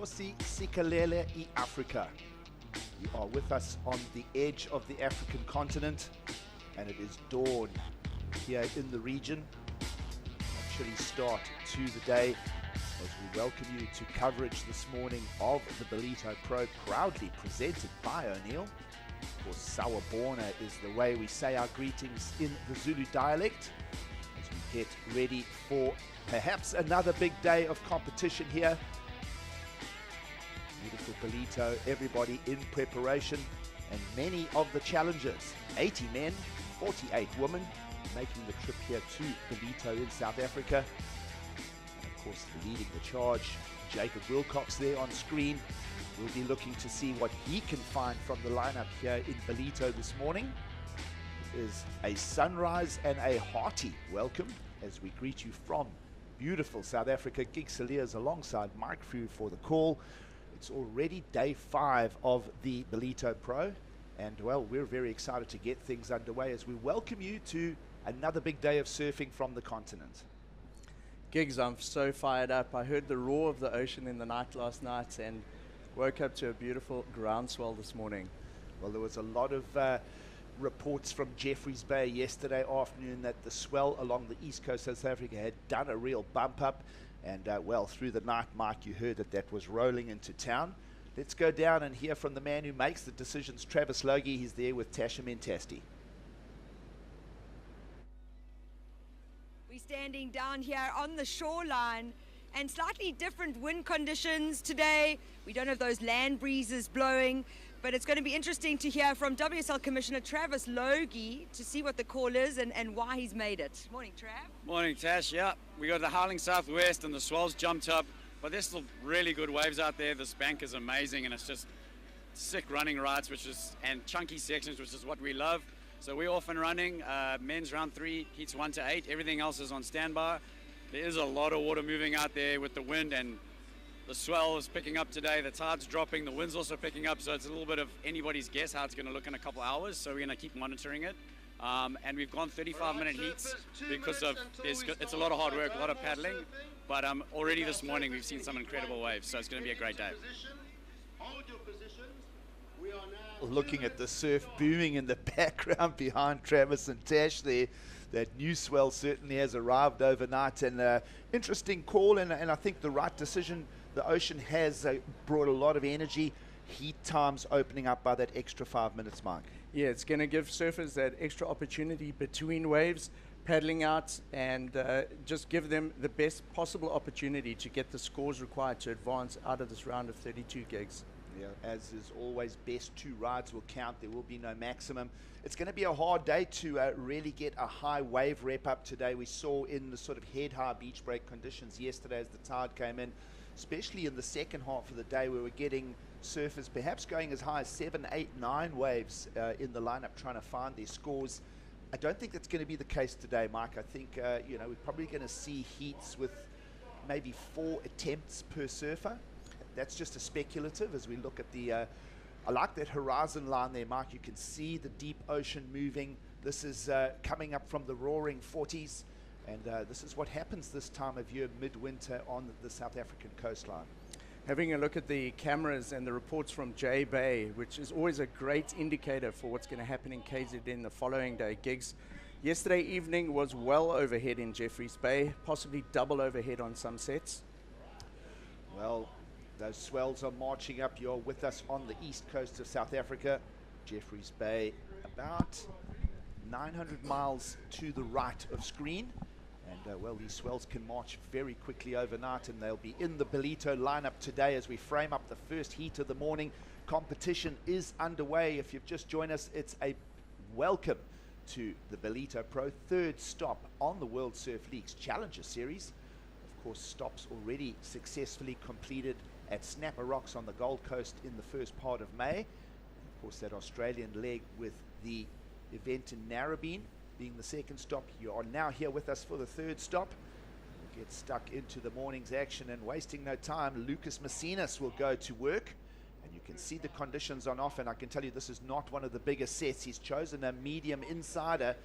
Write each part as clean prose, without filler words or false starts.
Nkosi Sikalele I Africa. You are with us on the edge of the African continent, and it is dawn here in the region. A chilly start to the day as we welcome you to coverage this morning of the Ballito Pro, proudly presented by O'Neill. Of course, Sawubona is the way we say our greetings in the Zulu dialect as we get ready for perhaps another big day of competition here. Beautiful Ballito, everybody in preparation, and many of the challengers, 80 men, 48 women, making the trip here to Ballito in South Africa. And of course, leading the charge, Jacob Wilcox there on screen. We'll be looking to see what he can find from the lineup here in Ballito this morning. It is a sunrise and a hearty welcome as we greet you from beautiful South Africa. Gig Saliers alongside Mike Frew for the call. It's already day 5 of the Ballito Pro, and well, we're very excited to get things underway as we welcome you to another big day of surfing from the continent. Gigs, I'm so fired up. I heard the roar of the ocean in the night last night and woke up to a beautiful groundswell this morning. Well, there was a lot of reports from Jeffreys Bay yesterday afternoon that the swell along the east coast of South Africa had done a real bump up, and well, through the night, Mike, you heard that was rolling into town. Let's go down and hear from the man who makes the decisions, Travis Logie. He's there with Tasha Mentasti. We're standing down here on the shoreline, and slightly different wind conditions today. We don't have those land breezes blowing, but it's going to be interesting to hear from WSL Commissioner Travis Logie to see what the call is and why he's made it. Morning, Trav. Morning, Tash. Yeah, we got the howling southwest and the swells jumped up, but there's still really good waves out there. This bank is amazing, and it's just sick running rides, and chunky sections, which is what we love. So we're off and running. Men's round 3, heats 1 to 8. Everything else is on standby. There is a lot of water moving out there with the wind, and the swell is picking up today. The tide's dropping, the wind's also picking up, so it's a little bit of anybody's guess how it's going to look in a couple hours. So we're going to keep monitoring it. And we've gone 35-minute heats because of it's a lot of hard work, a lot of paddling. But already this morning we've seen some incredible waves, so it's going to be a great day. Looking at the surf booming in the background behind Travis and Tash there. That new swell certainly has arrived overnight, and interesting call, and I think the right decision. The ocean has brought a lot of energy. Heat times opening up by that extra 5 minutes, Mike. Yeah, it's going to give surfers that extra opportunity between waves, paddling out, and just give them the best possible opportunity to get the scores required to advance out of this round of 32 gigs. Yeah, as is always, best 2 rides will count. There will be no maximum. It's going to be a hard day to really get a high wave rep up today. We saw in the sort of head-high beach break conditions yesterday as the tide came in, especially in the second half of the day, we were getting surfers perhaps going as high as 7, 8, 9 waves in the lineup trying to find their scores. I don't think that's going to be the case today, Mike. I think we're probably going to see heats with maybe 4 attempts per surfer. That's just a speculative as we look at the I like that horizon line there, Mark. You can see the deep ocean moving. This is coming up from the roaring 40s, and this is what happens this time of year, midwinter, on the South African coastline. Having a look at the cameras and the reports from J Bay, which is always a great indicator for what's going to happen in KZN the following day. Gigs, yesterday evening was well overhead in Jeffreys Bay, possibly double overhead on some sets. Well, those swells are marching up. You're with us on the east coast of South Africa. Jeffreys Bay, about 900 miles to the right of screen. And well, these swells can march very quickly overnight, and they'll be in the Ballito lineup today as we frame up the first heat of the morning. Competition is underway. If you've just joined us, it's a welcome to the Ballito Pro, 3rd stop on the World Surf League's Challenger Series. Of course, stops already successfully completed at Snapper Rocks on the Gold Coast in the first part of May. And of course, that Australian leg with the event in Narrabeen being the 2nd stop. You are now here with us for the 3rd stop. We'll get stuck into the morning's action, and wasting no time, Lucas Macinas will go to work. And you can see the conditions on offer, and I can tell you this is not one of the bigger sets. He's chosen a medium insider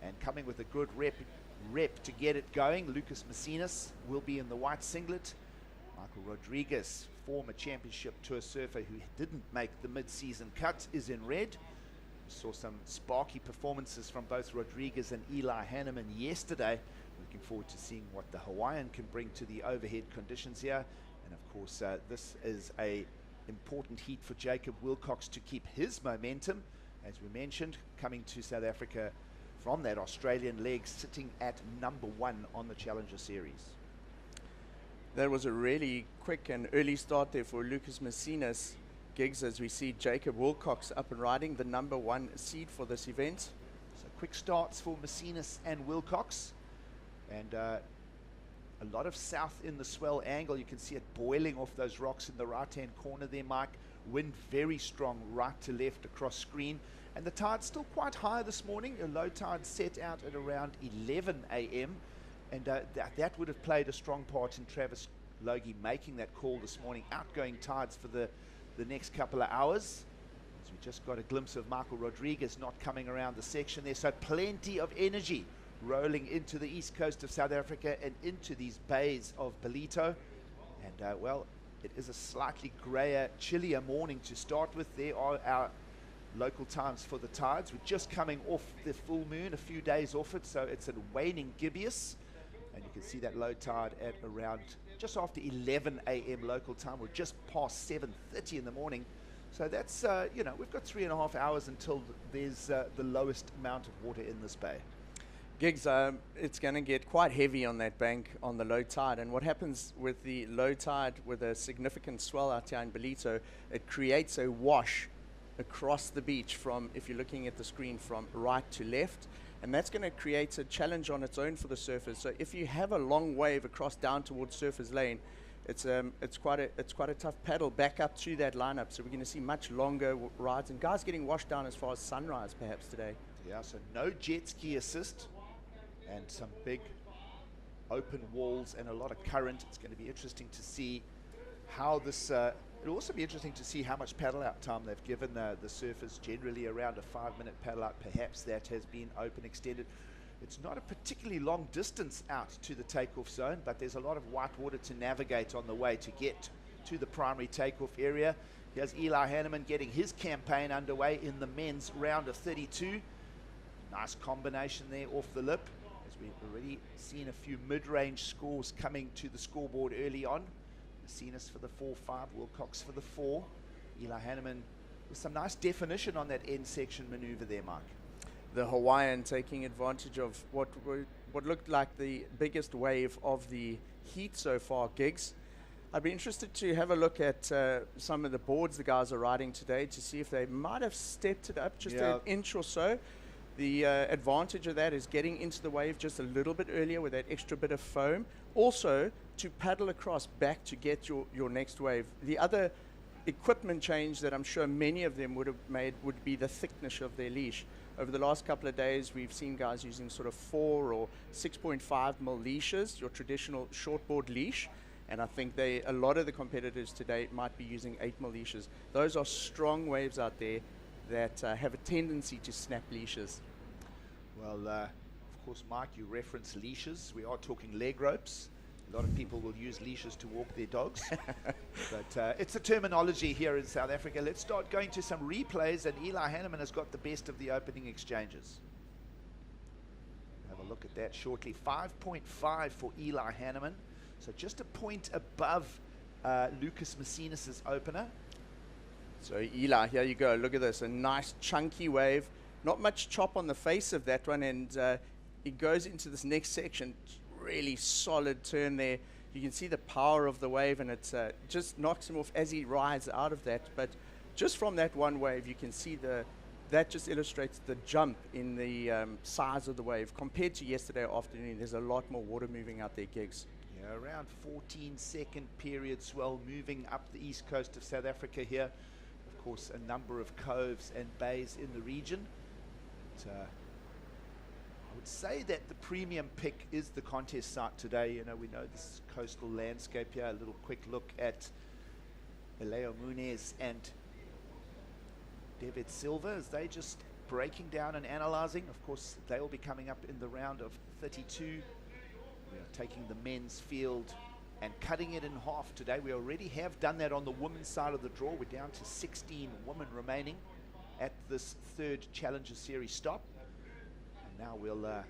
and coming with a good rep to get it going. Lucas Macinas will be in the white singlet. Michael Rodriguez, former championship tour surfer who didn't make the mid-season cut, is in red. We saw some sparky performances from both Rodriguez and Eli Hanneman yesterday. Looking forward to seeing what the Hawaiian can bring to the overhead conditions here. And of course, this is a important heat for Jacob Wilcox to keep his momentum. As we mentioned, coming to South Africa from that Australian leg, sitting at #1 on the Challenger Series. That was a really quick and early start there for Lucas Macinas. Gigs, as we see Jacob Wilcox up and riding, the #1 seed for this event. So quick starts for Macinas and Wilcox. And a lot of south in the swell angle. You can see it boiling off those rocks in the right-hand corner there, Mike. Wind very strong right to left across screen. And the tide's still quite high this morning. A low tide set out at around 11 a.m. And that would have played a strong part in Travis Logie making that call this morning. Outgoing tides for the next couple of hours. As we just got a glimpse of Michael Rodriguez not coming around the section there. So plenty of energy rolling into the east coast of South Africa and into these bays of Ballito. And well, it is a slightly grayer, chillier morning to start with. There are our local times for the tides. We're just coming off the full moon, a few days off it, so it's a waning gibbous. And you can see that low tide at around just after 11 a.m. local time. We're just past 7:30 in the morning. So that's, you know, we've got 3.5 hours until there's the lowest amount of water in this bay. Gigs, it's going to get quite heavy on that bank on the low tide. And what happens with the low tide with a significant swell out here in Ballito, it creates a wash across the beach from, if you're looking at the screen, from right to left. And that's going to create a challenge on its own for the surfers. So if you have a long wave across down towards Surfers Lane, it's quite a tough paddle back up to that lineup. So we're going to see much longer rides and guys getting washed down as far as sunrise perhaps today. Yeah, so no jet ski assist and some big open walls and a lot of current. It's going to be interesting to see how this it'll also be interesting to see how much paddle out time they've given the surfers. Generally around a 5-minute paddle out, perhaps that has been open extended. It's not a particularly long distance out to the takeoff zone, but there's a lot of white water to navigate on the way to get to the primary takeoff area. Here's Eli Hanneman getting his campaign underway in the men's round of 32. Nice combination there off the lip, as we've already seen a few mid-range scores coming to the scoreboard early on. Macinas for the 4.5, Wilcox for the 4. Eli Hanneman with some nice definition on that end section maneuver there, Mike. The Hawaiian taking advantage of what looked like the biggest wave of the heat so far, Gigs. I'd be interested to have a look at some of the boards the guys are riding today to see if they might have stepped it up just an inch or so. The advantage of that is getting into the wave just a little bit earlier with that extra bit of foam. Also, to paddle across back to get your next wave. The other equipment change that I'm sure many of them would have made would be the thickness of their leash. Over the last couple of days, we've seen guys using sort of 4 or 6.5 mil leashes, your traditional shortboard leash. And I think a lot of the competitors today might be using 8 mil leashes. Those are strong waves out there that have a tendency to snap leashes. Well, of course, Mike, you reference leashes. We are talking leg ropes. A lot of people will use leashes to walk their dogs. But it's a terminology here in South Africa. Let's start going to some replays, and Eli Hanneman has got the best of the opening exchanges. Have a look at that shortly. 5.5 for Eli Hanneman. So just a point above Lucas Macinas' opener. So Eli, here you go. Look at this, a nice chunky wave. Not much chop on the face of that one, and it goes into this next section. Really solid turn there. You can see the power of the wave, and it just knocks him off as he rides out of that. But just from that one wave, you can see that just illustrates the jump in the size of the wave. Compared to yesterday afternoon, there's a lot more water moving out there, Gigs. Yeah, around 14-second period swell moving up the east coast of South Africa here. Of course, a number of coves and bays in the region. But, I would say that the premium pick is the contest site today. You know, we know this coastal landscape here. A little quick look at Eleo Muniz and David Silva as they just breaking down and analyzing. Of course, they will be coming up in the round of 32. We are taking the men's field and cutting it in half today. We already have done that on the women's side of the draw. We're down to 16 women remaining at this third Challenger Series stop. And now we'll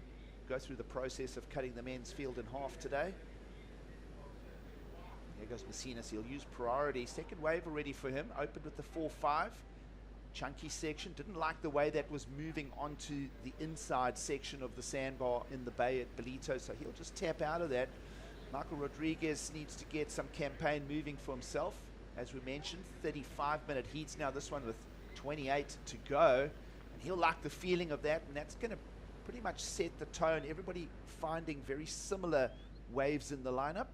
go through the process of cutting the men's field in half today. There goes Macinas. He'll use priority. Second wave already for him. Opened with the 4-5. Chunky section. Didn't like the way that was moving onto the inside section of the sandbar in the bay at Ballito, so he'll just tap out of that. Michael Rodriguez needs to get some campaign moving for himself. As we mentioned, 35-minute heats now, this one with 28 to go. And he'll like the feeling of that, and that's going to pretty much set the tone. Everybody finding very similar waves in the lineup.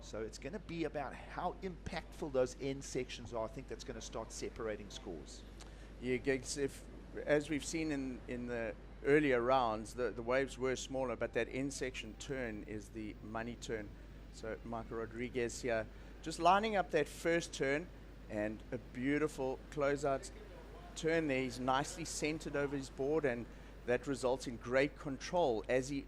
So it's going to be about how impactful those end sections are. I think that's going to start separating scores. Yeah, Gigs, as we've seen in the earlier rounds, the waves were smaller, but that end section turn is the money turn. So Michael Rodriguez here just lining up that first turn, and a beautiful closeout turn there. He's nicely centered over his board, and that results in great control as he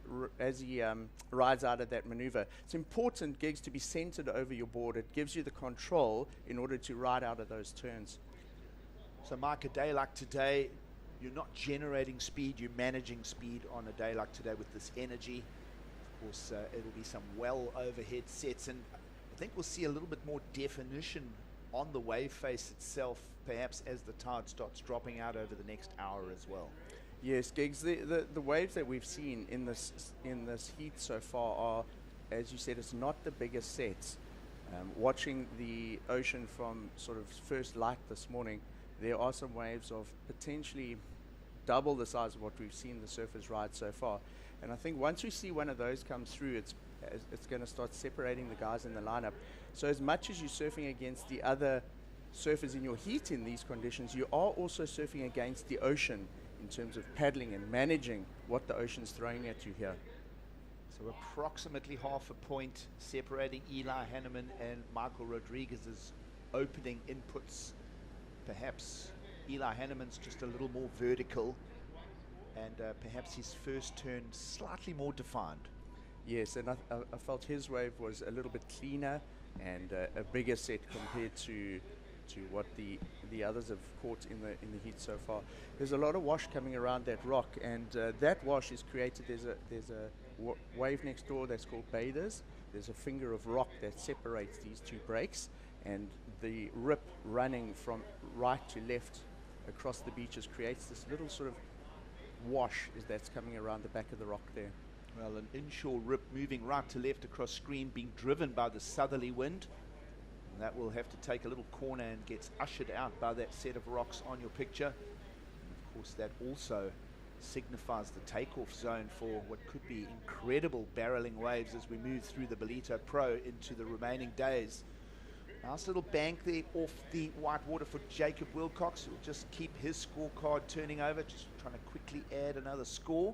rides out of that maneuver. It's important, Gigs, to be centered over your board. It gives you the control in order to ride out of those turns. So Mike, a day like today, you're not generating speed, you're managing speed on a day like today with this energy. Of course, it'll be some well overhead sets, and I think we'll see a little bit more definition on the wave face itself, perhaps as the tide starts dropping out over the next hour as well. Yes, Gigs, the waves that we've seen in this heat so far are, as you said, it's not the biggest sets. Watching the ocean from sort of first light this morning, there are some waves of potentially double the size of what we've seen the surfers ride so far. And I think once we see one of those come through, it's going to start separating the guys in the lineup. So as much as you're surfing against the other surfers in your heat in these conditions, you are also surfing against the ocean in terms of paddling and managing what the ocean's throwing at you here. So approximately half a point separating Eli Hanneman and Michael Rodriguez's opening inputs. Perhaps Eli Hanneman's just a little more vertical, and perhaps his first turn slightly more defined. Yes, and I felt his wave was a little bit cleaner and a bigger set compared to what the others have caught in the heat so far. There's a lot of wash coming around that rock, and that wash is created. There's a wave next door that's called bathers. There's a finger of rock that separates these two breaks, and the rip running from right to left across the beaches creates this little sort of wash that's coming around the back of the rock there. Well, an inshore rip moving right to left across screen, being driven by the southerly wind. And that will have to take a little corner and gets ushered out by that set of rocks on your picture. And of course, that also signifies the takeoff zone for what could be incredible barreling waves as we move through the Ballito Pro into the remaining days. Nice little bank there off the white water for Jacob Wilcox, who will just keep his scorecard turning over, just trying to quickly add another score.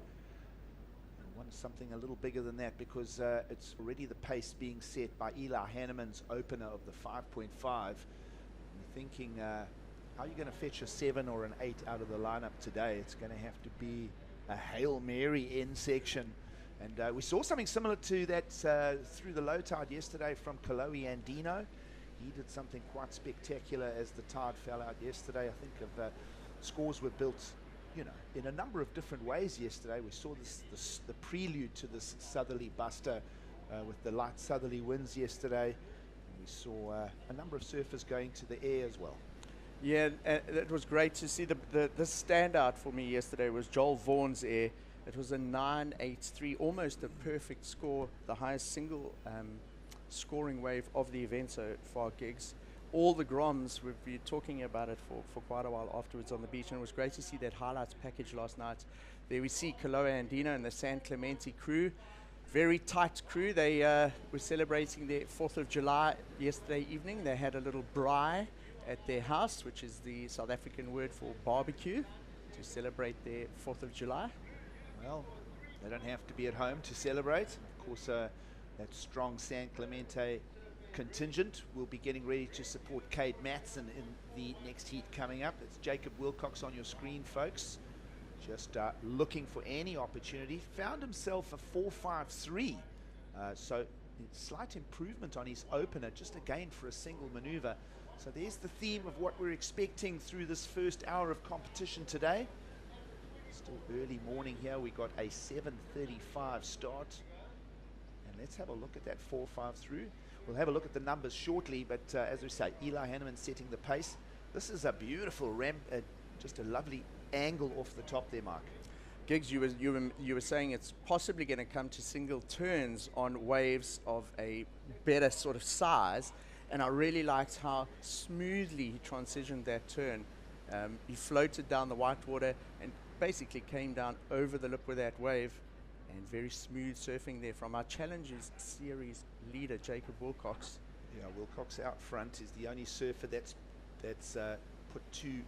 And want something a little bigger than that, because it's already the pace being set by Eli Hanneman's opener of the 5.5. You're thinking, how are you going to fetch a 7 or an 8 out of the lineup today? It's going to have to be a Hail Mary end section. And we saw something similar to that through the low tide yesterday from Kalohi Andino. He did something quite spectacular as the tide fell out yesterday. I think of scores were built, you know, in a number of different ways yesterday. We saw the prelude to this southerly buster with the light southerly winds yesterday. And we saw a number of surfers going to the air as well. Yeah, it was great to see. The standout for me yesterday was Joel Vaughan's air. It was a 9.83, almost a perfect score, the highest single scoring wave of the event so far, Gigs. All the Groms, we've been talking about it for quite a while afterwards on the beach, and it was great to see that highlights package last night. There we see Kalohi Andino and the San Clemente crew. Very tight crew. They were celebrating their 4th of July yesterday evening. They had a little braai at their house, which is the South African word for barbecue, to celebrate their 4th of July. Well, they don't have to be at home to celebrate. Of course, that strong San Clemente contingent will be getting ready to support Cade Matson in the next heat coming up. It's Jacob Wilcox on your screen, folks. Just looking for any opportunity. Found himself a 4.53. So slight improvement on his opener, just again for a single maneuver. So there's the theme of what we're expecting through this first hour of competition today. Still early morning here. We got a 7:35 start. And let's have a look at that 4-5 through. We'll have a look at the numbers shortly, but as we say, Eli Hanneman setting the pace. This is a beautiful ramp, just a lovely angle off the top there, Mark. Giggs, you were saying it's possibly going to come to single turns on waves of a better sort of size, and I really liked how smoothly he transitioned that turn. He floated down the whitewater and basically came down over the lip with that wave, and very smooth surfing there from our Challengers Series leader, Jacob Wilcox. Yeah, Wilcox out front is the only surfer that's put two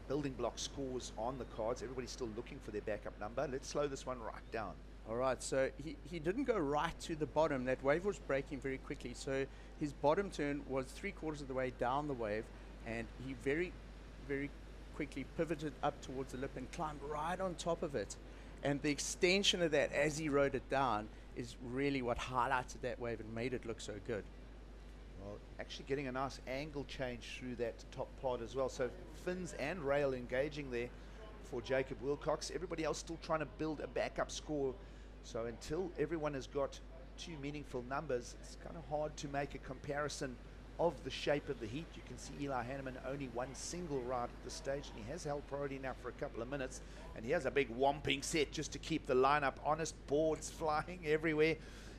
building block scores on the cards. Everybody's still looking for their backup number. Let's slow this one right down. All right, so he didn't go right to the bottom. That wave was breaking very quickly, so his bottom turn was 3/4 of the way down the wave, and he very, very quickly pivoted up towards the lip and climbed right on top of it. And the extension of that as he rode it down is really what highlighted that wave and made it look so good. Well, actually getting a nice angle change through that top part as well. So fins and rail engaging there for Jacob Wilcox. Everybody else still trying to build a backup score. So until everyone has got two meaningful numbers, it's kind of hard to make a comparison of the shape of the heat. You can see Eli Hanneman only one single ride at this stage, and he has held priority now for a couple of minutes. And he has a big whomping set just to keep the lineup honest. Boards flying everywhere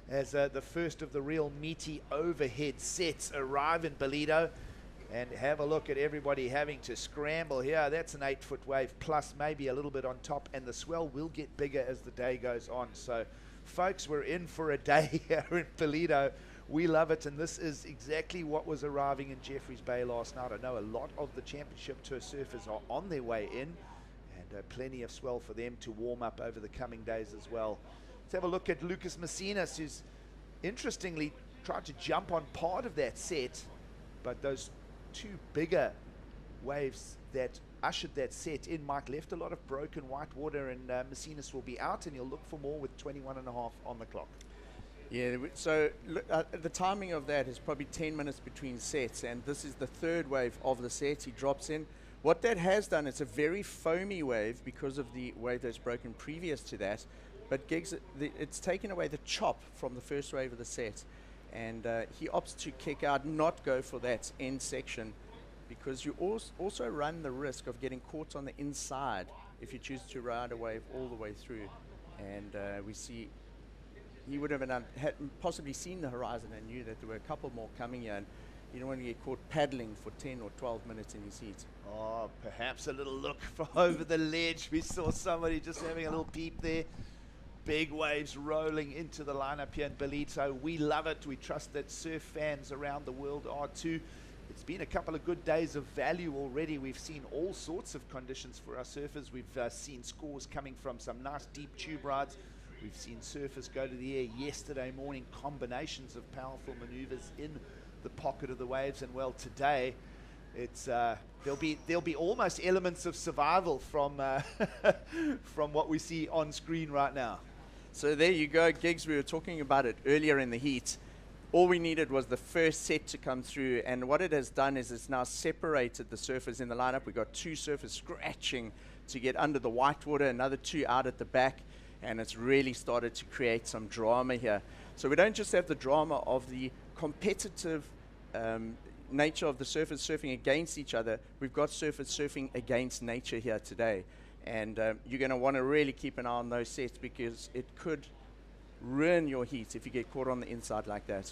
as the first of the real meaty overhead sets arrive in Ballito. And have a look at everybody having to scramble here. That's an 8-foot wave plus maybe a little bit on top, and the swell will get bigger as the day goes on. So folks, we're in for a day here in Ballito. We love it, and this is exactly what was arriving in Jeffreys Bay last night. I know a lot of the championship tour surfers are on their way in, and plenty of swell for them to warm up over the coming days as well. Let's have a look at Lucas Macinas, who's interestingly tried to jump on part of that set, but those two bigger waves that ushered that set in, Mike, left a lot of broken white water, and Macinas will be out, and he'll look for more with 21.5 on the clock. Yeah, so the timing of that is probably 10 minutes between sets, and this is the third wave of the set. He drops in. What that has done, it's a very foamy wave because of the wave that's broken previous to that, but Giggs, it's taken away the chop from the first wave of the set, and he opts to kick out, not go for that end section, because you also run the risk of getting caught on the inside if you choose to ride a wave all the way through. And we see he would have had possibly seen the horizon and knew that there were a couple more coming here, and you don't want to get caught paddling for 10 or 12 minutes in his heat. Oh, perhaps a little look from over the ledge. We saw somebody just having a little peep there. Big waves rolling into the lineup here in Ballito. We love it. We trust that surf fans around the world are too. It's been a couple of good days of value already. We've seen all sorts of conditions for our surfers. We've seen scores coming from some nice deep tube rides. We've seen surfers go to the air yesterday morning, combinations of powerful maneuvers in the pocket of the waves, and well, today it's there'll be almost elements of survival from from what we see on screen right now. So there you go, Giggs. We were talking about it earlier in the heat. All we needed was the first set to come through, and what it has done is it's now separated the surfers in the lineup. We've got two surfers scratching to get under the whitewater, another two out at the back, and it's really started to create some drama here. So we don't just have the drama of the competitive nature of the surfers surfing against each other. We've got surfers surfing against nature here today, and you're going to want to really keep an eye on those sets, because it could ruin your heat if you get caught on the inside like that.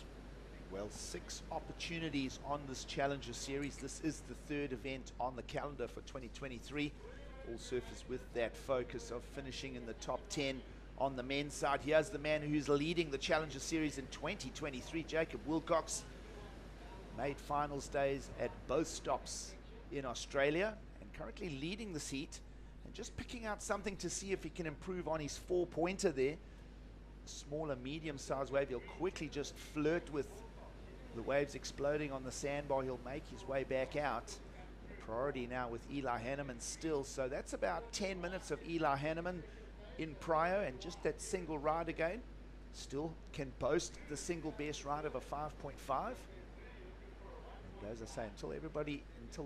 Well, 6 opportunities on this Challenger Series. This is the third event on the calendar for 2023. All surfers with that focus of finishing in the top 10 on the men's side. Here's the man who's leading the Challenger Series in 2023, Jacob Wilcox. Made finals days at both stops in Australia, and currently leading this heat, and just picking out something to see if he can improve on his 4-pointer there. Smaller, medium-sized wave. He'll quickly just flirt with the waves exploding on the sandbar. He'll make his way back out. Priority now with Eli Hanneman still, so that's about 10 minutes of Eli Hanneman in prio, and just that single ride again. still can boast the single best ride of a 5.5. And as I say, until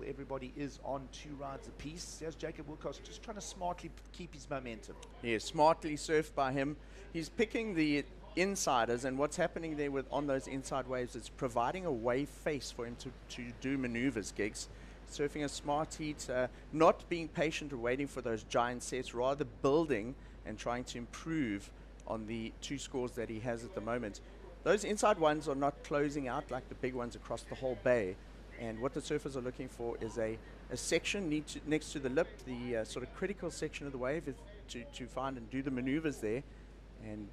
everybody is on 2 rides apiece, there's Jacob Wilcox just trying to smartly keep his momentum. Yeah, smartly surfed by him. He's picking the insiders, and what's happening there on those inside waves is providing a wave face for him to do maneuvers, Gigs. Surfing a smart heat, not being patient or waiting for those giant sets, rather building and trying to improve on the 2 scores that he has at the moment. Those inside ones are not closing out like the big ones across the whole bay, and what the surfers are looking for is a section next to the lip, the sort of critical section of the wave, is to find and do the maneuvers there, and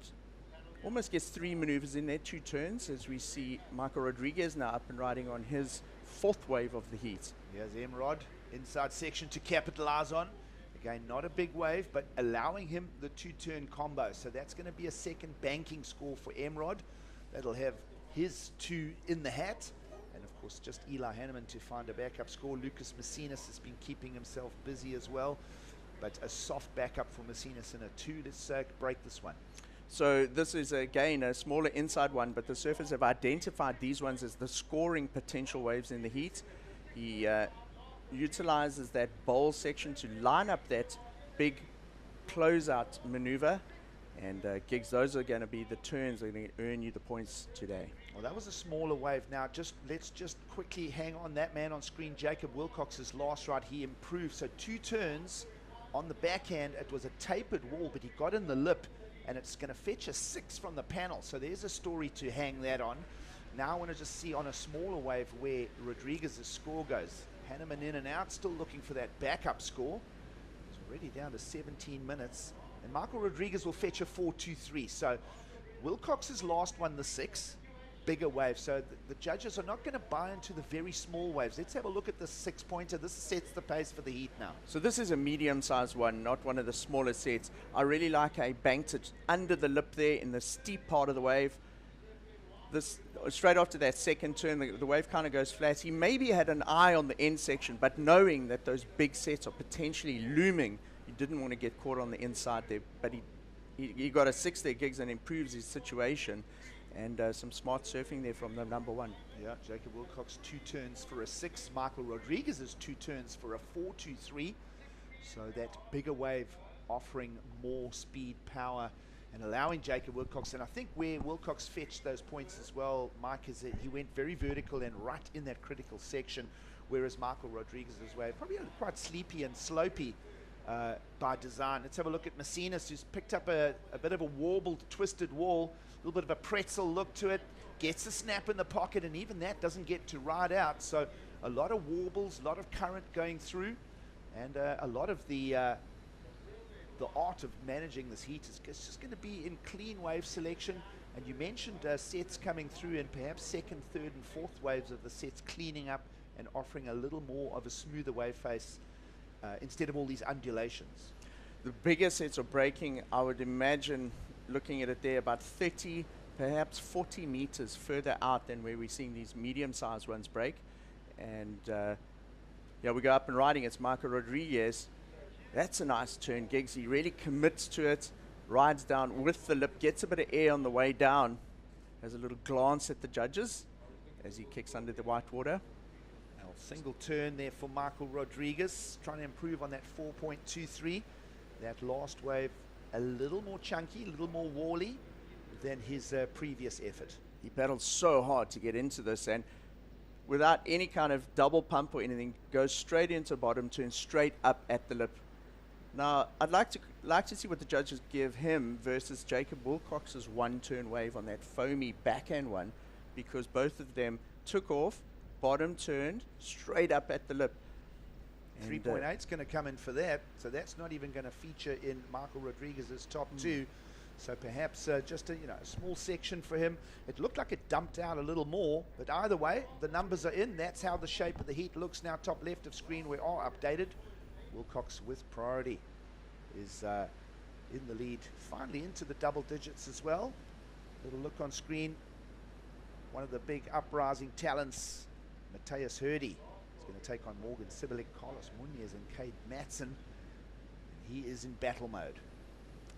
almost gets 3 maneuvers in there, 2 turns, as we see Michael Rodriguez now up and riding on his 4th wave of the heat. Here's Emrod, inside section to capitalize on. Again, not a big wave, but allowing him the 2-turn combo. So that's going to be a second banking score for Emrod. That'll have his 2 in the hat. And of course, just Eli Hanneman to find a backup score. Lucas Messinas has been keeping himself busy as well. But a soft backup for Messinas in a 2. Let's break this one. So this is, again, a smaller inside one, but the surfers have identified these ones as the scoring potential waves in the heat. He utilizes that bowl section to line up that big closeout maneuver. And Gigs, those are going to be the turns that are going to earn you the points today. Well, that was a smaller wave. Now, let's just quickly hang on that man on screen, Jacob Wilcox's last ride. He improved. So 2 turns on the backhand. It was a tapered wall, but he got in the lip, and it's going to fetch a 6 from the panel. So there's a story to hang that on. Now I want to just see on a smaller wave where Rodriguez's score goes. Hanneman in and out, still looking for that backup score. He's already down to 17 minutes. And Michael Rodriguez will fetch a 4.23. So Wilcox's last one, the 6, bigger wave. So the judges are not going to buy into the very small waves. Let's have a look at the 6-pointer. This sets the pace for the heat now. So this is a medium-sized one, not one of the smaller sets. I really like how he banked it under the lip there in the steep part of the wave. This straight after that second turn, the wave kind of goes flat. He maybe had an eye on the end section, but knowing that those big sets are potentially looming, he didn't want to get caught on the inside there. But he got a 6 there, Gigs, and improves his situation. And some smart surfing there from the number 1. Yeah, Jacob Wilcox 2 turns for a 6. Michael Rodriguez's 2 turns for a 4.23. So that bigger wave offering more speed, power, and allowing Jacob Wilcox. And I think where Wilcox fetched those points as well, Mike, is that he went very vertical and right in that critical section, whereas Michael Rodriguez's wave probably quite sleepy and slopey by design. Let's have a look at Messinas, who's picked up a bit of a warbled, twisted wall, a little bit of a pretzel look to it, gets a snap in the pocket, and even that doesn't get to ride out. So a lot of warbles, a lot of current going through, and a lot of the art of managing this heat is just going to be in clean wave selection. And you mentioned sets coming through, and perhaps 2nd, 3rd, and 4th waves of the sets cleaning up and offering a little more of a smoother wave face instead of all these undulations. The bigger sets are breaking, I would imagine, looking at it there, about 30, perhaps 40 meters further out than where we're seeing these medium-sized ones break. And yeah, we go up and riding. It's Michael Rodriguez. That's a nice turn, Gigs. He really commits to it, rides down with the lip, gets a bit of air on the way down, has a little glance at the judges as he kicks under the white water. Well, single turn there for Michael Rodriguez, trying to improve on that 4.23. That last wave a little more chunky, a little more wally than his previous effort. He battled so hard to get into this, and without any kind of double pump or anything, goes straight into bottom turn, straight up at the lip. Now, I'd like to see what the judges give him versus Jacob Wilcox's 1-turn wave on that foamy backhand one, because both of them took off, bottom turned, straight up at the lip. 3.8 is going to come in for that, so that's not even going to feature in Michael Rodriguez's top 2. So perhaps just a small section for him. It looked like it dumped out a little more, but either way, the numbers are in. That's how the shape of the heat looks now. Top left of screen, we are updated. Wilcox with priority is in the lead, finally into the double digits as well. Little look on screen. One of the big uprising talents, Matthias Hurdy, is going to take on Morgan Sibilik, Carlos Munoz, and Cade Matson. He is in battle mode.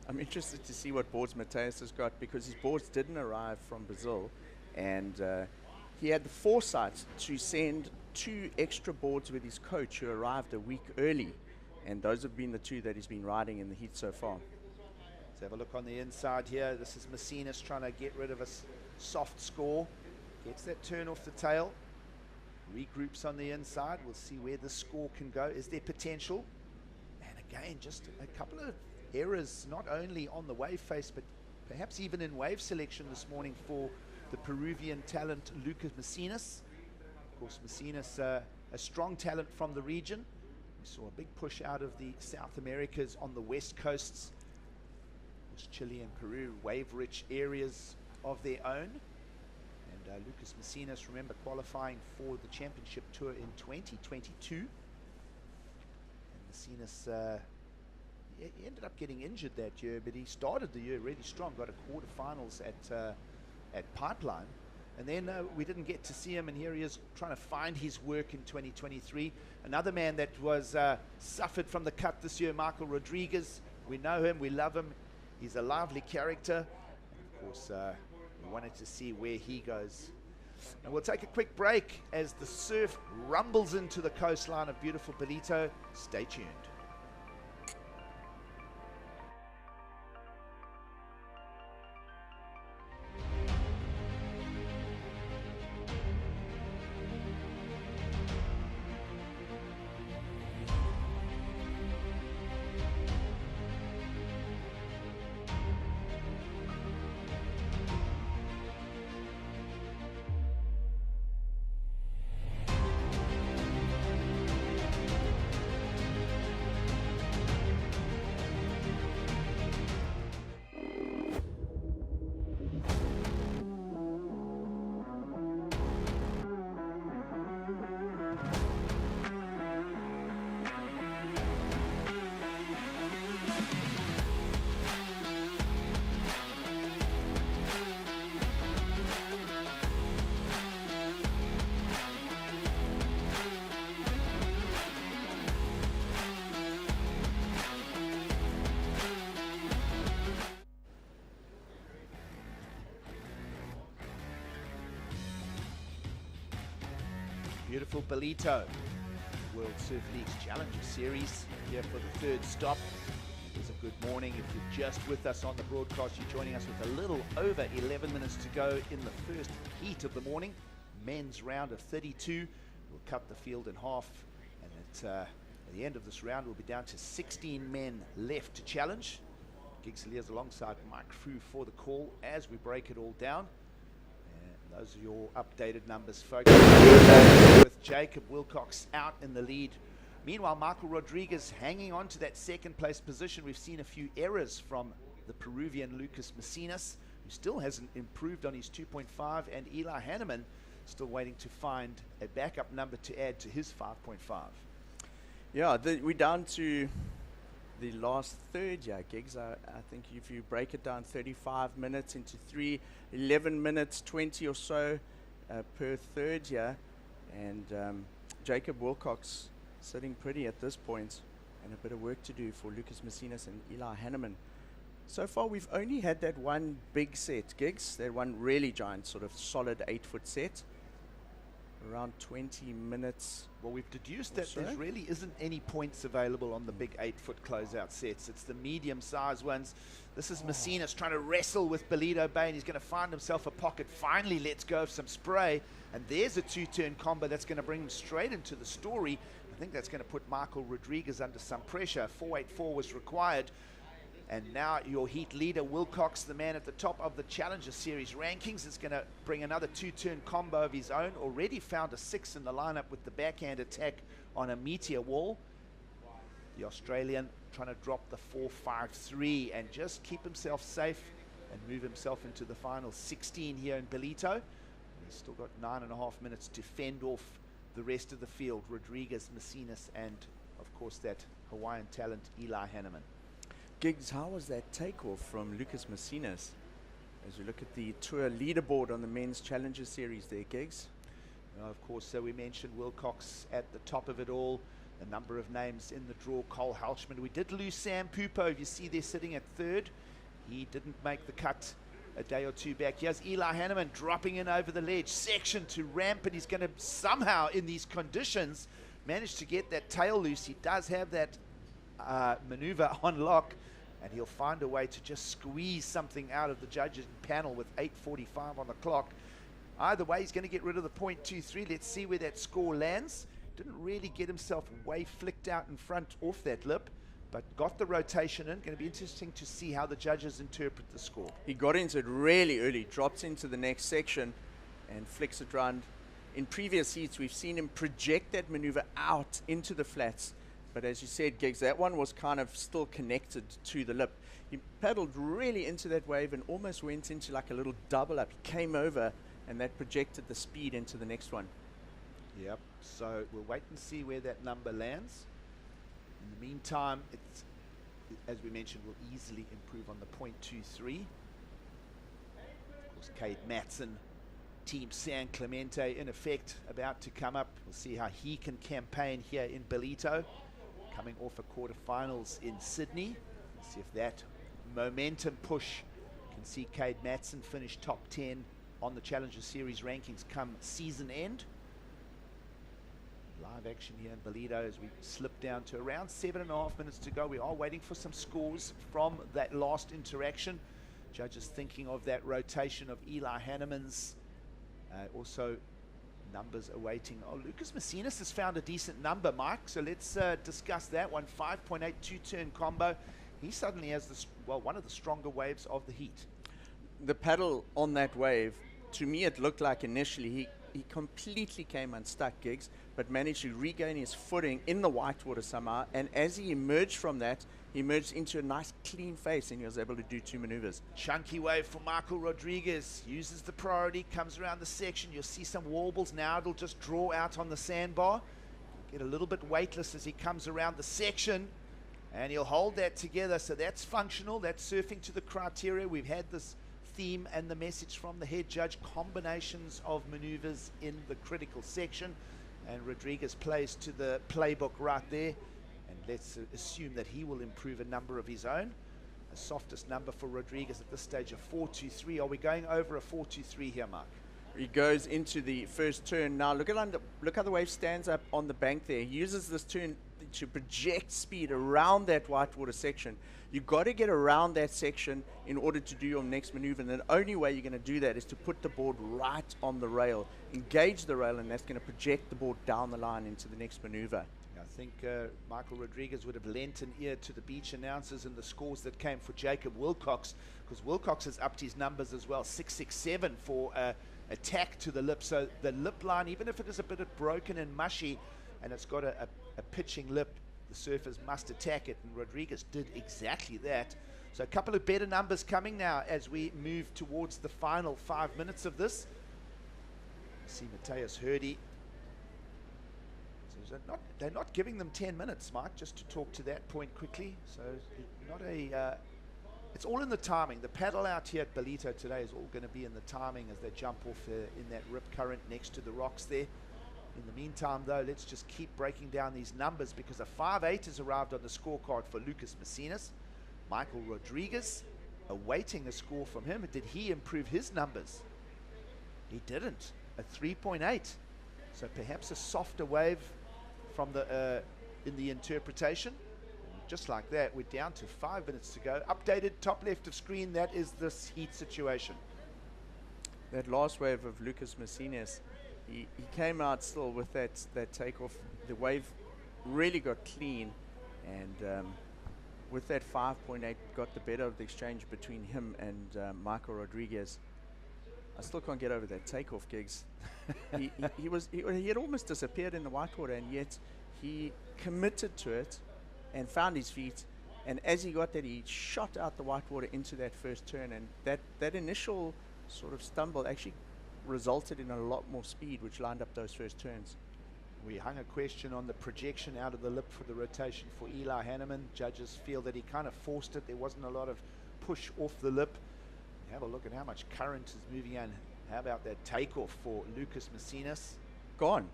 I'm interested to see what boards Mateus has got, because his boards didn't arrive from Brazil, and he had the foresight to send 2 extra boards with his coach who arrived a week early, and those have been the 2 that he's been riding in the heat so far. Let's have a look on the inside here. This is Macinas trying to get rid of a soft score. Gets that turn off the tail. Regroups on the inside. We'll see where the score can go. Is there potential? And again, just a couple of errors, not only on the wave face, but perhaps even in wave selection this morning for the Peruvian talent Lucas Macinas. Of course, Macinas, a strong talent from the region. We saw a big push out of the South Americas on the west coasts. Of course, Chile and Peru, wave-rich areas of their own. And Lucas Macinas, remember, qualifying for the championship tour in 2022. And Macinas, he ended up getting injured that year, but he started the year really strong, got a quarterfinals at Pipeline. And then we didn't get to see him, and here he is trying to find his work in 2023. Another man that was suffered from the cut this year, Michael Rodriguez. We know him, we love him. He's a lively character. And of course, we wanted to see where he goes. And we'll take a quick break as the surf rumbles into the coastline of beautiful Ballito. Stay tuned. Beautiful Ballito, World Surf League's Challenger Series here for the 3rd stop. It's a good morning. If you're just with us on the broadcast, you're joining us with a little over 11 minutes to go in the first heat of the morning. Men's round of 32. We'll cut the field in half, and at the end of this round, we'll be down to 16 men left to challenge. Gigs Elias alongside Mike Frew for the call as we break it all down. Those are your updated numbers, folks. With Jacob Wilcox out in the lead. Meanwhile, Michael Rodriguez hanging on to that 2nd place position. We've seen a few errors from the Peruvian Lucas Macinas, who still hasn't improved on his 2.5, and Eli Hanneman still waiting to find a backup number to add to his 5.5. Yeah, we're down to the last third, Gigs. I think if you break it down 35 minutes into 3, 11 minutes, 20 or so per third, and Jacob Wilcox sitting pretty at this point, and a bit of work to do for Lucas Macinas and Eli Hanneman. So far, we've only had that one big set, Gigs, that one really giant, sort of solid 8-foot set, around 20 minutes. Well, we've deduced that there really isn't any points available on the big 8-foot closeout sets. It's the medium-sized ones. This is Macinas trying to wrestle with Ballito Bay, and he's going to find himself a pocket. Finally lets go of some spray, and there's a 2-turn combo that's going to bring him straight into the story. I think that's going to put Michael Rodriguez under some pressure. 484 was required. And now your heat leader, Wilcox, the man at the top of the Challenger Series rankings, is going to bring another 2-turn combo of his own. Already found a 6 in the lineup with the backhand attack on a meteor wall. The Australian trying to drop the 4.53 and just keep himself safe and move himself into the final 16 here in Ballito. And he's still got 9.5 minutes to fend off the rest of the field. Rodriguez, Macinas, and of course that Hawaiian talent, Eli Hanneman. Gigs, how was that takeoff from Lucas Macinas? As you look at the tour leaderboard on the Men's Challenger Series there, Gigs. Of course, we mentioned Wilcox at the top of it all. a number of names in the draw. Cole Halchman. We did lose Sam Pupo. You see there sitting at third. He didn't make the cut a day or two back. Here's Eli Hanneman dropping in over the ledge. Section to ramp, and he's going to somehow, in these conditions, manage to get that tail loose. He does have that maneuver on lock, and he'll find a way to just squeeze something out of the judges panel with 8:45 on the clock. Either way, he's going to get rid of the .23. Let's see where that score lands. Didn't really get himself way flicked out in front off that lip, but got the rotation in. Going to be interesting to see how the judges interpret the score. He got into it really early, drops into the next section and flicks it round. In previous heats, we've seen him project that maneuver out into the flats. But as you said, Giggs, that one was kind of still connected to the lip. He paddled really into that wave and almost went into like a little double up. He came over, and that projected the speed into the next one. Yep, so we'll wait and see where that number lands. In the meantime, it's, as we mentioned, will easily improve on the .23. Of course, Cade Matson, Team San Clemente in effect, about to come up. We'll see how he can campaign here in Ballito, coming off a quarterfinals in Sydney. See if that momentum push can see Cade Matson finish top 10 on the Challenger Series rankings come season end. Live action here in Ballito as we slip down to around 7.5 minutes to go. We are waiting for some scores from that last interaction. Judges thinking of that rotation of Eli Hanneman's. Also numbers awaiting. Oh, Lucas Macinas has found a decent number, Mike. So let's discuss that one. 5.8 two-turn combo. He suddenly has this, well, one of the stronger waves of the heat. The paddle on that wave, to me it looked like initially he completely came unstuck, Giggs, but managed to regain his footing in the whitewater somehow. And as he emerged from that, he emerged into a nice clean face, and he was able to do two maneuvers. Chunky wave for Michael Rodriguez. Uses the priority, comes around the section. You'll see some warbles now. It'll just draw out on the sandbar. Get a little bit weightless as he comes around the section. And he'll hold that together. So that's functional. That's surfing to the criteria. We've had this theme and the message from the head judge. Combinations of maneuvers in the critical section. And Rodriguez plays to the playbook right there. And let's assume that he will improve a number of his own. The softest number for Rodriguez at this stage of 4.23. Are we going over a 4.23 here, Mark? He goes into the first turn. Now look how the wave stands up on the bank there. He uses this turn to project speed around that whitewater section. You've got to get around that section in order to do your next maneuver. And the only way you're going to do that is to put the board right on the rail. Engage the rail, and that's going to project the board down the line into the next maneuver. I think Michael Rodriguez would have lent an ear to the beach announcers and the scores that came for Jacob Wilcox, because Wilcox has upped his numbers as well. 6.67 for attack to the lip. So the lip line, even if it is a bit broken and mushy and it's got a pitching lip, the surfers must attack it, and Rodriguez did exactly that. So a couple of better numbers coming now as we move towards the final 5 minutes of this. See Mateus Hurdy. So they're not giving them 10 minutes, Mike, just to talk to that point quickly. So not a it's all in the timing. The paddle out here at Ballito today is all going to be in the timing as they jump off in that rip current next to the rocks there. In the meantime, though, let's just keep breaking down these numbers, because a 5.8 has arrived on the scorecard for Lucas Macinas. Michael Rodriguez, awaiting a score from him. Did he improve his numbers? He didn't. A 3.8. So perhaps a softer wave from the in the interpretation. Just like that, we're down to 5 minutes to go. Updated top left of screen, that is this heat situation. That last wave of Lucas Macinas, he came out still with that takeoff. The wave really got clean, and with that 5.8 got the better of the exchange between him and Michael Rodriguez. I still can't get over that takeoff, Giggs. he had almost disappeared in the whitewater, and yet he committed to it and found his feet. And as he got that, he shot out the whitewater into that first turn, and that initial sort of stumble actually resulted in a lot more speed, which lined up those first turns. We hung a question on the projection out of the lip for the rotation for Eli Hanneman. Judges feel that he kind of forced it. There wasn't a lot of push off the lip. Have a look at how much current is moving in. How about that takeoff for Lucas Macinas? Gone.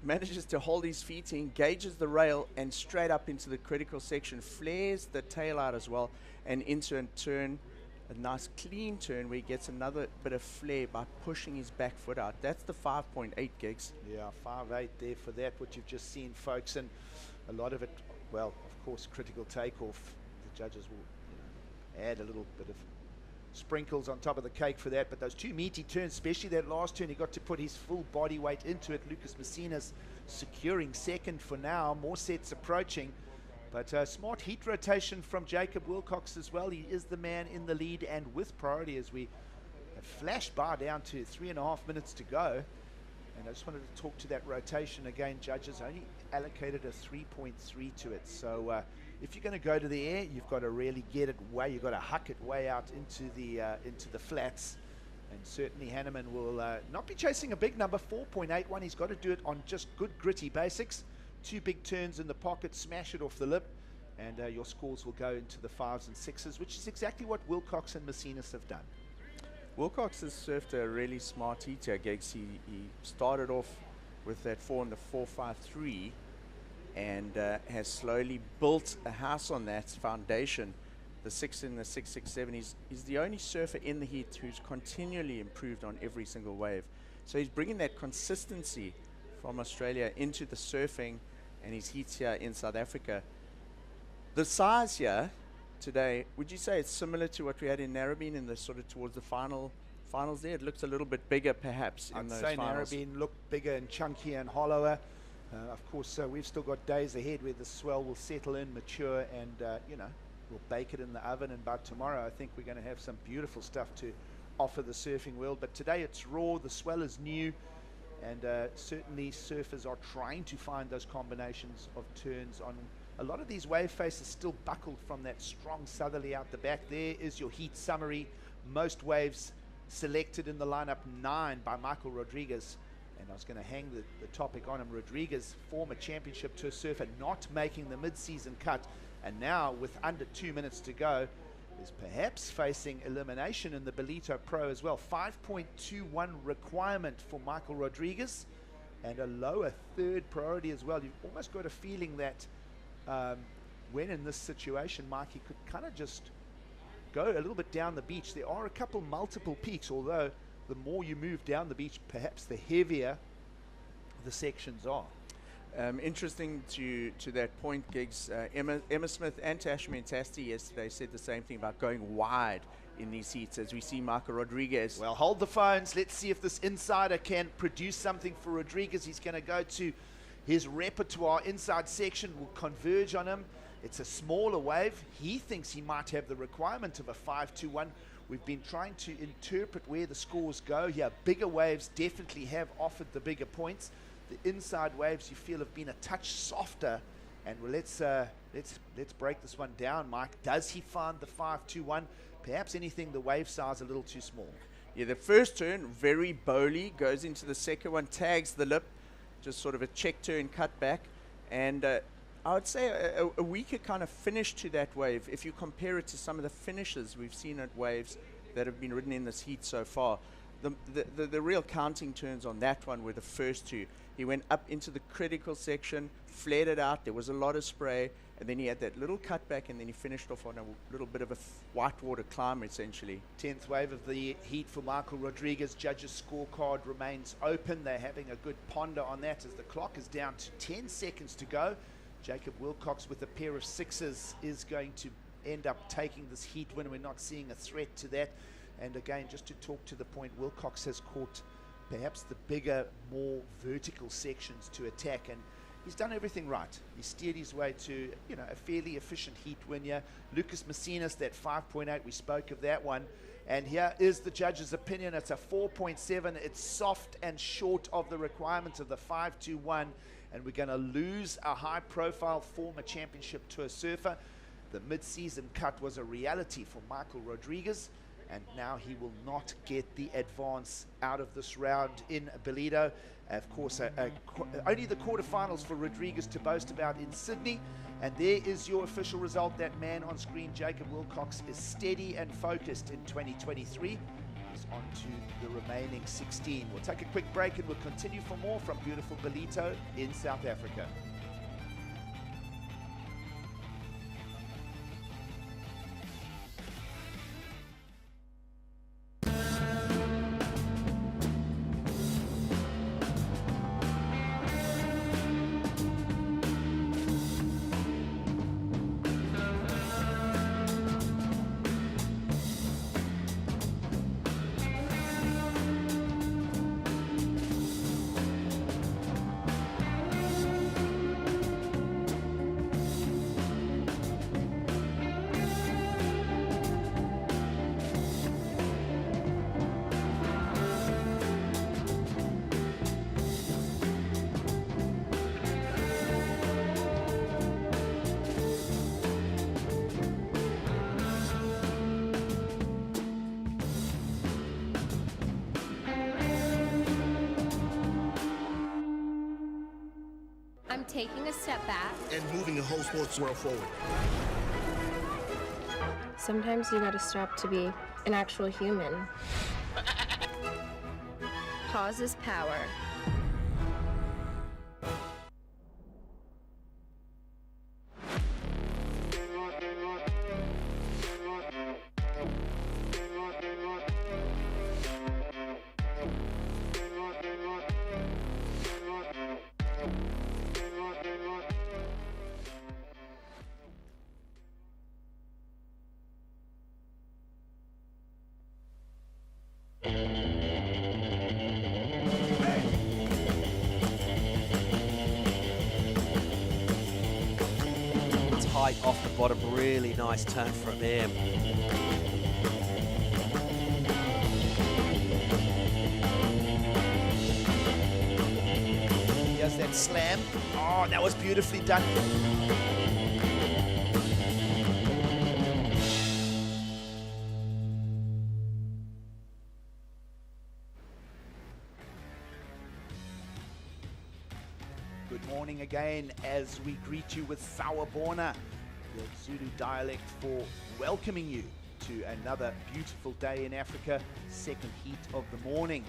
manages to hold his feet, he engages the rail and straight up into the critical section, flares the tail out as well, and into a turn, a nice clean turn where he gets another bit of flair by pushing his back foot out. That's the 5.8 gigs. Yeah, 5.8 there for that, what you've just seen, folks, and a lot of it, well, of course, critical takeoff. The judges will add a little bit of sprinkles on top of the cake for that, but those two meaty turns, especially that last turn, he got to put his full body weight into it. Lucas Messina's securing second for now, more sets approaching, but smart heat rotation from Jacob Wilcox as well. He is the man in the lead and with priority as we have flashed by down to 3.5 minutes to go. And I just wanted to talk to that rotation again. Judges only allocated a 3.3 to it, so if you're going to go to the air, you've got to really get it way, you've got to huck it way out into the flats. And certainly Hanneman will not be chasing a big number, 4.81. He's got to do it on just good gritty basics. 2 big turns in the pocket, smash it off the lip, and your scores will go into the 5s and 6s, which is exactly what Wilcox and Messinas have done. Wilcox has surfed a really smart heat here, Gigs. He started off with that 4 in the 4.53 and has slowly built a house on that foundation. The 6 in the 6.67. He's the only surfer in the heat who's continually improved on every single wave. So he's bringing that consistency from Australia into the surfing and his heats here in South Africa. The size here today, would you say it's similar to what we had in Narrabeen in the sort of towards the finals there? It looks a little bit bigger perhaps in those finals. I'd say Narrabeen looked bigger and chunkier and hollower. Of course, we've still got days ahead where the swell will settle in, mature, and we'll bake it in the oven, and by tomorrow I think we're going to have some beautiful stuff to offer the surfing world. But today it's raw, the swell is new, and certainly surfers are trying to find those combinations of turns on. A lot of these wave faces still buckled from that strong southerly out the back. There is your heat summary. Most waves selected in the lineup, 9 by Michael Rodriguez. And I was going to hang the topic on him. Rodriguez, former championship tour surfer, not making the mid-season cut. And now, with under 2 minutes to go, is perhaps facing elimination in the Ballito Pro as well. 5.21 requirement for Michael Rodriguez and a lower third priority as well. You've almost got a feeling that when in this situation, Mike, he could kind of just go a little bit down the beach. There are a couple multiple peaks, although the more you move down the beach, perhaps the heavier the sections are. Interesting to that point, Gigs. Emma Smith and Tash Mentasti yesterday said the same thing about going wide in these heats as we see Michael Rodriguez. Well, hold the phones. Let's see if this insider can produce something for Rodriguez. He's going to go to his repertoire. Inside section will converge on him. It's a smaller wave. He thinks he might have the requirement of a 5.21. We've been trying to interpret where the scores go here. Bigger waves definitely have offered the bigger points. The inside waves you feel have been a touch softer, and well, let's break this one down, Mike. Does he find the 5.21? Perhaps anything, the wave size a little too small. Yeah, the first turn very bowly, goes into the second one, tags the lip, just sort of a check turn cut back, and I would say a weaker kind of finish to that wave if you compare it to some of the finishes we've seen at waves that have been ridden in this heat so far. The real counting turns on that one were the first two. He went up into the critical section, flared it out, there was a lot of spray, and then he had that little cutback, and then he finished off on a little bit of a whitewater climb, essentially. 10th wave of the heat for Michael Rodriguez. Judges' scorecard remains open. They're having a good ponder on that as the clock is down to 10 seconds to go. Jacob Wilcox with a pair of 6s is going to end up taking this heat win. We're not seeing a threat to that. And again, just to talk to the point, Wilcox has caught perhaps the bigger, more vertical sections to attack, and he's done everything right. He steered his way to, a fairly efficient heat win here. Lucas Messinas, that 5.8, we spoke of that one. And here is the judge's opinion. It's a 4.7. It's soft and short of the requirements of the 5.21, and we're going to lose a high-profile former championship tour surfer. The mid-season cut was a reality for Michael Rodriguez, and now he will not get the advance out of this round in Ballito. Of course, only the quarterfinals for Rodriguez to boast about in Sydney. And there is your official result. That man on screen, Jacob Wilcox, is steady and focused in 2023. moves on to the remaining 16. We'll take a quick break and we'll continue for more from beautiful Ballito in South Africa. I'm taking a step back. And moving the whole sports world forward. Sometimes you gotta stop to be an actual human. Pause is power. Tight off the bottom, really nice turn from him. Here's that slam. Oh, that was beautifully done. Good morning again as we greet you with Sawubona, the Zulu dialect for welcoming you to another beautiful day in Africa, second heat of the morning,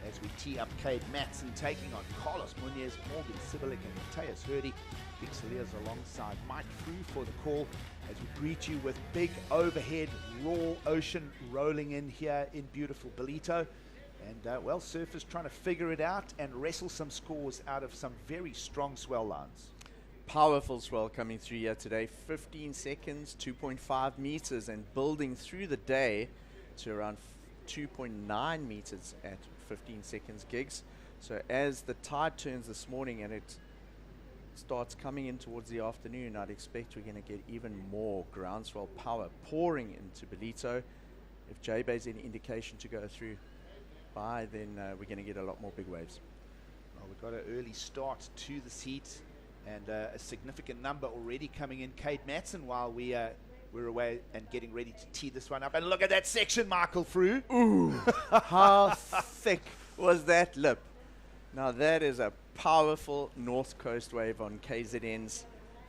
as we tee up Cade Matson taking on Carlos Munoz, Morgan Sibilik and Mateus Hurdy. Big Saliers alongside Mike Frew for the call as we greet you with big overhead raw ocean rolling in here in beautiful Ballito. And well, surfers trying to figure it out and wrestle some scores out of some very strong swell lines. Powerful swell coming through here today. 15 seconds, 2.5 meters, and building through the day to around 2.9 meters at 15 seconds gigs. So as the tide turns this morning and it starts coming in towards the afternoon, I'd expect we're going to get even more groundswell power pouring into Ballito. If J-Bay's any indication to go through by, then we're going to get a lot more big waves. Well, we've got an early start to this heat and a significant number already coming in. Cade Matson while we're away and getting ready to tee this one up. And look at that section, Michael Frew. Ooh, how thick was that lip? Now that is a powerful north coast wave on KZN's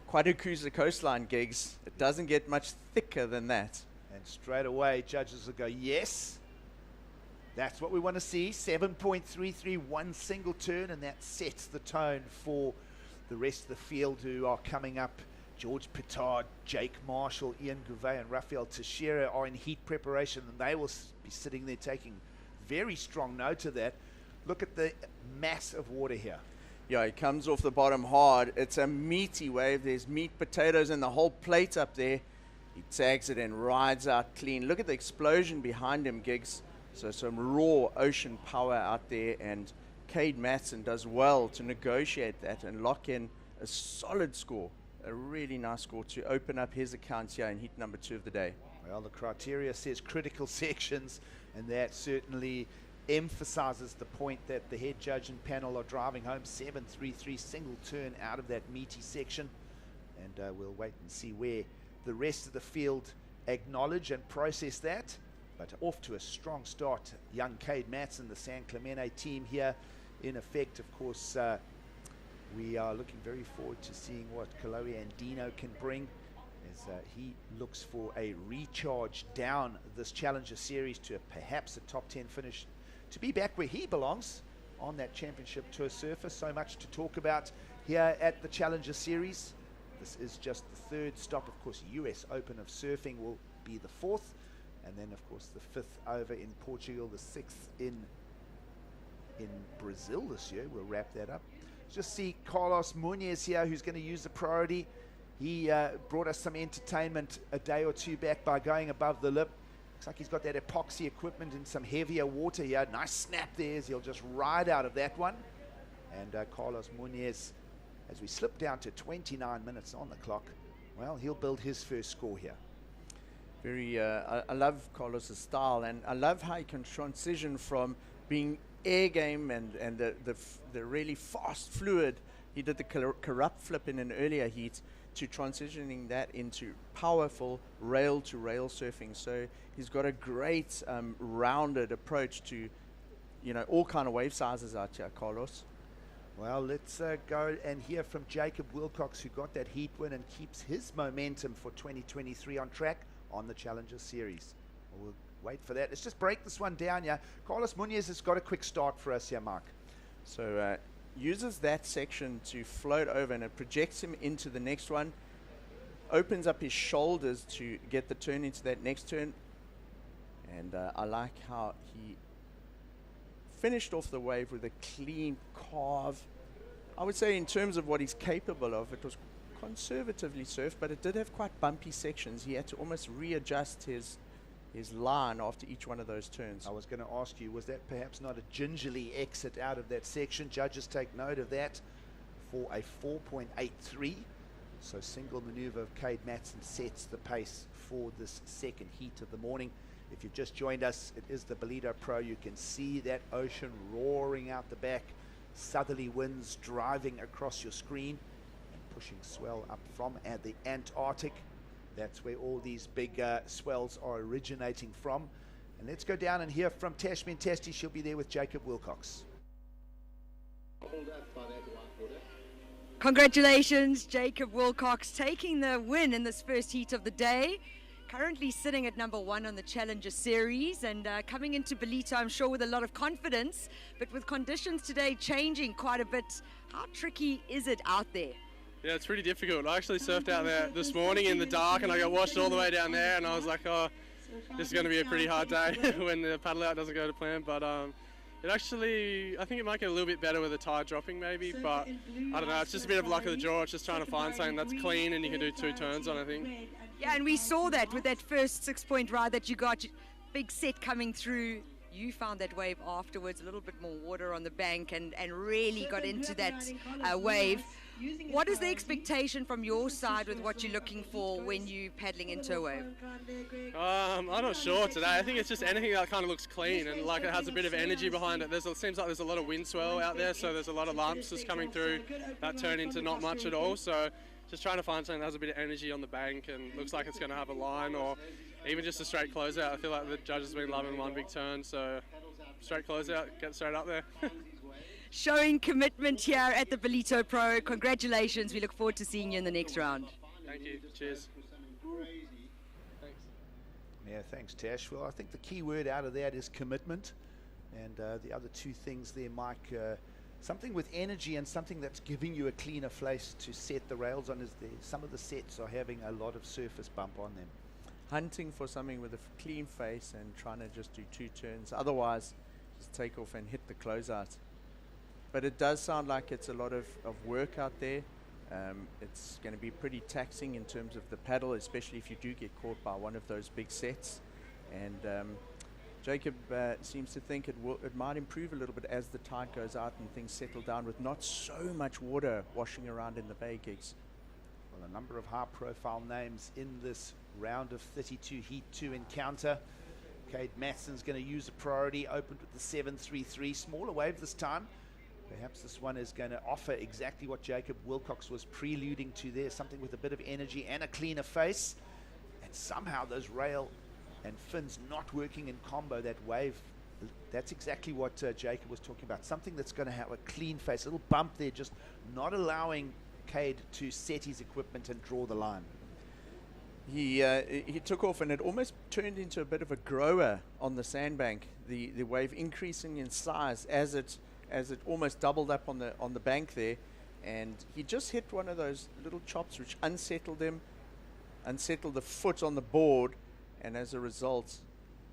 Quadrucruiser coastline gigs. It doesn't get much thicker than that. And straight away, judges will go, yes. That's what we want to see. 7.33, one single turn, and that sets the tone for the rest of the field who are coming up. George Pittard, Jake Marshall, Ian Gouvet, and Rafael Teixeira are in heat preparation, and they will be sitting there taking very strong note of that. Look at the mass of water here. Yeah, it comes off the bottom hard. It's a meaty wave. There's meat, potatoes, and the whole plate up there. He tags it and rides out clean. Look at the explosion behind him, gigs. So some raw ocean power out there, and Cade Matson does well to negotiate that and lock in a solid score, a really nice score to open up his account here in heat number 2 of the day. Well, the criteria says critical sections, and that certainly emphasizes the point that the head judge and panel are driving home. 7.33 single turn out of that meaty section, and we'll wait and see where the rest of the field acknowledge and process that. But off to a strong start, young Cade Matson, the San Clemente team here in effect. Of course, we are looking very forward to seeing what Kaloe and Dino can bring as he looks for a recharge down this Challenger Series to perhaps a top 10 finish, to be back where he belongs on that Championship Tour surface. So much to talk about here at the Challenger Series. This is just the third stop. Of course, US Open of Surfing will be the fourth, and then of course the fifth over in Portugal, the sixth in Brazil this year. We'll wrap that up. Just see Carlos Munoz here, who's going to use the priority. He brought us some entertainment a day or two back by going above the lip. Looks like he's got that epoxy equipment in some heavier water here. Nice snap there as he'll just ride out of that one. And Carlos Munoz, as we slip down to 29 minutes on the clock, well, he'll build his first score here. I love Carlos's style, and I love how he can transition from being air game and the really fast fluid. He did the corrupt flip in an earlier heat, to transitioning that into powerful rail-to-rail surfing. So he's got a great rounded approach to, you know, all kind of wave sizes out here, Carlos. Well, let's go and hear from Jacob Wilcox, who got that heat win and keeps his momentum for 2023 on track on the Challenger Series. We'll wait for that. Let's just break this one down here. Carlos Munoz has got a quick start for us here, Mark. So uses that section to float over, and it projects him into the next one, opens up his shoulders to get the turn into that next turn, and I like how he finished off the wave with a clean carve. I would say in terms of what he's capable of, it was conservatively surfed, but it did have quite bumpy sections. He had to almost readjust his line after each one of those turns. I was going to ask you, was that perhaps not a gingerly exit out of that section? Judges take note of that for a 4.83. So single maneuver of Cade Matson sets the pace for this second heat of the morning. If you've just joined us, it is the Ballito Pro. You can see that ocean roaring out the back, southerly winds driving across your screen and pushing swell up from the Antarctic. That's where all these big swells are originating from. And let's go down and hear from Tashmin Testi. She'll be there with Jacob Wilcox. Congratulations, Jacob Wilcox, taking the win in this first heat of the day. Currently sitting at number 1 on the Challenger Series, and coming into Ballito, I'm sure, with a lot of confidence. But with conditions today changing quite a bit, how tricky is it out there? Yeah, it's pretty difficult. I actually surfed out there this morning in the dark, and I got washed all the way down there, and I was like, oh, this is going to be a pretty hard day when the paddle out doesn't go to plan. But it actually, I think it might get a little bit better with the tide dropping maybe, but I don't know, it's just a bit of luck of the draw. It's just trying to find something that's clean and you can do 2 turns on, I think. Yeah, and we saw that with that first 6-point ride that you got, big set coming through. You found that wave afterwards, a little bit more water on the bank, and really got into that wave. What is the expectation from your side with what you're looking for when you're paddling into a wave? I'm not sure today. I think it's just anything that kind of looks clean and like it has a bit of energy behind it. It seems like there's a lot of wind swell out there, so there's a lot of lumps just coming through that turn into not much at all. So just trying to find something that has a bit of energy on the bank and looks like it's going to have a line, or even just a straight closeout. I feel like the judges have been loving one big turn, so straight closeout, get straight up there. Showing commitment here at the Ballito Pro. Congratulations. We look forward to seeing you in the next round. Thank you. Cheers. Thanks. Yeah, thanks, Tash. Well, I think the key word out of that is commitment. And the other two things there, Mike, something with energy and something that's giving you a cleaner place to set the rails on. Is there some of the sets are having a lot of surface bump on them. Hunting for something with a clean face and trying to just do 2 turns. Otherwise, just take off and hit the closeout. But it does sound like it's a lot of work out there. It's going to be pretty taxing in terms of the paddle, especially if you do get caught by one of those big sets. And Jacob seems to think it might improve a little bit as the tide goes out and things settle down with not so much water washing around in the bay gigs. Well, a number of high-profile names in this round of 32 Heat 2 encounter. Cade Matson's going to use a priority, opened with the 733, smaller wave this time. Perhaps this one is going to offer exactly what Jacob Wilcox was preluding to there, something with a bit of energy and a cleaner face. And somehow those rail and fins not working in combo, that wave, that's exactly what Jacob was talking about. Something that's going to have a clean face, a little bump there, just not allowing Cade to set his equipment and draw the line. He took off, and it almost turned into a bit of a grower on the sandbank. The wave increasing in size as it almost doubled up on the bank there, and he just hit one of those little chops which unsettled him, unsettled the foot on the board, and as a result,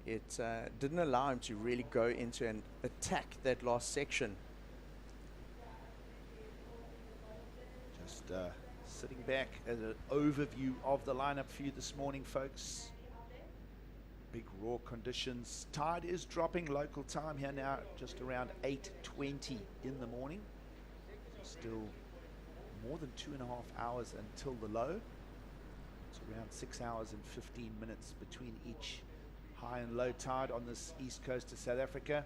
it didn't allow him to really go into and attack that last section. Just sitting back at an overview of the lineup for you this morning, folks. Big raw conditions. Tide is dropping local time here now, just around 8:20 in the morning. Still more than 2.5 hours until the low. It's around 6 hours and 15 minutes between each high and low tide on this east coast of South Africa.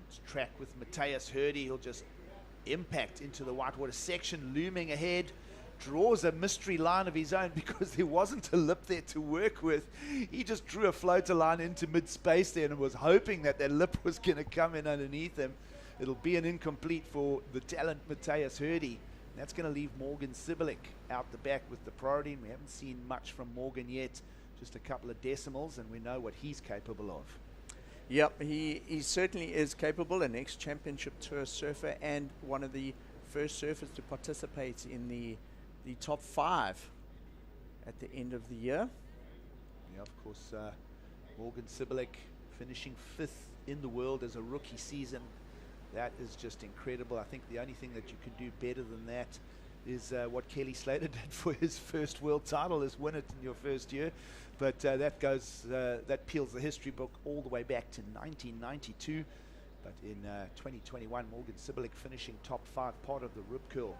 It's track with Matthias Hurdy. He'll just impact into the whitewater section, looming ahead. Draws a mystery line of his own because there wasn't a lip there to work with. He just drew a floater line into mid-space there and was hoping that that lip was going to come in underneath him. It'll be an incomplete for the talent Matthias Hurdy. That's going to leave Morgan Sibilik out the back with the priority. And we haven't seen much from Morgan yet, just a couple of decimals, and we know what he's capable of. Yep, he certainly is capable, an ex-championship tour surfer and one of the first surfers to participate in the top 5 at the end of the year. Yeah, of course, Morgan Sibilik finishing 5th in the world as a rookie season. That is just incredible. I think the only thing that you can do better than that is what Kelly Slater did for his first world title, is win it in your first year. But that peels the history book all the way back to 1992. But in 2021, Morgan Sibilik finishing top 5, part of the Rip Curl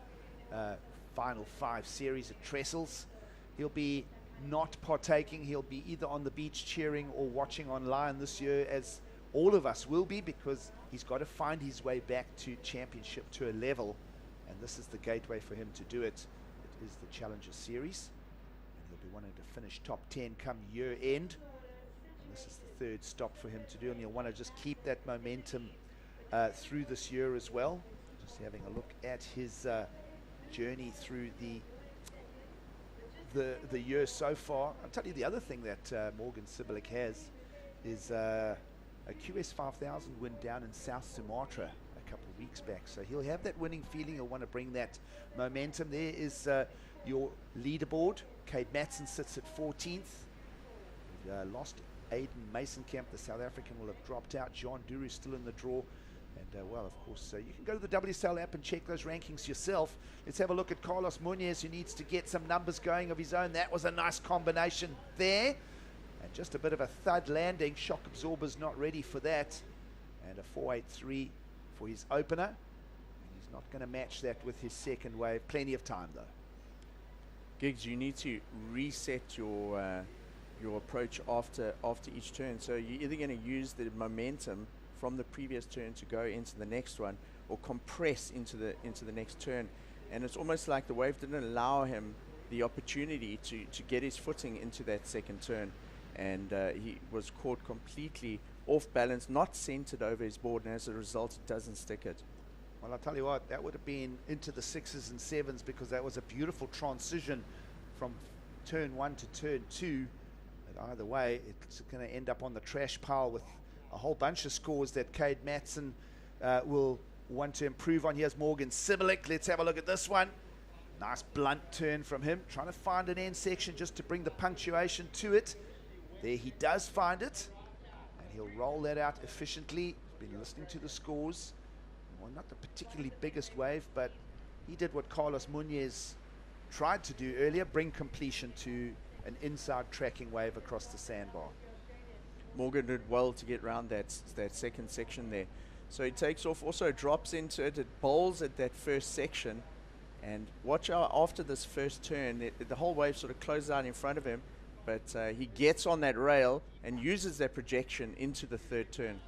Final 5 series at Trestles. He'll be not partaking. He'll be either on the beach cheering or watching online this year, as all of us will be, because he's got to find his way back to championship tour level, and this is the gateway for him to do it. It is the Challenger Series, and he'll be wanting to finish top 10 come year end. And this is the 3rd stop for him to do, and he'll want to just keep that momentum through this year as well. Just having a look at his journey through the year so far. I'll tell you the other thing that Morgan Sibilik has is a QS 5000 win down in South Sumatra a couple of weeks back. So he'll have that winning feeling. He'll want to bring that momentum. There is your leaderboard. Cade Matson sits at 14th. Lost Aiden Masonkamp, the South African, will have dropped out. John Duru still in the draw. And, well, of course, you can go to the WSL app and check those rankings yourself. Let's have a look at Carlos Munoz, who needs to get some numbers going of his own. That was a nice combination there. And just a bit of a thud landing. Shock absorber's not ready for that. And a 4.83 for his opener. And he's not going to match that with his second wave. Plenty of time, though. Giggs, you need to reset your approach after each turn. So you're either going to use the momentum from the previous turn to go into the next one, or compress into the next turn. And it's almost like the wave didn't allow him the opportunity to get his footing into that second turn, and he was caught completely off balance, not centered over his board, and as a result it doesn't stick it. Well, I'll tell you what, that would have been into the 6s and 7s, because that was a beautiful transition from turn 1 to turn 2. But either way, it's going to end up on the trash pile with a whole bunch of scores that Cade Matson will want to improve on. Here's Morgan Sibilik. Let's have a look at this one. Nice blunt turn from him, trying to find an end section just to bring the punctuation to it. There he does find it, and he'll roll that out efficiently. Been listening to the scores. Well, not the particularly biggest wave, but he did what Carlos Munoz tried to do earlier, bring completion to an inside tracking wave across the sandbar. Morgan did well to get around that second section there. So he takes off, also drops into it, it bowls at that first section, and watch out after this first turn, the whole wave sort of closes out in front of him, but he gets on that rail and uses that projection into the third turn.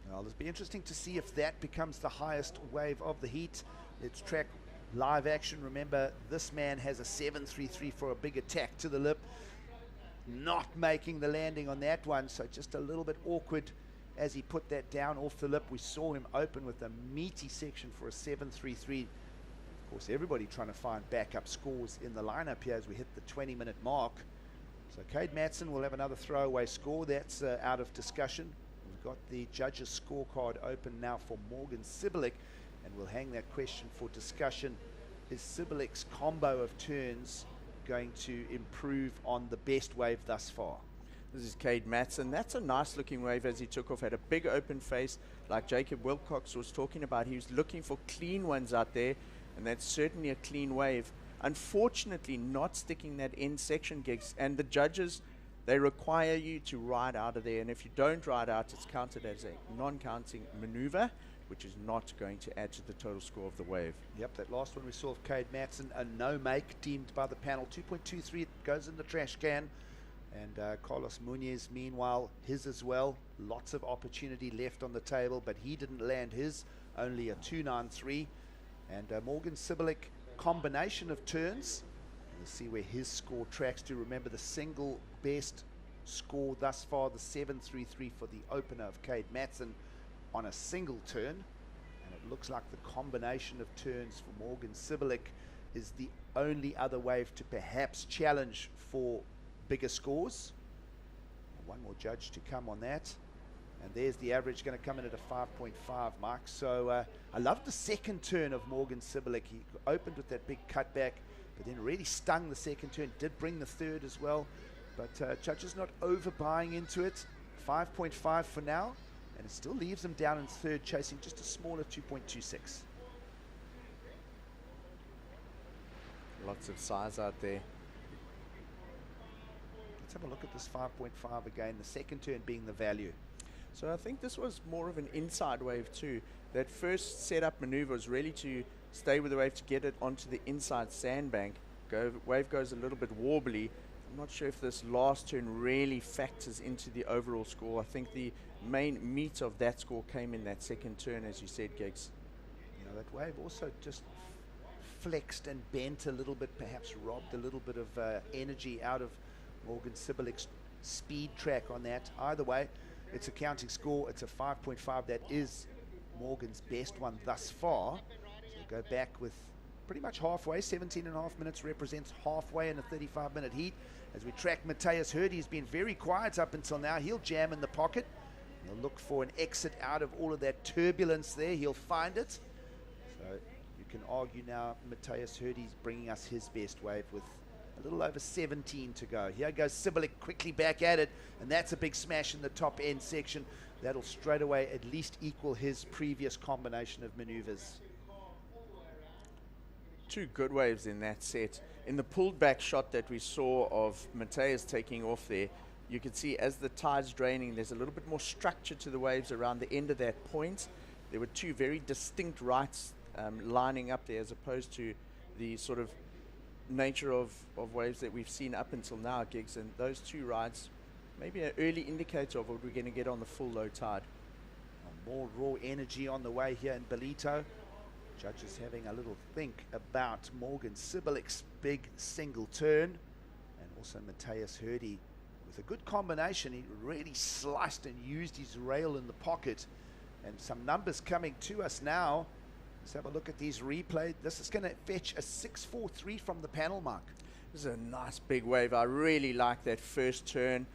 Well, it'll be interesting to see if that becomes the highest wave of the heat. Let's track live action. Remember, this man has a 7.33 for a big attack to the lip. Not making the landing on that one, so just a little bit awkward as he put that down off the lip. We saw him open with a meaty section for a 7.33. Of course, everybody trying to find backup scores in the lineup here as we hit the 20-minute mark. So Cade Matson will have another throwaway score. That's out of discussion. We've got the judges' scorecard open now for Morgan Sibilik, and we'll hang that question for discussion. Is Sibilik's combo of turns going to improve on the best wave thus far? This is Cade Matson. That's a nice looking wave as he took off. Had a big open face like Jacob Wilcox was talking about. He was looking for clean ones out there, and that's certainly a clean wave. Unfortunately, not sticking that end section, gigs. And the judges, they require you to ride out of there. And if you don't ride out, it's counted as a non-counting maneuver, which is not going to add to the total score of the wave. Yep, that last one we saw of Cade Matson, a no-make deemed by the panel. 2.23 goes in the trash can. And Carlos Munoz, meanwhile, his as well. Lots of opportunity left on the table, but he didn't land his, only a 2.93. And Morgan Sibilik, combination of turns. We'll see where his score tracks to. Remember, the single best score thus far, the 7.33 for the opener of Cade Matson on a single turn. And it looks like the combination of turns for Morgan Sibilik is the only other wave to perhaps challenge for bigger scores. One more judge to come on that. And there's the average going to come in at a 5.5 mark. So I love the second turn of Morgan Sibilik. He opened with that big cutback, but then really stung the second turn. Did bring the third as well. But judges not overbuying into it. 5.5 for now. And it still leaves him down in third, chasing just a smaller 2.26. Lots of size out there. Let's have a look at this 5.5 again, the second turn being the value. So I think this was more of an inside wave too. That first setup maneuver was really to stay with the wave to get it onto the inside sandbank. Wave goes a little bit wobbly. I'm not sure if this last turn really factors into the overall score. I think the main meat of that score came in that second turn, as you said, Gigs. You know, that wave also just flexed and bent a little bit, perhaps robbed a little bit of energy out of Morgan Sibilik's speed track on that. Either way, it's a counting score. It's a 5.5. That is Morgan's best one thus far. So we'll go back with pretty much halfway. 17.5 minutes represents halfway in a 35-minute heat. As we track Matthias Hurdy, he's been very quiet up until now. He'll jam in the pocket. He'll look for an exit out of all of that turbulence there. He'll find it. So you can argue now Matthias Hurdy's bringing us his best wave with a little over 17 to go. Here goes Sibilik quickly back at it, and that's a big smash in the top end section. That'll straight away at least equal his previous combination of maneuvers. Two good waves in that set. In the pulled back shot that we saw of Matthias taking off there, you can see as the tide's draining, there's a little bit more structure to the waves around the end of that point. There were two very distinct rights lining up there, as opposed to the sort of nature of waves that we've seen up until now, Gigs. And those two rides, maybe an early indicator of what we're going to get on the full low tide. More raw energy on the way here in Ballito. Judges having a little think about Morgan Sibilik's big single turn, and also Matthias Hurdy with a good combination. He really sliced and used his rail in the pocket, and some numbers coming to us now. Let's have a look at these replays. This is going to fetch a 6.43 from the panel mark. This is a nice big wave. I really like that first turn.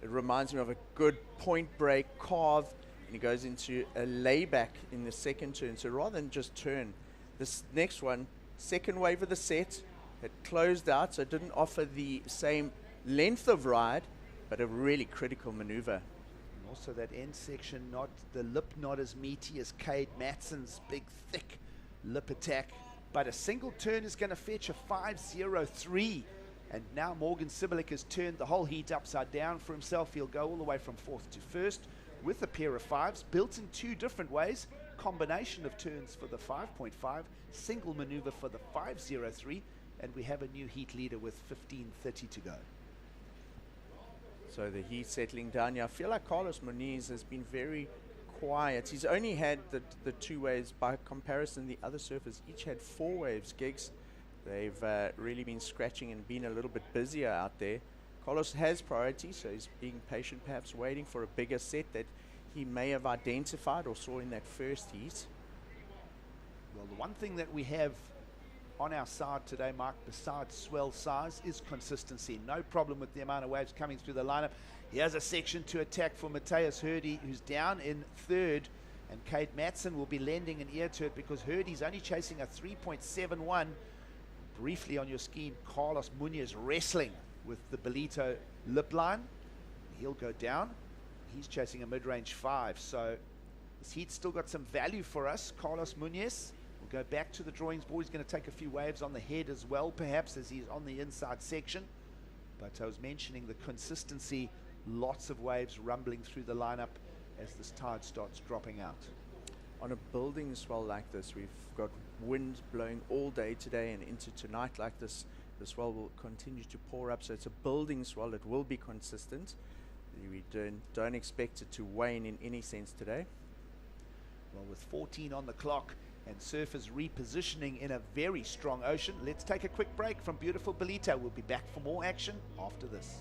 It reminds me of a good point break carve, and he goes into a layback in the second turn. So rather than just turn, this next one, second wave of the set, it closed out, so it didn't offer the same length of ride, but a really critical maneuver. And also that end section, not the lip not as meaty as Cade Matson's big thick lip attack, but a single turn is going to fetch a 5.03. And now Morgan Sibilik has turned the whole heat upside down for himself. He'll go all the way from fourth to first with a pair of fives, built in two different ways. Combination of turns for the 5.5, single maneuver for the 5.03, and we have a new heat leader with 15.30 to go. So the heat settling down here. I feel like Carlos Munoz has been very quiet. He's only had the two waves. By comparison, the other surfers each had 4 waves, Gigs. They've really been scratching and been a little bit busier out there. Carlos has priority, so he's being patient, perhaps waiting for a bigger set that he may have identified or saw in that first heat. Well, the one thing that we have on our side today, Mark, besides swell size, is consistency. No problem with the amount of waves coming through the lineup. He has a section to attack for Matthias Hurdy, who's down in third, and Cade Matson will be lending an ear to it because Hurdy's only chasing a 3.71. Briefly on your scheme, Carlos Munoz wrestling with the Ballito lip line. He'll go down. He's chasing a mid-range 5, so this heat's still got some value for us. Carlos Munoz will go back to the drawings board. He's going to take a few waves on the head as well, perhaps, as he's on the inside section. But I was mentioning the consistency, lots of waves rumbling through the lineup as this tide starts dropping out. On a building swell like this, we've got wind blowing all day today and into tonight like this. The swell will continue to pour up, so it's a building swell. It will be consistent. We don't expect it to wane in any sense today. Well, with 14 on the clock and surfers repositioning in a very strong ocean, let's take a quick break from beautiful Ballito. We'll be back for more action after this.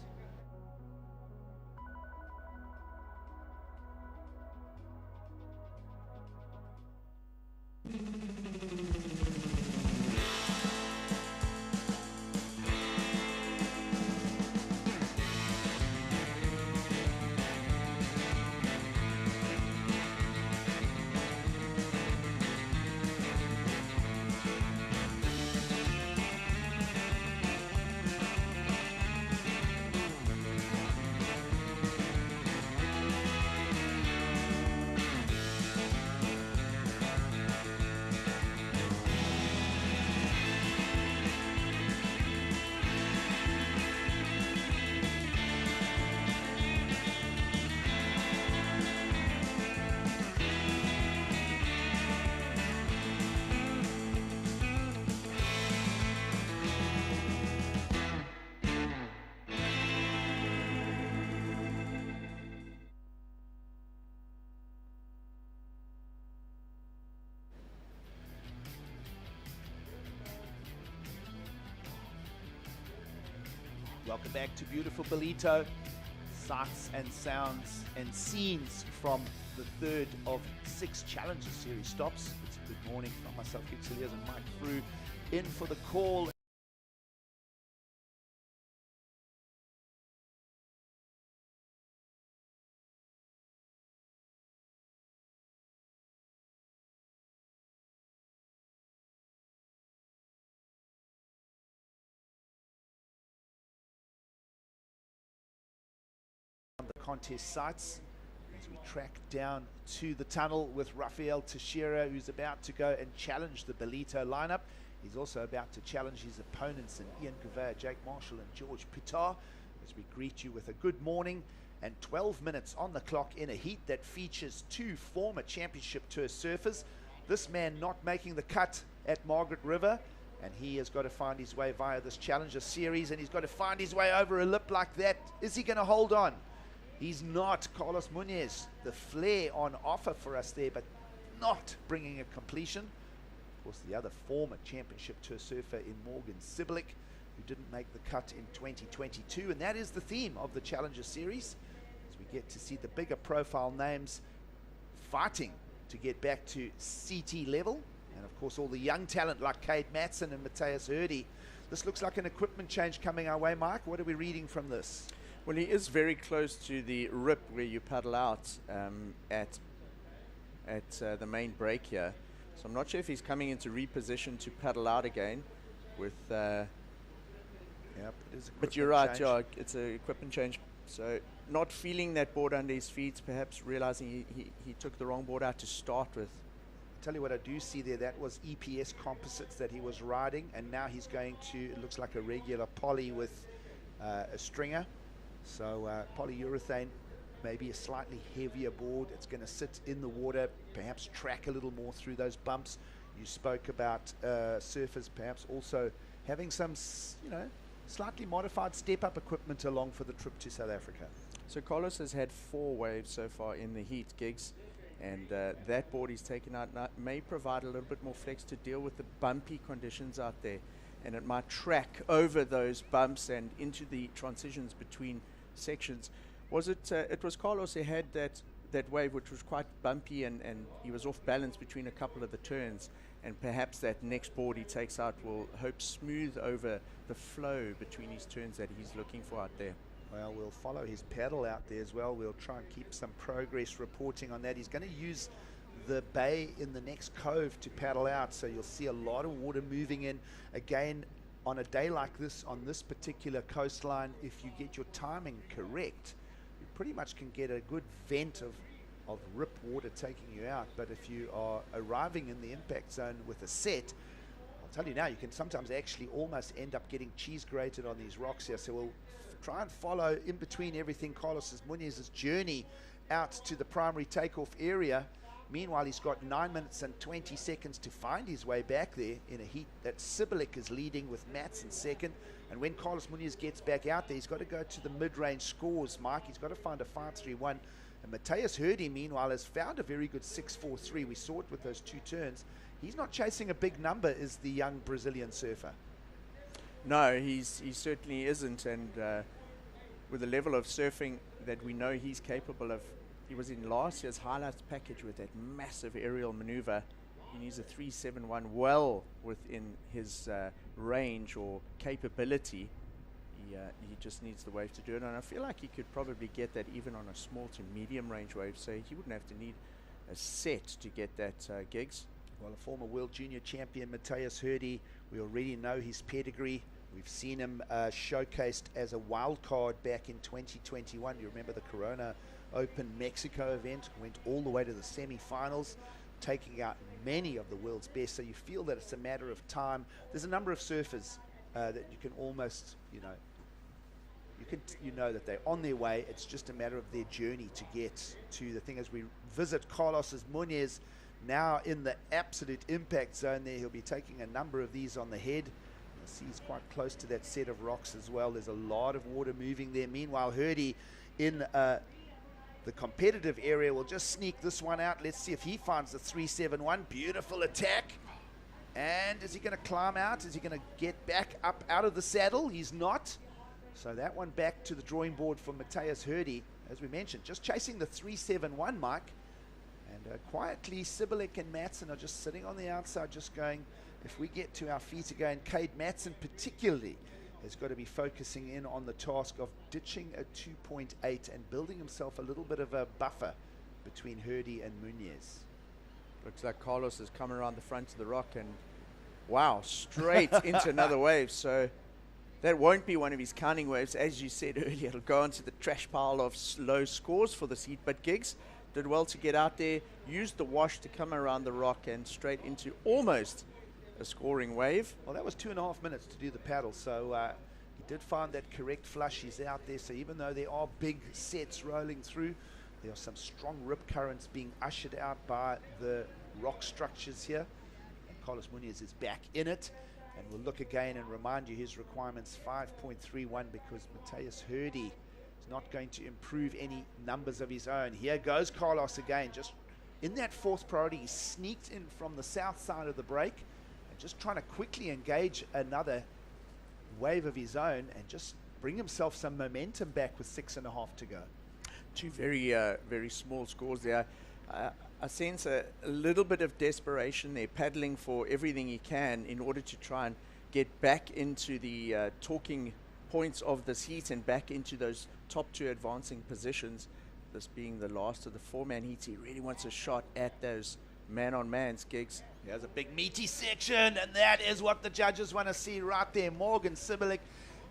Welcome back to beautiful Ballito. Sights and sounds and scenes from the third of 6 Challenger Series stops. It's a good morning from myself, Kixeliers, and Mike Frew in for the call. The contest sites as we track down to the tunnel with Rafael Teixeira, who's about to go and challenge the Ballito lineup. He's also about to challenge his opponents in Ian Gouveia, Jake Marshall and George Pitar, as we greet you with a good morning and 12 minutes on the clock in a heat that features 2 former championship tour surfers. This man not making the cut at Margaret River, and he has got to find his way via this Challenger Series, and he's got to find his way over a lip like that. Is he going to hold on? He's not. Carlos Munoz, the flair on offer for us there, but not bringing a completion. Of course, the other former championship tour surfer in Morgan Sibilik, who didn't make the cut in 2022, and that is the theme of the Challenger Series, as we get to see the bigger profile names fighting to get back to CT level, and of course all the young talent like Cade Matson and Matthias Hurdy. This looks like an equipment change coming our way, Mike. What are we reading from this? Well, he is very close to the rip where you paddle out at the main break here. So I'm not sure if he's coming into reposition to paddle out again with... Yep, it is. But you're right, yeah, it's an equipment change. So not feeling that board under his feet, perhaps realizing he took the wrong board out to start with. Tell you what I do see there, that was EPS composites that he was riding, and now he's going to, it looks like a regular poly with a stringer. So polyurethane, maybe a slightly heavier board. It's going to sit in the water, perhaps track a little more through those bumps. You spoke about surfers perhaps also having some, slightly modified step-up equipment along for the trip to South Africa. So Carlos has had 4 waves so far in the heat gigs, and that board he's taken out now may provide a little bit more flex to deal with the bumpy conditions out there, and it might track over those bumps and into the transitions between sections. Was it? It was Carlos who had that that wave, which was quite bumpy, and he was off balance between a couple of the turns, and perhaps that next board he takes out will hope smooth over the flow between his turns that he's looking for out there. Well, we'll follow his paddle out there as well. We'll try and keep some progress reporting on that. He's going to use the bay in the next cove to paddle out, so you'll see a lot of water moving in. Again, on a day like this, on this particular coastline, if you get your timing correct, you pretty much can get a good vent of rip water taking you out. But if you are arriving in the impact zone with a set, I'll tell you now, you can sometimes actually almost end up getting cheese grated on these rocks here. So we'll try and follow in between everything Carlos Muniz's journey out to the primary takeoff area. Meanwhile, he's got 9 minutes and 20 seconds to find his way back there in a heat that Sibilik is leading with Mats in second. And when Carlos Muniz gets back out there, he's got to go to the mid-range scores, Mike. He's got to find a 5.31. And Matthias Hurdy, meanwhile, has found a very good 6.43. We saw it with those two turns. He's not chasing a big number, is the young Brazilian surfer. No, he certainly isn't. And with the level of surfing that we know he's capable of, he was in last year's highlights package with that massive aerial maneuver. He needs a 3.71 well within his range or capability. He just needs the wave to do it, and I feel like he could probably get that even on a small to medium range wave, so he wouldn't have to need a set to get that gigs. Well, a former world junior champion, Matthias Hurdy, we already know his pedigree. We've seen him showcased as a wild card back in 2021. You remember the Corona Open Mexico event, went all the way to the semi-finals, taking out many of the world's best. So you feel that it's a matter of time. There's a number of surfers that you can almost, you know that they're on their way. It's just a matter of their journey to get to the thing. As we visit Carlos Munez now in the absolute impact zone there, he'll be taking a number of these on the head. You'll see he's quite close to that set of rocks as well. There's a lot of water moving there. Meanwhile, Hurdy in the competitive area will just sneak this one out. Let's see if he finds the 3.71. Beautiful attack. And is he going to climb out? Is he going to get back up out of the saddle? He's not. So that one back to the drawing board for Matthias Hurdy. As we mentioned, just chasing the 3.71, Mike. And quietly, Sibilik and Matson are just sitting on the outside, just going, if we get to our feet again, Cade Matson particularly has got to be focusing in on the task of ditching a 2.8 and building himself a little bit of a buffer between Hurdy and Munez. Looks like Carlos has come around the front of the rock and, wow, straight into another wave. So that won't be one of his counting waves. As you said earlier, it'll go onto the trash pile of low scores for this heat. But Giggs did well to get out there, used the wash to come around the rock and straight into almost a scoring wave. Well, that was 2.5 minutes to do the paddle, so he did find that correct flush. He's out there, so even though there are big sets rolling through, there are some strong rip currents being ushered out by the rock structures here. And Carlos Munez is back in it, and we'll look again and remind you his requirements 5.31 because Matthias Hurdy is not going to improve any numbers of his own. Here goes Carlos again, just in that fourth priority. He sneaked in from the south side of the break, just trying to quickly engage another wave of his own and just bring himself some momentum back with 6.5 to go. Two very small scores there. I sense a little bit of desperation there, paddling for everything he can in order to try and get back into the talking points of this heat and back into those top two advancing positions. This being the last of the four-man heats, he really wants a shot at those man-on-man's, Gigs. There's a big meaty section, and that is what the judges want to see right there. Morgan Sibilik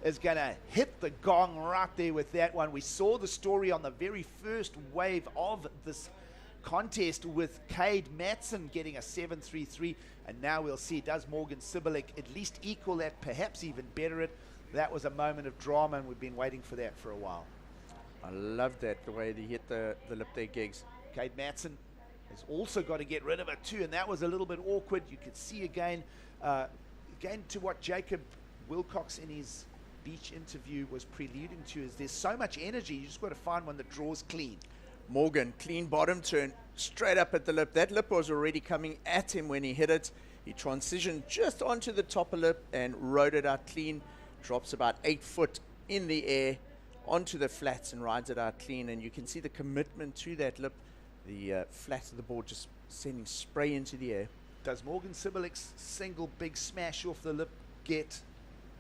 is going to hit the gong right there with that one. We saw the story on the very first wave of this contest with Cade Matson getting a 7.33, and now we'll see, does Morgan Sibilik at least equal that, perhaps even better it? That was a moment of drama, and we've been waiting for that for a while. I love that, the way they hit the lip there, Gigs. Cade Matson has also got to get rid of it too, and that was a little bit awkward. You could see again to what Jacob Wilcox in his beach interview was preluding to, is there's so much energy, you just got to find one that draws clean. Morgan, clean bottom turn, straight up at the lip. That lip was already coming at him when he hit it. He transitioned just onto the top of lip and rode it out clean. Drops about 8 foot in the air onto the flats and rides it out clean. And you can see the commitment to that lip the flat of the board just sending spray into the air. Does Morgan Sibilic's single big smash off the lip get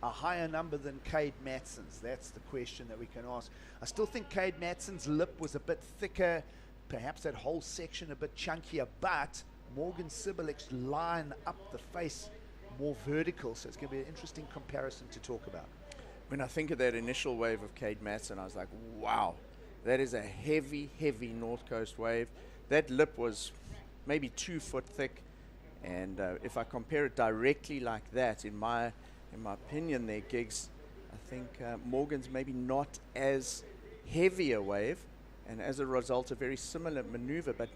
a higher number than Cade Matson's? That's the question that we can ask. I still think Cade Matson's lip was a bit thicker, perhaps that whole section a bit chunkier, but Morgan Sibilic's line up the face more vertical, so it's going to be an interesting comparison to talk about. When I think of that initial wave of Cade Matson, I was like, wow, that is a heavy, heavy North Coast wave. That lip was maybe 2 foot thick, and if I compare it directly like that, in my opinion there, Gigs, I think Morgan's maybe not as heavy a wave, and as a result a very similar maneuver, but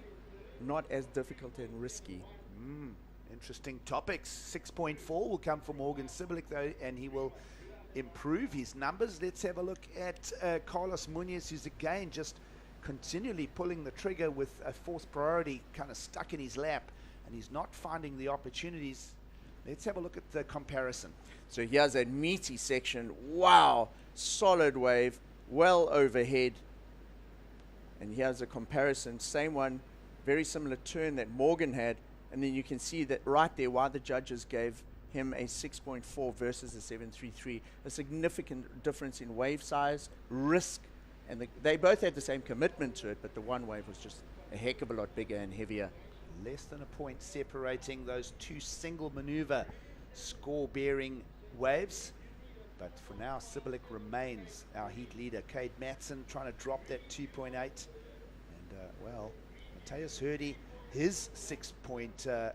not as difficult and risky. Interesting topics. 6.4 will come from Morgan Sibilic though, and he will improve his numbers. Let's have a look at Carlos Munoz, who's again just continually pulling the trigger with a fourth priority kind of stuck in his lap, and he's not finding the opportunities. Let's have a look at the comparison. So here's that meaty section. Wow, solid wave, well overhead. And here's a comparison, same one, very similar turn that Morgan had, and then you can see that right there why the judges gave him a 6.4 versus a 7.33. A significant difference in wave size, risk, and they both had the same commitment to it, but the one wave was just a heck of a lot bigger and heavier. Less than a point separating those two single maneuver score-bearing waves. But for now, Sibilic remains our heat leader. Cade Matson trying to drop that 2.8. And, well, Mateus Hurdy, his six-pointer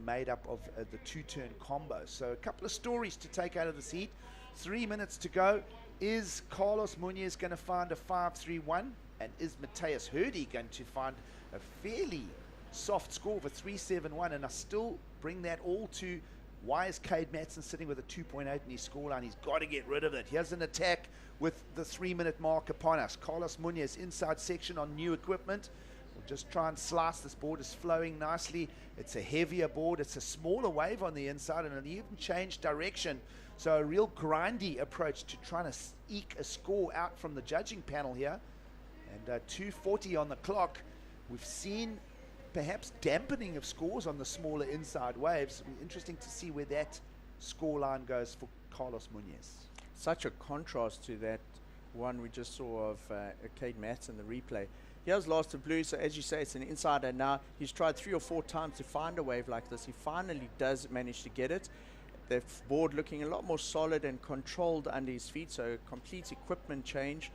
made up of the two-turn combo. So a couple of stories to take out of this heat. 3 minutes to go. Is Carlos Munoz going to find a 5.31? And is Mateus Hurdy going to find a fairly soft score of a 3.71? And I still bring that all to, why is Cade Matson sitting with a 2.8 in his scoreline? He's got to get rid of it. Here's an attack with the 3 minute mark upon us. Carlos Munoz inside section on new equipment. We'll just try and slice. This board is flowing nicely. It's a heavier board. It's a smaller wave on the inside, and it'll even change direction. So a real grindy approach to trying to eke a score out from the judging panel here. And 2:40 on the clock. We've seen perhaps dampening of scores on the smaller inside waves. It'll be interesting to see where that score line goes for Carlos Munoz. Such a contrast to that one we just saw of Cade Matson, the replay. Here's Last of Blue, so as you say, it's an insider now. He's tried 3 or 4 times to find a wave like this. He finally does manage to get it. The board looking a lot more solid and controlled under his feet, so complete equipment change.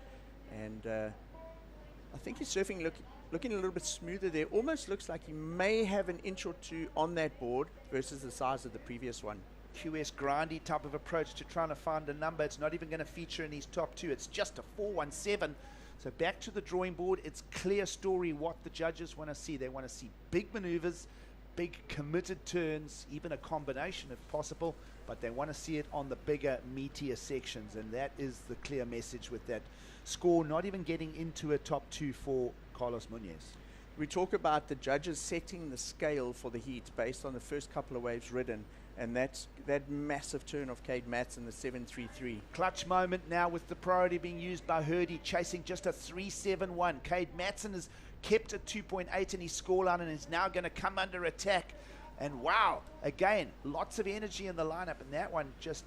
And I think he's surfing looking a little bit smoother there. Almost looks like he may have an inch or two on that board versus the size of the previous one. QS grindy type of approach to trying to find a number. It's not even going to feature in his top 2. It's just a 4.17. So back to the drawing board. It's clear story what the judges want to see. They want to see big maneuvers, big committed turns, even a combination if possible, but they want to see it on the bigger, meatier sections, and that is the clear message with that score not even getting into a top 2 for Carlos Munoz. We talk about the judges setting the scale for the heat based on the first couple of waves ridden, and that's that massive turn of Cade Matson, the 7.33. Clutch moment now with the priority being used by Hurdy, chasing just a 3.71. Cade Matson has kept a 2.8 in his scoreline and is now going to come under attack. And wow, again, lots of energy in the lineup, and that one just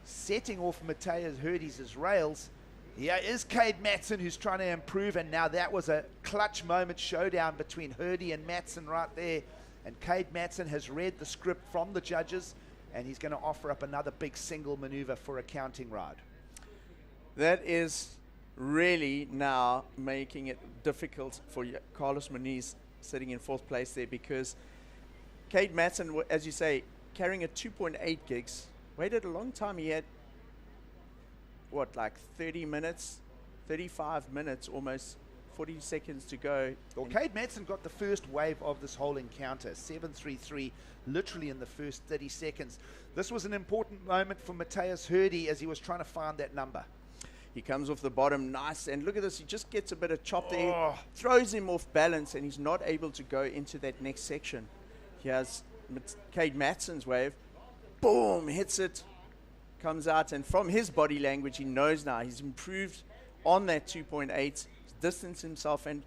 setting off Mateus Hurdy's rails. Here is Cade Matson, who's trying to improve, and now that was a clutch moment showdown between Hurdy and Matson right there. And Cade Matson has read the script from the judges, and he's going to offer up another big single maneuver for a counting ride. That is really now making it difficult for Carlos Munoz sitting in 4th place there, because Cade Matson, as you say, carrying a 2.8 gigs, waited a long time. He had, what, like 30 minutes, 35 minutes almost, 40 seconds to go. Well, Cade Matson got the first wave of this whole encounter, 7.33, literally in the first 30 seconds. This was an important moment for Mateus Hurdy as he was trying to find that number. He comes off the bottom nice, and look at this, he just gets a bit of chop there, throws him off balance, and he's not able to go into that next section. Here's Cade Matson's wave, boom, hits it, comes out, and from his body language, he knows now he's improved on that 2.8, distanced himself, and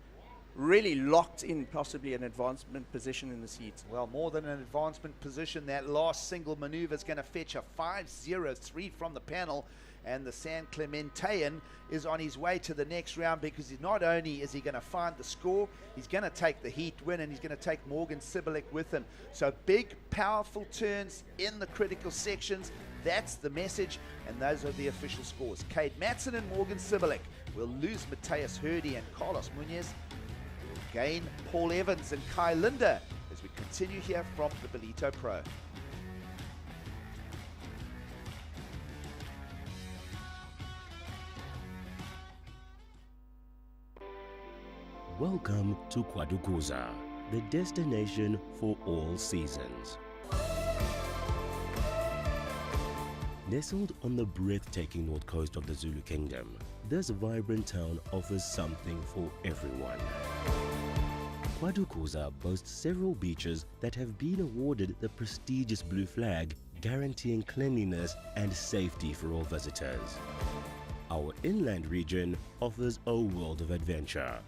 really locked in possibly an advancement position in this heat. Well, more than an advancement position. That last single maneuver is going to fetch a 5.03 from the panel, and the San Clementean is on his way to the next round, because he's not only is he going to find the score, he's going to take the heat win, and he's going to take Morgan Sibilik with him. So big, powerful turns in the critical sections. That's the message, and those are the official scores. Cade Matson and Morgan Sibilik will lose Matthias Hurdy and Carlos Munoz. Gain Paul Evans and Kai Linder as we continue here from the Ballito Pro. Welcome to Kwadukuza, the destination for all seasons. Nestled on the breathtaking north coast of the Zulu Kingdom, this vibrant town offers something for everyone. Kwadukuza boasts several beaches that have been awarded the prestigious Blue Flag, guaranteeing cleanliness and safety for all visitors. Our inland region offers a world of adventure.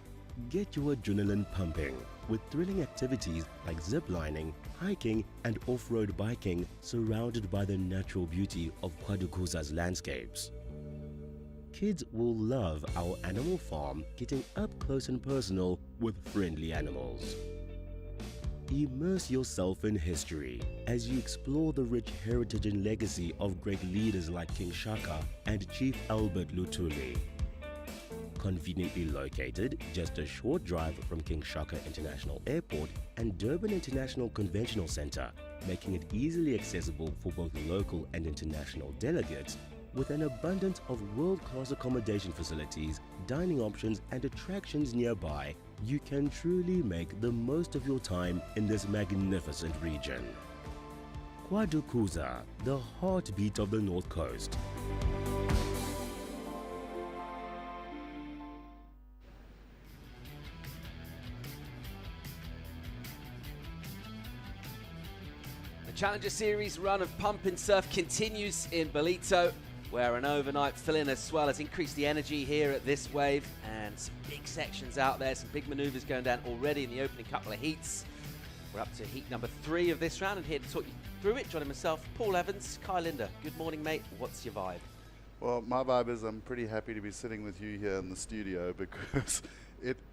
Get your adrenaline pumping with thrilling activities like ziplining, hiking and off-road biking, surrounded by the natural beauty of Kwadukuza's landscapes. Kids will love our animal farm, getting up close and personal with friendly animals. Immerse yourself in history as you explore the rich heritage and legacy of great leaders like King Shaka and Chief Albert Lutuli. Conveniently located just a short drive from King Shaka International Airport and Durban International Conventional Center, making it easily accessible for both local and international delegates. With an abundance of world-class accommodation facilities, dining options and attractions nearby, you can truly make the most of your time in this magnificent region. Kwadukuza, the heartbeat of the North Coast. The Challenger Series run of pump and surf continues in Ballito, where an overnight fill-in as well has increased the energy here at this wave, and some big sections out there, some big maneuvers going down already in the opening couple of heats. We're up to heat number 3 of this round, and here to talk you through it, joining myself, Paul Evans, Kai Linder. Good morning, mate. What's your vibe? Well, my vibe is I'm pretty happy to be sitting with you here in the studio, because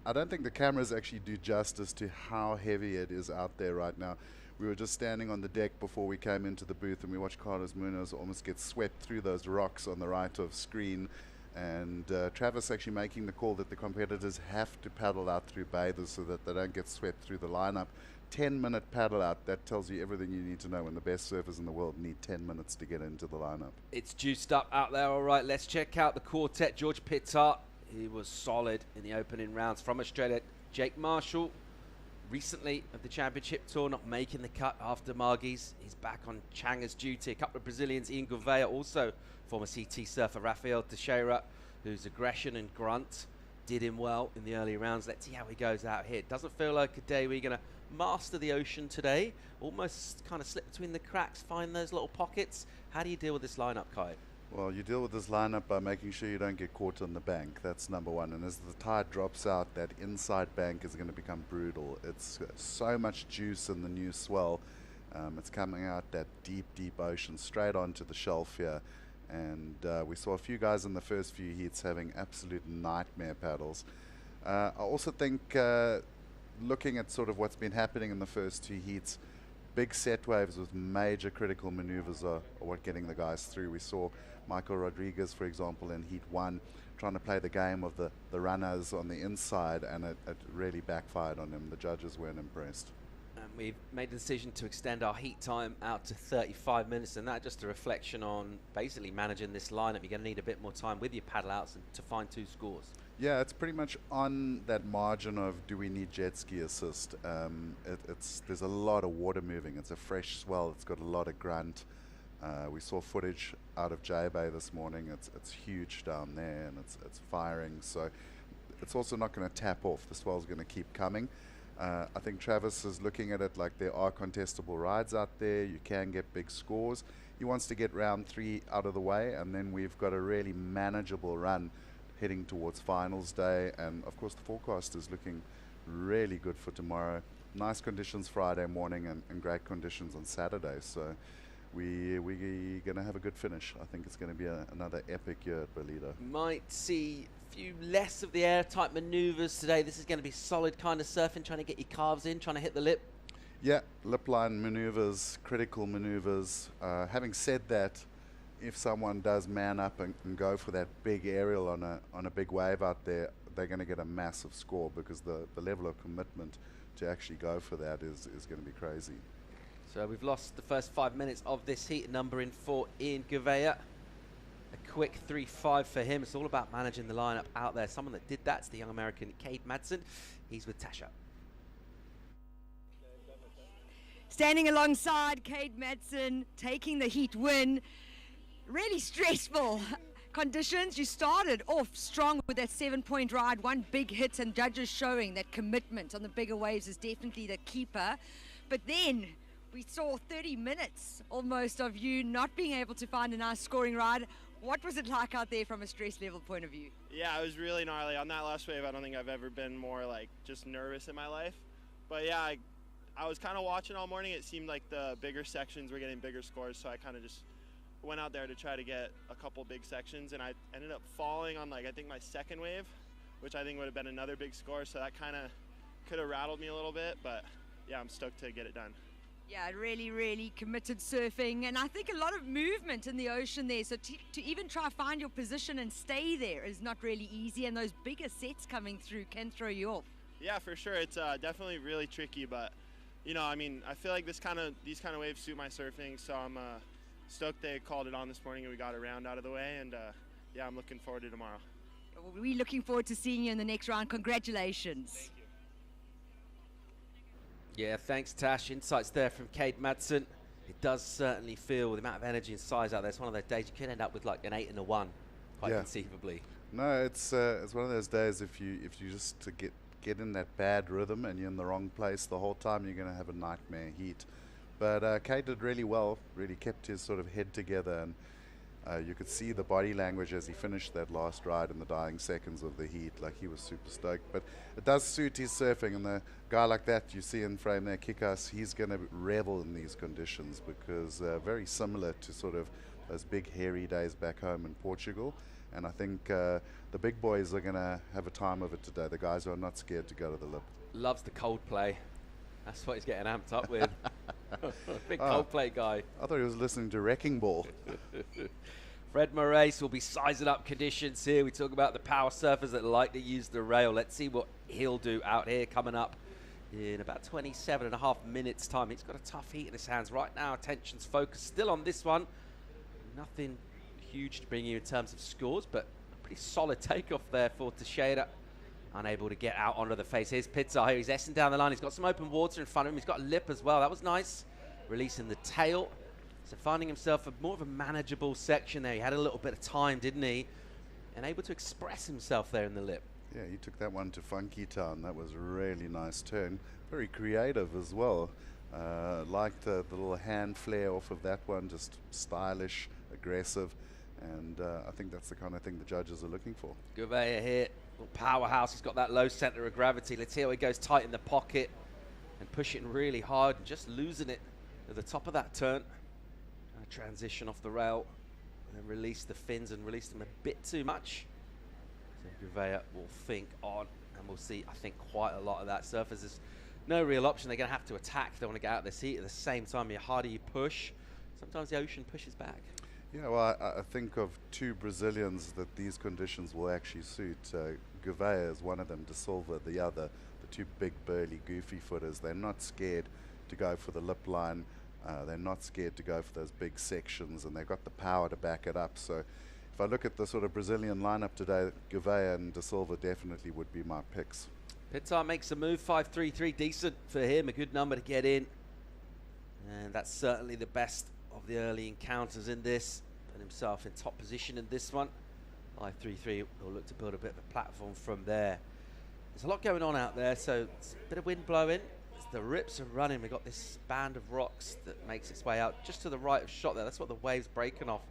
I don't think the cameras actually do justice to how heavy it is out there right now. We were just standing on the deck before we came into the booth, and we watched Carlos Munoz almost get swept through those rocks on the right of screen, and Travis actually making the call that the competitors have to paddle out through bathers so that they don't get swept through the lineup. 10-minute paddle out, that tells you everything you need to know when the best surfers in the world need 10 minutes to get into the lineup. It's juiced up out there. All right, let's check out the quartet. George Pittard, he was solid in the opening rounds. From Australia, Jake Marshall, recently of the championship tour, not making the cut after Margie's. He's back on Changa's duty. A couple of Brazilians, Ian Gouveia, also former CT surfer Rafael Teixeira, whose aggression and grunt did him well in the early rounds. Let's see how he goes out here. It doesn't feel like a day where you're going to master the ocean today. Almost kind of slip between the cracks, find those little pockets. How do you deal with this lineup, Kai? Well, you deal with this lineup by making sure you don't get caught on the bank. That's number one. And as the tide drops out, that inside bank is going to become brutal. It's so much juice in the new swell. It's coming out that deep, deep ocean straight onto the shelf here. And we saw a few guys in the first few heats having absolute nightmare paddles. I also think looking at sort of what's been happening in the first 2 heats, big set waves with major critical maneuvers are what getting the guys through. We saw Michael Rodriguez, for example, in Heat 1, trying to play the game of the runners on the inside, and it really backfired on him. The judges weren't impressed. And we've made the decision to extend our heat time out to 35 minutes, and that's just a reflection on basically managing this lineup. You're going to need a bit more time with your paddle outs to find 2 scores. Yeah, it's pretty much on that margin of do we need jet ski assist. There's a lot of water moving. It's a fresh swell. It's got a lot of grunt. We saw footage out of J Bay this morning. It's huge down there, and it's firing. So it's also not going to tap off. The swell's going to keep coming. I think Travis is looking at it like there are contestable rides out there. You can get big scores. He wants to get round 3 out of the way, and then we've got a really manageable run heading towards finals day. And of course the forecast is looking really good for tomorrow. Nice conditions Friday morning and great conditions on Saturday. So we're going to have a good finish. I think it's going to be another epic year at Ballito. Might see a few less of the air-type manoeuvres today. This is going to be solid kind of surfing, trying to get your calves in, trying to hit the lip. Yeah, lip line maneuvers, critical maneuvers. Having said that, if someone does man up and go for that big aerial on a big wave out there, they're going to get a massive score, because the level of commitment to actually go for that is going to be crazy. So we've lost the first 5 minutes of this heat, numbering 4 Ian Gouveia. A quick 3.5 for him. It's all about managing the lineup out there. Someone that did that's the young American Cade Madsen. He's with Tasha. Standing alongside Cade Madsen, taking the heat win. Really stressful conditions. You started off strong with that 7-point ride, one big hit, and judges showing that commitment on the bigger waves is definitely the keeper. But then we saw 30 minutes almost of you not being able to find a nice scoring ride. What was it like out there from a stress level point of view? Yeah, it was really gnarly. On that last wave, I don't think I've ever been more like just nervous in my life. But yeah, I was kind of watching all morning. It seemed like the bigger sections were getting bigger scores, so I kind of just went out there to try to get a couple big sections, and I ended up falling on I think my second wave, which I think would have been another big score, so that kind of could have rattled me a little bit, but yeah, I'm stoked to get it done. Yeah, really, really committed surfing, and I think a lot of movement in the ocean there, so to even try to find your position and stay there is not really easy, and those bigger sets coming through can throw you off. Yeah, for sure. It's definitely really tricky, but you know, I mean, I feel like these kind of waves suit my surfing, so I'm stoked they called it on this morning and we got a round out of the way, and yeah, I'm looking forward to tomorrow. We're looking forward to seeing you in the next round. Congratulations. Thank you. Yeah, thanks, Tash. Insights there from Cade Madsen. It does certainly feel, with the amount of energy and size out there, it's one of those days you could end up with like an 8 and a 1, quite conceivably. No, it's one of those days if you just to get in that bad rhythm and you're in the wrong place the whole time, you're going to have a nightmare heat. But Cade did really well, really kept his sort of head together, and you could see the body language as he finished that last ride in the dying seconds of the heat. Like, he was super stoked. But it does suit his surfing, and the guy like that you see in frame there, Kikas, he's going to revel in these conditions, because very similar to sort of those big hairy days back home in Portugal. And I think the big boys are going to have a time of it today. The guys who are not scared to go to the lip. Loves the Coldplay. That's what he's getting amped up with. Big Coldplay guy. I thought he was listening to Wrecking Ball. Fred Moraes will be sizing up conditions here. We talk about the power surfers that like to use the rail. Let's see what he'll do out here coming up in about 27.5 minutes time. He's got a tough heat in his hands right now. Attention's focused still on this one. Nothing huge to bring you in terms of scores, but a pretty solid takeoff there for Teixeira. Unable to get out onto the face. Here's Pizza here. He's S-ing down the line. He's got some open water in front of him. He's got a lip as well. That was nice. Releasing the tail. So finding himself more of a manageable section there. He had a little bit of time, didn't he? And able to express himself there in the lip. Yeah, he took that one to Funky Town. That was a really nice turn. Very creative as well. Liked the little hand flare off of that one. Just stylish, aggressive. And I think that's the kind of thing the judges are looking for. Gouveia here. Powerhouse. He's got that low center of gravity. Let's see how he goes tight in the pocket and pushing really hard and just losing it at the top of that turn. Transition off the rail and then release the fins and release them a bit too much. So Gouveia will think on, and we'll see, I think, quite a lot of that. Surfers, there's no real option. They're going to have to attack. They want to get out of this heat. At the same time, the harder you push, sometimes the ocean pushes back. Yeah, well, I think of two Brazilians that these conditions will actually suit. Gouveia is one of them, De Silva the other. The two big, burly, goofy footers. They're not scared to go for the lip line. They're not scared to go for those big sections, and they've got the power to back it up. So if I look at the sort of Brazilian lineup today, Gouveia and De Silva definitely would be my picks. Pitar makes a move, 5.33, decent for him, a good number to get in. And that's certainly the best of the early encounters in this. Put himself in top position in this one. 5.33 will look to build a bit of a platform from there. There's a lot going on out there, so it's a bit of wind blowing. As the rips are running, we've got this band of rocks that makes its way out just to the right of shot there. That's what the wave's breaking off.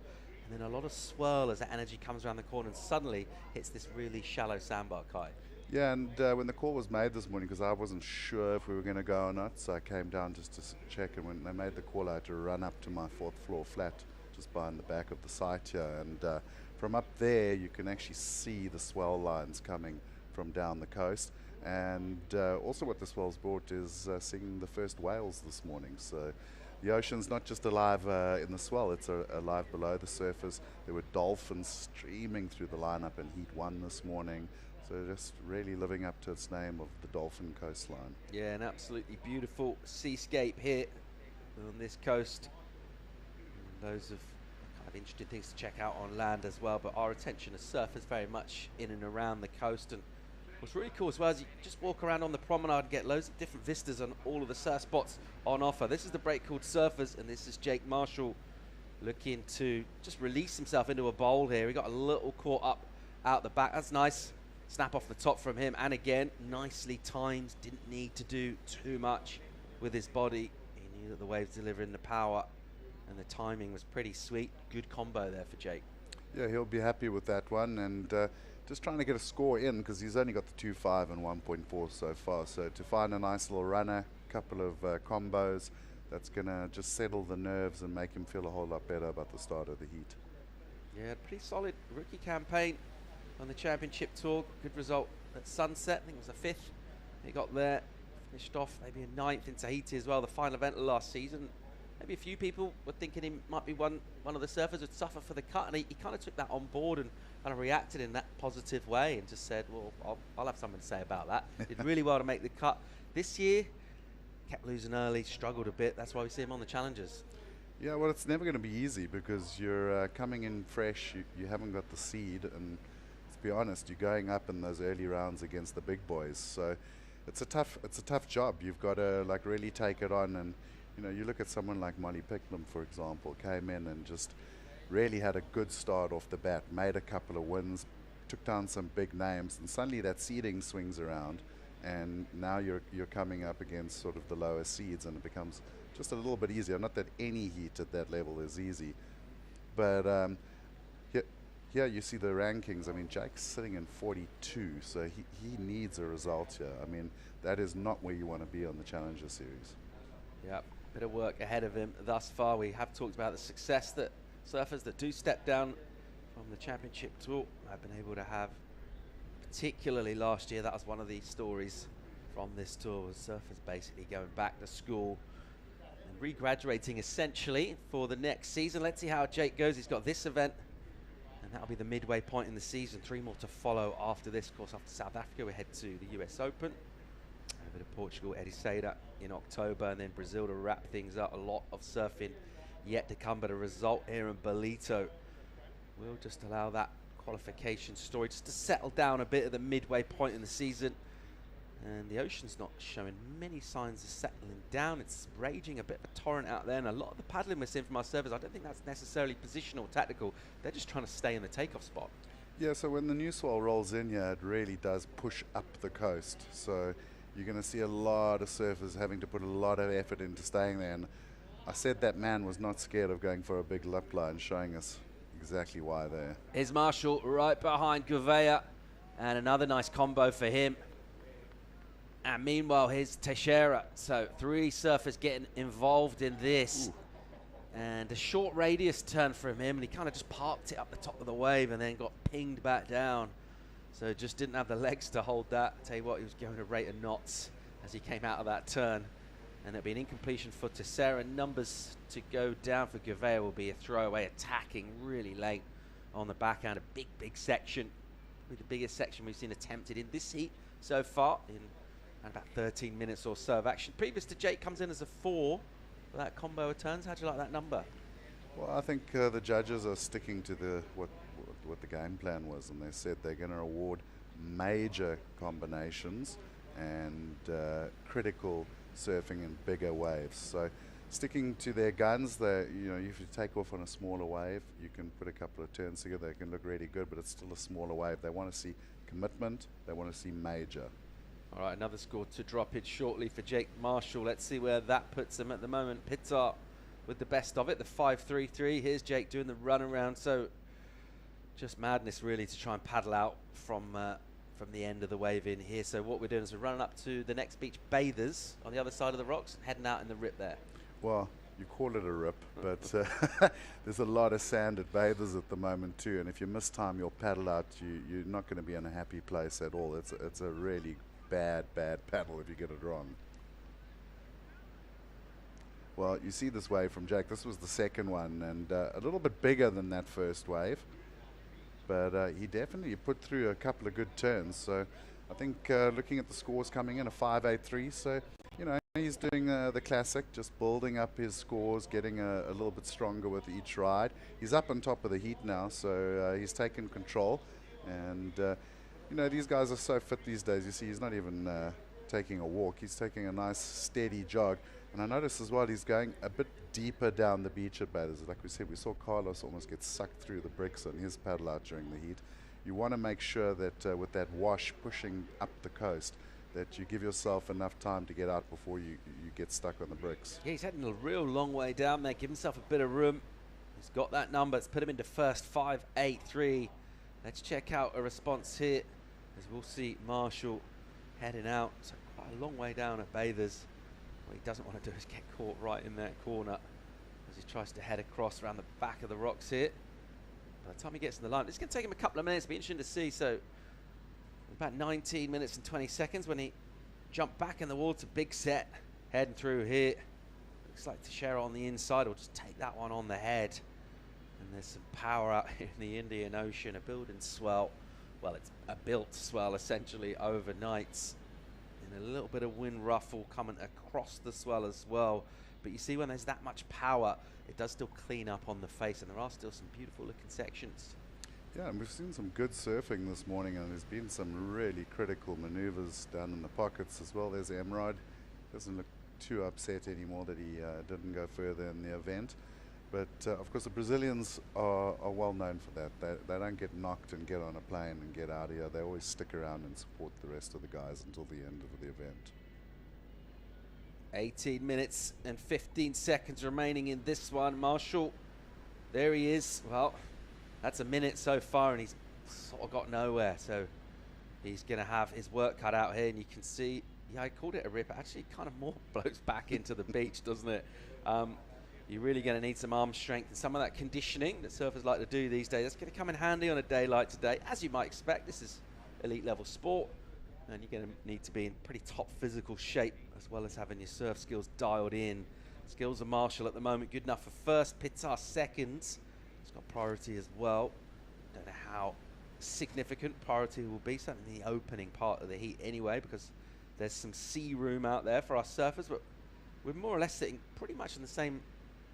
And then a lot of swirl as that energy comes around the corner and suddenly hits this really shallow sandbar, Kai. Yeah, and when the call was made this morning, because I wasn't sure if we were going to go or not, so I came down just to check, and when they made the call, I had to run up to my 4th floor flat just behind the back of the site here, and from up there you can actually see the swell lines coming from down the coast, and also what the swells brought is seeing the first whales this morning. So the ocean's not just alive in the swell, it's alive below the surface. There were dolphins streaming through the lineup in Heat 1 this morning. So just really living up to its name of the Dolphin Coastline. Yeah, an absolutely beautiful seascape here on this coast. And loads of kind of interesting things to check out on land as well, but our attention as surfers very much in and around the coast. And what's really cool as well is you just walk around on the promenade and get loads of different vistas on all of the surf spots on offer. This is the break called Surfers, and this is Jake Marshall looking to just release himself into a bowl here. He got a little caught up out the back. That's nice. Snap off the top from him, and again, nicely timed. Didn't need to do too much with his body. He knew that the wave's delivering the power, and the timing was pretty sweet. Good combo there for Jake. Yeah, he'll be happy with that one, and just trying to get a score in, because he's only got the 2.5 and 1.4 so far. So to find a nice little runner, couple of combos, that's going to just settle the nerves and make him feel a whole lot better about the start of the heat. Yeah, pretty solid rookie campaign on the championship tour. Good result at Sunset. I think it was a 5th. He got there, finished off maybe a 9th in Tahiti as well, the final event of last season. Maybe a few people were thinking he might be one of the surfers who'd suffer for the cut, and he kind of took that on board and kind of reacted in that positive way and just said, well, I'll have something to say about that. Did really well to make the cut. This year, kept losing early, struggled a bit. That's why we see him on the Challengers. Yeah, well, it's never going to be easy, because you're coming in fresh, you haven't got the seed, and to be honest, you're going up in those early rounds against the big boys. So it's a tough job. You've got to like really take it on, and you know, you look at someone like Molly Picklum, for example, came in and just really had a good start off the bat, made a couple of wins, took down some big names, and suddenly that seeding swings around, and now you're coming up against sort of the lower seeds, and it becomes just a little bit easier. Not that any heat at that level is easy, but here you see the rankings. I mean, Jake's sitting in 42, so he needs a result here. I mean, that is not where you want to be on the Challenger Series. Yeah, bit of work ahead of him thus far. We have talked about the success that surfers that do step down from the championship tour have been able to have. Particularly last year, that was one of the stories from this tour, was surfers basically going back to school and regraduating essentially for the next season. Let's see how Jake goes. He's got this event, and that'll be the midway point in the season. 3 more to follow after this. Of course, after South Africa, we head to the US Open. Over to Portugal, Ericeira in October, and then Brazil to wrap things up. A lot of surfing yet to come, but a result here in Ballito will just allow that qualification story just to settle down a bit at the midway point in the season. And the ocean's not showing many signs of settling down. It's raging a bit of a torrent out there, and a lot of the paddling we're seeing from our surfers, I don't think that's necessarily positional or tactical. They're just trying to stay in the takeoff spot. Yeah, so when the new swell rolls in here, it really does push up the coast. So you're going to see a lot of surfers having to put a lot of effort into staying there. And I said that man was not scared of going for a big lip line, showing us exactly why there. Here's Marshall right behind Gouveia, and another nice combo for him. And meanwhile, here's Teixeira. So 3 surfers getting involved in this. Ooh. And a short radius turn from him, and he kind of just parked it up the top of the wave and then got pinged back down. So just didn't have the legs to hold that. I tell you what, he was going a rate of knots as he came out of that turn. And there'll be an incompletion for Teixeira. Numbers to go down for Gouveia will be a throwaway, attacking really late on the backhand. A big, big section. Probably the biggest section we've seen attempted in this heat so far in about 13 minutes or so of action. Previous to Jake comes in as a 4 for that combo of turns. How'd you like that number? Well, I think the judges are sticking to what the game plan was, and they said they're going to award major combinations and critical surfing in bigger waves. So sticking to their guns, if you take off on a smaller wave, you can put a couple of turns together. They can look really good, but it's still a smaller wave. They want to see commitment. They want to see major. All right, another score to drop it shortly for Jake Marshall. Let's see where that puts him at the moment. Pittard with the best of it, the 5.33. Here's Jake doing the run around. So just madness really to try and paddle out from from the end of the wave in here. So what we're doing is we're running up to the next beach, Bathers, on the other side of the rocks, heading out in the rip there. Well, you call it a rip, but there's a lot of sand at Bathers at the moment too, and if you mistime your paddle out, you're not going to be in a happy place at all. It's a really bad paddle if you get it wrong. Well, you see this wave from Jake. This was the second one, and a little bit bigger than that first wave, but he definitely put through a couple of good turns. So I think looking at the scores coming in, a 5.83, so you know, he's doing the classic, just building up his scores, getting a little bit stronger with each ride. He's up on top of the heat now, so he's taken control. And, you know, these guys are so fit these days. You see, he's not even taking a walk. He's taking a nice, steady jog. And I notice as well, he's going a bit deeper down the beach at Bathers. Like we said, we saw Carlos almost get sucked through the bricks on his paddle out during the heat. You want to make sure that with that wash pushing up the coast, that you give yourself enough time to get out before you get stuck on the bricks. Yeah, he's heading a real long way down there. Give himself a bit of room. He's got that number. It's put him into first, 5.83. Let's check out a response here, as we'll see Marshall heading out. So quite a long way down at Bathers. What he doesn't want to do is get caught right in that corner as he tries to head across around the back of the rocks here. By the time he gets in the line, it's going to take him a couple of minutes. It'll be interesting to see. So about 19 minutes and 20 seconds when he jumped back in the water. Big set heading through here. Looks like Teixeira on the inside will just take that one on the head. And there's some power out here in the Indian Ocean. A building swell. Well, it's a built swell essentially overnight. And a little bit of wind ruffle coming across the swell as well. But you see when there's that much power, it does still clean up on the face. And there are still some beautiful looking sections. Yeah, and we've seen some good surfing this morning, and there's been some really critical maneuvers down in the pockets as well. There's Emrod. Doesn't look too upset anymore that he didn't go further in the event. But of course the Brazilians are well known for that. They don't get knocked and get on a plane and get out of here. They always stick around and support the rest of the guys until the end of the event. 18 minutes and 15 seconds remaining in this one. Marshall, there he is. Well, that's a minute so far, and he's sort of got nowhere. So he's going to have his work cut out here, and you can see, yeah, I called it a rip. It actually kind of more blows back into the beach, doesn't it? You're really going to need some arm strength and some of that conditioning that surfers like to do these days. That's going to come in handy on a day like today. As you might expect, this is elite level sport, and you're going to need to be in pretty top physical shape as well as having your surf skills dialed in. Skills of Marshall at the moment good enough for first, Pittar second. He's got priority as well. Don't know how significant priority will be, certainly in the opening part of the heat anyway, because there's some sea room out there for our surfers, but we're more or less sitting pretty much in the same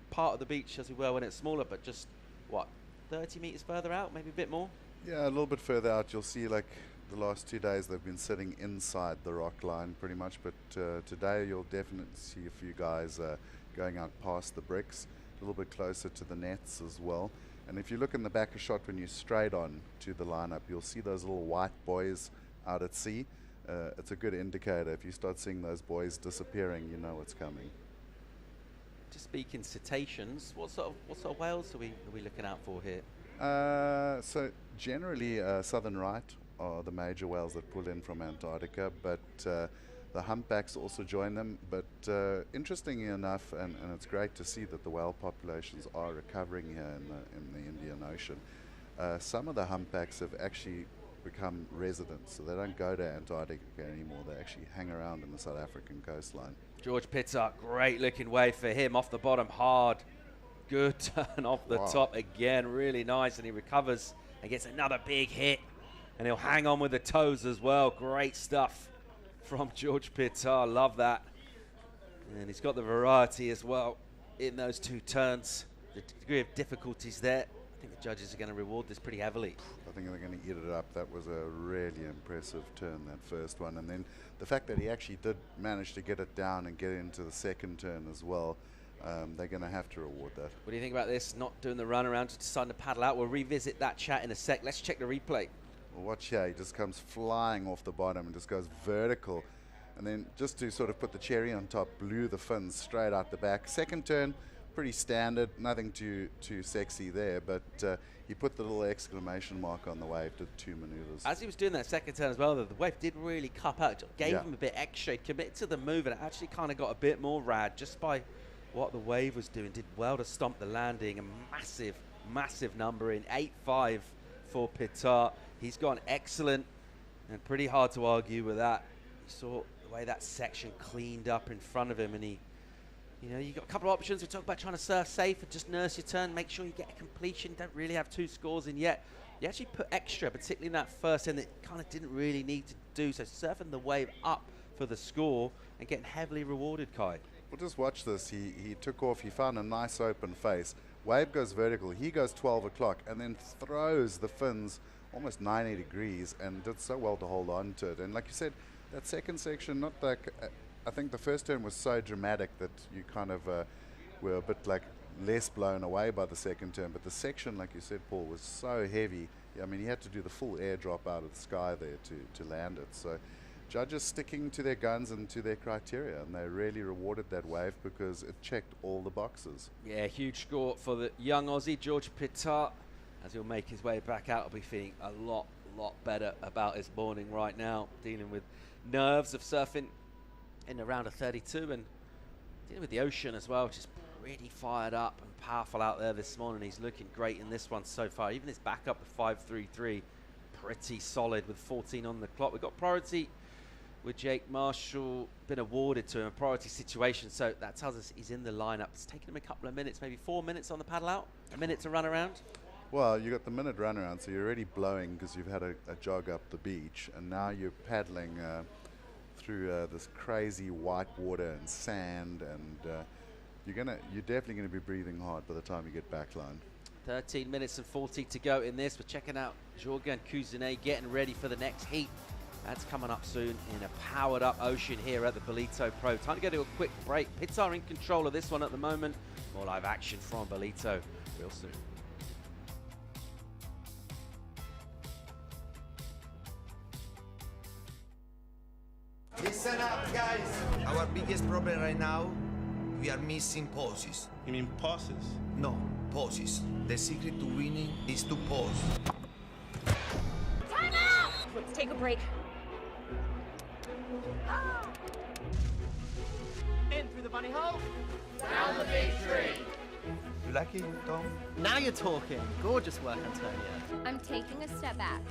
part of the beach as we were when it's smaller, but just, what, 30 meters further out, maybe a bit more? Yeah, a little bit further out. You'll see, like, the last 2 days they've been sitting inside the rock line pretty much, but today you'll definitely see a few guys going out past the bricks, a little bit closer to the nets as well. And if you look in the back of shot when you're straight on to the lineup, you'll see those little white buoys out at sea. It's a good indicator. If you start seeing those buoys disappearing, you know what's coming. To speak in cetaceans, what sort of whales are we looking out for here? So generally southern right are the major whales that pull in from Antarctica, but the humpbacks also join them. But interestingly enough, and it's great to see that the whale populations are recovering here in the Indian Ocean. Some of the humpbacks have actually become residents, so they don't go to Antarctica anymore. They actually hang around in the South African coastline. George Pittar, great looking wave for him off the bottom, hard. Good turn off the top again, really nice, and he recovers and gets another big hit, and he'll hang on with the toes as well. Great stuff from George Pittar, love that. And he's got the variety as well in those two turns. The degree of difficulties there, I think the judges are going to reward this pretty heavily. I think they're going to eat it up. That was a really impressive turn, that first one. And then the fact that he actually did manage to get it down and get into the second turn as well, they're going to have to reward that. What do you think about this? Not doing the run around, just deciding to paddle out. We'll revisit that chat in a sec. Let's check the replay. Well, watch here. He just comes flying off the bottom and just goes vertical. And then just to sort of put the cherry on top, blew the fins straight out the back. Second turn, pretty standard, nothing too sexy there, but he put the little exclamation mark on the wave, did 2 maneuvers. As he was doing that second turn as well, though, the wave did really cup out, gave him a bit extra, he committed to the move, and it actually kind of got a bit more rad just by what the wave was doing. Did well to stomp the landing, a massive number in 8.5 for Pitart. He's gone excellent and pretty hard to argue with that. You saw the way that section cleaned up in front of him, and he, you know, you got a couple of options. We talk about trying to surf safe and just nurse your turn, make sure you get a completion. Don't really have 2 scores in yet. You actually put extra, particularly in that first end, that kind of didn't really need to do. So surfing the wave up for the score and getting heavily rewarded, Kai. Well, just watch this. He took off. He found a nice open face. Wave goes vertical. He goes 12 o'clock and then throws the fins almost 90 degrees and did so well to hold on to it. And like you said, that second section, not like, I think the first turn was so dramatic that you kind of were a bit like less blown away by the second turn. But the section, like you said, Paul, was so heavy. I mean, he had to do the full airdrop out of the sky there to land it. So judges sticking to their guns and to their criteria, and they really rewarded that wave because it checked all the boxes. Yeah, huge score for the young Aussie, George Pitart. As he'll make his way back out, he'll be feeling a lot better about his morning right now, dealing with nerves of surfing in around a 32 and dealing with the ocean as well, which is pretty fired up and powerful out there this morning. He's looking great in this one so far. Even his backup of 5.33, pretty solid with 14 on the clock. We've got priority with Jake Marshall, been awarded to him, a priority situation, so that tells us he's in the lineup. It's taken him a couple of minutes, maybe 4 minutes on the paddle out, a minute to run around. Well, you got the minute run around, so you're already blowing because you've had a jog up the beach, and now you're paddling through this crazy white water and sand, and you're definitely gonna be breathing hard by the time you get backline. 13 minutes and 40 to go in this. We're checking out Jorgen and Cousinet getting ready for the next heat. That's coming up soon in a powered up ocean here at the Ballito Pro. Time to go to a quick break. Pits are in control of this one at the moment. More live action from Ballito real soon. Listen up, guys. Our biggest problem right now, we are missing pauses. You mean pauses? No, pauses. The secret to winning is to pause. Time out! Let's take a break. In through the bunny hole. Down the big tree. You like it, Tom? Now you're talking. Gorgeous work, Antonia. I'm taking a step back.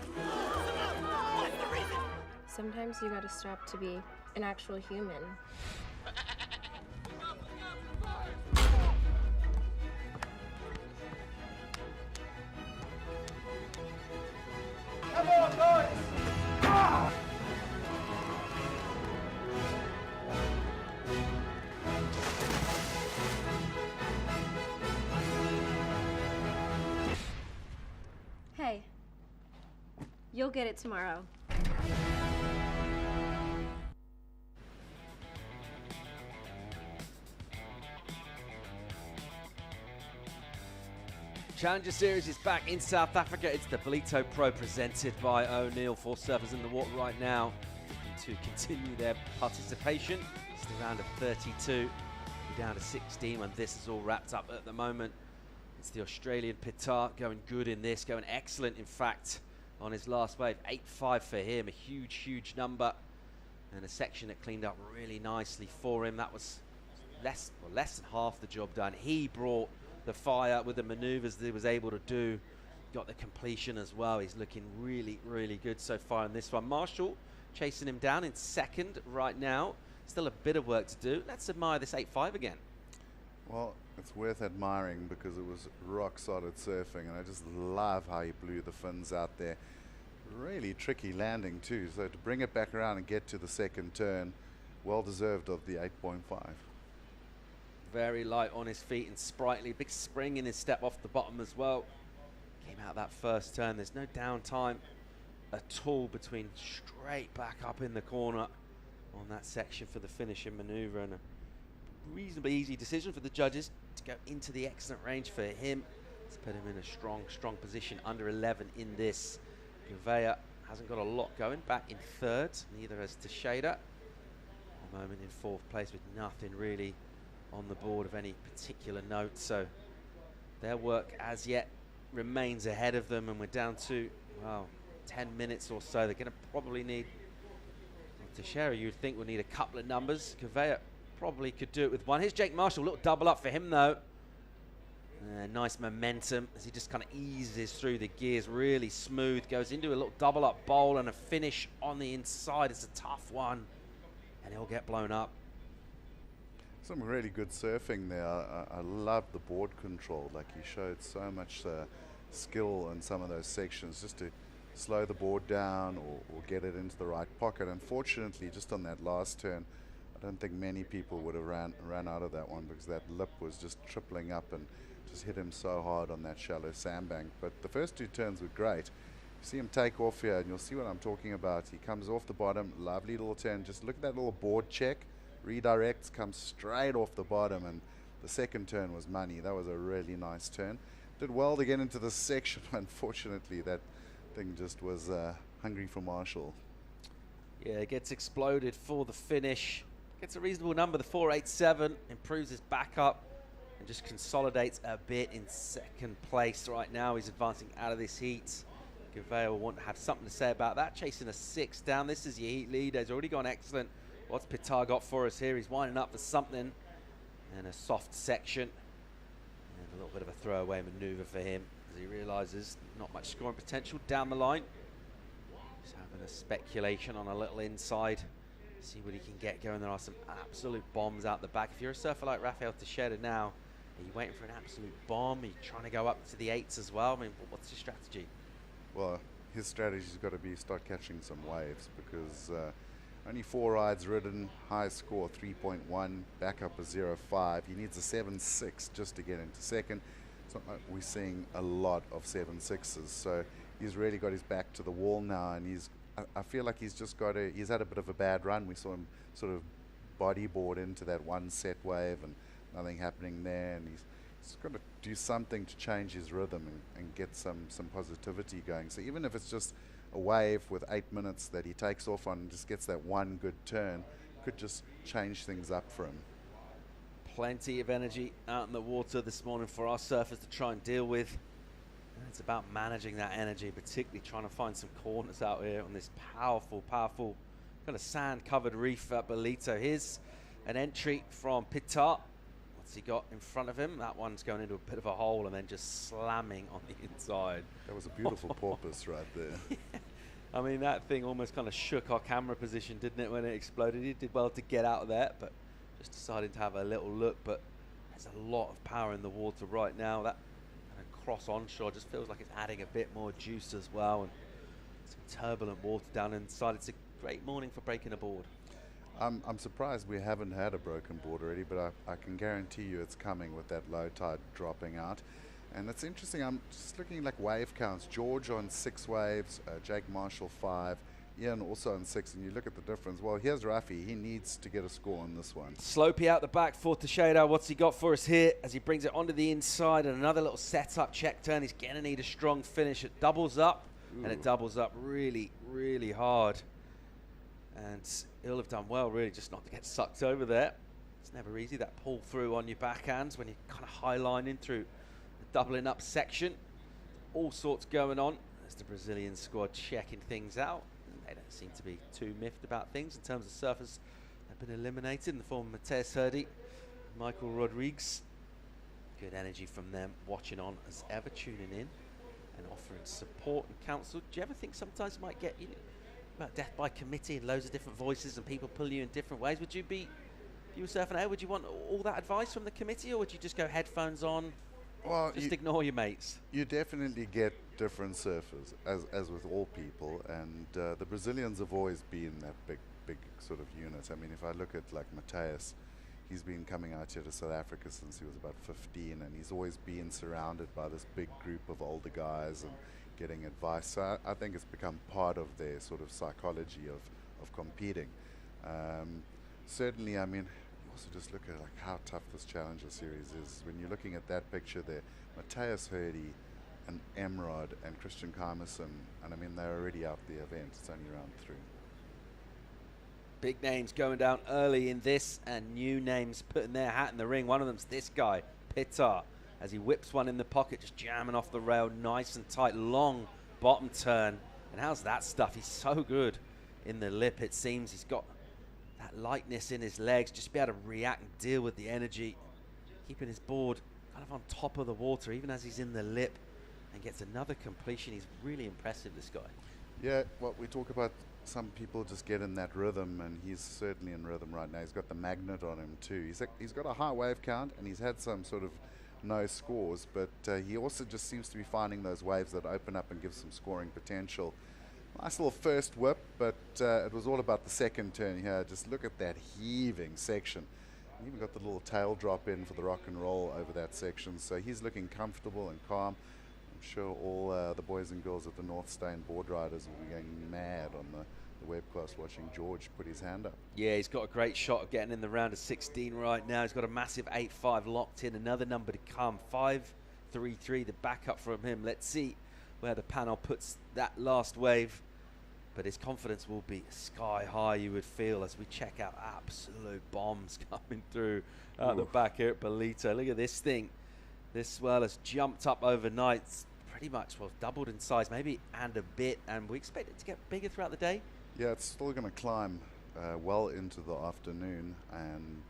What's the reason? Sometimes you gotta stop to be an actual human. Come on, boys! Ah! Hey, you'll get it tomorrow. Challenger Series is back in South Africa. It's the Ballito Pro presented by O'Neill. 4 surfers in the water right now looking to continue their participation. It's the round of 32. We're down to 16 when this is all wrapped up at the moment. It's the Australian Pitart going good in this, going excellent in fact on his last wave. 8.5 for him, a huge number. And a section that cleaned up really nicely for him. That was less than half the job done. He brought the fire with the maneuvers that he was able to do. Got the completion as well. He's looking really good so far in this one. Marshall chasing him down in second right now. Still a bit of work to do. Let's admire this 8.5 again. Well, it's worth admiring because it was rock solid surfing, and I just love how he blew the fins out there. Really tricky landing too, so to bring it back around and get to the second turn, well deserved of the 8.5. Very light on his feet and sprightly. Big spring in his step off the bottom as well. Came out that first turn. There's no downtime at all between straight back up in the corner on that section for the finishing maneuver, and a reasonably easy decision for the judges to go into the excellent range for him. It's put him in a strong position, under 11 in this. Gouveia hasn't got a lot going, back in third, neither has Teixeira. At the moment in fourth place with nothing really on the board of any particular note. So their work as yet remains ahead of them, and we're down to, well, 10 minutes or so. They're going to probably need, Teixeira, you'd think would need a couple of numbers. Cavea probably could do it with one. Here's Jake Marshall, a little double up for him though. Nice momentum as he just kind of eases through the gears, really smooth, goes into a little double up bowl, and a finish on the inside. It's a tough one, and he'll get blown up. Some really good surfing there. I love the board control. Like, he showed so much skill in some of those sections just to slow the board down or get it into the right pocket. Unfortunately, just on that last turn, I don't think many people would have ran out of that one, because that lip was just tripling up and just hit him so hard on that shallow sandbank. But the first two turns were great. You see him take off here, and you'll see what I'm talking about. He comes off the bottom, lovely little turn. Just look at that little board check. Redirects, comes straight off the bottom, and the second turn was money. That was a really nice turn. Did well to get into this section. Unfortunately, that thing just was hungry for Marshall. Yeah, it gets exploded for the finish. Gets a reasonable number, the 487, improves his backup and just consolidates a bit in second place right now. He's advancing out of this heat. Cavea will want to have something to say about that. Chasing a 6 down. This is your heat leader. He's already gone excellent. What's Pitar got for us here? He's winding up for something. And a soft section. And a little bit of a throwaway maneuver for him as he realizes not much scoring potential down the line. Just having a speculation on a little inside. See what he can get going. There are some absolute bombs out the back. If you're a surfer like Rafael Teixeira now, are you waiting for an absolute bomb? Are you trying to go up to the 8s as well? I mean, what's your strategy? Well, his strategy's got to be start catching some waves, because only 4 rides ridden, high score 3.1, backup is 0.5. He needs a 7.6 just to get into second. It's not like we're seeing a lot of 7.6s, so he's really got his back to the wall now, and I feel like he's had a bit of a bad run. We saw him sort of bodyboard into that one set wave and nothing happening there, and he's got to do something to change his rhythm and get some positivity going. So even if it's just a wave with 8 minutes that he takes off on and just gets that one good turn, could just change things up for him. Plenty of energy out in the water this morning for our surfers to try and deal with. And it's about managing that energy, particularly trying to find some corners out here on this powerful kind of sand-covered reef at Ballito. Here's an entry from Pitar. What's he got in front of him? That one's going into a bit of a hole and then just slamming on the inside. That was a beautiful porpoise right there. Yeah. I mean, that thing almost kind of shook our camera position, didn't it, when it exploded? He did well to get out of there, but just decided to have a little look. But there's a lot of power in the water right now. That kind of cross onshore just feels like it's adding a bit more juice as well. And some turbulent water down inside. It's a great morning for breaking a board. I'm surprised we haven't had a broken board already, but I can guarantee you it's coming with that low tide dropping out. And it's interesting, I'm just looking like wave counts. George on 6 waves, Jake Marshall 5, Ian also on 6, and you look at the difference. Well, here's Rafi. He needs to get a score on this one. Slopey out the back for Teixeira. What's he got for us here as he brings it onto the inside, and another little setup check turn. He's going to need a strong finish. It doubles up, and it doubles up really, really hard. And he'll have done well, really, just not to get sucked over there. It's never easy, that pull through on your backhands when you're kind of high lining through the doubling up section. All sorts going on as the Brazilian squad checking things out. They don't seem to be too miffed about things in terms of surfers that have been eliminated in the form of Mateus Herdy, Michael Rodrigues. Good energy from them, watching on as ever, tuning in and offering support and counsel. Do you ever think sometimes you might get about death by committee and loads of different voices and people pull you in different ways? Would you be, if you were surfing out, would you want all that advice from the committee, or would you just go headphones on, just ignore your mates? You definitely get different surfers, as with all people, and the Brazilians have always been that big sort of unit. I mean, if I look at like Mateus, he's been coming out here to South Africa since he was about 15, and he's always been surrounded by this big group of older guys and getting advice. So I think it's become part of their sort of psychology of competing. Certainly, I mean, you also just look at like how tough this Challenger Series is. When you're looking at that picture there, Mateus Herdy and Emrod and Christian Carmison, and I mean, they're already out the event. It's only round 3. Big names going down early in this, and new names putting their hat in the ring. One of them's this guy, Pitar, as he whips one in the pocket, just jamming off the rail, nice and tight, long bottom turn. And how's that stuff? He's so good in the lip, it seems. He's got that lightness in his legs, just be able to react and deal with the energy, keeping his board kind of on top of the water, even as he's in the lip, and gets another completion. He's really impressive, this guy. Yeah, well, we talk about some people just get in that rhythm, and he's certainly in rhythm right now. He's got the magnet on him too. He's got a high wave count, and he's had some sort of no scores, but he also just seems to be finding those waves that open up and give some scoring potential. Nice little first whip, but it was all about the second turn here. Just look at that heaving section. Even got the little tail drop in for the rock and roll over that section, so he's looking comfortable and calm. I'm sure all the boys and girls at the North Stain board riders will be going mad on the webcast watching George put his hand up. Yeah, he's got a great shot of getting in the round of 16 right now. He's got a massive 8-5 locked in. Another number to come, 5-3-3, the backup from him. Let's see where the panel puts that last wave. But his confidence will be sky high, you would feel, as we check out absolute bombs coming through out the back here at Ballito. Look at this thing. This swell has jumped up overnight. It's pretty much, well, doubled in size, maybe and a bit. And we expect it to get bigger throughout the day. Yeah, it's still going to climb well into the afternoon, and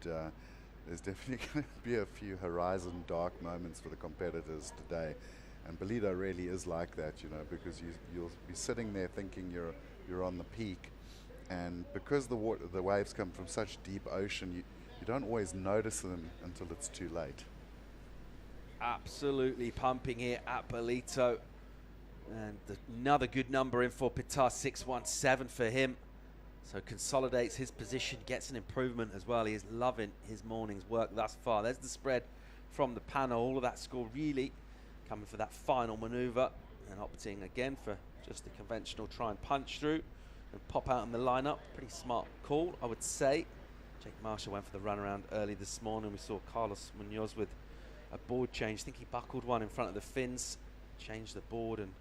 there's definitely going to be a few horizon dark moments for the competitors today. And Ballito really is like that, you know, because you'll be sitting there thinking you're on the peak, and because the waves come from such deep ocean, you don't always notice them until it's too late. Absolutely pumping here at Ballito. And another good number in for Pitar, 617 for him. So consolidates his position, gets an improvement as well. He is loving his morning's work thus far. There's the spread from the panel. All of that score really coming for that final maneuver, and opting again for just the conventional try and punch through and pop out in the lineup. Pretty smart call, I would say. Jake Marshall went for the run around early this morning. We saw Carlos Munoz with a board change. I think he buckled one in front of the fins, changed the board and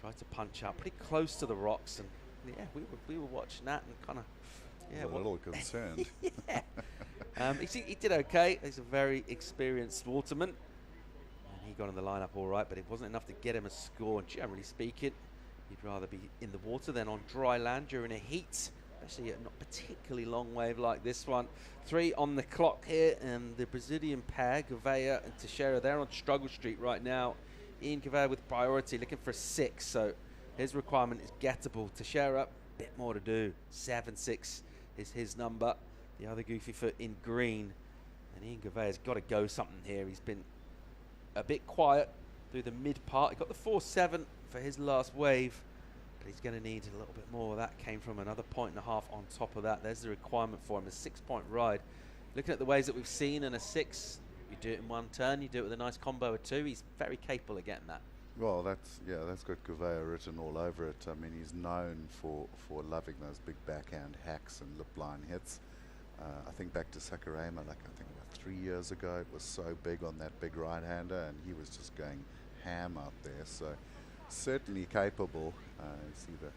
tried to punch out pretty close to the rocks. And yeah, we were watching that and kind of, yeah, a little concerned. Yeah. He did okay. He's a very experienced waterman. And he got in the lineup all right, but it wasn't enough to get him a score. And generally speaking, you'd rather be in the water than on dry land during a heat, especially a not particularly long wave like this one. 3 on the clock here, and the Brazilian pair, Gouveia and Teixeira, they're on struggle street right now. Ian Gouveia with priority, looking for a 6, so his requirement is gettable. Teixeira, a bit more to do. 7-6 is his number. The other goofy foot in green, and Ian Gouveia's got to go something here. He's been a bit quiet through the mid part. He got the 4-7 for his last wave, but he's going to need a little bit more. That came from another 1.5 on top of that. There's the requirement for him, a 6-point ride. Looking at the waves that we've seen, and a 6, you do it in one turn, you do it with a nice combo of 2. He's very capable of getting that. Well, that's got Gouveia written all over it. I mean, he's known for loving those big backhand hacks and lip line hits. I think back to Sakurama, like I think about 3 years ago, it was so big on that big right-hander, and he was just going ham out there. So certainly capable. You see the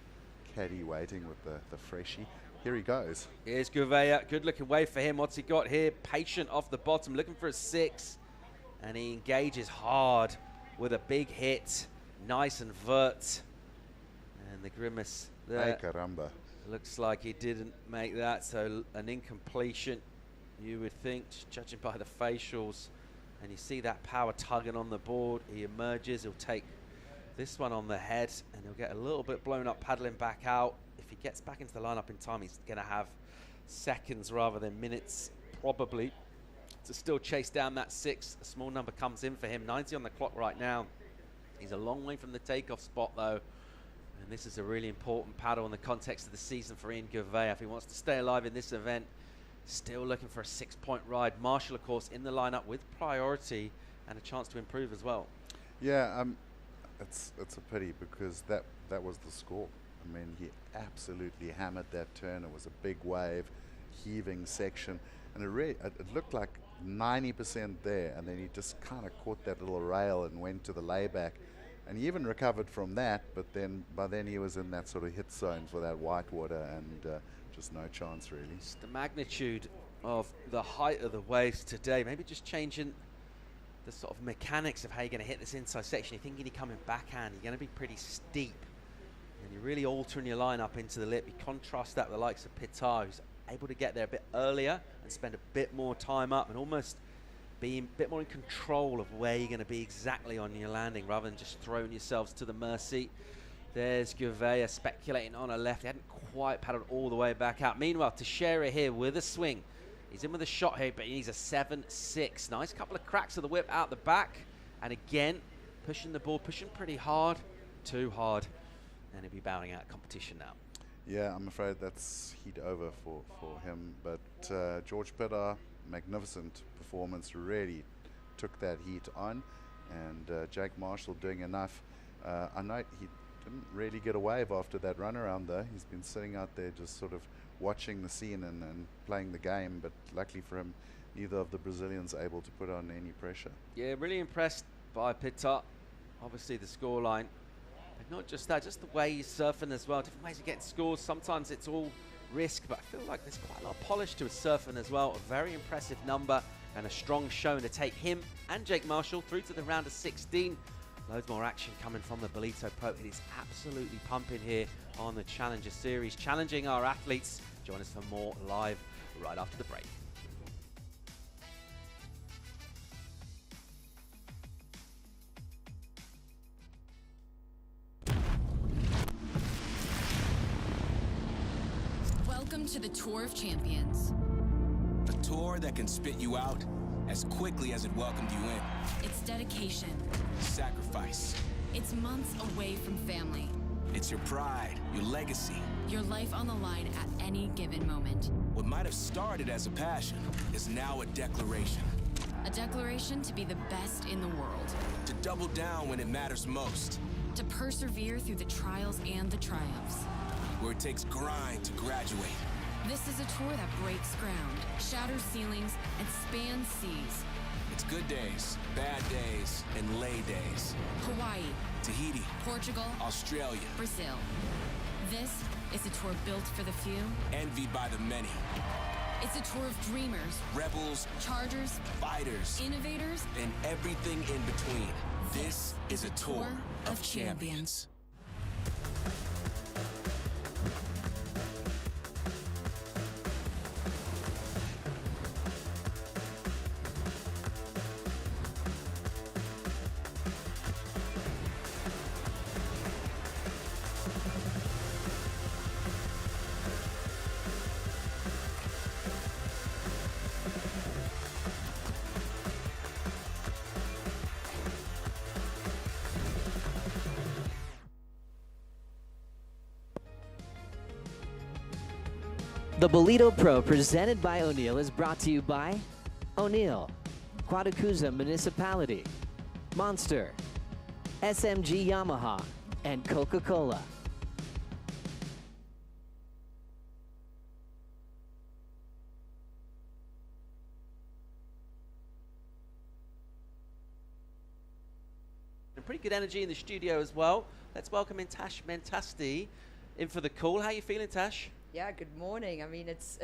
caddy waiting with the freshie. Here he goes. Here's Gouveia. Good looking wave for him. What's he got here? Patient off the bottom, looking for a 6. And he engages hard with a big hit. Nice and vert. And the grimace there. Hey, caramba. Looks like he didn't make that, so an incompletion, you would think, judging by the facials. And you see that power tugging on the board. He emerges. He'll take this one on the head, and he'll get a little bit blown up paddling back out. If he gets back into the lineup in time, he's going to have seconds rather than minutes, probably, to still chase down that 6. A small number comes in for him. 90 on the clock right now. He's a long way from the takeoff spot, though. And this is a really important paddle in the context of the season for Ian Gouveia. If he wants to stay alive in this event, still looking for a 6-point ride. Marshall, of course, in the lineup with priority and a chance to improve as well. Yeah, it's a pity because that was the score. I mean, he absolutely hammered that turn. It was a big wave, heaving section, and it looked like 90% there, and then he just kind of caught that little rail and went to the layback, and he even recovered from that, but then by then he was in that sort of hit zone for that whitewater, and just no chance really. It's the magnitude of the height of the waves today. Maybe just changing the sort of mechanics of how you're going to hit this inside section. You're thinking you're coming backhand, you're going to be pretty steep. And you're really altering your line up into the lip. You contrast that with the likes of Pitar, who's able to get there a bit earlier and spend a bit more time up and almost being a bit more in control of where you're going to be exactly on your landing rather than just throwing yourselves to the mercy. There's Gouveia speculating on a left. He hadn't quite paddled all the way back out. Meanwhile, Teixeira here with a swing. He's in with a shot here, but he needs a 7-6. Nice couple of cracks of the whip out the back. And again, pushing the ball, pushing pretty hard, too hard. And he'll be bowing out competition now. Yeah, I'm afraid that's heat over for him. But George Pitar, magnificent performance, really took that heat on. And Jake Marshall doing enough. I know he didn't really get a wave after that run around though. He's been sitting out there just sort of watching the scene and playing the game, but luckily for him, neither of the Brazilians able to put on any pressure. Yeah, really impressed by Pitar. Obviously the scoreline, but not just that, just the way he's surfing as well. Different ways of getting scores. Sometimes it's all risk, but I feel like there's quite a lot of polish to his surfing as well. A very impressive number and a strong showing to take him and Jake Marshall through to the round of 16. Loads more action coming from the Ballito Pro. It is absolutely pumping here on the Challenger Series, challenging our athletes. Join us for more live right after the break. Welcome to the Tour of Champions. A tour that can spit you out as quickly as it welcomed you in. It's dedication. Sacrifice. It's months away from family. It's your pride, your legacy. Your life on the line at any given moment. What might have started as a passion is now a declaration. A declaration to be the best in the world. To double down when it matters most. To persevere through the trials and the triumphs. Where it takes grind to graduate. This is a tour that breaks ground, shatters ceilings, and spans seas. It's good days, bad days, and lay days. Hawaii, Tahiti, Portugal, Australia, Brazil. This is a tour built for the few. Envied by the many. It's a tour of dreamers, rebels, chargers, fighters, innovators, and everything in between. This is a tour of champions. The Ballito Pro, presented by O'Neill, is brought to you by O'Neill, Quadacuza Municipality, Monster, SMG Yamaha, and Coca-Cola. And pretty good energy in the studio as well. Let's welcome in Tash Mentasti in for the call. How are you feeling, Tash? Yeah, good morning. I mean, it's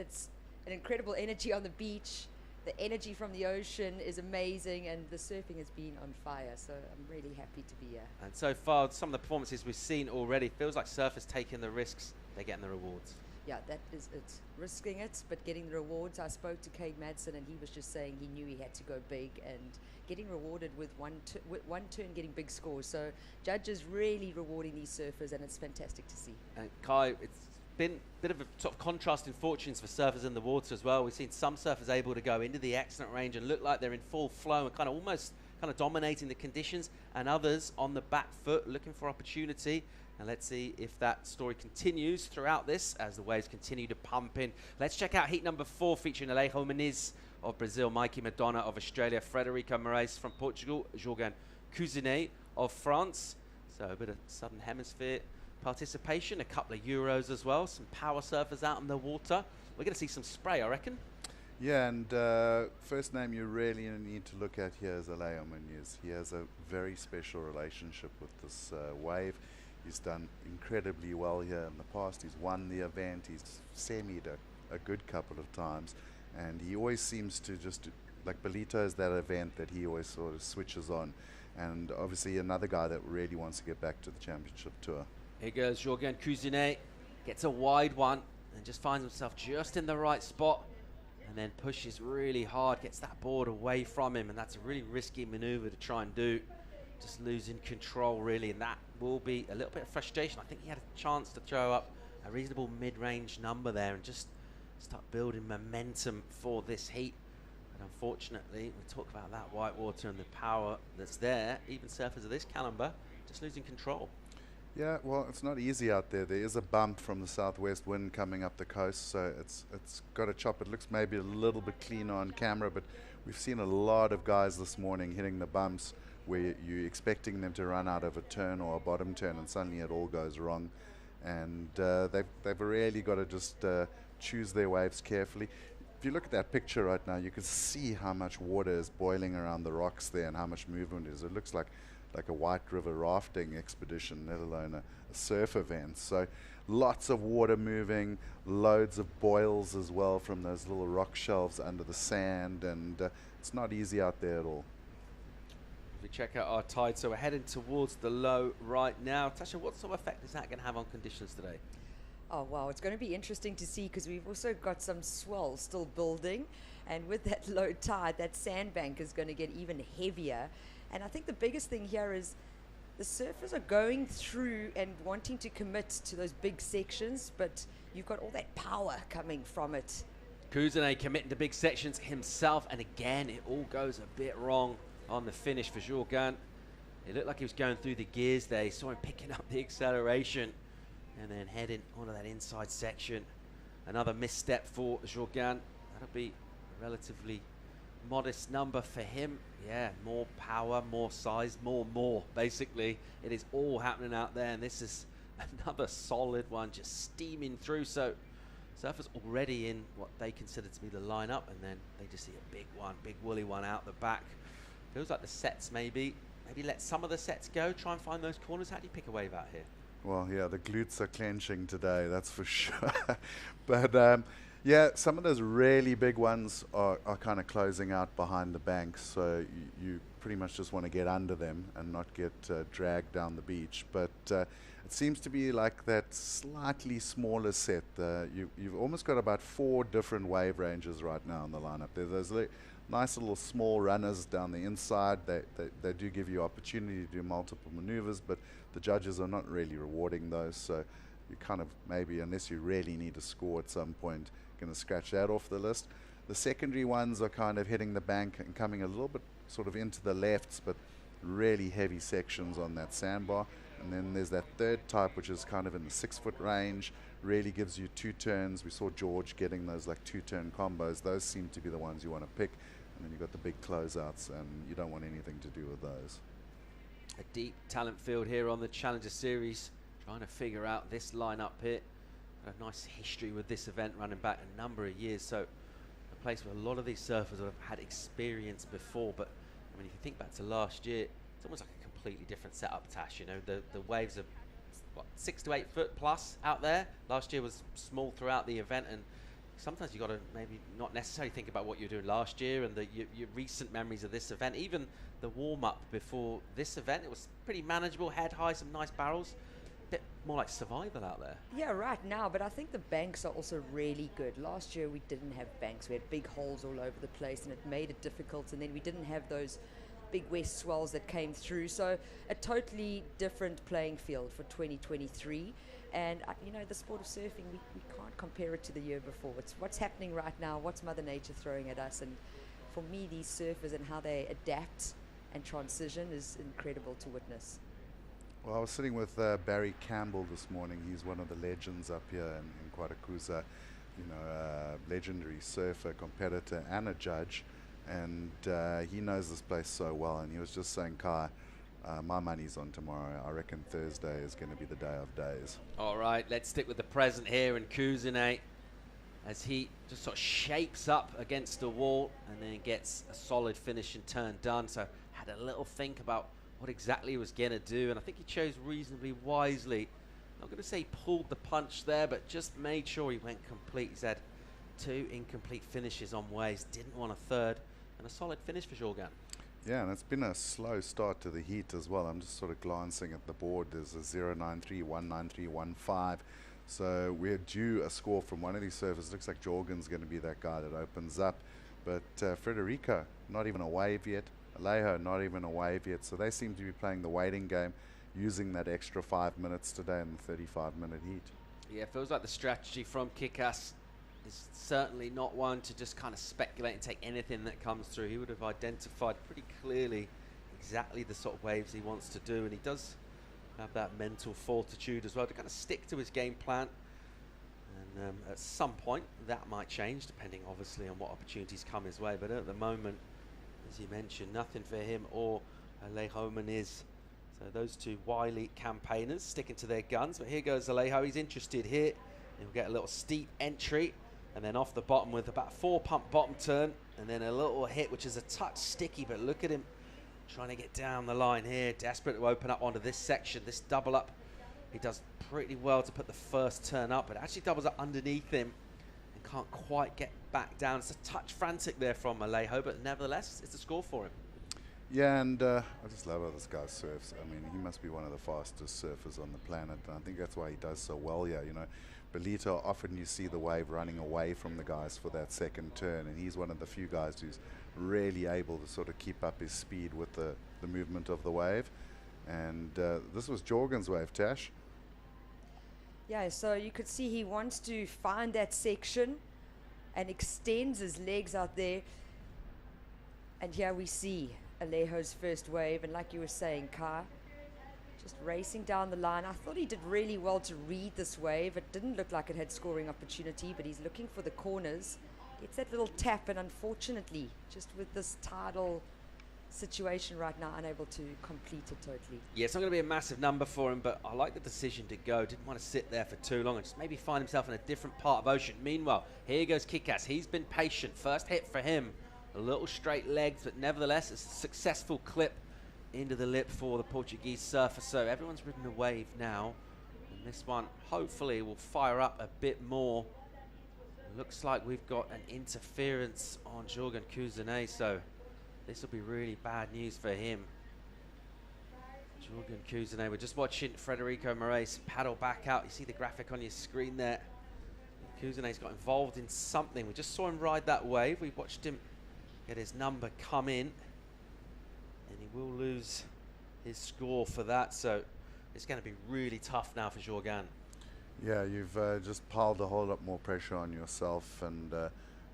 an incredible energy on the beach. The energy from the ocean is amazing, and the surfing has been on fire. So I'm really happy to be here. And so far, some of the performances we've seen already feels like surfers taking the risks, they're getting the rewards. Yeah, that is it. Risking it, but getting the rewards. I spoke to Cade Madsen, and he was just saying he knew he had to go big and getting rewarded with one turn, getting big scores. So judges really rewarding these surfers, and it's fantastic to see. And Kai, it's been a bit of a sort of contrast in fortunes for surfers in the water as well. We've seen some surfers able to go into the excellent range and look like they're in full flow and kind of almost dominating the conditions, and others on the back foot looking for opportunity. And let's see if that story continues throughout this as the waves continue to pump in. Let's check out heat number 4 featuring Alejo Muniz of Brazil, Mikey Madonna of Australia, Frederico Moraes from Portugal, Jorgen Cousinet of France. So a bit of Southern Hemisphere participation, a couple of Euros as well, some power surfers out in the water. We're going to see some spray, I reckon. Yeah, and first name you really need to look at here is Alejo Muniz. He has a very special relationship with this wave. He's done incredibly well here in the past. He's won the event. He's semied a good couple of times. And he always seems to just, like Ballito is that event that he always sort of switches on. And obviously another guy that really wants to get back to the championship tour. Here goes Jorgen Cousinet, gets a wide one and just finds himself just in the right spot and then pushes really hard, gets that board away from him, and that's a really risky maneuver to try and do. Just losing control really, and that will be a little bit of frustration. I think he had a chance to throw up a reasonable mid-range number there and just start building momentum for this heat. And unfortunately, we talk about that whitewater and the power that's there, even surfers of this caliber, just losing control. Yeah, well, it's not easy out there. There is a bump from the southwest wind coming up the coast, so it's got a chop. It looks maybe a little bit cleaner on camera, but we've seen a lot of guys this morning hitting the bumps where you're expecting them to run out of a turn or a bottom turn, and suddenly it all goes wrong. And they've really got to just choose their waves carefully. If you look at that picture right now, you can see how much water is boiling around the rocks there and how much movement is. It looks like a White River rafting expedition, let alone a surf event. So lots of water moving, loads of boils as well from those little rock shelves under the sand, and it's not easy out there at all. If we check out our tide, so we're heading towards the low right now. Tasha, what sort of effect is that going to have on conditions today? Oh wow, it's going to be interesting to see because we've also got some swell still building, and with that low tide, that sandbank is going to get even heavier. And I think the biggest thing here is the surfers are going through and wanting to commit to those big sections, but you've got all that power coming from it. Cousinet committing to big sections himself, and again, it all goes a bit wrong on the finish for Jorgen. It looked like he was going through the gears there. He saw him picking up the acceleration and then heading onto that inside section. Another misstep for Jorgen. That'll be a relatively modest number for him. Yeah, more power, more size, more basically. It is all happening out there, and this is another solid one just steaming through. So surfers already in what they consider to be the lineup, and then they just see a big one, big woolly one out the back. Feels like the sets maybe let some of the sets go, try and find those corners. How do you pick a wave out here? Well, yeah, the glutes are clenching today, that's for sure. But yeah, some of those really big ones are kind of closing out behind the banks, so you pretty much just want to get under them and not get dragged down the beach. But it seems to be like that slightly smaller set. You've almost got about 4 different wave ranges right now in the lineup. There's those nice little small runners down the inside. They do give you opportunity to do multiple maneuvers, but the judges are not really rewarding those, so you kind of maybe, unless you really need to score at some point, going to scratch that off the list. The secondary ones are kind of hitting the bank and coming a little bit sort of into the lefts, but really heavy sections on that sandbar. And then there's that third type, which is kind of in the 6-foot range, really gives you 2 turns. We saw George getting those like 2-turn combos. Those seem to be the ones you want to pick. And then you've got the big closeouts, and you don't want anything to do with those. A deep talent field here on the Challenger Series, trying to figure out this lineup here. A nice history with this event running back a number of years, so a place where a lot of these surfers have had experience before. But I mean, if you think back to last year, it's almost like a completely different setup, Tash. You know, the waves are what, 6 to 8 foot plus out there. Last year was small throughout the event, and sometimes you got to maybe not necessarily think about what you're doing last year and your recent memories of this event. Even the warm-up before this event, it was pretty manageable, head high, some nice barrels. Bit more like survival out there. Yeah, right now, but I think the banks are also really good. Last year we didn't have banks. We had big holes all over the place, and it made it difficult, and then we didn't have those big west swells that came through. So a totally different playing field for 2023. And you know, the sport of surfing, we can't compare it to the year before. It's what's happening right now, what's Mother Nature throwing at us. And for me, these surfers and how they adapt and transition is incredible to witness. Well, I was sitting with Barry Campbell this morning. He's one of the legends up here in Quatakusa, you know, legendary surfer, competitor, and a judge. And he knows this place so well. And he was just saying, Kai, my money's on tomorrow. I reckon Thursday is going to be the day of days. All right, let's stick with the present here in Cousinet as he just sort of shapes up against the wall and then gets a solid finish and turn done. So had a little think about what exactly he was going to do, and I think he chose reasonably wisely. Not going to say he pulled the punch there, but just made sure he went complete. He's had 2 incomplete finishes on waves, didn't want a third, and a solid finish for Jorgan. Yeah, and it's been a slow start to the heat as well. I'm just sort of glancing at the board. There's a 093, 193, 15. So we're due a score from one of these surfers. Looks like Jorgen's going to be that guy that opens up. But Frederico, not even a wave yet. Alejo, not even a wave yet. So they seem to be playing the waiting game, using that extra 5 minutes today in the 35-minute heat. Yeah, it feels like the strategy from Kick-Ass is certainly not one to just kind of speculate and take anything that comes through. He would have identified pretty clearly exactly the sort of waves he wants to do, and he does have that mental fortitude as well to kind of stick to his game plan. And at some point that might change, depending obviously on what opportunities come his way. But at the moment, as you mentioned, nothing for him or Alejo Muniz. So those 2 wily campaigners sticking to their guns. But here goes Alejo. He's interested here. He'll get a little steep entry, and then off the bottom with about a 4-pump bottom turn, and then a little hit, which is a touch sticky. But look at him trying to get down the line here, desperate to open up onto this section, this double up. He does pretty well to put the first turn up, but actually doubles up underneath him and can't quite get back down. It's a touch frantic there from Alejo, but nevertheless, it's a score for him. Yeah, and I just love how this guy surfs. I mean, he must be one of the fastest surfers on the planet, and I think that's why he does so well here. You know, Ballito, often you see the wave running away from the guys for that second turn, and he's one of the few guys who's really able to sort of keep up his speed with the movement of the wave. And this was Jorgen's wave, Tash. Yeah, so you could see he wants to find that section and extends his legs out there. And here we see Alejo's first wave, and like you were saying, Kai, just racing down the line. I thought he did really well to read this wave. It didn't look like it had scoring opportunity, but he's looking for the corners. Gets that little tap, and unfortunately, just with this tidal situation right now, unable to complete it totally. Yeah, it's not going to be a massive number for him, but I like the decision to go. Didn't want to sit there for too long and just maybe find himself in a different part of ocean. Meanwhile, here goes Kick-Ass. He's been patient. First hit for him. A little straight legs, but nevertheless, it's a successful clip into the lip for the Portuguese surfer. So everyone's ridden a wave now. And this one, hopefully, will fire up a bit more. Looks like we've got an interference on Jorgen Cousinet, so this will be really bad news for him. Jorgen Cousinet, we're just watching Federico Moraes paddle back out. You see the graphic on your screen there. Cousinet's got involved in something. We just saw him ride that wave. We watched him get his number come in, and he will lose his score for that. So it's going to be really tough now for Jorgen. Yeah, you've just piled a whole lot more pressure on yourself, and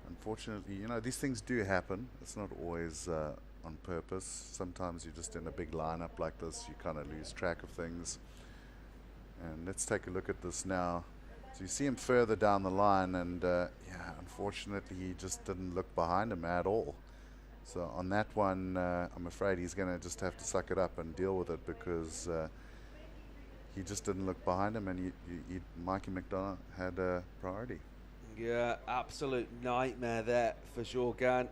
unfortunately, you know, these things do happen. It's not always on purpose. Sometimes you're just in a big lineup like this, you kind of lose track of things. And let's take a look at this now. So you see him further down the line, and yeah, unfortunately, he just didn't look behind him at all. So on that one, I'm afraid he's going to just have to suck it up and deal with it, because he just didn't look behind him, and Mikey McDonough had a priority. Yeah, absolute nightmare there for Jorgen.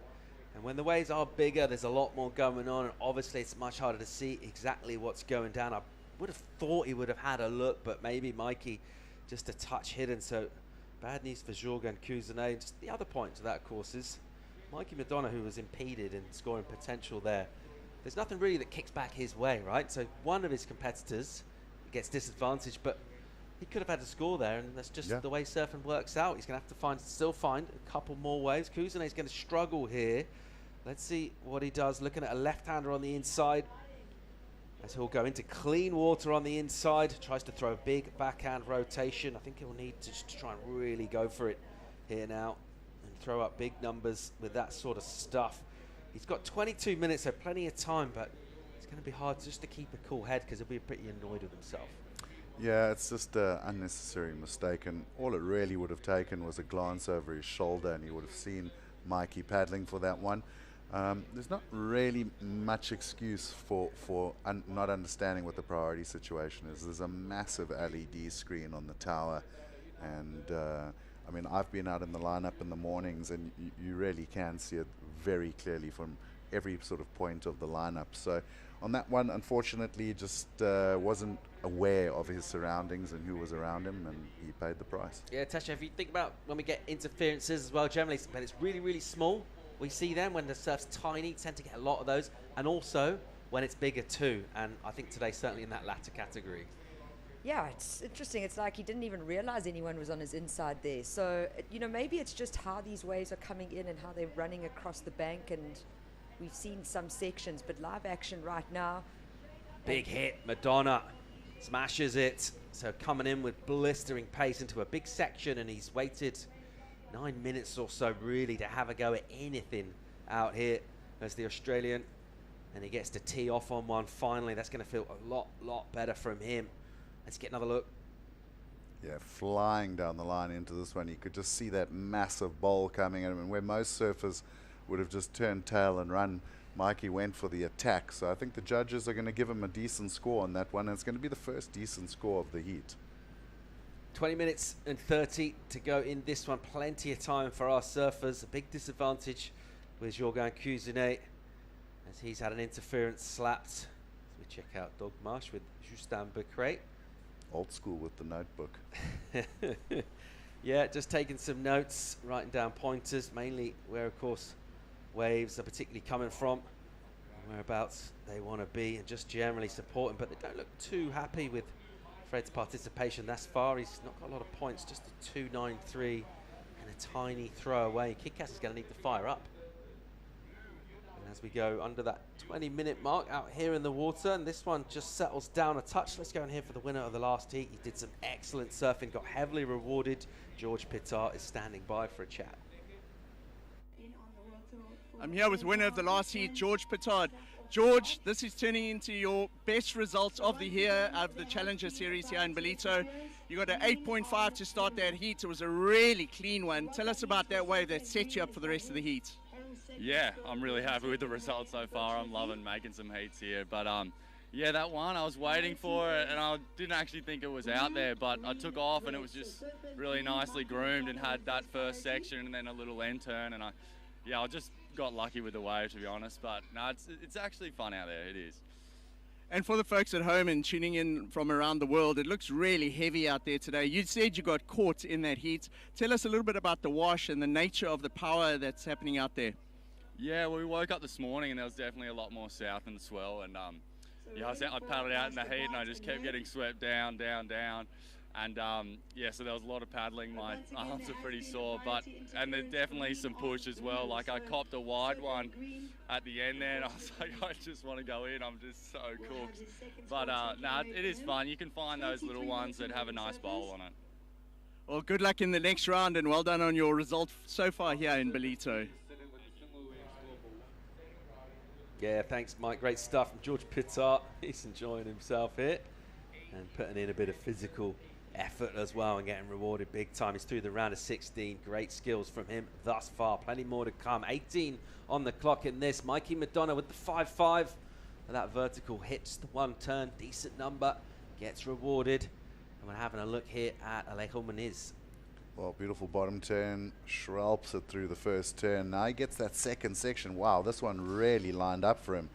And when the waves are bigger, there's a lot more going on, and obviously it's much harder to see exactly what's going down. I would have thought he would have had a look, but maybe Mikey just a touch hidden. So bad news for Jorgen Cousinet. Just the other point to that, of course, is Mikey McDonough, who was impeded in scoring potential there. There's nothing really that kicks back his way, right? So one of his competitors gets disadvantaged, but he could have had a score there, and that's just the way surfing works out. He's going to have to still find a couple more waves. Cousinet's going to struggle here. Let's see what he does. Looking at a left-hander on the inside, as he'll go into clean water on the inside. Tries to throw a big backhand rotation. I think he'll need to just try and really go for it here now and throw up big numbers with that sort of stuff. He's got 22 minutes, so plenty of time, but it's going to be hard just to keep a cool head, because he'll be pretty annoyed with himself. Yeah, it's just an unnecessary mistake, and all it really would have taken was a glance over his shoulder, and he would have seen Mikey paddling for that one. There's not really much excuse for not understanding what the priority situation is. There's a massive LED screen on the tower, and I mean, I've been out in the lineup in the mornings, and you really can see it very clearly from every sort of point of the lineup. So On that one, unfortunately, he just wasn't aware of his surroundings and who was around him, and he paid the price. Yeah, Tasha, if you think about when we get interferences as well, generally, when it's really, really small, we see them. When the surf's tiny, tend to get a lot of those, and also when it's bigger too. And I think today's certainly in that latter category. Yeah, it's interesting. It's like he didn't even realize anyone was on his inside there. So, you know, maybe it's just how these waves are coming in and how they're running across the bank. And we've seen some sections, but live action right now. Big hit. Madonna smashes it. So coming in with blistering pace into a big section, and he's waited 9 minutes or so really to have a go at anything out here as the Australian. And he gets to tee off on one finally. That's going to feel a lot better from him. Let's get another look. Yeah, flying down the line into this one. You could just see that massive bowl coming in. I mean, where most surfers would have just turned tail and run, Mikey went for the attack. So I think the judges are going to give him a decent score on that one. And it's going to be the first decent score of the heat. 20 minutes and 30 to go in this one. Plenty of time for our surfers. A big disadvantage with Jorgen Cousinet, as he's had an interference slapped. So we check out Doug Marsh with Justin Becret. Old school with the notebook. Yeah, just taking some notes, writing down pointers, mainly where, of course, waves are particularly coming from, whereabouts they want to be, and just generally supporting. But they don't look too happy with Fred's participation thus far. He's not got a lot of points, just a 2.93 and a tiny throw away. Kickass is going to need to fire up. And as we go under that 20-minute mark out here in the water, and this one just settles down a touch. Let's go in here for the winner of the last heat. He did some excellent surfing, got heavily rewarded. George Pittard is standing by for a chat. I'm here with winner of the last heat, George Pittard. George, this is turning into your best results of the year out of the Challenger Series here in Ballito. You got an 8.5 to start that heat. It was a really clean one. Tell us about that wave that set you up for the rest of the heat. Yeah, I'm really happy with the results so far. I'm loving making some heats here. But yeah, that one, I was waiting for it, and I didn't actually think it was out there, but I took off and it was just really nicely groomed and had that first section and then a little end turn, and I just got lucky with the wave, to be honest. But no, it's actually fun out there. It is. And for the folks at home and tuning in from around the world, it looks really heavy out there today. You said you got caught in that heat. Tell us a little bit about the wash and the nature of the power that's happening out there. Yeah, well, we woke up this morning and there was definitely a lot more south in the swell, and yeah, I paddled out in the heat and I just kept getting swept down, and yeah, so there was a lot of paddling. My arms are pretty sore, and there's definitely some push as well. Like, I copped a wide one at the end there, and I was like, I just want to go in. I'm just so cooked. But no, it is fun. You can find those little ones that have a nice bowl on it. Well, good luck in the next round, and well done on your result so far here in Ballito. Yeah, thanks, Mike. Great stuff from George Pittard. He's enjoying himself here and putting in a bit of physical effort as well and getting rewarded big time. He's through the round of 16. Great skills from him thus far. Plenty more to come. 18 on the clock in this. Mikey Madonna with the 5.5. That vertical hits the one turn. Decent number. Gets rewarded. And we're having a look here at Alejo Muniz. Well, beautiful bottom turn. Schralps it through the first turn. Now he gets that second section. Wow, this one really lined up for him.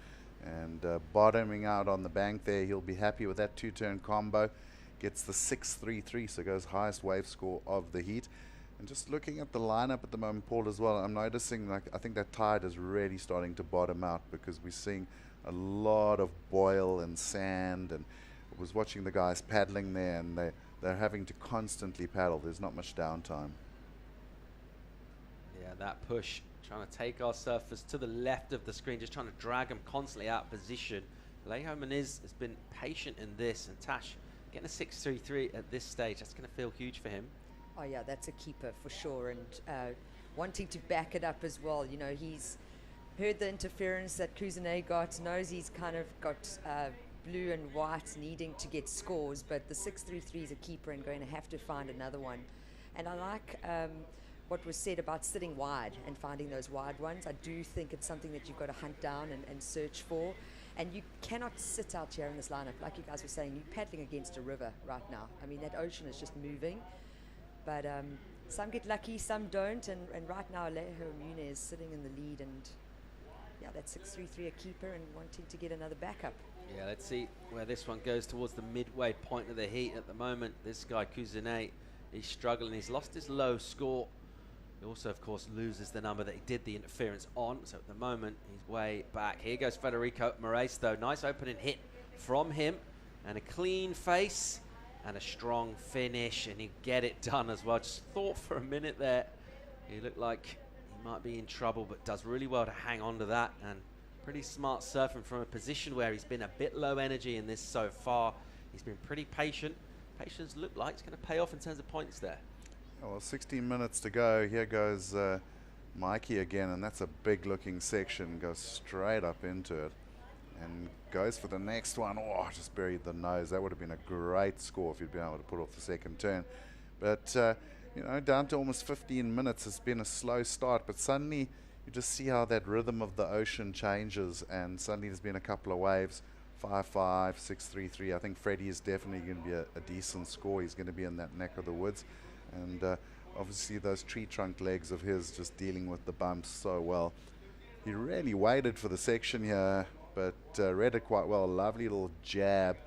And bottoming out on the bank there, he'll be happy with that two-turn combo. Gets the 6.33, so goes highest wave score of the heat. And just looking at the lineup at the moment, Paul, as well, I'm noticing, like, I think that tide is really starting to bottom out, because we're seeing a lot of boil and sand. And I was watching the guys paddling there, and they're having to constantly paddle. There's not much downtime. Yeah, that push, trying to take our surfers to the left of the screen, just trying to drag them constantly out of position. Alejo Muniz has been patient in this, and Tash getting a 6.33 at this stage, that's going to feel huge for him. Oh yeah, that's a keeper for sure, and wanting to back it up as well. You know, he's heard the interference that Cousinet got, knows he's kind of got blue and white needing to get scores, but the 6.33 is a keeper and going to have to find another one. And I like what was said about sitting wide and finding those wide ones. I do think it's something that you've got to hunt down and search for. And you cannot sit out here in this lineup. Like you guys were saying, you're paddling against a river right now. I mean, that ocean is just moving. But some get lucky, some don't. And right now, Alejo Muniz is sitting in the lead. And yeah, that 6.33 a keeper and wanting to get another backup. Yeah, let's see where this one goes towards the midway point of the heat at the moment. This guy, Kuzine, he's struggling. He's lost his low score. He also, of course, loses the number that he did the interference on. So at the moment, he's way back. Here goes Federico Moraes, though. Nice opening hit from him. And a clean face and a strong finish. And he get it done as well. Just thought for a minute there, he looked like he might be in trouble, but does really well to hang on to that. And pretty smart surfing from a position where he's been a bit low energy in this so far. He's been pretty patient. Patience looked like it's going to pay off in terms of points there. Well, 16 minutes to go. Here goes Mikey again, and that's a big looking section. Goes straight up into it and goes for the next one. Oh, just buried the nose. That would have been a great score if you'd been able to put off the second turn. But, you know, down to almost 15 minutes, it's been a slow start, but suddenly you just see how that rhythm of the ocean changes, and suddenly there's been a couple of waves. 5-5, 6-3-3. I think Freddie is definitely going to be a decent score. He's going to be in that neck of the woods. And obviously those tree trunk legs of his just dealing with the bumps so well. He really waited for the section here, but read it quite well. Lovely little jab,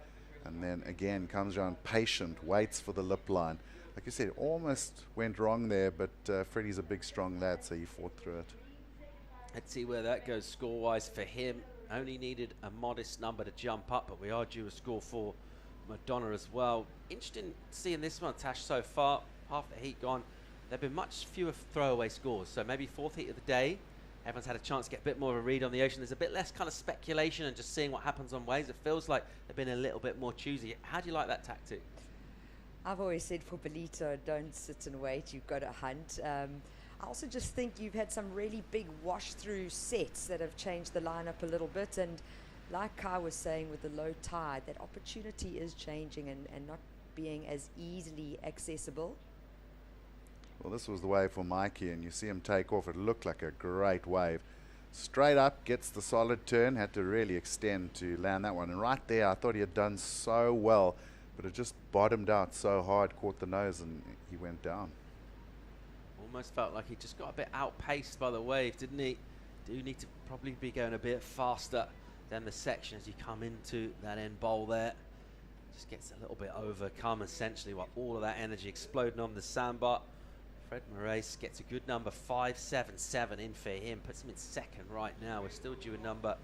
and then again comes around patient, waits for the lip line. Like you said, almost went wrong there, but Freddie's a big strong lad, so he fought through it. Let's see where that goes score-wise for him. Only needed a modest number to jump up, but we are due a score for Madonna as well. Interesting seeing this one, Tash, so far. Half the heat gone. There have been much fewer throwaway scores, so maybe fourth heat of the day. Everyone's had a chance to get a bit more of a read on the ocean. There's a bit less kind of speculation and just seeing what happens on waves. It feels like they've been a little bit more choosy. How do you like that tactic? I've always said for Ballito, don't sit and wait, you've got to hunt. I also just think you've had some really big wash-through sets that have changed the lineup a little bit, and like Kai was saying with the low tide, that opportunity is changing and not being as easily accessible. Well, this was the wave for Mikey, and you see him take off. It looked like a great wave. Straight up, gets the solid turn, had to really extend to land that one. And right there, I thought he had done so well, but it just bottomed out so hard, caught the nose, and he went down. Almost felt like he just got a bit outpaced by the wave, didn't he? Do need to probably be going a bit faster than the section as you come into that end bowl there. Just gets a little bit overcome, essentially, while all of that energy exploding on the sandbar. Fred Moraes gets a good number, 5.77 in for him, puts him in second right now. We're still due a number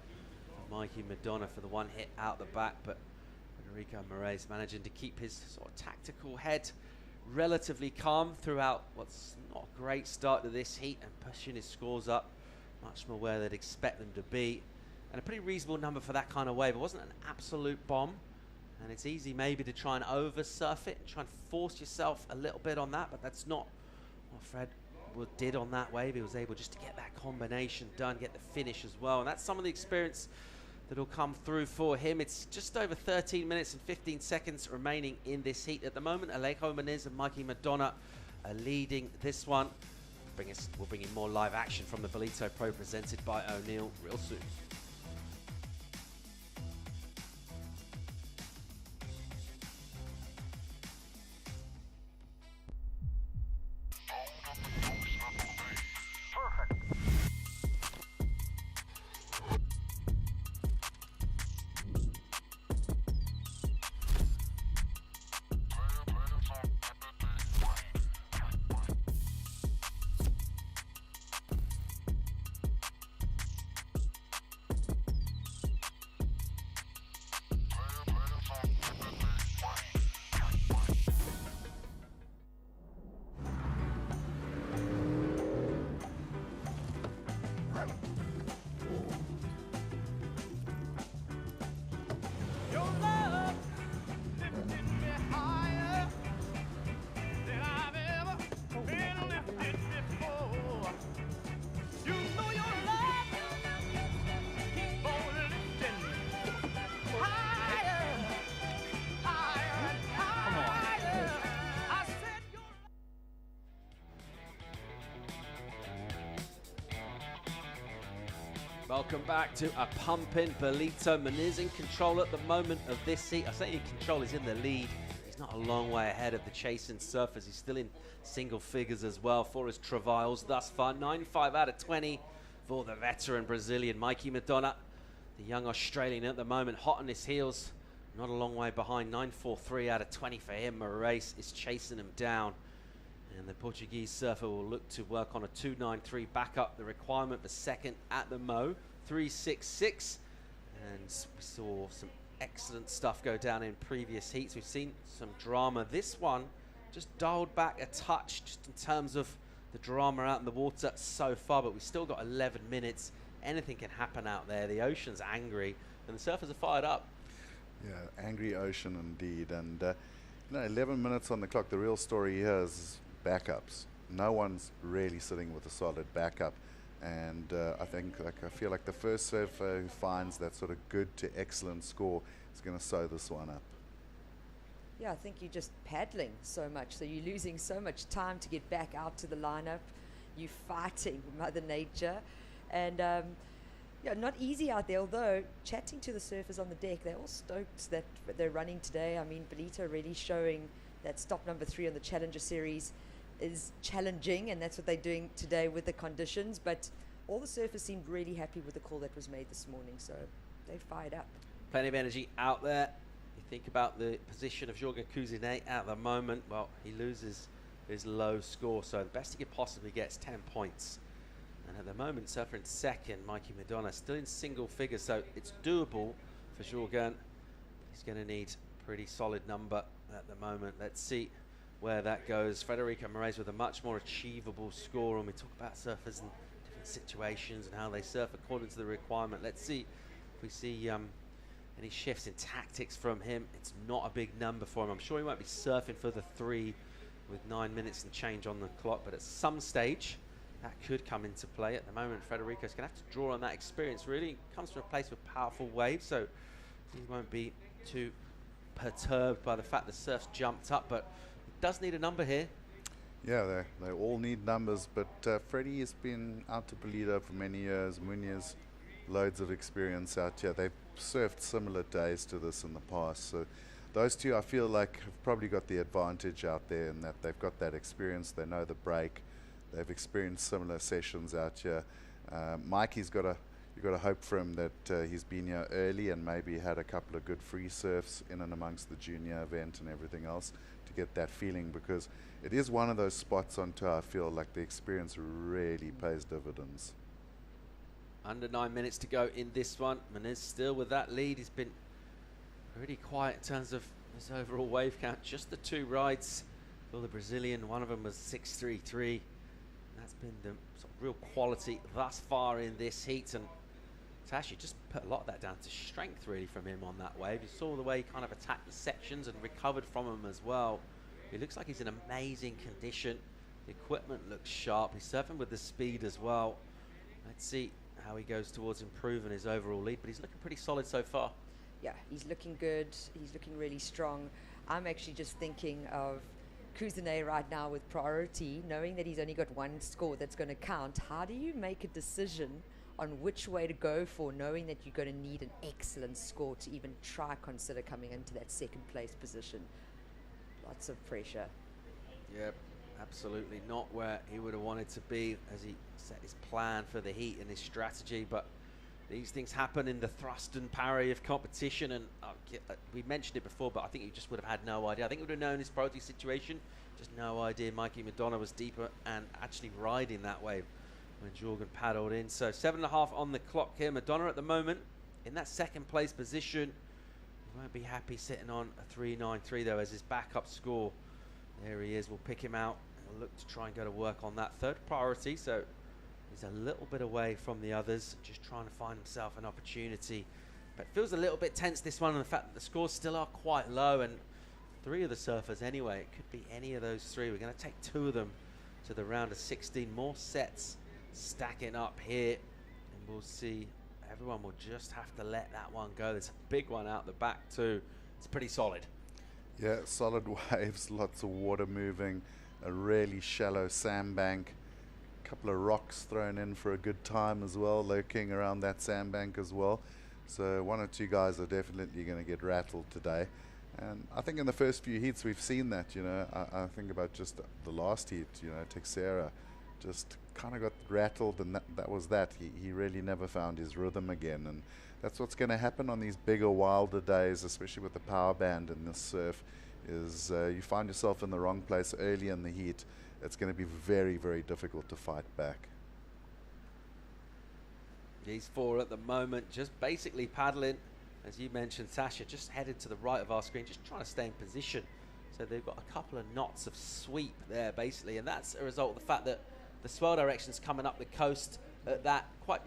for Mikey Madonna for the one hit out the back, but Federico Moraes managing to keep his sort of tactical head relatively calm throughout what's not a great start to this heat, and pushing his scores up much more where they'd expect them to be. And a pretty reasonable number for that kind of wave. It wasn't an absolute bomb, and it's easy maybe to try and over surf it and try and force yourself a little bit on that, but that's not what Fred did on that wave. He was able just to get that combination done, get the finish as well, and that's some of the experience that'll come through for him. It's just over 13 minutes and 15 seconds remaining in this heat at the moment. Alejo Menez and Mikey Madonna are leading this one. We'll bring in more live action from the Ballito Pro presented by O'Neill real soon. Welcome back to a pumping Ballito. Menez in control at the moment of this seat. I say in control, he's in the lead. He's not a long way ahead of the chasing surfers. He's still in single figures as well for his travails thus far. 9.5 out of 20 for the veteran Brazilian Mikey Madonna. The young Australian at the moment, hot on his heels. Not a long way behind, 9.43 out of 20 for him. Moraes is chasing him down. And the Portuguese surfer will look to work on a 2.93 back up. The requirement for second at the Mo, 3.66. And we saw some excellent stuff go down in previous heats. We've seen some drama. This one just dialed back a touch just in terms of the drama out in the water so far, but we've still got 11 minutes. Anything can happen out there. The ocean's angry and the surfers are fired up. Yeah, angry ocean indeed. And 11 minutes on the clock. The real story here is backups. No one's really sitting with a solid backup. And I feel like the first surfer who finds that sort of good to excellent score is going to sew this one up. Yeah, I think you're just paddling so much, so you're losing so much time to get back out to the lineup. You're fighting Mother Nature, and yeah, not easy out there. Although chatting to the surfers on the deck, they're all stoked that they're running today. I mean, Ballito really showing that stop number 3 on the Challenger Series is challenging, and that's what they're doing today with the conditions. But all the surfers seemed really happy with the call that was made this morning, so they fired up. Plenty of energy out there. You think about the position of Jorgen Cousinet at the moment. Well, he loses his low score, so the best he could possibly get is 10 points. And at the moment, surfer in second, Mikey Madonna, still in single figures, so it's doable for Jorgen. He's going to need a pretty solid number at the moment. Let's see where that goes. Federico Moraes with a much more achievable score, and we talk about surfers in different situations and how they surf according to the requirement. Let's see if we see any shifts in tactics from him. It's not a big number for him. I'm sure he won't be surfing for the 3 with 9 minutes and change on the clock, but at some stage that could come into play. At the moment, Federico's going to have to draw on that experience. Really comes from a place with powerful waves, so he won't be too perturbed by the fact the surf's jumped up, but he does need a number here. Yeah, they all need numbers, but Freddie has been out to Ballito for many years. Munoz, loads of experience out here. They've surfed similar days to this in the past, so those two I feel like have probably got the advantage out there in that they've got that experience. They know the break. They've experienced similar sessions out here. Mikey's got to hope for him that he's been here early and maybe had a couple of good free surfs in and amongst the junior event and everything else to get that feeling, because it is one of those spots on tour I feel like the experience really pays dividends. Under 9 minutes to go in this one. Menez still with that lead. He's been pretty quiet in terms of his overall wave count. Just the 2 rides for the Brazilian. One of them was 6.33. That's been the sort of real quality thus far in this heat. And Tashi just put a lot of that down to strength really from him on that wave. You saw the way he kind of attacked the sections and recovered from them as well. He looks like he's in amazing condition. The equipment looks sharp. He's surfing with the speed as well. Let's see how he goes towards improving his overall lead, but he's looking pretty solid so far. Yeah, he's looking good. He's looking really strong. I'm actually just thinking of Cousinet right now with priority, knowing that he's only got 1 score that's going to count. How do you make a decision on which way to go for, knowing that you're going to need an excellent score to even try consider coming into that second place position? Lots of pressure. Yep, absolutely not where he would have wanted to be as he set his plan for the heat and his strategy, but these things happen in the thrust and parry of competition, and we mentioned it before, but I think you just would have had no idea. I think we would have known his priority situation, just no idea Mikey Madonna was deeper and actually riding that wave when Jorgen paddled in. So 7.5 on the clock here. Madonna at the moment in that second place position. He won't be happy sitting on a 3.93 though as his backup score. There he is. We'll pick him out. He'll look to try and go to work on that 3rd priority. So he's a little bit away from the others, just trying to find himself an opportunity. But it feels a little bit tense, this one, and the fact that the scores still are quite low, and 3 of the surfers anyway. It could be any of those 3. We're going to take 2 of them to the round of 16. More sets stacking up here, and we'll see. Everyone will just have to let that one go. There's a big one out the back too. It's pretty solid. Yeah, solid waves, lots of water moving, a really shallow sandbank. Couple of rocks thrown in for a good time as well, lurking around that sandbank as well. So 1 or 2 guys are definitely going to get rattled today. And I think in the first few heats we've seen that, you know. I think about just the last heat, you know, Texera just kind of got rattled, and that was that. He really never found his rhythm again, and that's what's going to happen on these bigger, wilder days, especially with the power band and this surf, is you find yourself in the wrong place early in the heat. It's going to be very, very difficult to fight back. These four at the moment just basically paddling, as you mentioned, Sasha, just headed to the right of our screen, just trying to stay in position. So they've got a couple of knots of sweep there, basically, and that's a result of the fact that the swell direction's coming up the coast at that quite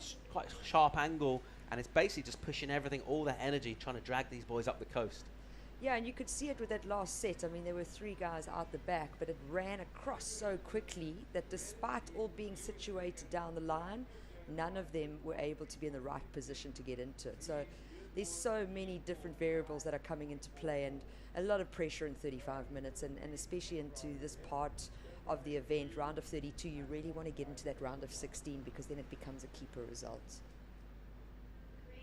sharp angle, and it's basically just pushing everything, all the energy, trying to drag these boys up the coast. Yeah, and you could see it with that last set. I mean, there were 3 guys out the back, but it ran across so quickly that despite all being situated down the line, none of them were able to be in the right position to get into it. So there's so many different variables that are coming into play, and a lot of pressure in 35 minutes, and especially into this part of the event, round of 32, you really want to get into that round of 16 because then it becomes a keeper result.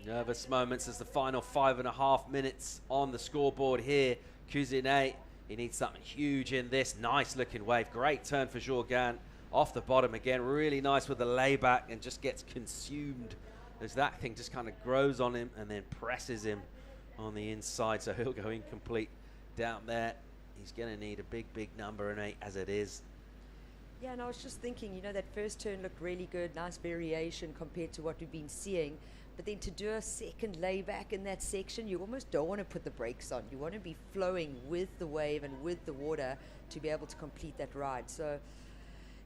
Nervous moments as the final 5.5 minutes on the scoreboard here. Cousinet, he needs something huge in this. Nice looking wave. Great turn for Jorgan. Off the bottom again. Really nice with the layback, and just gets consumed as that thing just kind of grows on him and then presses him on the inside. So he'll go incomplete down there. He's going to need a big, big number in 8 as it is. Yeah, and I was just thinking, you know, that first turn looked really good. Nice variation compared to what we've been seeing. But then to do a second layback in that section, you almost don't want to put the brakes on. You want to be flowing with the wave and with the water to be able to complete that ride. So,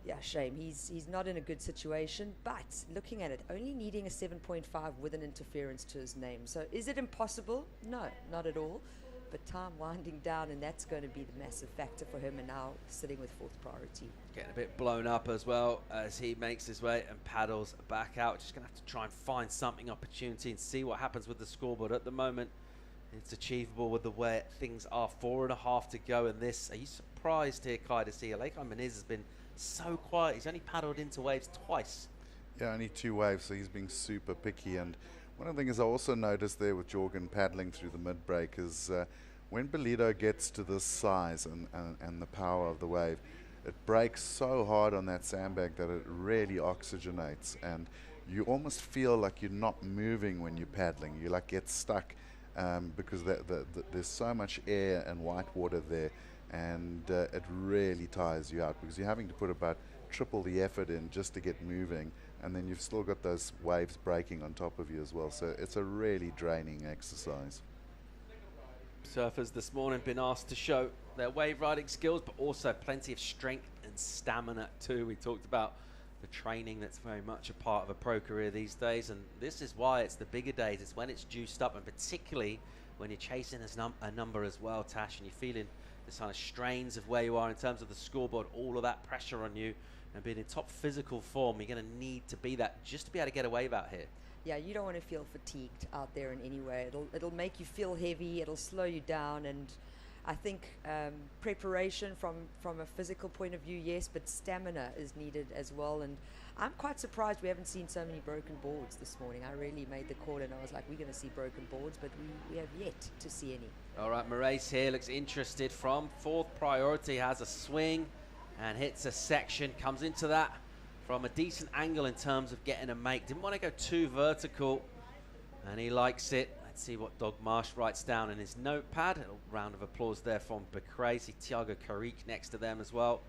yeah, shame. He's not in a good situation. But looking at it, only needing a 7.5 with an interference to his name. So is it impossible? No, not at all. But time winding down, and that's going to be the massive factor for him, and now sitting with 4th priority. Getting a bit blown up as well as he makes his way and paddles back out. Just going to have to try and find something, opportunity, and see what happens with the scoreboard. At the moment, it's achievable with the way things are. 4.5 to go in this. Are you surprised here, Kai, to see Alekai Moniz has been so quiet? He's only paddled into waves twice. Yeah, only 2 waves, so he's being super picky. And one of the things I also noticed there with Jorgen paddling through the mid-break is when Ballito gets to this size and the power of the wave, it breaks so hard on that sandbag that it really oxygenates, and you almost feel like you're not moving when you're paddling. You like get stuck because there's so much air and white water there, and it really tires you out because you're having to put about triple the effort in just to get moving, and then you've still got those waves breaking on top of you as well. So it's a really draining exercise. Surfers this morning been asked to show their wave riding skills, but also plenty of strength and stamina too. We talked about the training that's very much a part of a pro career these days, and this is why it's the bigger days. It's when it's juiced up, and particularly when you're chasing a number as well, Tash, and you're feeling the kind of strains of where you are in terms of the scoreboard, all of that pressure on you, and being in top physical form. You're going to need to be that just to be able to get a wave out here. Yeah, you don't want to feel fatigued out there in any way. It'll make you feel heavy, it'll slow you down, and I think preparation from a physical point of view, yes, but stamina is needed as well. And I'm quite surprised we haven't seen so many broken boards this morning. I really made the call, and I was like, we're going to see broken boards, but we have yet to see any. All right, Moraes here looks interested from 4th priority, has a swing and hits a section, comes into that from a decent angle in terms of getting a make. Didn't want to go too vertical, and he likes it. Let's see what Doug Marsh writes down in his notepad. A round of applause there from Becre. See Thiago Carrique next to them as well.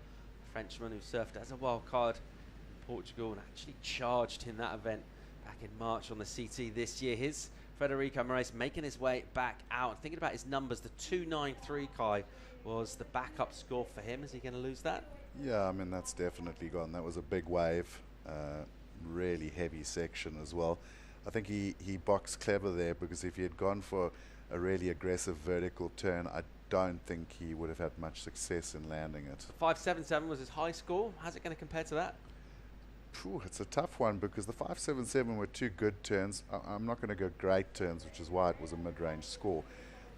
A Frenchman who surfed as a wild card in Portugal and actually charged in that event back in March on the CT this year. His Federico Moraes making his way back out. Thinking about his numbers, the 293, Kai, was the backup score for him. Is he going to lose that? Yeah, I mean, that's definitely gone. That was a big wave, really heavy section as well. I think he boxed clever there, because if he had gone for a really aggressive vertical turn, I don't think he would have had much success in landing it. 577 was his high score. How's it going to compare to that? It's a tough one, because the 577 were 2 good turns. I'm not going to go great turns, which is why it was a mid-range score.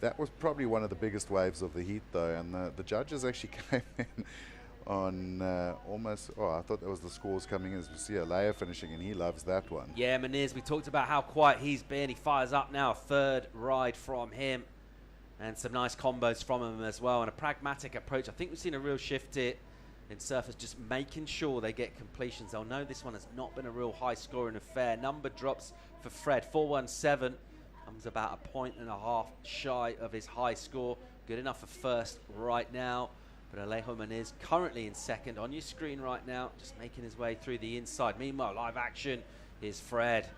That was probably one of the biggest waves of the heat, though, and the judges actually came in on almost, I thought that was the scores coming in, as we see Alea finishing, and he loves that one. Yeah, Moniz, we talked about how quiet he's been. He fires up now, a 3rd ride from him, and some nice combos from him as well, and a pragmatic approach. I think we've seen a real shift here And surfers just making sure they get completions. They'll know this one has not been a real high-scoring affair. Number drops for Fred, 417. Comes about a point and a half shy of his high score. Good enough for first right now. But Alejo Moniz currently in second on your screen right now, just making his way through the inside. Meanwhile, live action is Fred,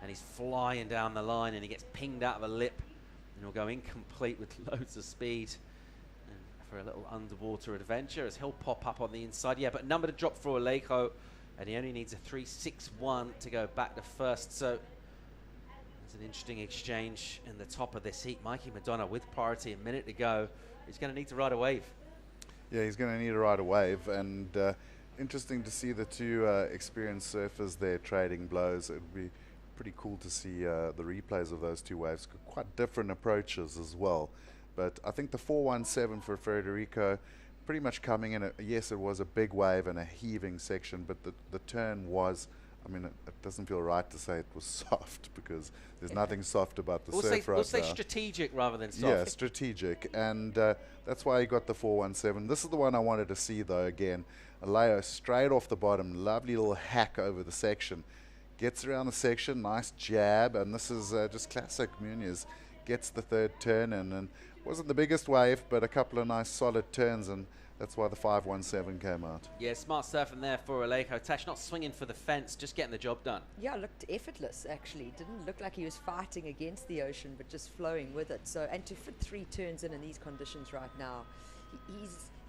and he's flying down the line, and he gets pinged out of a lip, and he'll go incomplete with loads of speed. And for a little underwater adventure, as he'll pop up on the inside. Yeah, but number to drop for Alejo, and he only needs a 3.61 to go back to first. So it's an interesting exchange in the top of this heat. Mikey Madonna with priority, a minute to go. He's going to need to ride a wave. Yeah, he's going to need to ride a wave, and interesting to see the two experienced surfers there trading blows. It would be pretty cool to see the replays of those two waves. Quite different approaches as well. But I think the 417 for Federico, pretty much coming in. Yes, it was a big wave and a heaving section, but the turn was, I mean, it doesn't feel right to say it was soft, because there's nothing soft about the surf right now. We'll say strategic rather than soft. Yeah, strategic, and that's why he got the 417. This is the one I wanted to see, though, again. Alejo straight off the bottom, lovely little hack over the section. Gets around the section, nice jab, and this is just classic Muniz. Gets the third turn in, and wasn't the biggest wave, but a couple of nice solid turns, and that's why the 517 came out. Yeah, smart surfing there for Alejo. Tash not swinging for the fence, just getting the job done. Yeah, looked effortless, actually. Didn't look like he was fighting against the ocean, but just flowing with it. So, and to fit 3 turns in these conditions right now,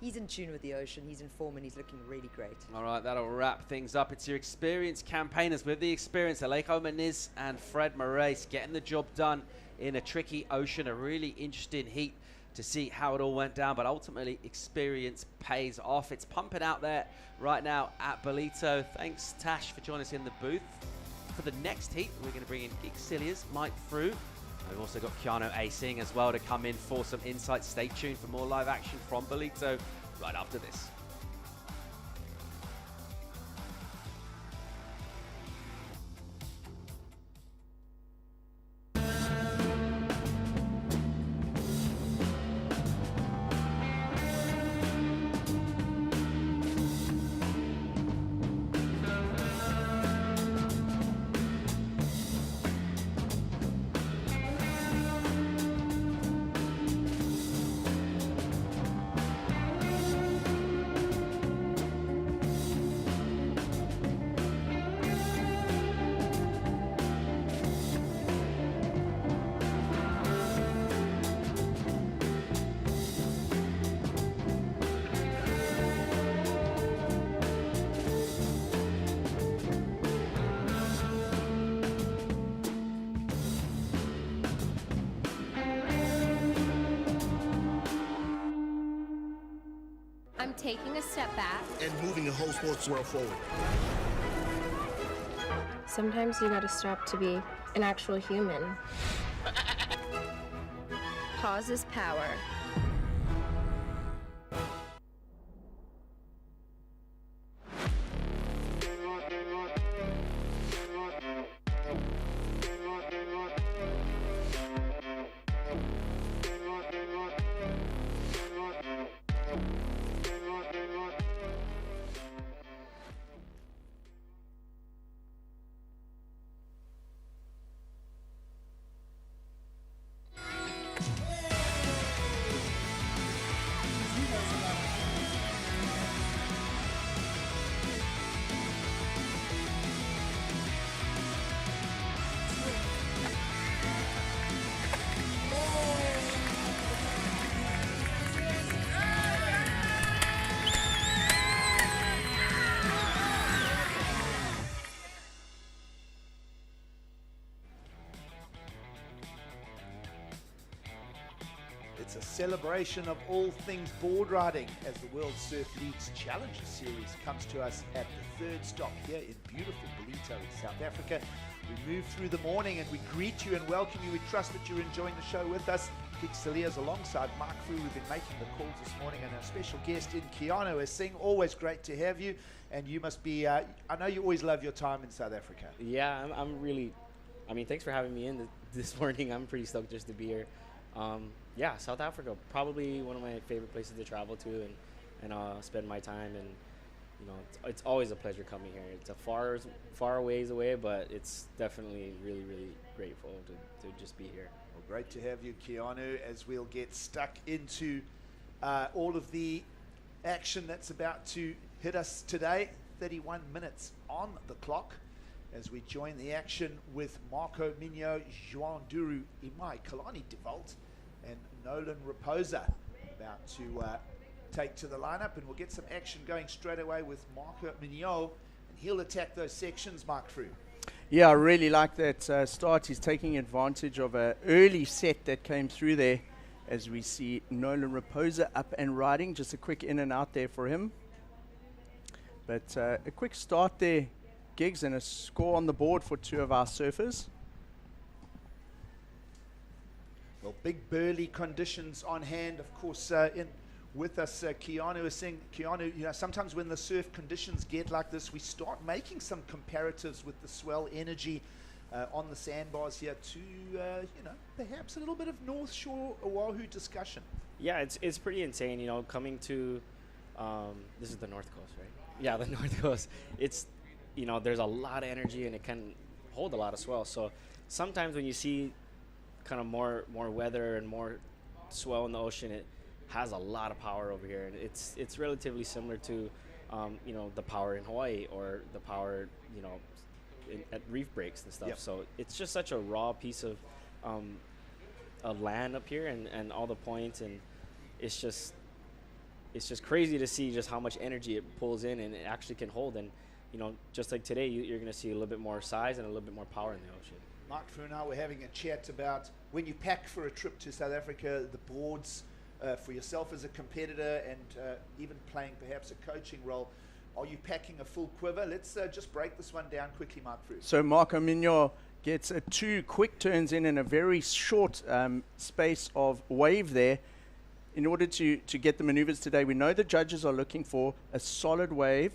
he's in tune with the ocean, he's in form, and he's looking really great. All right, that'll wrap things up. It's your experienced campaigners with the experience. Alejo Moniz and Fred Moraes getting the job done in a tricky ocean, a really interesting heat to see how it all went down, but ultimately experience pays off. It's pumping out there right now at Ballito. Thanks, Tash, for joining us in the booth. For the next heat, we're going to bring in Geek Cilias, Mike Frew. We've also got Keanu Acing as well to come in for some insights. Stay tuned for more live action from Ballito right after this. I'm taking a step back. And moving the whole sports world forward. Sometimes you gotta stop to be an actual human. Pause is power. It's a celebration of all things board riding as the World Surf League's Challenger Series comes to us at the third stop here in beautiful Ballito in South Africa. We move through the morning and we greet you and welcome you. We trust that you're enjoying the show with us. Geek Cilias alongside Mark Frew. We've been making the calls this morning, and a special guest in Keanu Acing. Always great to have you, and you must be, I know you always love your time in South Africa. Yeah, I'm really, I mean, thanks for having me in this morning. I'm pretty stoked just to be here. Yeah, South Africa, probably one of my favorite places to travel to, and spend my time. And you know, it's always a pleasure coming here. It's a far ways away, but it's definitely really grateful to just be here. Well, great to have you, Keanu, as we'll get stuck into all of the action that's about to hit us today. 31 minutes on the clock as we join the action with Marco Mignot, João Duru, Imai Kalani DeVault, and Nolan Raposa about to take to the lineup, and we'll get some action going straight away with Marco Mignot, and he'll attack those sections, Mark Frew. Yeah, I really like that start. He's taking advantage of an early set that came through there as we see Nolan Raposa up and riding. Just a quick in and out there for him. But a quick start there, Gigs, and a score on the board for two of our surfers. Well, big burly conditions on hand, of course. In with us, Keanu is saying, Keanu, you know, sometimes when the surf conditions get like this, we start making some comparatives with the swell energy on the sandbars here to, you know, perhaps a little bit of North Shore Oahu discussion. Yeah, it's pretty insane, you know, coming to, this is the North Coast, right? Yeah, the North Coast. It's, you know, there's a lot of energy and it can hold a lot of swell. So sometimes when you see kind of more weather and more swell in the ocean, it has a lot of power over here. And it's relatively similar to, you know, the power in Hawaii or the power, you know, at reef breaks and stuff. Yep. So it's just such a raw piece of land up here and all the points, and it's just crazy to see just how much energy it pulls in and it actually can hold. And, you know, just like today, you're going to see a little bit more size and a little bit more power in the ocean. Mark Frew and I were having a chat about when you pack for a trip to South Africa, the boards for yourself as a competitor and even playing perhaps a coaching role. Are you packing a full quiver? Let's just break this one down quickly, Mark Frew. So Marco Mignot gets two quick turns in a very short space of wave there. In order to get the maneuvers today, we know the judges are looking for a solid wave,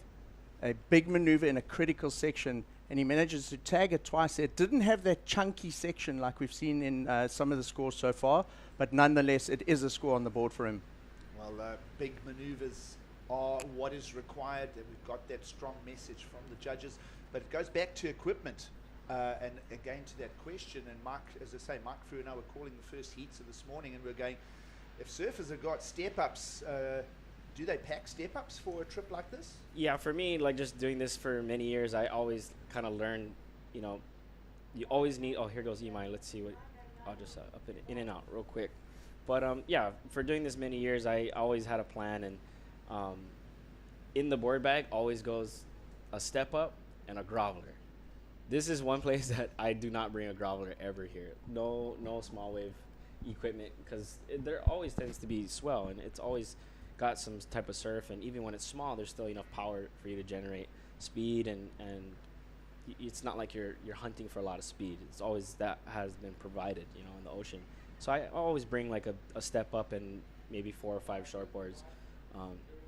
a big maneuver in a critical section, and he manages to tag it twice. It didn't have that chunky section like we've seen in some of the scores so far, but nonetheless, it is a score on the board for him. Well, big maneuvers are what is required, and we've got that strong message from the judges. But it goes back to equipment, and again to that question. And Mark, as I say, Mark Frew and I were calling the first heats of this morning, and we're going, if surfers have got step-ups, do they pack step-ups for a trip like this? Yeah, for me, like just doing this for many years, I always kind of learned, you know, you always need, oh, here goes Imai. Let's see what, I'll just up in and out real quick. But yeah, for doing this many years, I always had a plan, and in the board bag always goes a step-up and a groveler. This is one place that I do not bring a groveler ever here. No small wave equipment, because there always tends to be swell, and it's always got some type of surf, and even when it's small, there's still enough power for you to generate speed, and it's not like you're hunting for a lot of speed. It's always that has been provided, you know, in the ocean. So I always bring like a step up and maybe 4 or 5 shortboards.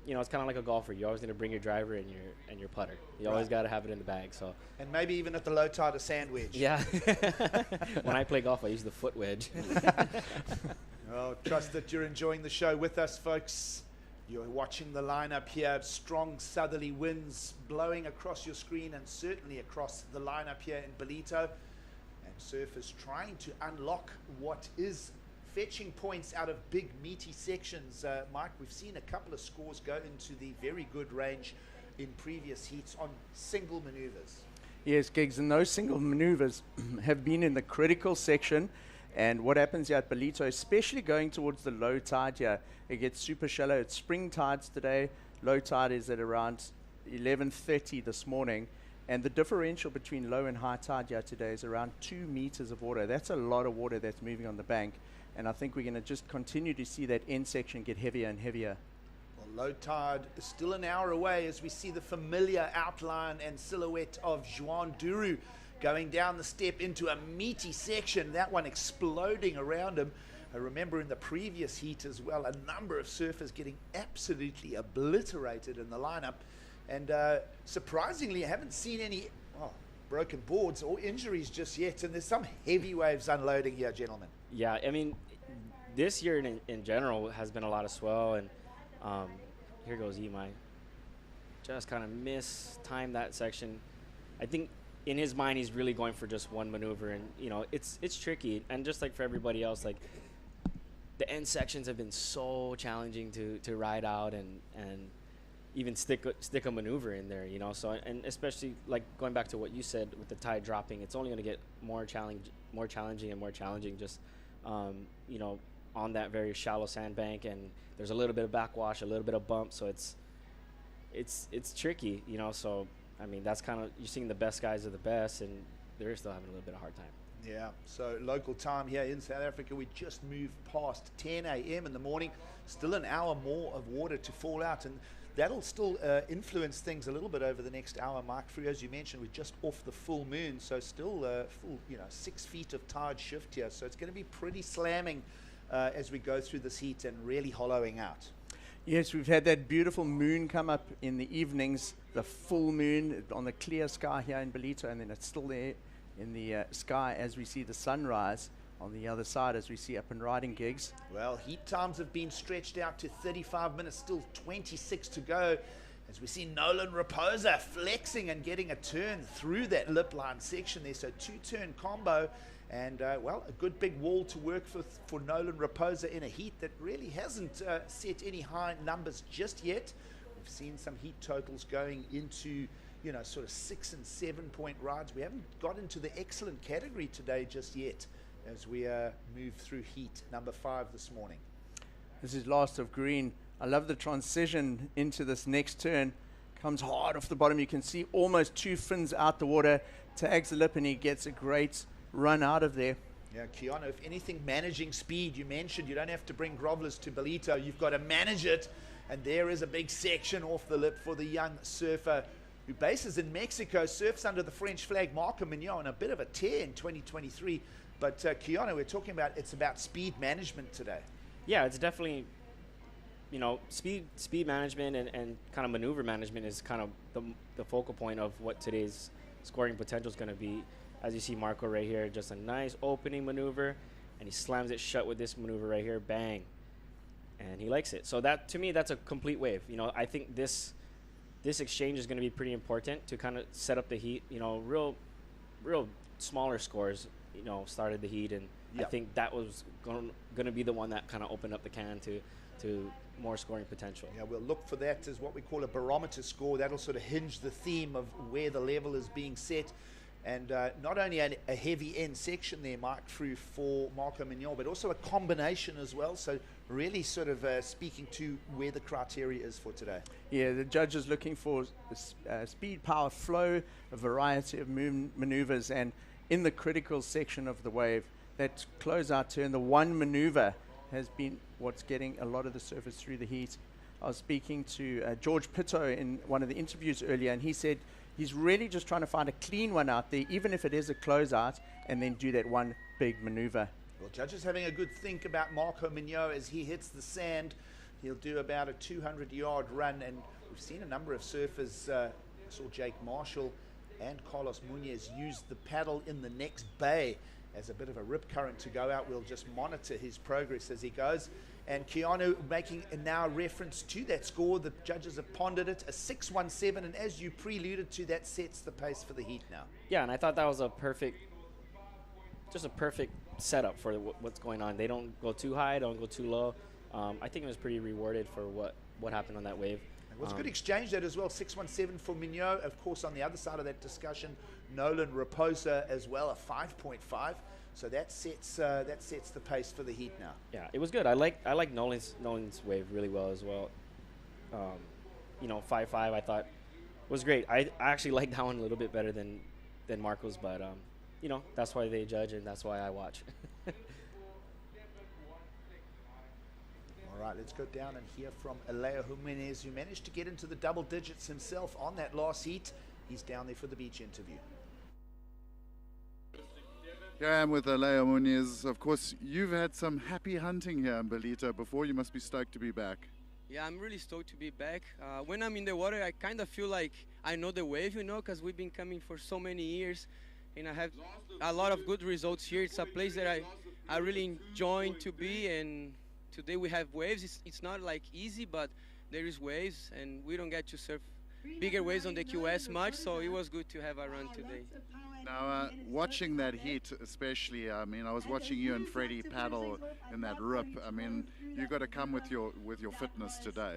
You know, it's kind of like a golfer. You always need to bring your driver and your putter. You always got to have it in the bag. So. And maybe even at the low tide, a sand wedge. Yeah. When I play golf, I use the foot wedge. Well, trust that you're enjoying the show with us, folks. You're watching the lineup here. Strong southerly winds blowing across your screen and certainly across the lineup here in Ballito. And surfers trying to unlock what is fetching points out of big meaty sections. Mike, we've seen a couple of scores go into the very good range in previous heats on single maneuvers. Yes, Gigs, and those single maneuvers have been in the critical section. And what happens here at Ballito, especially going towards the low tide here, it gets super shallow. It's spring tides today. Low tide is at around 11:30 this morning. And the differential between low and high tide here today is around 2 meters of water. That's a lot of water that's moving on the bank. And I think we're going to just continue to see that end section get heavier and heavier. Well, low tide is still an hour away as we see the familiar outline and silhouette of João Duru going down the step into a meaty section, that one exploding around him. I remember in the previous heat as well, a number of surfers getting absolutely obliterated in the lineup. And surprisingly, I haven't seen any broken boards or injuries just yet. And there's some heavy waves unloading here, gentlemen. Yeah, I mean, this year in general has been a lot of swell, and here goes Imai. Just kind of mistimed that section. I think in his mind he's really going for just one maneuver, and you know it's tricky. And just like for everybody else, like the end sections have been so challenging to ride out and even stick a maneuver in there, you know. So, and especially like going back to what you said with the tide dropping, it's only going to get more challenging just you know, on that very shallow sandbank, and there's a little bit of backwash, a little bit of bump, so it's tricky, you know. So I mean, that's kind of, you're seeing the best guys of the best, and they're still having a little bit of hard time. Yeah, so local time here in South Africa, we just moved past 10 a.m. in the morning. Still an hour more of water to fall out, and that'll still influence things a little bit over the next hour. Mark Frew, as you mentioned, we're just off the full moon, so still full, 6 feet of tide shift here. So it's going to be pretty slamming as we go through this heat and really hollowing out. Yes, we've had that beautiful moon come up in the evenings, the full moon on the clear sky here in Ballito, and then it's still there in the sky as we see the sunrise on the other side as we see up and riding gigs. Well, heat times have been stretched out to 35 minutes, still 26 to go, as we see Nolan Raposa flexing and getting a turn through that lip line section there. So 2-turn combo, and well, a good big wall to work for Nolan Raposa in a heat that really hasn't set any high numbers just yet. We've seen some heat totals going into sort of 6 and 7 point rides. We haven't got into the excellent category today just yet as we move through heat number 5 this morning. This is last of green. I love the transition into this next turn. Comes hard off the bottom. You can see almost 2 fins out the water. Tags the lip and he gets a great run out of there. Yeah, Keanu, if anything, managing speed. You mentioned you don't have to bring grovelers to Ballito. You've got to manage it. And there is a big section off the lip for the young surfer who bases in Mexico, surfs under the French flag, Marco Mignon, on a bit of a tear in 2023. But Keanu, we're talking about, it's about speed management today. Yeah, it's definitely, speed management and kind of maneuver management is kind of the focal point of what today's scoring potential is going to be. As you see Marco right here, just a nice opening maneuver, and he slams it shut with this maneuver right here, bang. And he likes it. So that, to me, that's a complete wave. I think this exchange is going to be pretty important to kind of set up the heat. Real smaller scores, started the heat, and I think that was going to be the one that kind of opened up the can to more scoring potential. Yeah, we'll look for that as what we call a barometer score. That'll sort of hinge the theme of where the level is being set. And not only a heavy end section there, Mark Frew, for Marco Mignon, but also a combination as well. So really sort of speaking to where the criteria is for today. Yeah, the judge is looking for speed, power, flow, a variety of maneuvers, and in the critical section of the wave, that closeout turn, the one maneuver has been what's getting a lot of the surfers through the heat. I was speaking to George Pitto in one of the interviews earlier, and he said he's really just trying to find a clean one out there, even if it is a closeout, and then do that one big maneuver. Well, judges having a good think about Marco Mignon as he hits the sand. He'll do about a 200-yard run, and we've seen a number of surfers, I saw Jake Marshall and Carlos Munoz use the paddle in the next bay as a bit of a rip current to go out. We'll just monitor his progress as he goes. And Keanu making now reference to that score. The judges have pondered it, a 6.17, and as you preluded to, that sets the pace for the heat now. Yeah, and I thought that was a perfect setup for what's going on. They don't go too high, don't go too low. I think it was pretty rewarded for what happened on that wave. It was a good exchange that as well, 6.17 for Mignon. Of course, on the other side of that discussion, Nolan Raposa as well, a 5.5. So that sets the pace for the heat now. Yeah, it was good. I like Nolan's wave really well as well. 5.5 I thought was great. I actually like that one a little bit better than Marco's, but that's why they judge and that's why I watch. All right, let's go down and hear from Aleo Jimenez, who managed to get into the double digits himself on that last heat. He's down there for the beach interview. Here I am with Aleo Munoz. Of course, you've had some happy hunting here in Ballito before. You must be stoked to be back. Yeah, I'm really stoked to be back. When I'm in the water, I kind of feel like I know the wave, because we've been coming for so many years, and I have a lot of good results here. It's a place that I really enjoy to be, and today we have waves. It's not like easy, but there is waves, and we don't get to surf bigger waves on the QS much, so it was good to have a run today. Now, watching that heat especially, I mean, I was watching you and Freddie paddle in that rip. I mean, you got to come with your fitness today.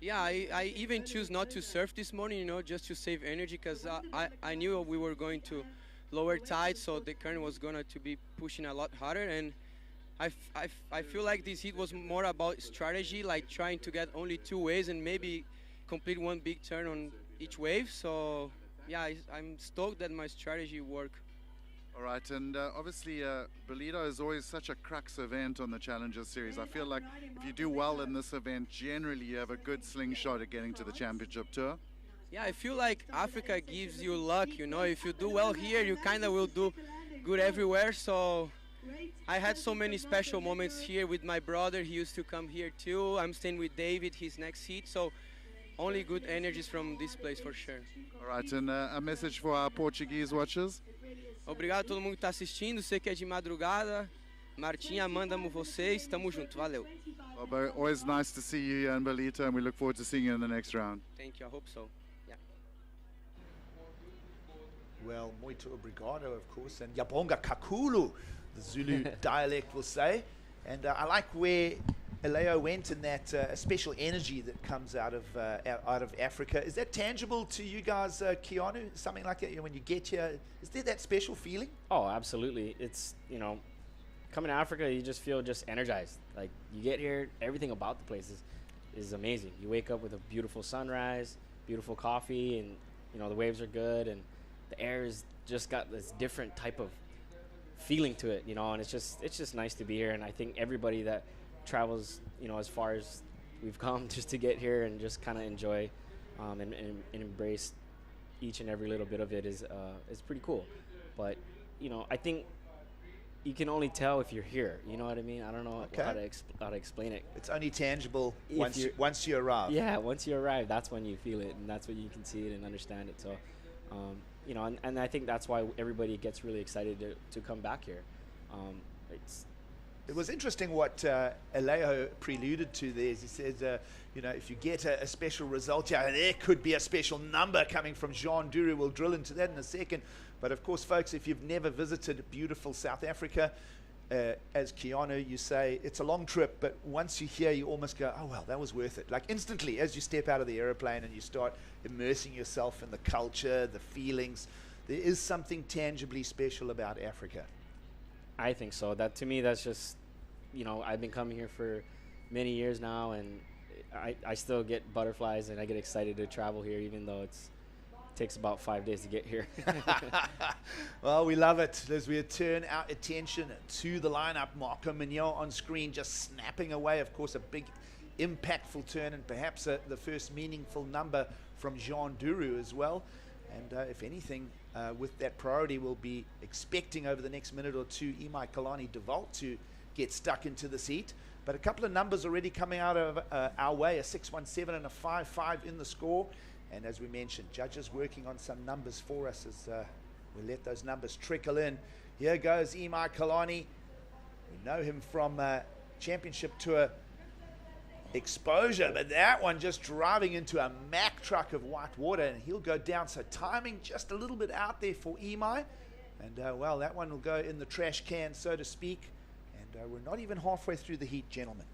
Yeah, I even choose not to surf this morning, you know, just to save energy, because I knew we were going to lower tide, so the current was going to be pushing a lot harder, and I feel like this heat was more about strategy, like trying to get only 2 waves and maybe complete one big turn on each wave. So yeah, I'm stoked that my strategy worked. All right, and obviously Ballito is always such a crux event on the Challenger Series. I feel like if you do well in this event, generally you have a good slingshot at getting to the championship tour. Yeah, I feel like Africa gives you luck, you know. If you do well here, you kind of will do good everywhere. So I had so many special moments here with my brother. He used to come here too. I'm staying with David, his next heat. So only good energies from this place for sure. All right, and a message for our Portuguese watchers. Obrigado a todo mundo que está assistindo. Sei que é de madrugada. Martinha, Amanda, amo vocês. Tamo junto. Valeu. Well, always nice to see you here in Ballito, and we look forward to seeing you in the next round. Thank you. I hope so. Yeah. Well, muito obrigado, of course, and Yabonga Kakulu, the Zulu dialect will say. And I like where Aleo went in that special energy that comes out of Africa. Is that tangible to you guys, Keanu? Something like that, you know, when you get here, is there that special feeling? Oh, absolutely. It's, you know, coming to Africa, you just feel just energized. Like, you get here, everything about the place is amazing. You wake up with a beautiful sunrise, beautiful coffee, and, you know, the waves are good, and the air is just got this different type of feeling to it, you know, and it's just nice to be here. And I think everybody that travels, you know, as far as we've come just to get here and just kind of enjoy and embrace each and every little bit of it is pretty cool. But, you know, I think you can only tell if you're here. You know what I mean? I don't know how to explain it. It's only tangible once you arrive. Yeah, once you arrive, that's when you feel it, and that's when you can see it and understand it. So, you know, and I think that's why everybody gets really excited to come back here. It was interesting what Alejo preluded to there. He said, you know, if you get a special result, yeah, there could be a special number coming from Jean Duru. We'll drill into that in a second. But of course, folks, if you've never visited beautiful South Africa, as Keanu, you say, it's a long trip, but once you're here, you almost go, oh, well, that was worth it. Like instantly, as you step out of the aeroplane and you start immersing yourself in the culture, the feelings, there is something tangibly special about Africa. I think so. That, to me, that's just, you know, I've been coming here for many years now, and I still get butterflies and I get excited to travel here, even though it takes about 5 days to get here. Well, we love it as we turn our attention to the lineup. Marco Mignon on screen, just snapping away. Of course, a big, impactful turn, and perhaps the first meaningful number from Jean Duru as well. And if anything, with that priority, we'll be expecting over the next minute or two Imai Kalani Devault to get stuck into the seat. But a couple of numbers already coming out of our way, a 617 and a 55 in the score. And as we mentioned, judges working on some numbers for us as we let those numbers trickle in. Here goes Imai Kalani. We know him from Championship Tour exposure, but that one just driving into a Mack truck of white water, and he'll go down. So timing just a little bit out there for Imai. And well, that one will go in the trash can, so to speak. And we're not even halfway through the heat, gentlemen.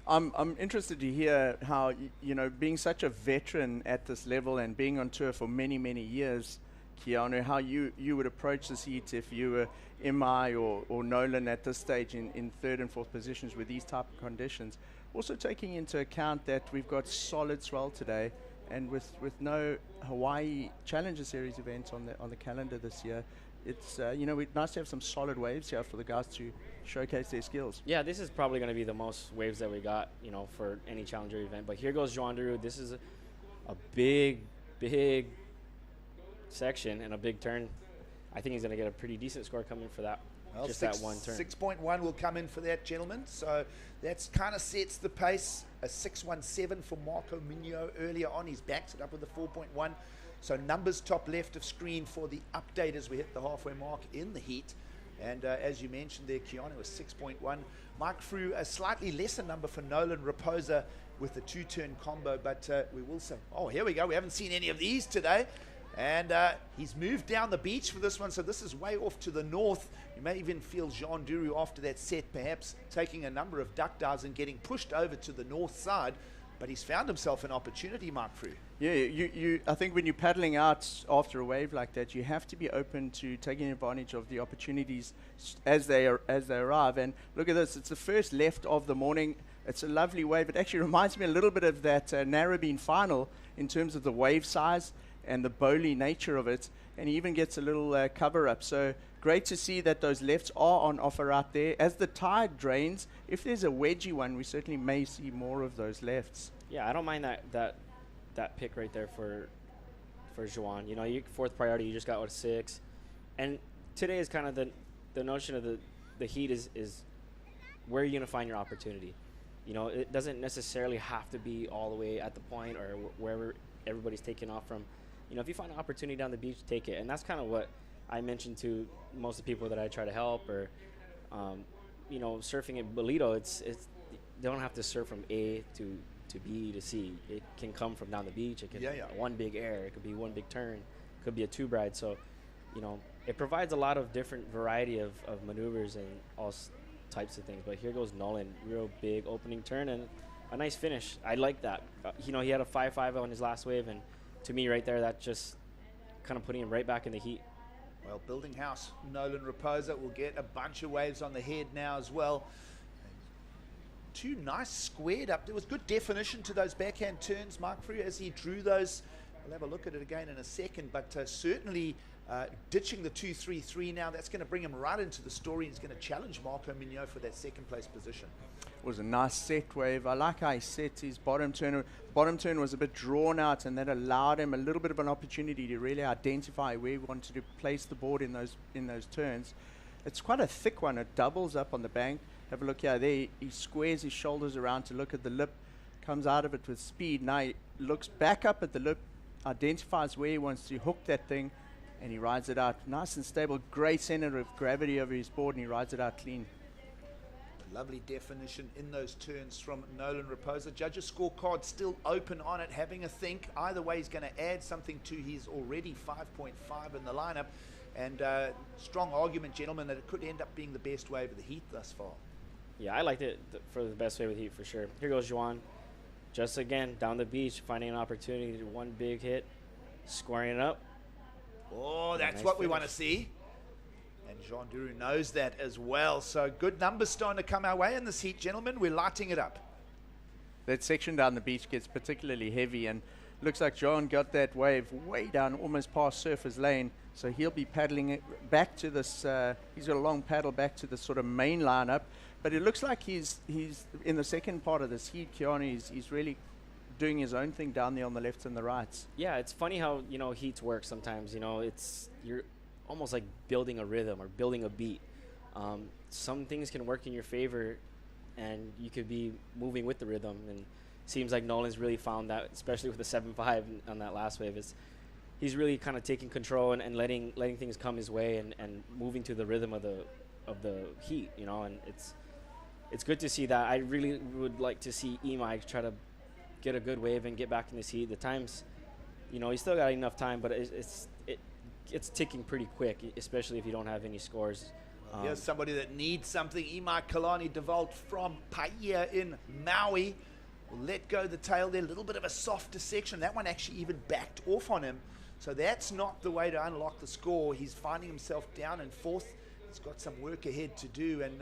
I'm interested to hear how, you know, being such a veteran at this level and being on tour for many, many years, Keanu, how you would approach this heat if you were Imai or Nolan at this stage in third and fourth positions with these type of conditions. Also taking into account that we've got solid swell today, and with no Hawaii Challenger Series events on the calendar this year, it's you know, it's nice to have some solid waves here for the guys to showcase their skills. Yeah, this is probably going to be the most waves that we got, you know, for any Challenger event. But here goes Jean Duru. This is a big section and a big turn. I think he's going to get a pretty decent score coming for that. Well, just that one turn. 6.1 will come in for that, gentlemen. So that's kind of sets the pace. A 617 for Marco Mignon earlier on. He's backed it up with a 4.1. So numbers top left of screen for the update as we hit the halfway mark in the heat. And as you mentioned there, Keanu was 6.1. Mike Frew, a slightly lesser number for Nolan Raposa with the 2-turn combo, but we will say, oh, here we go. We haven't seen any of these today. And he's moved down the beach for this one, so this is way off to the north. You may even feel Jean Duru after that set perhaps taking a number of duck dives and getting pushed over to the north side, but he's found himself an opportunity, Mark Frew. Yeah, I think when you're paddling out after a wave like that, you have to be open to taking advantage of the opportunities as they arrive. And look at this, it's the first left of the morning. It's a lovely wave. It actually reminds me a little bit of that Narrabeen final in terms of the wave size and the bowly nature of it, and he even gets a little cover up. So great to see that those lefts are on offer out there. As the tide drains, if there's a wedgie one, we certainly may see more of those lefts. Yeah, I don't mind that pick right there for Juan. You know, fourth priority, you just got with 6. And today is kind of the notion of the heat is where you're going to find your opportunity. You know, it doesn't necessarily have to be all the way at the point or wherever everybody's taking off from. You know, if you find an opportunity down the beach, take it. And that's kind of what I mentioned to most of the people that I try to help. Or, you know, surfing at Ballito, it's they don't have to surf from A to B to C. It can come from down the beach. It can be one big air. It could be one big turn. It could be a tube ride. So, you know, it provides a lot of different variety of maneuvers and all types of things. But here goes Nolan, real big opening turn and a nice finish. I like that. You know, he had a 5.5 on his last wave, and to me right there, that just kind of putting him right back in the heat. Well, building house, Nolan Raposa will get a bunch of waves on the head now as well. Two nice squared up. There was good definition to those backhand turns, Mark Frew, as he drew those. We'll have a look at it again in a second, but certainly ditching the 2-3-3 now, that's going to bring him right into the story. He's going to challenge Marco Mignot for that second place position. It was a nice set wave. I like how he set his bottom turn. Bottom turn was a bit drawn out, and that allowed him a little bit of an opportunity to really identify where he wanted to place the board in those turns. It's quite a thick one. It doubles up on the bank. Have a look here. There, he squares his shoulders around to look at the lip, comes out of it with speed. Now he looks back up at the lip, identifies where he wants to hook that thing, and he rides it out nice and stable. Great center of gravity over his board, and he rides it out clean. Lovely definition in those turns from Nolan Raposa. Judges' scorecard still open on it, having a think. Either way, he's going to add something to his already 5.5 in the lineup. And strong argument, gentlemen, that it could end up being the best wave of the heat thus far. Yeah, I liked it for the best wave of the heat for sure. Here goes Juan. Just again, down the beach, finding an opportunity to one big hit, squaring it up. Oh, that's what we want to see. And Jean Duru knows that as well. So good numbers starting to come our way in this heat, gentlemen. We're lighting it up. That section down the beach gets particularly heavy, and looks like John got that wave way down, almost past Surfer's Lane. So he'll be paddling it back to this. He's got a long paddle back to the sort of main lineup. But it looks like he's in the second part of this heat, Keanu. He's really doing his own thing down there on the lefts and the rights. Yeah, it's funny how, you know, heats work sometimes. You know, you're almost like building a rhythm or building a beat. Some things can work in your favor, and you could be moving with the rhythm. And it seems like Nolan's really found that, especially with the 7.5 on that last wave. He's really kind of taking control and letting things come his way and moving to the rhythm of the heat. You know, and it's good to see that. I really would like to see Imai try to get a good wave and get back in this heat. The times, you know, he's still got enough time, but it's ticking pretty quick, especially if you don't have any scores. Here's somebody that needs something. Imai Kalani devolved from Paia in Maui. Will let go the tail there. A little bit of a softer section. That one actually even backed off on him. So that's not the way to unlock the score. He's finding himself down in fourth. He's got some work ahead to do. And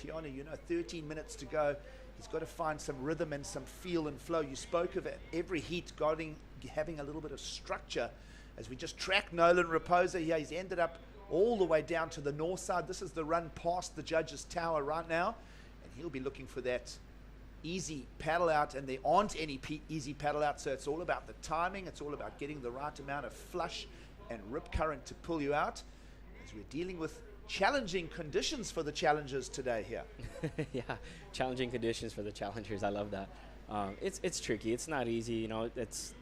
Keanu, you know, 13 minutes to go. He's got to find some rhythm and some feel and flow. You spoke of it. Every heat having a little bit of structure. As we just track Nolan Raposa here, he's ended up all the way down to the north side. This is the run past the judges' tower right now. And he'll be looking for that easy paddle out, and there aren't any easy paddle out, so it's all about the timing. It's all about getting the right amount of flush and rip current to pull you out, as we're dealing with challenging conditions for the challengers today here. Yeah, challenging conditions for the challengers. I love that. It's tricky. It's not easy. You know, it's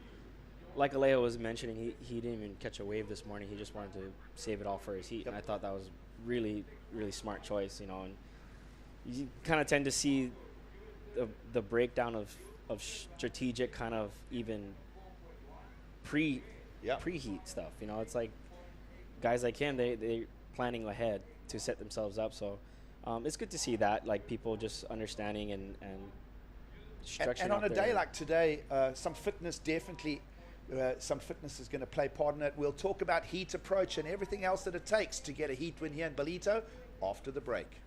like Alejo was mentioning, he didn't even catch a wave this morning. He just wanted to save it all for his heat. Yep. And I thought that was really, really smart choice, you know. And you kind of tend to see the breakdown of strategic kind of even preheat stuff. You know, it's like guys like him, they're planning ahead to set themselves up. So it's good to see that, like people just understanding and structuring. And on a day like today, some fitness definitely. Some fitness is going to play part in it. We'll talk about heat approach and everything else that it takes to get a heat win here in Ballito after the break.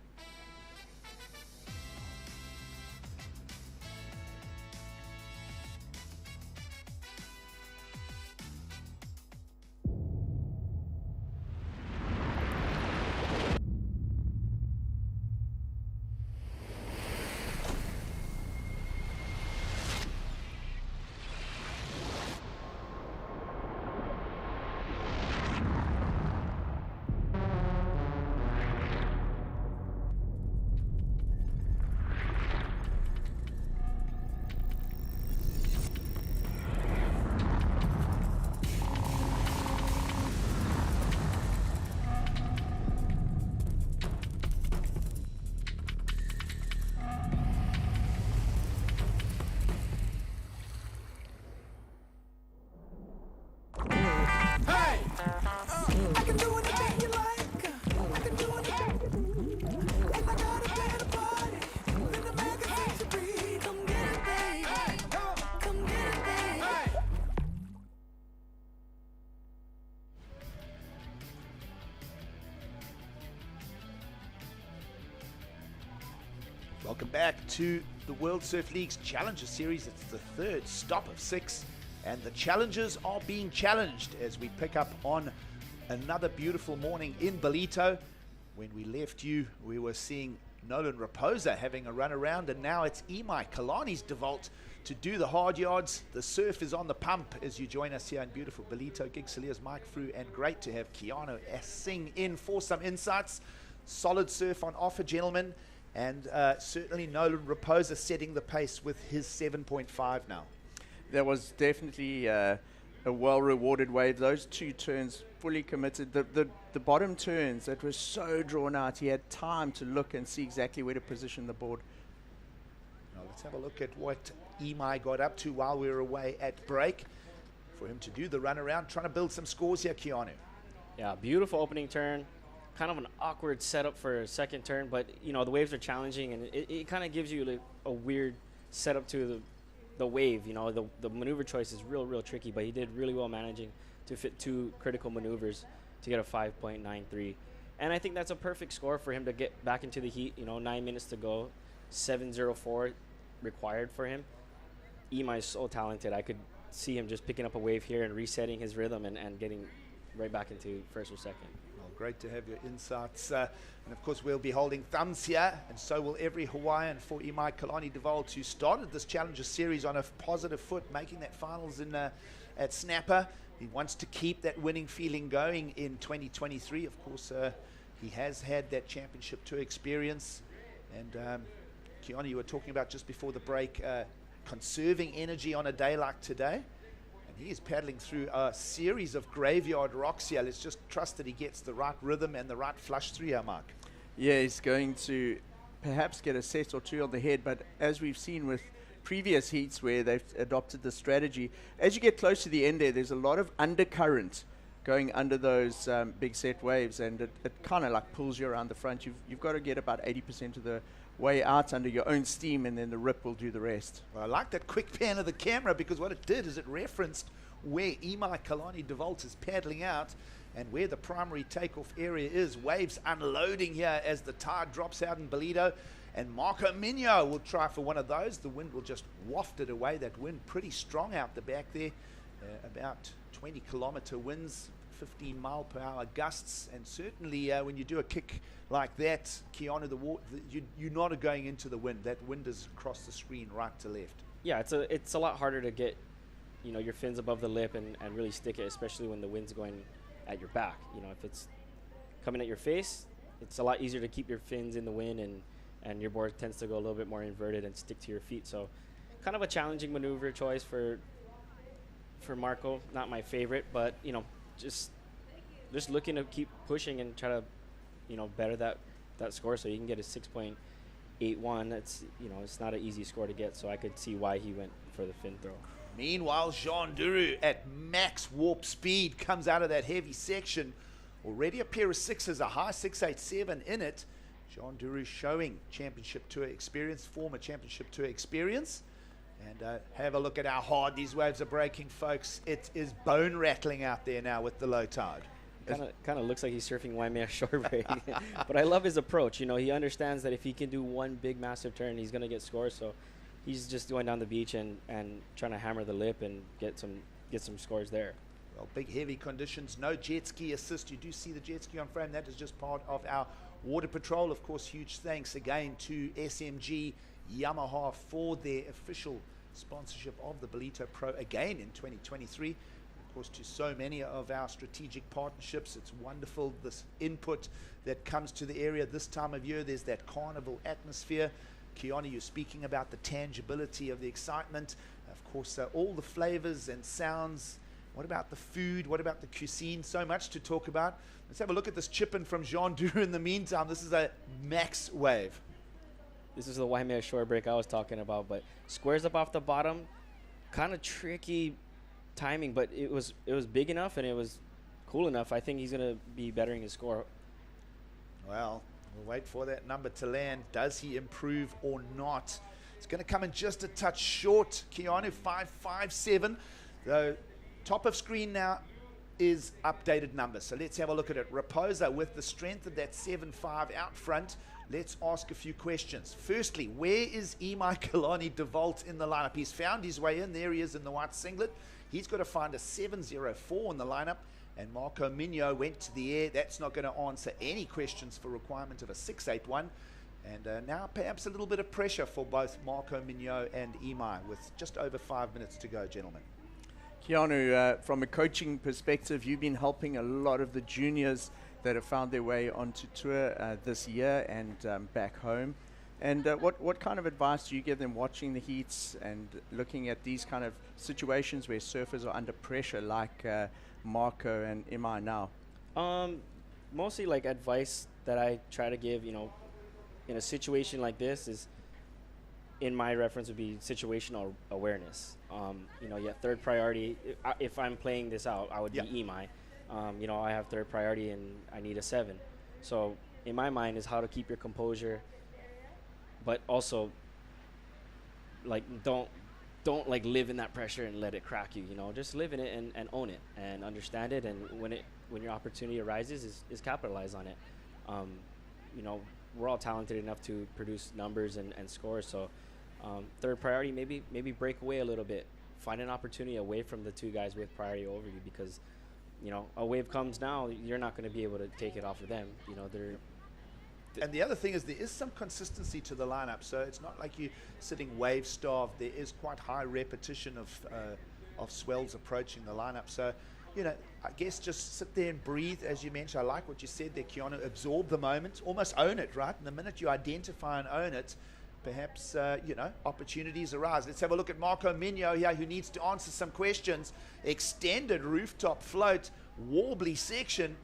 Welcome back to the World Surf League's Challenger Series. It's the third stop of 6, and the challengers are being challenged as we pick up on another beautiful morning in Ballito. When we left you, we were seeing Nolan Raposa having a run around, and now it's Imai Kalani's default to do the hard yards. The surf is on the pump as you join us here in beautiful Ballito. Gig Salia's Mike Frew, and great to have Keanu Singh in for some insights. Solid surf on offer, gentlemen. And certainly Nolan Raposa setting the pace with his 7.5 now. That was definitely a well-rewarded wave. Those two turns fully committed. The bottom turns that were so drawn out, he had time to look and see exactly where to position the board. Now let's have a look at what Imai got up to while we were away at break. For him to do the run around, trying to build some scores here, Keanu. Yeah, beautiful opening turn. Kind of an awkward setup for a second turn, but you know the waves are challenging, and it kind of gives you like a weird setup to the wave. You know, the maneuver choice is real tricky, but he did really well managing to fit 2 critical maneuvers to get a 5.93, and I think that's a perfect score for him to get back into the heat. You know, 9 minutes to go, 7.04 required for him. Imai is so talented. I could see him just picking up a wave here and resetting his rhythm and getting right back into first or second. Great to have your insights. And of course, we'll be holding thumbs here, and so will every Hawaiian for Imai Kalani Devault, who started this Challenger Series on a positive foot, making that finals in at Snapper. He wants to keep that winning feeling going in 2023. Of course, he has had that championship tour experience. And Keanu, you were talking about just before the break, conserving energy on a day like today. He is paddling through a series of graveyard rocks here. Let's just trust that he gets the right rhythm and the right flush through here, Mark. Yeah, he's going to perhaps get a set or two on the head, but as we've seen with previous heats where they've adopted the strategy, as you get close to the end there's a lot of undercurrent going under those big set waves, and it kind of like pulls you around the front. You've got to get about 80% of the way out under your own steam, and then the rip will do the rest. Well, I like that quick pan of the camera, because what it did is it referenced where Imai Kalani Devault is paddling out and where the primary takeoff area is. Waves unloading here as the tide drops out in Ballito, and Marco Minho will try for one of those. The wind will just waft it away. That wind pretty strong out the back there, about 20-kilometer winds, 15-mile-per-hour gusts, and certainly when you do a kick like that, Keanu, you're not going into the wind. That wind is across the screen right to left. Yeah, it's a lot harder to get, you know, your fins above the lip and really stick it, especially when the wind's going at your back. You know, if it's coming at your face, it's a lot easier to keep your fins in the wind, and your board tends to go a little bit more inverted and stick to your feet. So kind of a challenging maneuver choice for Marco. Not my favorite, but you know, just looking to keep pushing and try to, you know, better that score so you can get a 6.8 8-1. It's, you know, it's not an easy score to get, so I could see why he went for the fin throw. Meanwhile, Jean Duru at max warp speed comes out of that heavy section. Already a pair of sixes, a high 687 in it. Jean Duru showing championship tour experience, former championship tour experience. And have a look at how hard these waves are breaking, folks. It is bone rattling out there now with the low tide. Kind of looks like he's surfing Waimea shore break. But I love his approach. You know, he understands that if he can do one big massive turn, he's going to get scores. So he's just going down the beach and trying to hammer the lip and get some scores there. Well, big heavy conditions, no jet ski assist. You do see the jet ski on frame. That is just part of our water patrol. Of course, huge thanks again to SMG Yamaha for their official sponsorship of the Ballito Pro again in 2023. Of course, to so many of our strategic partnerships. It's wonderful, this input that comes to the area this time of year. There's that carnival atmosphere. Keanu, you're speaking about the tangibility of the excitement. Of course, all the flavors and sounds. What about the food? What about the cuisine? So much to talk about. Let's have a look at this chip-in from Jean Duru in the meantime. This is a max wave. This is the Waimea shore break I was talking about, but squares up off the bottom, kind of tricky timing, but it was big enough and it was cool enough. I think he's going to be bettering his score. Well, we'll wait for that number to land. Does he improve or not? It's going to come in just a touch short. Keanu, 5.57. The top of screen now is updated numbers. So let's have a look at it. Raposa with the strength of that 7.5 out front. Let's ask a few questions. Firstly, where is Imai Kalani DeVault in the lineup? He's found his way in. There he is in the white singlet. He's got to find a 7.04 in the lineup. And Marco Migno went to the air. That's not going to answer any questions for requirement of a 6.81. And now perhaps a little bit of pressure for both Marco Migno and Imai with just over 5 minutes to go, gentlemen. Keanu, from a coaching perspective, you've been helping a lot of the juniors that have found their way onto tour this year and back home. And what kind of advice do you give them watching the heats and looking at these kind of situations where surfers are under pressure like Marco and Imai now? Mostly like advice that I try to give, you know, in a situation like this is, in my reference would be situational awareness. You know, third priority, if I'm playing this out, I would be Imai. You know, I have third priority and I need a 7. So in my mind is how to keep your composure, but also like don't like live in that pressure and let it crack you. You know, just live in it and own it and understand it. And when your opportunity arises, is capitalize on it. You know, we're all talented enough to produce numbers and scores. So third priority, maybe break away a little bit, find an opportunity away from the two guys with priority over you, because you know, a wave comes now, you're not going to be able to take it off of them. You know, and the other thing is there is some consistency to the lineup, so it's not like you're sitting wave starved. There is quite high repetition of swells approaching the lineup. So, you know, I guess just sit there and breathe, as you mentioned. I like what you said there, Keanu. Absorb the moment, almost own it, right? And the minute you identify and own it, perhaps, you know, opportunities arise. Let's have a look at Marco Migno here, who needs to answer some questions. Extended rooftop float, warbly section,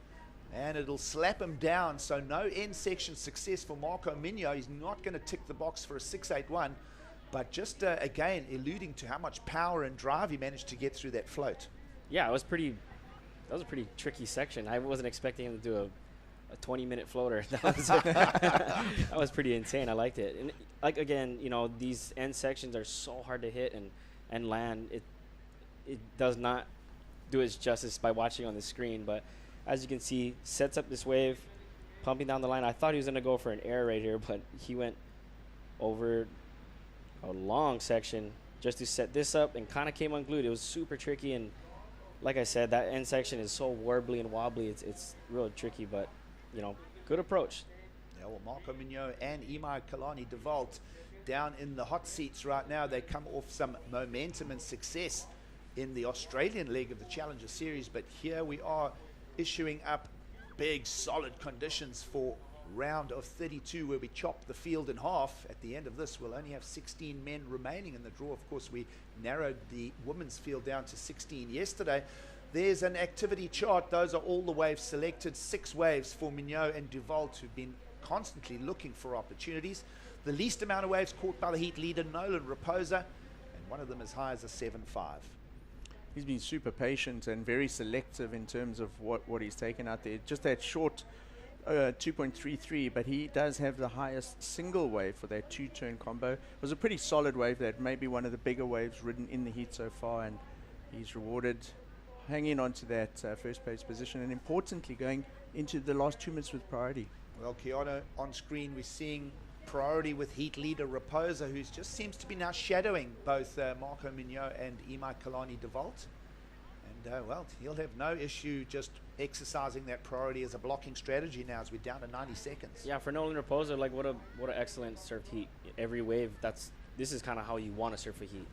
and it'll slap him down. So no end section success for Marco Migno. He's not going to tick the box for a 6.81, but just, again, alluding to how much power and drive he managed to get through that float. Yeah, that was a pretty tricky section. I wasn't expecting him to do a 20-minute floater. That was pretty insane. I liked it. And like, again, you know, these end sections are so hard to hit and land. It does not do its justice by watching on the screen. But as you can see, sets up this wave, pumping down the line. I thought he was going to go for an air right here, but he went over a long section just to set this up and kind of came unglued. It was super tricky, and like I said, that end section is so warbly and wobbly. It's real tricky, but you know, good approach. Yeah, well, Marco Migno and Imai Kalani DeVault down in the hot seats right now. They come off some momentum and success in the Australian leg of the Challenger Series, but here we are issuing up big, solid conditions for round of 32, where we chop the field in half. At the end of this, we'll only have 16 men remaining in the draw. Of course, we narrowed the women's field down to 16 yesterday. There's an activity chart. Those are all the waves selected. 6 waves for Migno and DeVault, who've been constantly looking for opportunities. the least amount of waves caught by the heat leader, Nolan Raposa, and one of them as high as a 7.5. He's been super patient and very selective in terms of what he's taken out there. Just that short 2.33, but he does have the highest single wave for that 2-turn combo. It was a pretty solid wave, that may be one of the bigger waves ridden in the heat so far, and he's rewarded hanging on to that first place position, and importantly going into the last 2 minutes with priority. Well, Keanu, on screen we're seeing priority with heat leader Raposa, who just seems to be now shadowing both Marco Mignot and Imai Kalani de Volt. And well, he'll have no issue just exercising that priority as a blocking strategy now as we're down to 90 seconds. Yeah, for Nolan Raposa, like what an excellent surf heat. Every wave, this is kind of how you want to surf a heat.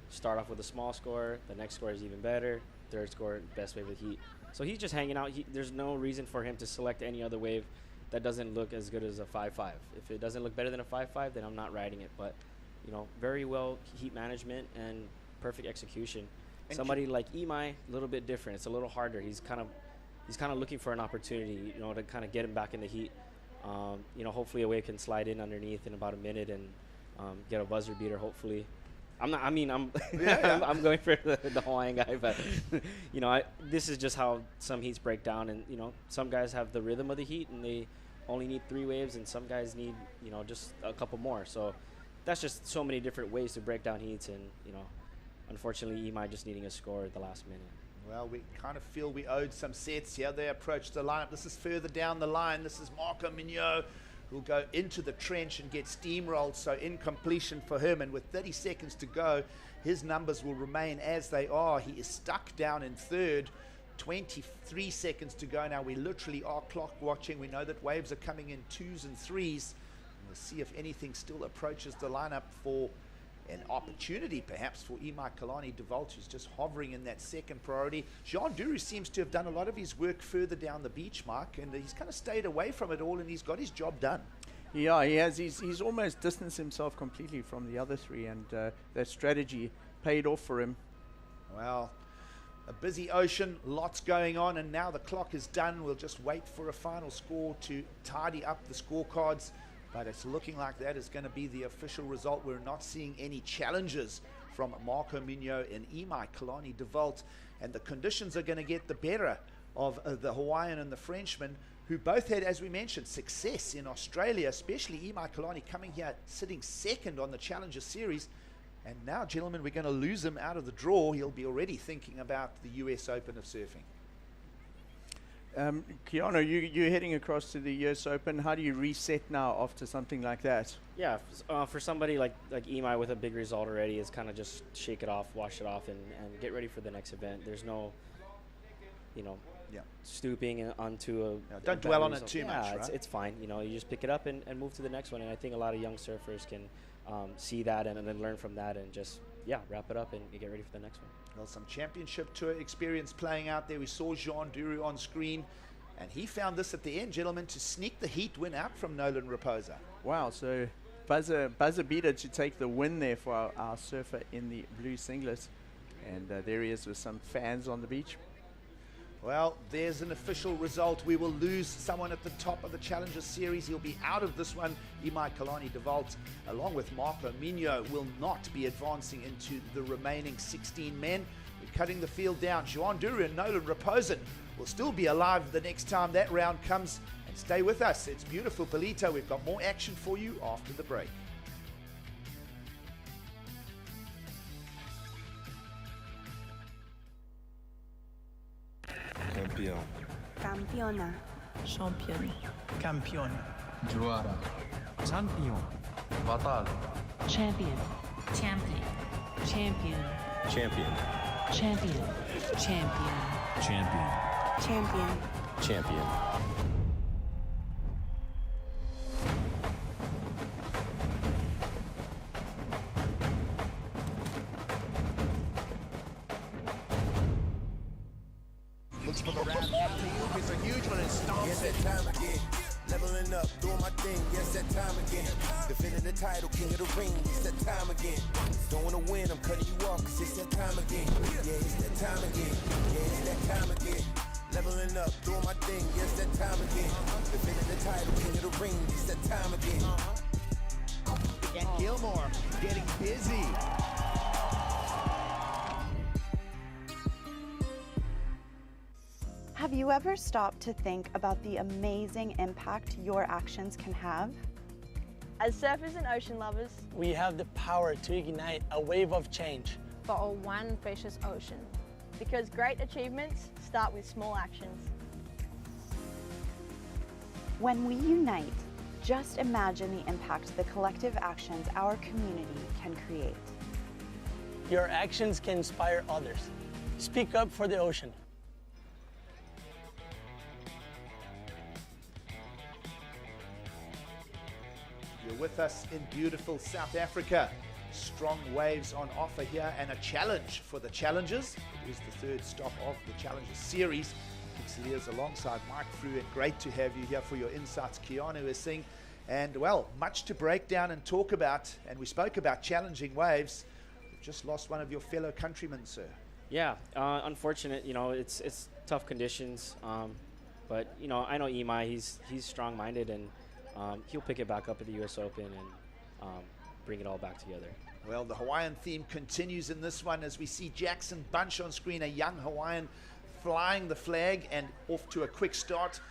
Start off with a small score, the next score is even better, third score, best wave with heat. So he's just hanging out. There's no reason for him to select any other wave that doesn't look as good as a 5.5. If it doesn't look better than a 5.5, then I'm not riding it. But, you know, very well heat management and perfect execution. And somebody like Imai, a little bit different. It's a little harder. He's kind of looking for an opportunity, you know, to kind of get him back in the heat. You know, hopefully a wave can slide in underneath in about a minute and get a buzzer beater. Hopefully, I'm going for the Hawaiian guy, but you know, this is just how some heats break down, and you know, some guys have the rhythm of the heat and they only need 3 waves, and some guys need, you know, just a couple more. So that's just so many different ways to break down heats, and you know, unfortunately, Imai just needing a score at the last minute. Well, we kind of feel we owed some sets here. They approach the lineup. This is further down the line. This is Marco Mignot, who'll go into the trench and get steamrolled. So incompletion for him. And with 30 seconds to go, his numbers will remain as they are. He is stuck down in third. 23 seconds to go now. We literally are clock watching. We know that waves are coming in 2s and 3s. We'll see if anything still approaches the lineup for an opportunity perhaps for Imai Kalani de Volt, who's just hovering in that second priority. Jean Duru seems to have done a lot of his work further down the beach, Mark, and he's kind of stayed away from it all, and he's got his job done. Yeah, he has. He's almost distanced himself completely from the other 3, and that strategy paid off for him. Well, a busy ocean, lots going on, and now the clock is done. We'll just wait for a final score to tidy up the scorecards. But it's looking like that is going to be the official result. We're not seeing any challenges from Marco Mignot and Imai Kalani de Volt. And the conditions are going to get the better of the Hawaiian and the Frenchman, who both had, as we mentioned, success in Australia, especially Imai Kalani coming here sitting second on the Challenger Series. And now, gentlemen, we're going to lose him out of the draw. He'll be already thinking about the US Open of surfing. Keanu, you're heading across to the US Open. How do you reset now after something like that? Yeah, for somebody like Imai with a big result already, is kind of just shake it off, wash it off, and get ready for the next event. There's no, you know, stooping onto a... don't dwell on it too much, right? It's fine. You know, you just pick it up and move to the next one. And I think a lot of young surfers can see that and then learn from that and just, wrap it up and get ready for the next one. Well, some championship tour experience playing out there. We saw Jean Duru on screen, and he found this at the end, gentlemen, to sneak the heat win out from Nolan Raposa. Wow, so buzzer beater to take the win there for our surfer in the blue singlet. And there he is with some fans on the beach. Well, there's an official result. We will lose someone at the top of the Challenger Series. He'll be out of this one. Imai Kalani de Volt, along with Marco Mignot, will not be advancing into the remaining 16 men. We're cutting the field down. Jean Duru and Nolan Raposa will still be alive the next time that round comes. And stay with us. It's beautiful, Ballito. We've got more action for you after the break. Campeão. Campiona. Champion. Campiona. Juara. Champion. Batal. Champion. Champion. Champion. Champion. Champion. Champion. Champion. Champion. Champion. Looks for the wrap. It's a huge one and stomps. Yes, that time again. Leveling up, doing my thing. Yes, that time again. Defending the title, king of the ring. It's that time again. Don't wanna win, I'm cutting you off, cause it's that time again. Yeah, it's that time again. Yeah, it's that time again. Leveling up, doing my thing. Yes, that time again. Defending the title, king of the ring. It's that time again. and Gilmore getting busy. Have you ever stopped to think about the amazing impact your actions can have? As surfers and ocean lovers, we have the power to ignite a wave of change for our one precious ocean. Because great achievements start with small actions. When we unite, just imagine the impact the collective actions our community can create. Your actions can inspire others. Speak up for the ocean. You're with us in beautiful South Africa. Strong waves on offer here and a challenge for the challengers. It is the third stop of the Challengers series. Lears alongside Mike Frew, and great to have you here for your insights. Keanu is saying, and well, much to break down and talk about, and we spoke about challenging waves. You've just lost one of your fellow countrymen, sir. Yeah, unfortunate. You know, it's tough conditions, but you know, I know Imai. He's strong-minded, and he'll pick it back up at the U.S. Open and bring it all back together. Well, the Hawaiian theme continues in this one as we see Jackson Bunch on screen, a young Hawaiian flying the flag and off to a quick start.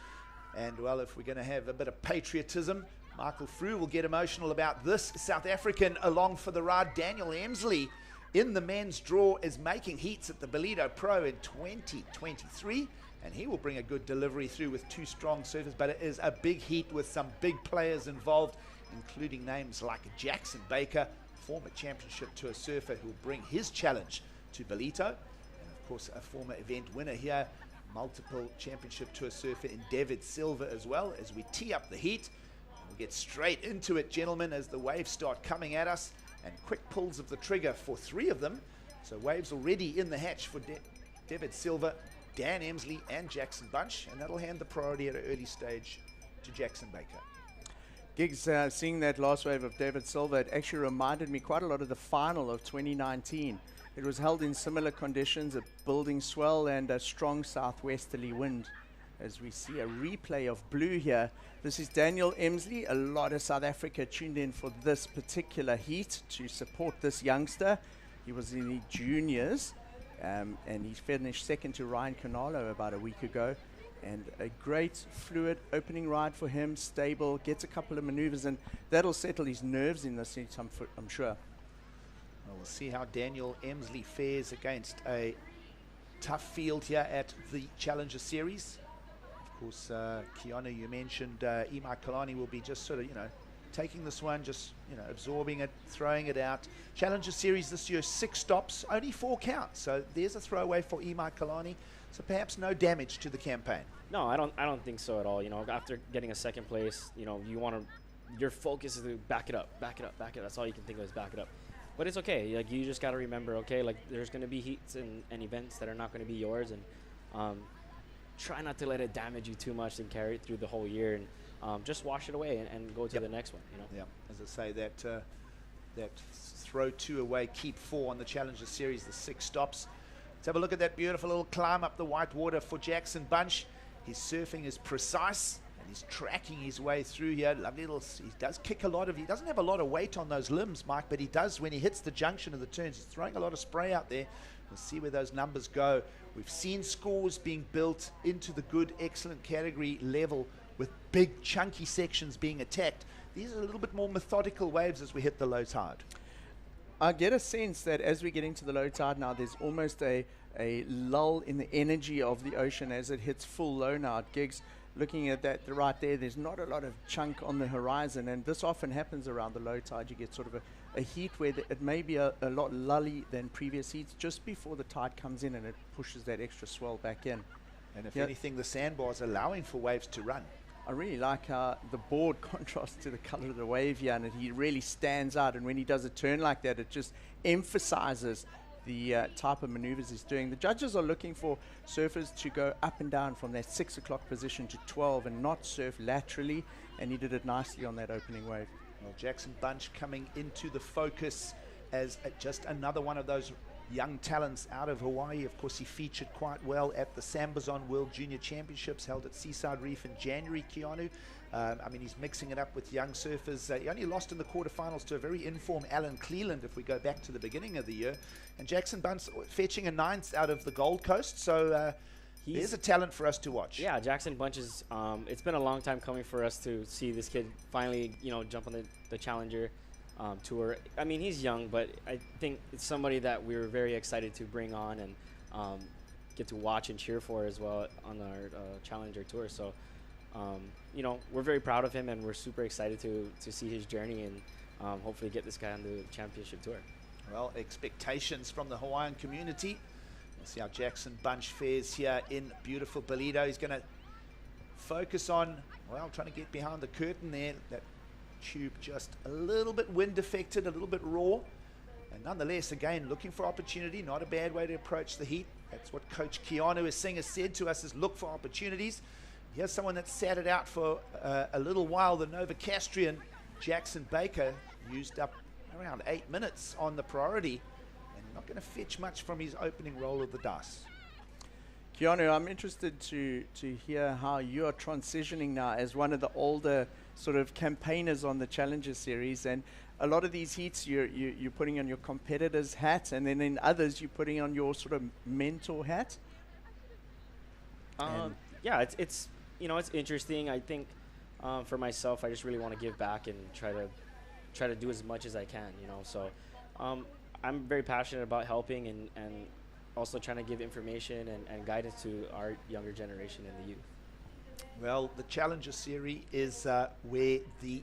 And well, if we're going to have a bit of patriotism, Michael Frew will get emotional about this. South African along for the ride, Daniel Emsley in the men's draw is making heats at the Ballito Pro in 2023, and he will bring a good delivery through with two strong surfers, but it is a big heat with some big players involved, including names like Jackson Baker, former championship tour surfer, who will bring his challenge to Ballito. Of course, a former event winner here, multiple championship tour surfer in David Silva as well, as we tee up the heat. We'll get straight into it, gentlemen, as the waves start coming at us, and quick pulls of the trigger for three of them. So waves already in the hatch for David Silva, Dan Emsley and Jackson Bunch, and that'll hand the priority at an early stage to Jackson Baker. Gigs, seeing that last wave of David Silva, it actually reminded me quite a lot of the final of 2019. It was held in similar conditions, a building swell and a strong southwesterly wind. As we see a replay of blue here, this is Daniel Emsley. A lot of South Africa tuned in for this particular heat to support this youngster. He was in the juniors, and he finished second to Ryan Canalo about a week ago. And a great fluid opening ride for him, stable, gets a couple of maneuvers, and that'll settle his nerves in this heat, I'm sure. Well, we'll see how Daniel Emsley fares against a tough field here at the Challenger Series. Of course, Keanu, you mentioned Imai Kalani will be just sort of, taking this one, just, absorbing it, throwing it out. Challenger Series this year, 6 stops, only 4 counts. So there's a throwaway for Imai Kalani. So perhaps no damage to the campaign. No, I don't think so at all. After getting a second place, you want to, your focus is to back it up, back it up, back it up. That's all you can think of is back it up. But it's okay. Like, you just got to remember, okay, like, there's going to be heats and events that are not going to be yours, and try not to let it damage you too much and carry it through the whole year, and just wash it away and go to the next one. Yeah, as I say, that throw 2 away, keep 4 on the Challenger Series, the 6 stops. Let's have a look at that beautiful little climb up the white water for Jackson Bunch. His surfing is precise, and he's tracking his way through here. Lovely little, he does kick a lot of, he doesn't have a lot of weight on those limbs, Mike, but he does when he hits the junction of the turns. He's throwing a lot of spray out there. We'll see where those numbers go. We've seen scores being built into the good, excellent category level with big, chunky sections being attacked. These are a little bit more methodical waves as we hit the low tide. I get a sense that as we get into the low tide now, there's almost a lull in the energy of the ocean as it hits full low now at Gigs. Looking at that right there, there's not a lot of chunk on the horizon, and this often happens around the low tide. You get sort of a heat where it may be a lot lully than previous heats just before the tide comes in and it pushes that extra swell back in. And if anything, the sandbar's allowing for waves to run. I really like how the board contrasts to the color of the wave here, and he really stands out. And when he does a turn like that, it just emphasizes the type of maneuvers he's doing. The judges are looking for surfers to go up and down from that 6 o'clock position to 12 and not surf laterally, and he did it nicely on that opening wave. Well, Jackson Bunch coming into the focus as just another one of those young talents out of Hawaii. Of course, he featured quite well at the Sambazon World Junior Championships held at Seaside Reef in January, Keanu. I mean, he's mixing it up with young surfers. He only lost in the quarterfinals to a very informed Alan Cleland, if we go back to the beginning of the year. And Jackson Bunch fetching a 9th out of the Gold Coast. So there's a talent for us to watch. Yeah, Jackson Bunch is, it's been a long time coming for us to see this kid finally, jump on the Challenger tour. I mean, he's young, but I think it's somebody that we were very excited to bring on and get to watch and cheer for as well on our Challenger tour. So, we're very proud of him, and we're super excited to see his journey and hopefully get this guy on the championship tour. Well, expectations from the Hawaiian community. We'll see how Jackson Bunch fares here in beautiful Ballito. He's going to focus on, well, trying to get behind the curtain there. That tube just a little bit wind affected, a little bit raw. And nonetheless, again, looking for opportunity. Not a bad way to approach the heat. That's what Coach Keanu Singh has said to us, is look for opportunities. Here's someone that sat it out for a little while. The Novocastrian Jackson Baker used up around 8 minutes on the priority and not going to fetch much from his opening roll of the dice. Keanu, I'm interested to hear how you are transitioning now as one of the older sort of campaigners on the Challenger Series. And a lot of these heats you're putting on your competitor's hat, and then in others you're putting on your sort of mentor hat. Yeah, it's it's interesting. I think for myself, I just really want to give back and try to do as much as I can. So I'm very passionate about helping and also trying to give information and guidance to our younger generation and the youth. Well, the Challenger Series is where the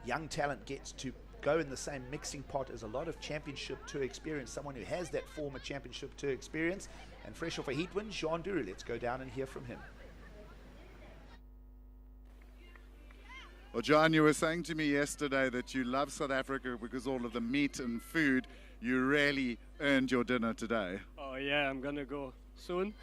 young talent gets to go in the same mixing pot as a lot of championship tour experience, someone who has that former championship tour experience. And fresh off a heat win, Jean Duru. Let's go down and hear from him. Well, John, you were saying to me yesterday that you love South Africa because all of the meat and food. You really earned your dinner today. Oh yeah, I'm gonna go soon.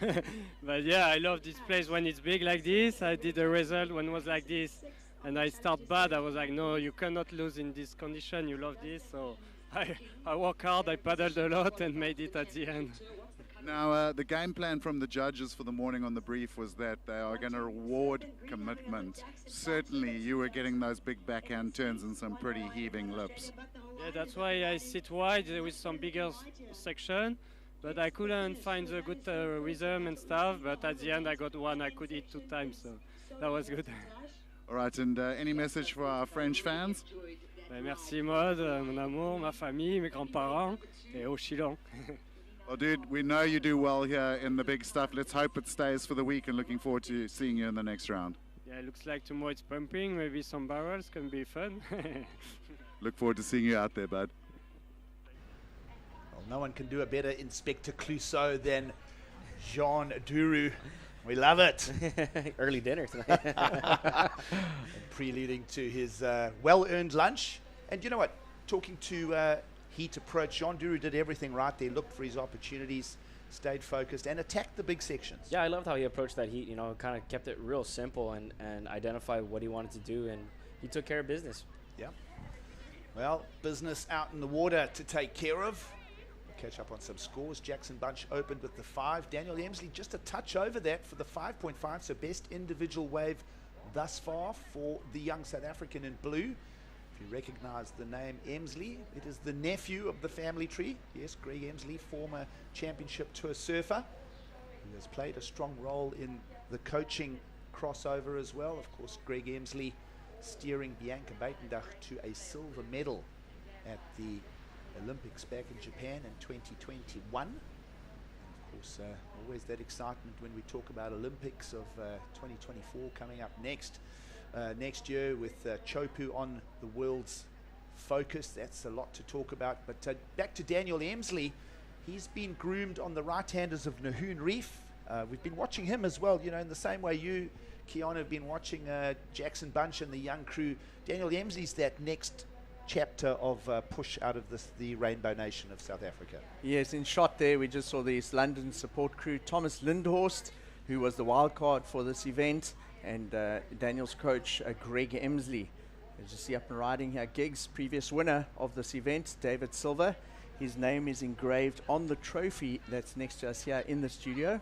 But yeah, I love this place when it's big like this. I did a result when it was like this, and I start bad. I was like, no, you cannot lose in this condition. You love this, so I work hard. I paddled a lot and made it at the end. Now, the game plan from the judges for the morning on the brief was that they are going to reward commitment. Certainly, you were getting those big backhand turns and some pretty heaving lips. Yeah, that's why I sit wide with some bigger section, but I couldn't find the good rhythm and stuff. But at the end, I got one I could eat 2 times, so that was good. All right, and any message for our French fans? Merci Maud, mon amour, ma famille, mes grands-parents, et au Chilon. Well, dude, we know you do well here in the big stuff. Let's hope it stays for the week, and looking forward to seeing you in the next round. Yeah, it looks like tomorrow it's pumping. Maybe some barrels can be fun. Look forward to seeing you out there, bud. Well, no one can do a better Inspector Clouseau than Jean Duru. We love it. Early dinner tonight. Preluding to his well-earned lunch. And you know what? Talking to heat approach, Jean Duru did everything right there, looked for his opportunities, stayed focused, and attacked the big sections. Yeah, I loved how he approached that heat, kind of kept it real simple and identified what he wanted to do, and he took care of business. Yeah. Well, business out in the water to take care of. We'll catch up on some scores. Jackson Bunch opened with the 5. Daniel Emsley just a touch over that for the 5.5, so best individual wave thus far for the young South African in blue. If you recognize the name Emsley, it is the nephew of the family tree. Yes, Greg Emsley, former championship tour surfer, who has played a strong role in the coaching crossover as well. Of course, Greg Emsley steering Bianca Buitendach to a silver medal at the Olympics back in Japan in 2021. And of course, always that excitement when we talk about Olympics of 2024 coming up next year with Chopu on the world's focus. That's a lot to talk about. But back to Daniel Emsley. He's been groomed on the right-handers of Nahoon Reef. We've been watching him as well, in the same way you, Keanu, have been watching Jackson Bunch and the young crew. Daniel Emsley's that next chapter of push out of the Rainbow Nation of South Africa. Yes, in shot there, we just saw the East London support crew, Thomas Lindhorst, who was the wild card for this event, and Daniel's coach, Greg Emsley. As you see up and riding here, Gigs, previous winner of this event, David Silver. His name is engraved on the trophy that's next to us here in the studio.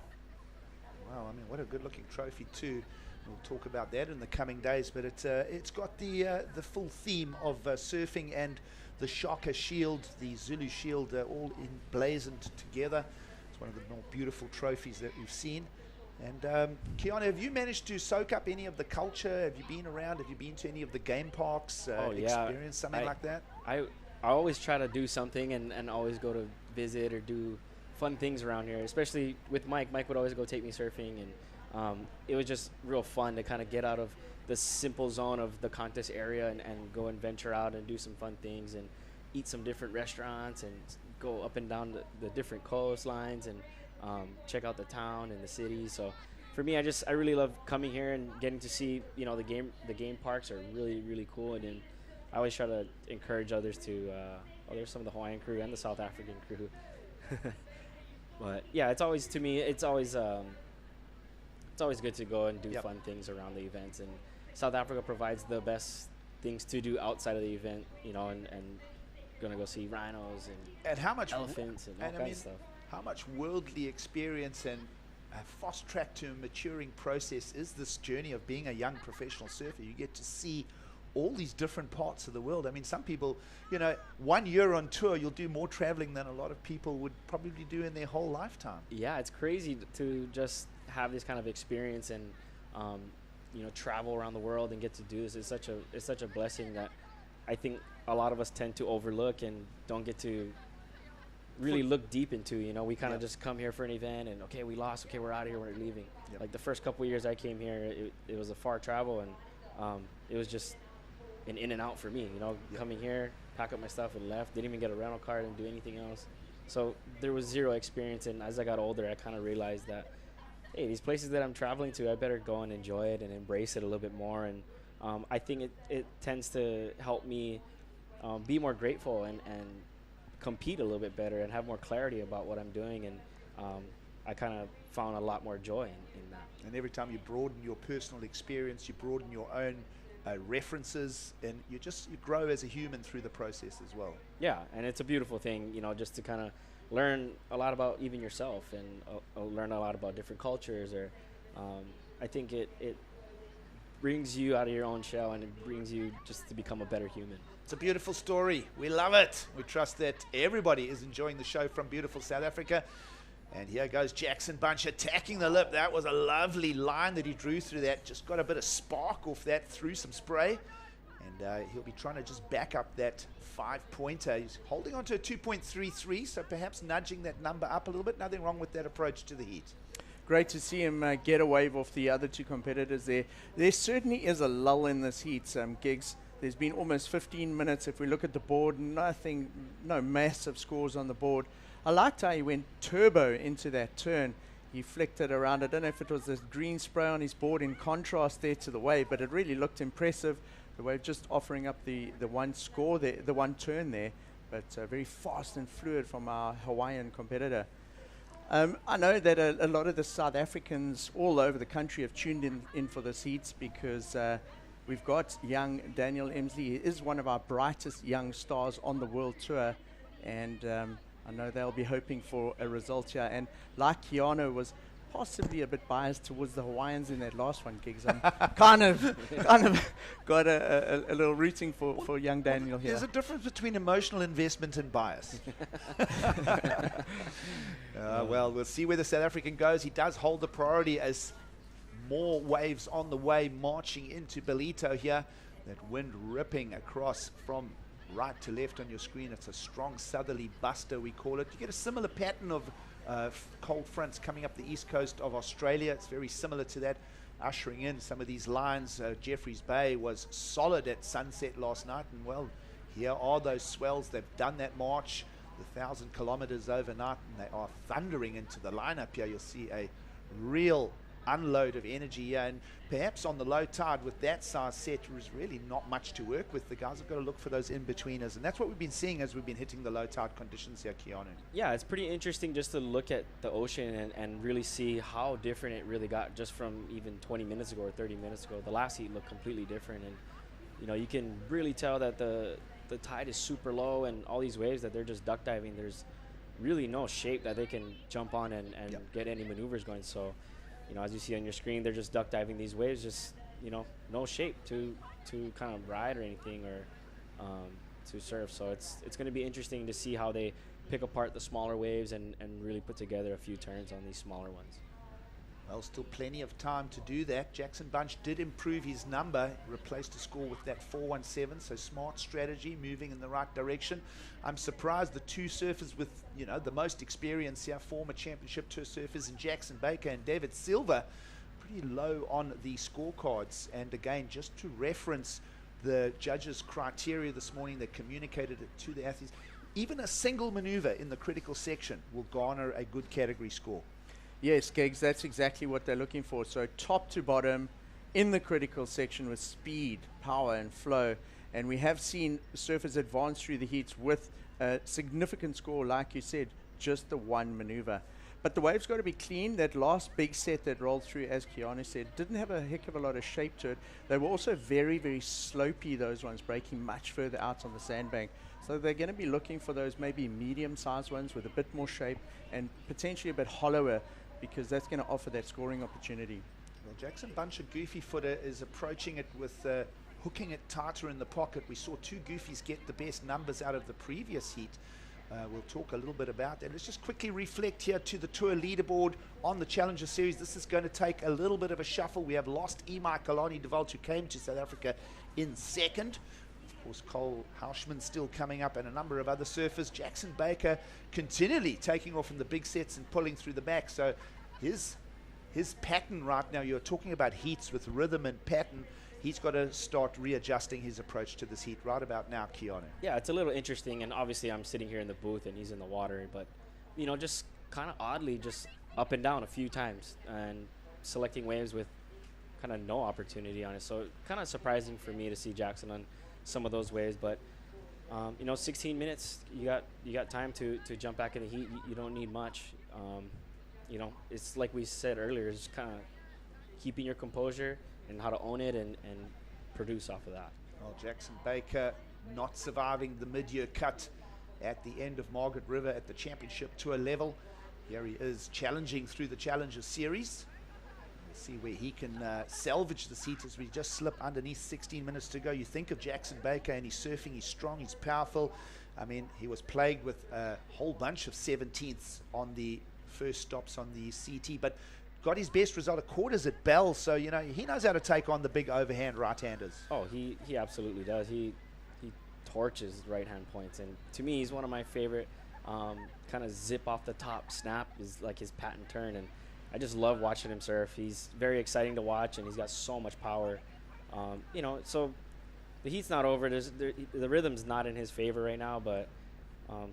Wow, I mean, what a good-looking trophy too. We'll talk about that in the coming days, but it's got the full theme of surfing and the Shaka Shield, the Zulu Shield, all emblazoned together. It's one of the more beautiful trophies that we've seen. And Keanu, have you managed to soak up any of the culture? Have you been around? Have you been to any of the game parks? Experienced something like that? I always try to do something and always go to visit or do fun things around here, especially with Mike. Mike would always go take me surfing, and it was just real fun to kind of get out of the simple zone of the contest area and go and venture out and do some fun things and eat some different restaurants and go up and down the different coastlines and check out the town and the city. So for me, I really love coming here and getting to see, the game parks are really cool, and I always try to encourage others to there's some of the Hawaiian crew and the South African crew. But yeah, it's always good to go and do fun things around the events, and South Africa provides the best things to do outside of the event, and gonna go see rhinos and how much elephants and all kinds of stuff. How much worldly experience and a fast track to a maturing process is this journey of being a young professional surfer? You get to see all these different parts of the world. I mean, some people, 1 year on tour, you'll do more traveling than a lot of people would probably do in their whole lifetime. Yeah, it's crazy to just have this kind of experience and, travel around the world and get to do this. It's such a blessing that I think a lot of us tend to overlook and don't get to really look deep into. We kind of just come here for an event and, okay, we lost, okay, we're out of here, we're leaving. Like the first couple of years I came here, it was a far travel, and it was just an in and out for me, coming here, pack up my stuff and left, didn't even get a rental car, didn't do anything else. So there was zero experience, and as I got older, I kind of realized that, hey, these places that I'm traveling to, I better go and enjoy it and embrace it a little bit more. And I think it tends to help me be more grateful and compete a little bit better and have more clarity about what I'm doing, and I kind of found a lot more joy in that. And every time you broaden your personal experience, you broaden your own references, and you grow as a human through the process as well. Yeah, and it's a beautiful thing, just to kind of learn a lot about even yourself and learn a lot about different cultures. Or I think it brings you out of your own shell, and it brings you just to become a better human. It's a beautiful story. We love it. We trust that everybody is enjoying the show from beautiful South Africa. And here goes Jackson Bunch attacking the lip. That was a lovely line that he drew through that. Just got a bit of spark off that through some spray. And he'll be trying to just back up that 5-pointer. He's holding on to a 2.33, so perhaps nudging that number up a little bit. Nothing wrong with that approach to the heat. Great to see him get a wave off the other two competitors there. There certainly is a lull in this heat, Gigs. There's been almost 15 minutes. If we look at the board, no massive scores on the board. I liked how he went turbo into that turn. He flicked it around. I don't know if it was this green spray on his board in contrast there to the wave, but it really looked impressive. The wave just offering up the one score there, the one turn there, but very fast and fluid from our Hawaiian competitor. I know that a lot of the South Africans all over the country have tuned in for this heat because we've got young Daniel Emsley. He is one of our brightest young stars on the world tour, and I know they'll be hoping for a result here. And like Keanu was possibly a bit biased towards the Hawaiians in that last one, Gigs. I'm kind of got a little rooting for young Daniel here. There's a difference between emotional investment and bias. Well, we'll see where the South African goes. He does hold the priority as more waves on the way marching into Ballito here. That wind ripping across from right to left on your screen. It's a strong southerly buster, we call it. You get a similar pattern of cold fronts coming up the east coast of Australia. It's very similar to that, ushering in some of these lines. Jeffreys Bay was solid at sunset last night, and well, here are those swells. They've done that march, the 1,000 kilometers overnight, and they are thundering into the lineup here. You'll see a real unload of energy here, and perhaps on the low tide with that size set, there's really not much to work with. The guys have got to look for those in-betweeners, and that's what we've been seeing as we've been hitting the low tide conditions here, Keanu. Yeah, it's pretty interesting just to look at the ocean and really see how different it really got just from even 20 minutes ago or 30 minutes ago. The last heat looked completely different, and you can really tell that the the tide is super low and all these waves that they're just duck diving, there's really no shape that they can jump on and get any maneuvers going. So, you know, as you see on your screen, they're just duck diving these waves, just, you know, no shape to kind of ride or anything, or to surf. So it's going to be interesting to see how they pick apart the smaller waves and really put together a few turns on these smaller ones. Well, still plenty of time to do that. Jackson Bunch did improve his number, replaced a score with that 417, so smart strategy, moving in the right direction. I'm surprised the two surfers with, you know, the most experience here, former championship tour surfers in Jackson Baker and David Silva, pretty low on the scorecards. And again, just to reference the judges' criteria this morning, they communicated it to the athletes. Even a single maneuver in the critical section will garner a good category score. Yes, Gigs, that's exactly what they're looking for. So top to bottom in the critical section with speed, power, and flow. And we have seen surfers advance through the heats with a significant score, like you said, just the one maneuver. But the wave's got to be clean. That last big set that rolled through, as Keanu said, didn't have a heck of a lot of shape to it. They were also very, very slopey, those ones, breaking much further out on the sandbank. So they're going to be looking for those maybe medium-sized ones with a bit more shape and potentially a bit hollower, because that's going to offer that scoring opportunity. Well, Jackson Bunch, a goofy footer, is approaching it with hooking it tighter in the pocket. We saw two goofies get the best numbers out of the previous heat. We'll talk a little bit about that. Let's just quickly reflect here to the tour leaderboard on the Challenger Series. This is going to take a little bit of a shuffle. We have lost Imai Kalani de Walt, who came to South Africa in second. Of course, Cole Hauschman still coming up, and a number of other surfers. Jackson Baker continually taking off from the big sets and pulling through the back. So his pattern right now, you're talking about heats with rhythm and pattern. He's got to start readjusting his approach to this heat right about now, Keanu. Yeah, it's a little interesting, and obviously I'm sitting here in the booth and he's in the water, but, you know, just kind of oddly just up and down a few times and selecting waves with kind of no opportunity on it. So kind of surprising for me to see Jackson on some of those waves, but you know, 16 minutes, you got time to jump back in the heat. You don't need much. You know, it's like we said earlier, it's kind of keeping your composure and how to own it and produce off of that. Well, Jackson Baker not surviving the mid-year cut at the end of Margaret River at the championship tour level. Here he is challenging through the Challenger Series. We'll see where he can salvage the seat as we just slip underneath 16 minutes to go. You think of Jackson Baker and he's surfing, he's strong, he's powerful. I mean, he was plagued with a whole bunch of 17ths on the first stops on the CT, but got his best result of quarters at Bell, so, you know, he knows how to take on the big overhand right-handers. Oh, he absolutely does. He torches right-hand points, and to me, he's one of my favorite kind of zip off the top snap is like his patent turn, and I just love watching him surf. He's very exciting to watch, and he's got so much power. You know, so the heat's not over. The rhythm's not in his favor right now, but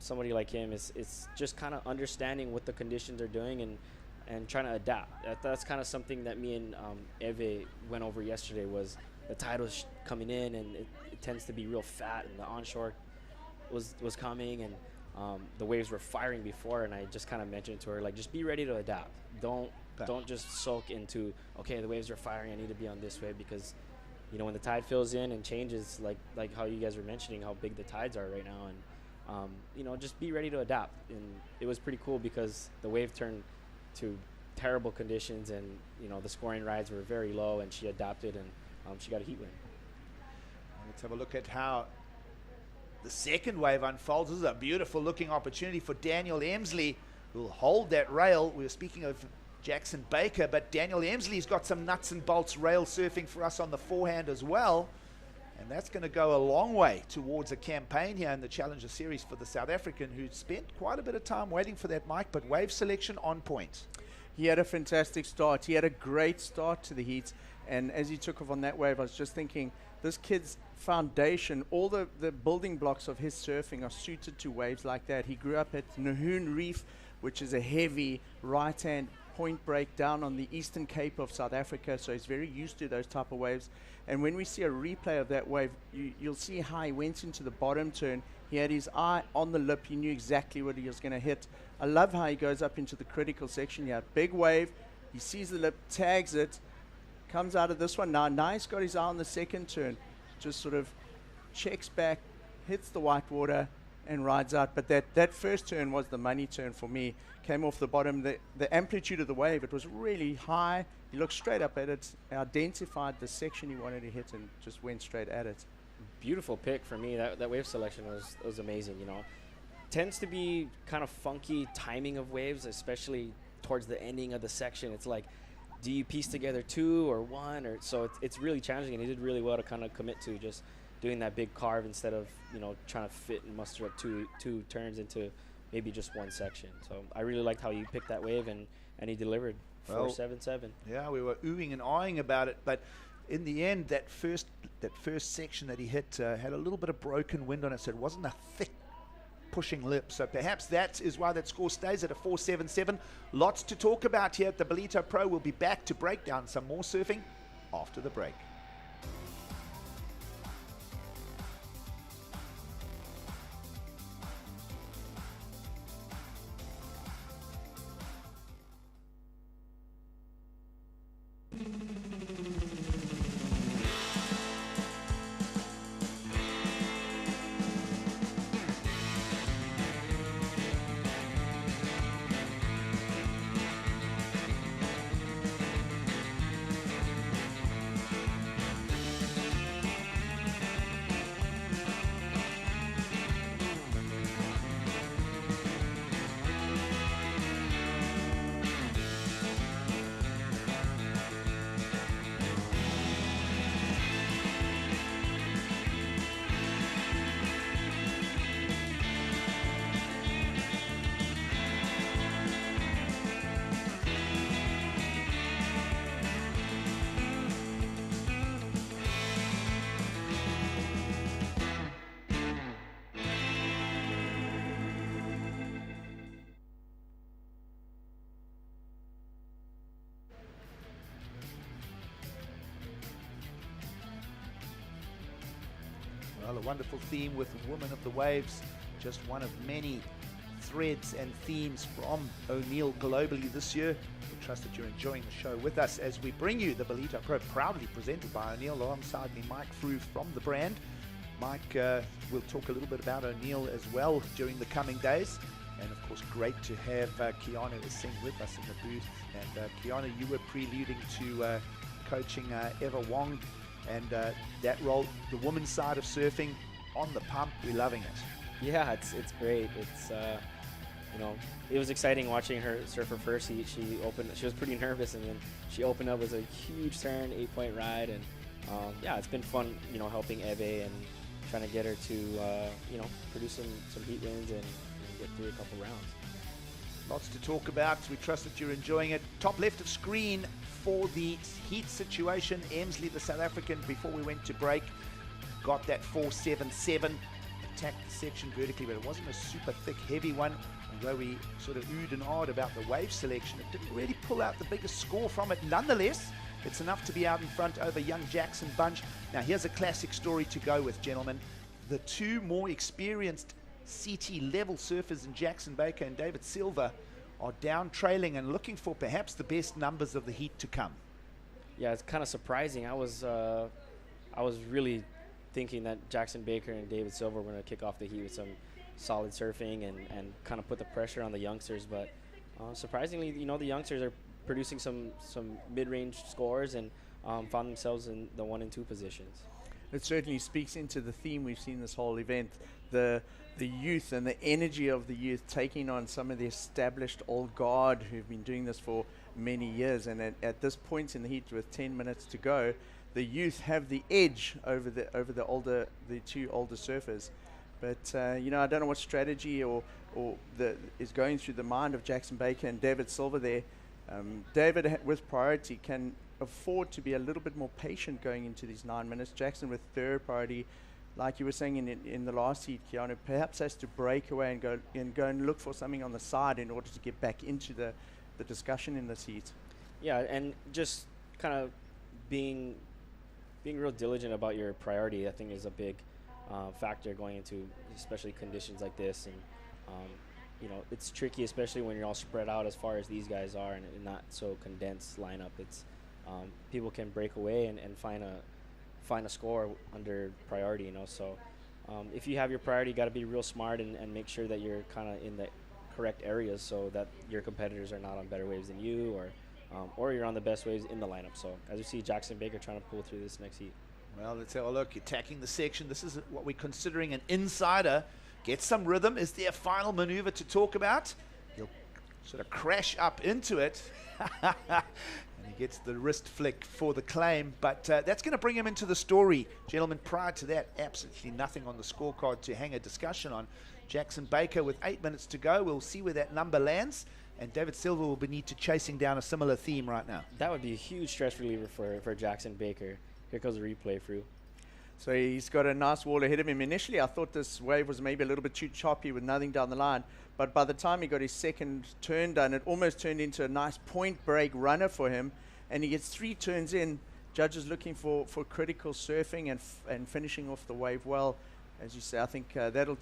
somebody like him it's just kind of understanding what the conditions are doing and trying to adapt. That's kind of something that me and Eve went over yesterday. Was the tide was coming in, and it tends to be real fat, and the onshore was coming, and the waves were firing before, and I just kind of mentioned to her, like, just be ready to adapt. Don't just soak into, okay, the waves are firing, I need to be on this wave, because, you know, when the tide fills in and changes, like how you guys were mentioning how big the tides are right now, and you know, just be ready to adapt. And it was pretty cool because the wave turned to terrible conditions, and, you know, the scoring rides were very low, and she adapted, and she got a heat win. Let's have a look at how the second wave unfolds. This is a beautiful looking opportunity for Daniel Emsley, who will hold that rail. We were speaking of Jackson Baker, but Daniel Emsley's got some nuts and bolts rail surfing for us on the forehand as well. And that's going to go a long way towards a campaign here in the Challenger Series for the South African, who spent quite a bit of time waiting for that mic, but wave selection on point. He had a fantastic start. He had a great start to the heats. And as he took off on that wave, I was just thinking, this kid's foundation, all the building blocks of his surfing are suited to waves like that. He grew up at Nahoon Reef, which is a heavy right-hand point break down on the eastern cape of South Africa, so he's very used to those type of waves. And when we see a replay of that wave, you'll see how he went into the bottom turn. He had his eye on the lip. He knew exactly what he was going to hit. I love how he goes up into the critical section here. Big wave. He sees the lip, tags it, comes out of this one. Now, Nice got his eye on the second turn. Just sort of checks back, hits the white water, and rides out. But that first turn was the money turn for me. Came off the bottom. The amplitude of the wave, it was really high. He looked straight up at it, identified the section he wanted to hit, and just went straight at it. Beautiful pick for me. That wave selection was amazing. You know, tends to be kind of funky timing of waves, especially towards the ending of the section. It's like, do you piece together two or one, or so it's really challenging, and he did really well to kind of commit to just doing that big carve instead of, you know, trying to fit and muster up two turns into maybe just one section. So I really liked how he picked that wave, and he delivered. 4.77. Yeah, we were oohing and eyeing about it, but in the end, that first section that he hit had a little bit of broken wind on it, so it wasn't a thick pushing lip. So perhaps that is why that score stays at a 4.77. Lots to talk about here at the Ballito Pro. We'll be back to break down some more surfing after the break. Well, a wonderful theme with Woman of the Waves, just one of many threads and themes from O'Neill globally this year. We trust that you're enjoying the show with us as we bring you the Ballito Pro, proudly presented by O'Neill. Alongside me, Mike Frew from the brand. Mike, we'll talk a little bit about O'Neill as well during the coming days. And of course, great to have Kiana Singh with us in the booth. And Kiana, you were preluding to coaching Eva Wong, and that role, the women's side of surfing on the pump, we're loving it. Yeah, it's great. It's you know, it was exciting watching her surf her first heat. She was pretty nervous, and then she opened up with a huge turn, 8-point ride, and yeah, it's been fun, you know, helping Eve and trying to get her to you know, produce some heat wins and get through a couple rounds. Lots to talk about. We trust that you're enjoying it. Top left of screen for the heat situation. Emsley, the South African, before we went to break, got that 4.77. Attacked the section vertically, but it wasn't a super thick, heavy one. Although we sort of oohed and awed about the wave selection, it didn't really pull out the biggest score from it. Nonetheless, it's enough to be out in front over young Jackson Bunch. Now, here's a classic story to go with, gentlemen. The two more experienced CT level surfers in Jackson Baker and David Silva are down trailing and looking for perhaps the best numbers of the heat to come. Yeah, it's kind of surprising. I was really thinking that Jackson Baker and David Silva were going to kick off the heat with some solid surfing and kind of put the pressure on the youngsters, but surprisingly, you know, the youngsters are producing some mid-range scores and found themselves in the 1 and 2 positions. It certainly speaks into the theme we've seen this whole event, the youth and the energy of the youth taking on some of the established old guard who've been doing this for many years, and at this point in the heat with 10 minutes to go, the youth have the edge over the two older surfers. But you know, I don't know what strategy or is going through the mind of Jackson Baker and David Silva there. David with priority can afford to be a little bit more patient going into these 9 minutes. Jackson with third priority, like you were saying in the last heat, Keanu, perhaps has to break away and go and look for something on the side in order to get back into the discussion in this heat. Yeah, and just kind of being real diligent about your priority, I think, is a big factor going into especially conditions like this. And you know, it's tricky, especially when you're all spread out as far as these guys are, and not so condensed lineup. It's people can break away and find a score under priority, you know. So if you have your priority, you got to be real smart and make sure that you're kind of in the correct areas so that your competitors are not on better waves than you, or you're on the best waves in the lineup. So as you see Jackson Baker trying to pull through this next heat. Well, let's have a look. Attacking the section. This is what we're considering an insider. Get some rhythm. Is there a final maneuver to talk about? He'll sort of crash up into it. And he gets the wrist flick for the claim. But that's going to bring him into the story. Gentlemen, prior to that, absolutely nothing on the scorecard to hang a discussion on. Jackson Baker with 8 minutes to go. We'll see where that number lands. And David Silva will be need to chasing down a similar theme right now. That would be a huge stress reliever for Jackson Baker. Here goes the replay through. So he's got a nice wall ahead of him. Initially, I thought this wave was maybe a little bit too choppy with nothing down the line. But by the time he got his second turn done, it almost turned into a nice point break runner for him. And he gets 3 turns in. Judges looking for critical surfing and finishing off the wave well. As you say, I think that'll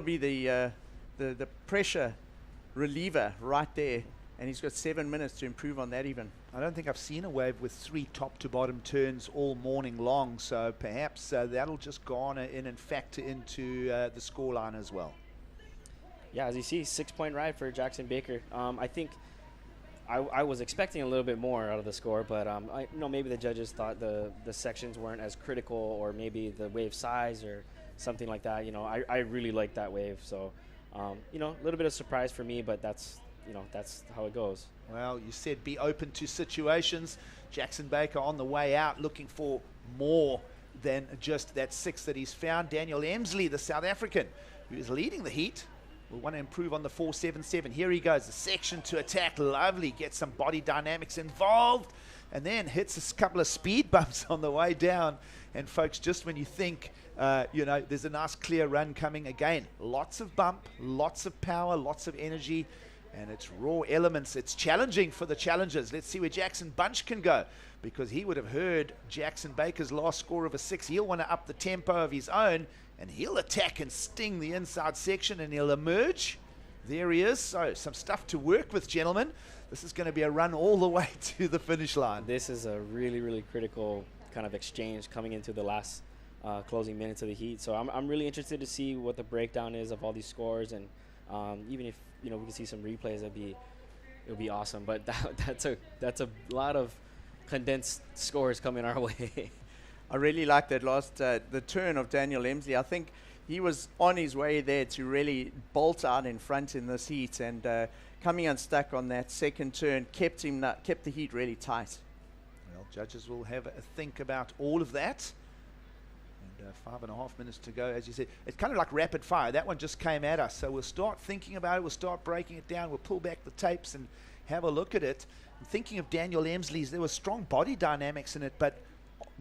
be the pressure reliever right there. And he's got 7 minutes to improve on that even. I don't think I've seen a wave with 3 top to bottom turns all morning long, so perhaps that'll just garner in and factor into the scoreline as well. Yeah, as you see, 6-point ride for Jackson Baker. I think I was expecting a little bit more out of the score, but maybe the judges thought the sections weren't as critical, or maybe the wave size or something like that. I really like that wave, so a little bit of surprise for me, but that's how it goes. Well, you said be open to situations. Jackson Baker on the way out looking for more than just that 6 that he's found. Daniel Emsley, the South African, who is leading the heat, will want to improve on the 4.77. Here he goes, the section to attack. Lovely, gets some body dynamics involved, and then hits a couple of speed bumps on the way down. And folks, just when you think, there's a nice clear run coming again, lots of bump, lots of power, lots of energy, and it's raw elements. It's challenging for the challengers. Let's see where Jackson Bunch can go, because he would have heard Jackson Baker's last score of a 6. He'll want to up the tempo of his own, and he'll attack and sting the inside section, and he'll emerge. There he is. So some stuff to work with, gentlemen. This is going to be a run all the way to the finish line. This is a really, really critical kind of exchange coming into the last closing minutes of the heat. So I'm really interested to see what the breakdown is of all these scores, and even if we can see some replays, it'll be awesome. But that's a lot of condensed scores coming our way. I really like that last the turn of Daniel Emsley. I think he was on his way there to really bolt out in front in this heat, and coming unstuck on that second turn kept the heat really tight. Well, judges will have a think about all of that. And 5.5 minutes to go. As you said, it's kind of like rapid fire. That one just came at us, so we'll start thinking about it. We'll start breaking it down. We'll pull back the tapes and have a look at it. And thinking of Daniel Emsley's, there was strong body dynamics in it, but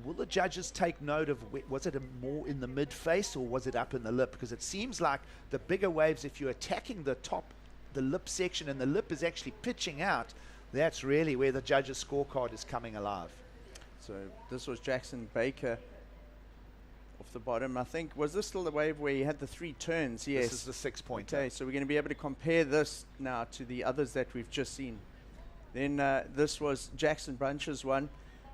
will the judges take note of, was it more in the mid face or was it up in the lip? Because it seems like the bigger waves, if you're attacking the top, the lip section, and the lip is actually pitching out, that's really where the judges' scorecard is coming alive. So this was Jackson Baker off the bottom. I think, was this still the wave where he had the 3 turns? Yes. This is the 6-point. Okay, so we're going to be able to compare this now to the others that we've just seen. Then this was Jackson Bunch's one.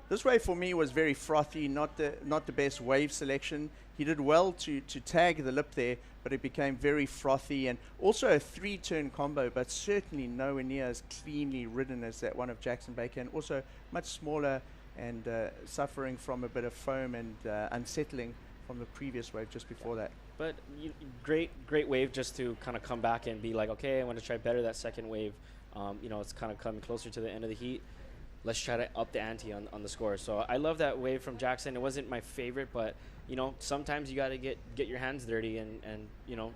This wave for me was very frothy, not the best wave selection. He did well to tag the lip there, but it became very frothy, and also a 3-turn combo, but certainly nowhere near as cleanly ridden as that one of Jackson Baker, and also much smaller and suffering from a bit of foam and unsettling from the previous wave just before that. But great wave just to kind of come back and be like, okay, I want to try better that second wave. It's kind of coming closer to the end of the heat. Let's try to up the ante on the score. So I love that wave from Jackson. It wasn't my favorite, but sometimes you got to get your hands dirty and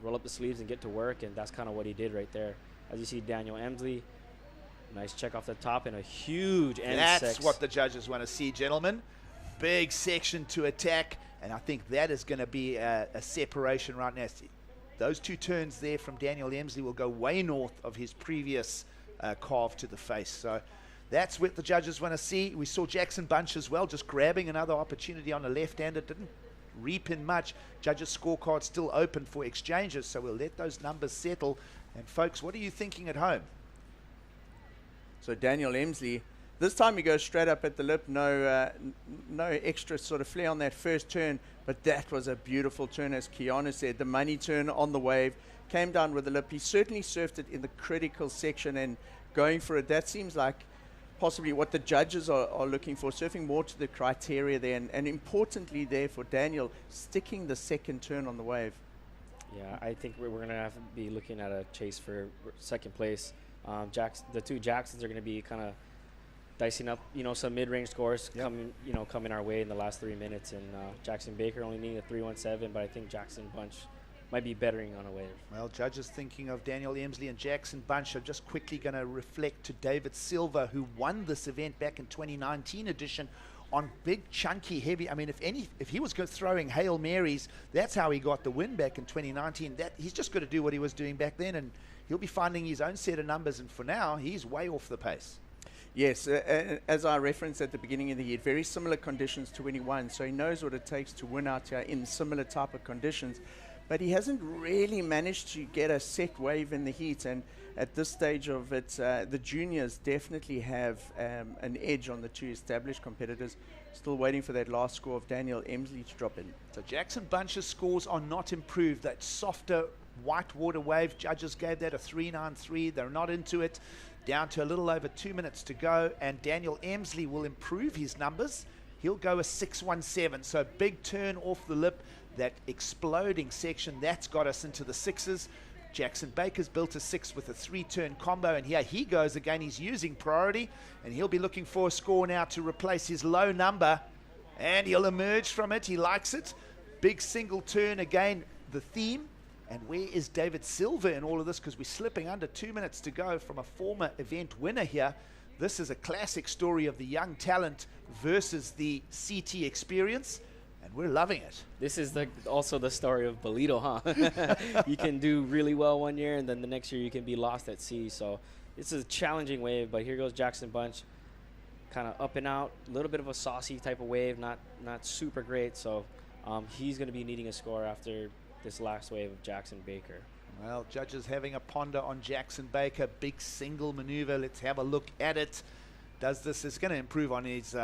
roll up the sleeves and get to work, and that's kind of what he did right there. As you see, Daniel Emsley, nice check off the top and a huge end. That's what the judges want to see, gentlemen. Big section to attack, and I think that is going to be a separation right now. Those 2 turns there from Daniel Emsley will go way north of his previous carve to the face. So that's what the judges want to see. We saw Jackson Bunch as well, just grabbing another opportunity on the left-hander. Didn't reap in much. Judges' scorecard still open for exchanges, so we'll let those numbers settle. And folks, what are you thinking at home? So Daniel Emsley This time he goes straight up at the lip, no extra sort of flair on that first turn, but that was a beautiful turn, as Keanu said. The money turn on the wave, came down with the lip. He certainly surfed it in the critical section and going for it. That seems like possibly what the judges are looking for, surfing more to the criteria there, and importantly there for Daniel, sticking the second turn on the wave. Yeah, I think we're going to have to be looking at a chase for second place. The two Jacksons are going to be kind of dicing up, some mid-range scores coming our way in the last 3 minutes. And Jackson Baker only needing a 317, but I think Jackson Bunch might be bettering on a wave. Well, judges thinking of Daniel Emsley and Jackson Bunch are just quickly going to reflect to David Silva, who won this event back in 2019 edition on big, chunky, heavy. I mean, if he was throwing Hail Marys, that's how he got the win back in 2019. He's just got to do what he was doing back then, and he'll be finding his own set of numbers. And for now, he's way off the pace. Yes, as I referenced at the beginning of the year, very similar conditions to when he won, so he knows what it takes to win out here in similar type of conditions. But he hasn't really managed to get a set wave in the heat, and at this stage of it, the juniors definitely have an edge on the two established competitors. Still waiting for that last score of Daniel Emsley to drop in. So Jackson Bunch's scores are not improved. That softer white water wave, judges gave that a 393. They're not into it. Down to a little over 2 minutes to go, and Daniel Emsley will improve his numbers. He'll go a 617, so big turn off the lip. That exploding section, that's got us into the sixes. Jackson Baker's built a 6 with a 3-turn combo, and here he goes again. He's using priority, and he'll be looking for a score now to replace his low number, and he'll emerge from it. He likes it. Big single turn again, the theme. And where is David Silva in all of this? Because we're slipping under 2 minutes to go from a former event winner here. This is a classic story of the young talent versus the CT experience, and we're loving it. This is also the story of Ballito, huh? You can do really well one year, and then the next year you can be lost at sea. So it's a challenging wave, but here goes Jackson Bunch, kind of up and out, a little bit of a saucy type of wave, not super great. So he's going to be needing a score after this last wave of Jackson Baker. Well, judges having a ponder on Jackson Baker. Big single maneuver. Let's have a look at it. Does this is going to improve on his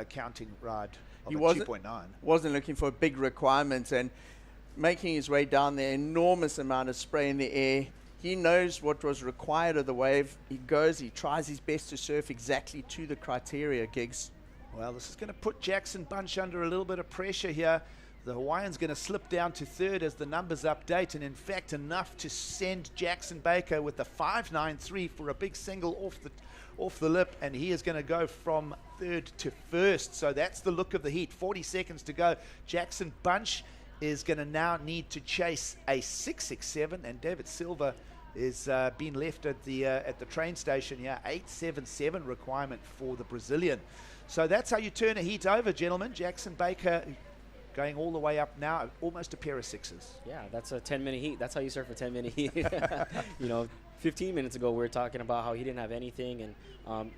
counting ride of he 2.9. Wasn't looking for big requirements and making his way down there. Enormous amount of spray in the air. He knows what was required of the wave. He goes. He tries his best to surf exactly to the criteria. Gigs. Well, this is going to put Jackson Bunch under a little bit of pressure here. The Hawaiian's going to slip down to third as the numbers update, and in fact enough to send Jackson Baker with the 593 for a big single off the lip, and he is going to go from third to first. So that's the look of the heat. 40 seconds to go. Jackson Bunch is going to now need to chase a 667, and David Silva is being left at the train station here. 877 requirement for the Brazilian. So that's how you turn a heat over, gentlemen. Jackson Baker going all the way up now, almost a pair of sixes. Yeah, that's a 10-minute heat. That's how you surf a 10-minute heat. 15 minutes ago we were talking about how he didn't have anything, and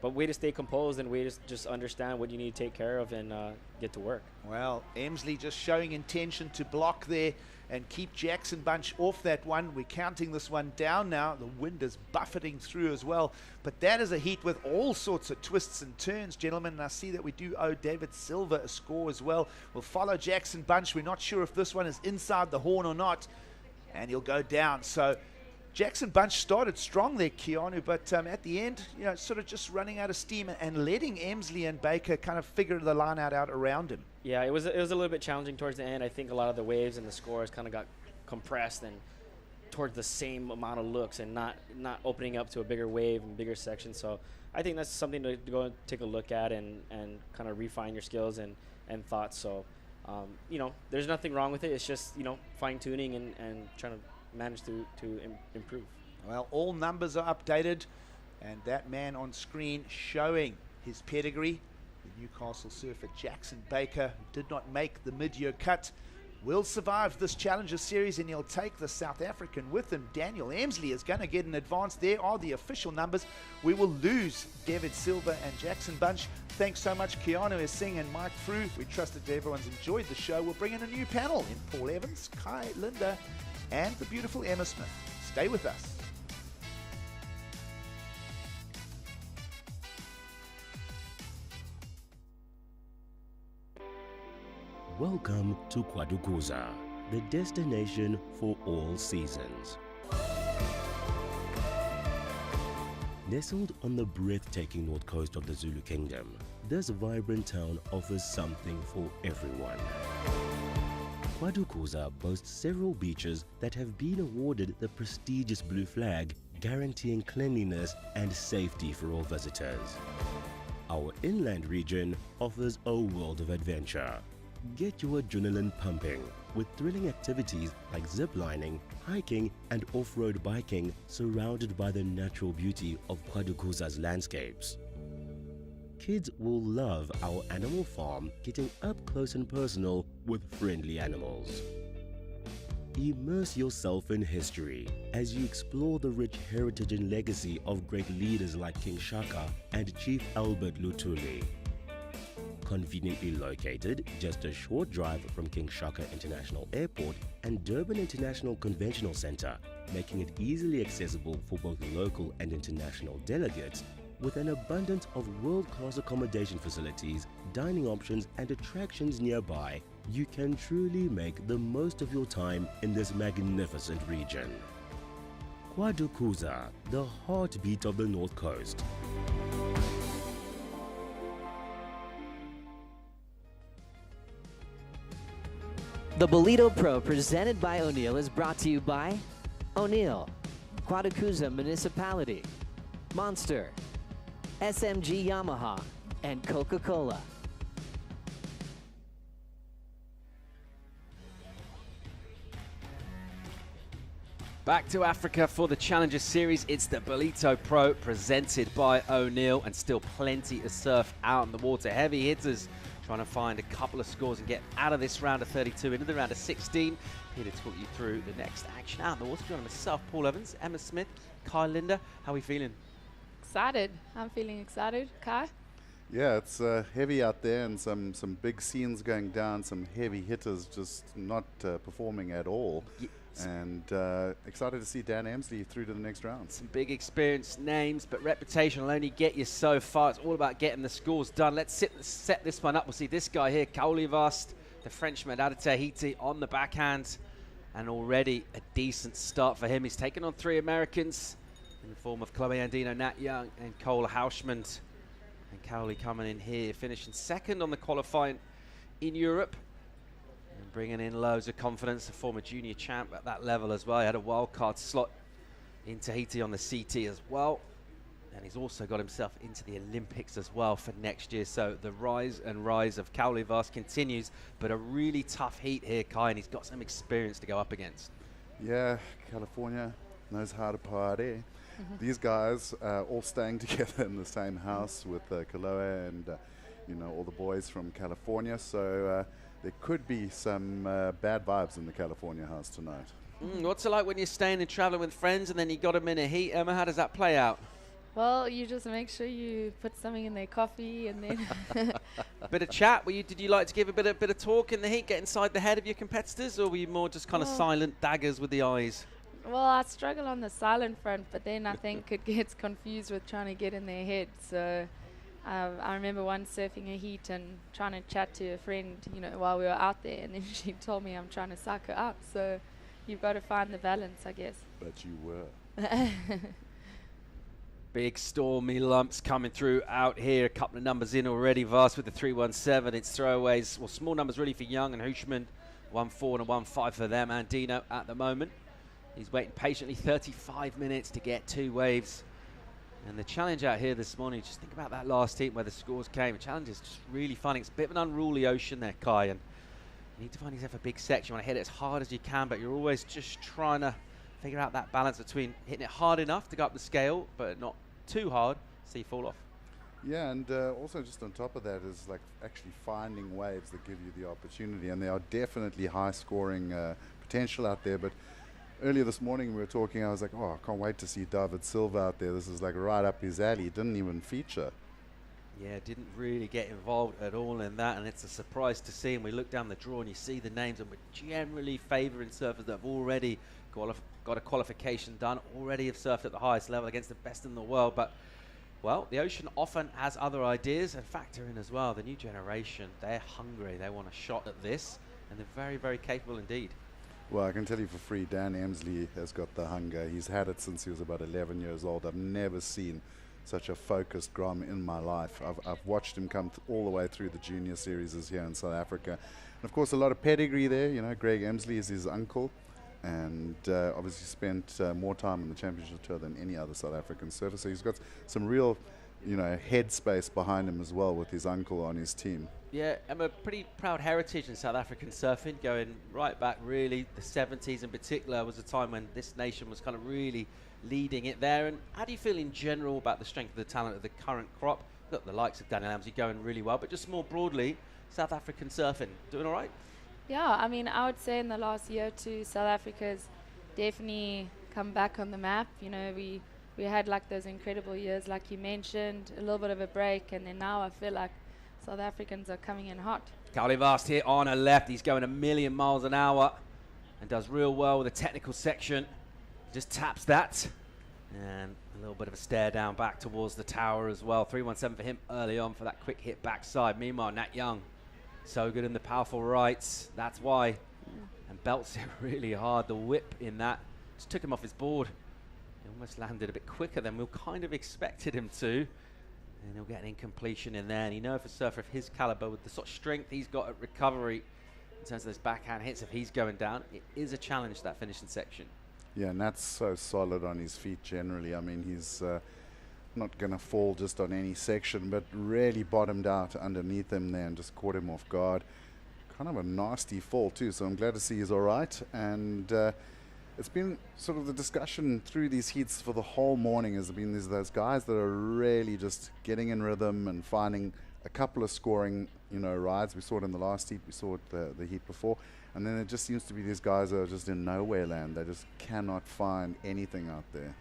but way to stay composed and way to just understand what you need to take care of and get to work. Well, Emsley just showing intention to block there and keep Jackson Bunch off that one. We're counting this one down now. The wind is buffeting through as well. But that is a heat with all sorts of twists and turns, gentlemen. And I see that we do owe David Silva a score as well. We'll follow Jackson Bunch. We're not sure if this one is inside the horn or not. And he'll go down. So Jackson Bunch started strong there, Keanu, but at the end, sort of just running out of steam and letting Emsley and Baker kind of figure the line out around him. Yeah, it was a little bit challenging towards the end. I think a lot of the waves and the scores kind of got compressed and towards the same amount of looks and not opening up to a bigger wave and bigger section. So I think that's something to go and take a look at and kind of refine your skills and thoughts. So, there's nothing wrong with it. It's just, fine-tuning and trying to manage to improve. Well, all numbers are updated, and that man on screen showing his pedigree, the Newcastle surfer Jackson Baker, who did not make the mid-year cut, will survive this Challenger Series, and he'll take the South African with him. Daniel Emsley is going to get an advance. There are the official numbers. We will lose David Silva and Jackson Bunch. Thanks so much, Keanu Singh and Mike Frew. We trust that everyone's enjoyed the show. We'll bring in a new panel in Paul Evans, Kai Linda, and the beautiful Emma Smith. Stay with us. Welcome to Kwadukuza, the destination for all seasons. Nestled on the breathtaking north coast of the Zulu Kingdom, this vibrant town offers something for everyone. Kwadukuza boasts several beaches that have been awarded the prestigious Blue Flag, guaranteeing cleanliness and safety for all visitors. Our inland region offers a world of adventure. Get your adrenaline pumping with thrilling activities like ziplining, hiking and off-road biking surrounded by the natural beauty of Kwadukuza's landscapes. Kids will love our animal farm, getting up close and personal with friendly animals. Immerse yourself in history as you explore the rich heritage and legacy of great leaders like King Shaka and Chief Albert Lutuli. Conveniently located just a short drive from King Shaka International Airport and Durban International Conventional Center, making it easily accessible for both local and international delegates, with an abundance of world-class accommodation facilities, dining options and attractions nearby, you can truly make the most of your time in this magnificent region. Kwadukuza, the heartbeat of the North Coast. The Ballito Pro presented by O'Neill is brought to you by O'Neill, Kwadukuza Municipality, Monster, SMG Yamaha, and Coca-Cola. Back to Africa for the Challenger Series. It's the Ballito Pro presented by O'Neill, and still plenty of surf out in the water. Heavy hitters trying to find a couple of scores and get out of this round of 32 into the round of 16. Here to talk you through the next action out in the water. Joining myself, Paul Evans, Emma Smith, Kai Linder. How are we feeling? Excited. I'm feeling excited. Kai? Yeah, it's heavy out there and some big scenes going down, some heavy hitters just not performing at all. Yes. And excited to see Dan Emsley through to the next round. Some big experienced names, but reputation will only get you so far. It's all about getting the scores done. Let's set this one up. We'll see this guy here, Kaulivast, the Frenchman out of Tahiti on the backhand. And already a decent start for him. He's taken on 3 Americans in the form of Chloe Andino, Nat Young, and Cole Hauschmund. And Cowley coming in here, finishing second on the qualifying in Europe. And bringing in loads of confidence, a former junior champ at that level as well. He had a wildcard slot in Tahiti on the CT as well. And he's also got himself into the Olympics as well for next year. So the rise of Kaulivast continues, but a really tough heat here, Kai, and he's got some experience to go up against. Yeah, California knows how to party. These guys all staying together in the same house with Kaloa and all the boys from California. So there could be some bad vibes in the California house tonight. What's it like when you're staying and traveling with friends and then you got them in a heat? Emma, how does that play out? Well, you just make sure you put something in their coffee and then... A bit of chat. Did you like to give a bit of talk in the heat, get inside the head of your competitors, or were you more just kind of silent daggers with the eyes? Well, I struggle on the silent front, but then I think it gets confused with trying to get in their head. So I remember once surfing a heat and trying to chat to a friend, while we were out there, and then she told me I'm trying to suck her up. So you've got to find the balance, I guess. But you were. Big stormy lumps coming through out here. A couple of numbers in already. Vast with the 317. It's throwaways. Well, small numbers really for Young and Houchman. 1-4 and a 1-5 for them. Andino at the moment. He's waiting patiently 35 minutes to get 2 waves. And the challenge out here this morning, just think about that last heat where the scores came. The challenge is just really fun. It's a bit of an unruly ocean there, Kai. And you need to find yourself a big section. You want to hit it as hard as you can, but you're always just trying to figure out that balance between hitting it hard enough to go up the scale, but not too hard so you fall off. Yeah, and also just on top of that is like actually finding waves that give you the opportunity, and there are definitely high scoring potential out there. But earlier this morning we were talking, I was like, oh, I can't wait to see David Silva out there. This is like right up his alley. Didn't even feature. Yeah, didn't really get involved at all in that, and it's a surprise to see. And we look down the draw and you see the names, and we're generally favouring surfers that have already got a qualification done, already have surfed at the highest level against the best in the world. But Well, the ocean often has other ideas and factor in as well. The new generation, they're hungry. They want a shot at this, and they're very, very capable indeed. Well, I can tell you for free, Dan Emsley has got the hunger. He's had it since he was about 11 years old. I've never seen such a focused Grom in my life. I've watched him come all the way through the junior series here in South Africa. And of course, a lot of pedigree there. You know, Greg Emsley is his uncle, and obviously spent more time on the championship tour than any other South African surfer. So he's got some real, you know, headspace behind him as well with his uncle on his team. Yeah, and a pretty proud heritage in South African surfing, going right back really, the 70s in particular was a time when this nation was kind of really leading it there. And how do you feel in general about the strength of the talent of the current crop? Look, the likes of Daniel Amsley going really well, but just more broadly, South African surfing, doing all right? Yeah, I mean, I would say in the last year or two, South Africa's definitely come back on the map. You know, we had like those incredible years, like you mentioned, a little bit of a break, and then now I feel like South Africans are coming in hot. Carly Vast here on her left. He's going 1,000,000 miles an hour and does real well with the technical section. Just taps that. And a little bit of a stare down back towards the tower as well. 317 for him early on for that quick hit backside. Meanwhile, Nat Young, so good in the powerful rights. That's why. And belts it really hard. The whip in that just took him off his board. He almost landed a bit quicker than we kind of expected him to. And he'll get an incompletion in there. And you know, for a surfer of his caliber, with the sort of strength he's got at recovery in terms of those backhand hits, if he's going down, it is a challenge, that finishing section. Yeah, and that's so solid on his feet generally. I mean, he's not going to fall just on any section, but really bottomed out underneath him there and just caught him off guard. Kind of a nasty fall too, so I'm glad to see he's all right. And it's been sort of the discussion through these heats for the whole morning has been those guys that are really just getting in rhythm and finding a couple of scoring, you know, rides. We saw it in the last heat, we saw it the heat before. And then it just seems to be these guys that are just in nowhere land. They just cannot find anything out there.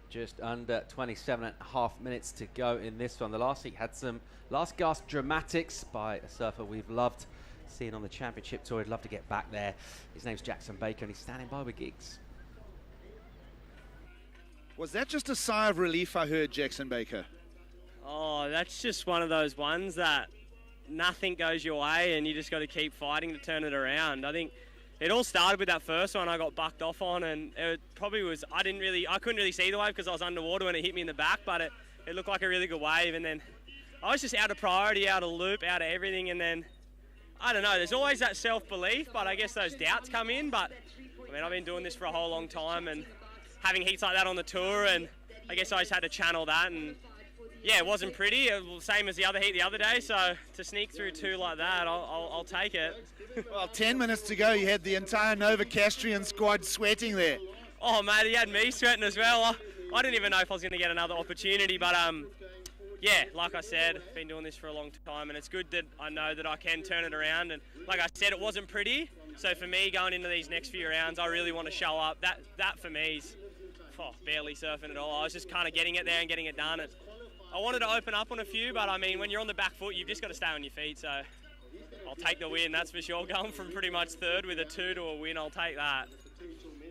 Just under 27.5 minutes to go in this one. The last heat had some last gasp dramatics by a surfer we've loved seeing on the championship tour. I'd love to get back there. His name's Jackson Baker, and he's standing by with gigs. Was that just a sigh of relief I heard, Jackson Baker? Oh, that's just one of those ones that nothing goes your way and you just got to keep fighting to turn it around. I think it all started with that first one I got bucked off on, and it probably was, I couldn't really see the wave because I was underwater when it hit me in the back, but it looked like a really good wave, and then I was just out of priority, out of loop, out of everything, and then I don't know, there's always that self-belief, but I guess those doubts come in. But I mean, I've been doing this for a whole long time and having heats like that on the tour, and I guess I just had to channel that, and yeah, it wasn't pretty, same as the other heat the other day, so to sneak through two like that, I'll take it. Well, 10 minutes to go, you had the entire Nova Castrian squad sweating there. Oh mate, he had me sweating as well. I didn't even know if I was going to get another opportunity, but yeah, like I said, been doing this for a long time, and it's good that I know that I can turn it around. And like I said, it wasn't pretty. So for me, going into these next few rounds, I really want to show up. That for me is barely surfing at all. I was just kind of getting it there and getting it done. I wanted to open up on a few, but I mean, when you're on the back foot, you've just got to stay on your feet. So I'll take the win, that's for sure. Going from pretty much third with a 2 to a win, I'll take that.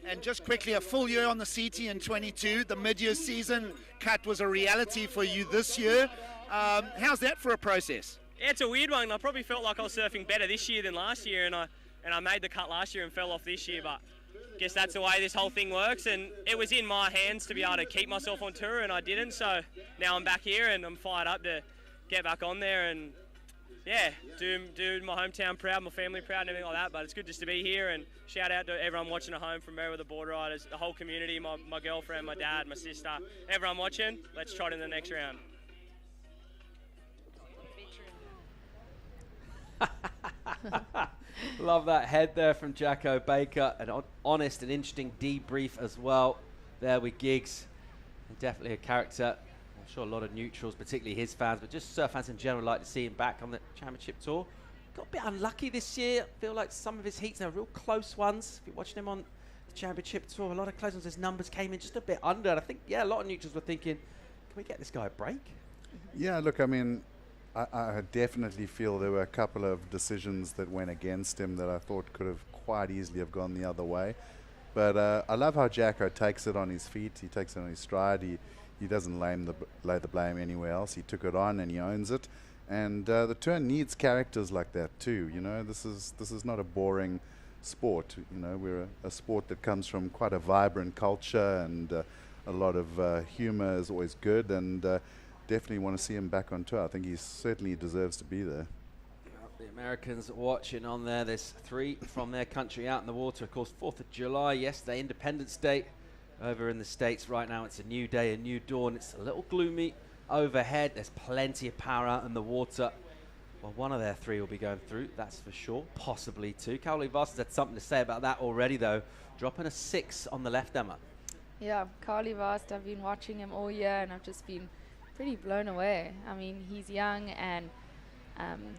And just quickly, a full year on the CT in 22. The mid-year season cut was a reality for you this year. How's that for a process? Yeah, it's a weird one. I probably felt like I was surfing better this year than last year, and I made the cut last year and fell off this year, but I guess that's the way this whole thing works, and it was in my hands to be able to keep myself on tour, and I didn't, so now I'm back here and I'm fired up to get back on there and yeah, do my hometown proud, my family proud and everything like that. But it's good just to be here, and shout out to everyone watching at home from Merriweather Board Riders, the whole community, my girlfriend, my dad, my sister, everyone watching. Let's trot in the next round. Love that head there from Jacko Baker. An honest and interesting debrief as well there with Giggs. And definitely a character. I'm sure a lot of neutrals, particularly his fans, but just surf fans in general, like to see him back on the championship tour. Got a bit unlucky this year. I feel like some of his heats are real close ones. If you're watching him on the championship tour, a lot of close ones, his numbers came in just a bit under. And I think, yeah, a lot of neutrals were thinking, can we get this guy a break? Yeah, look, I mean, I definitely feel there were a couple of decisions that went against him that I thought could have quite easily have gone the other way. But I love how Jacko takes it on his feet. He takes it on his stride. He doesn't lay the blame anywhere else. He took it on and he owns it. And the turn needs characters like that too. You know, this is not a boring sport. You know, we're a sport that comes from quite a vibrant culture, and a lot of humor is always good. And definitely want to see him back on tour. I think he certainly deserves to be there. The Americans watching on there. There's 3 from their country out in the water. Of course, 4th of July yesterday, Independence Day. Over in the States right now, it's a new day, a new dawn. It's a little gloomy overhead. There's plenty of power out in the water. Well, one of their 3 will be going through, that's for sure. Possibly 2. Cowley Vast had something to say about that already, though. Dropping a 6 on the left, Emma. Yeah, Carly Vast, I've been watching him all year and I've just been pretty blown away. I mean, he's young and,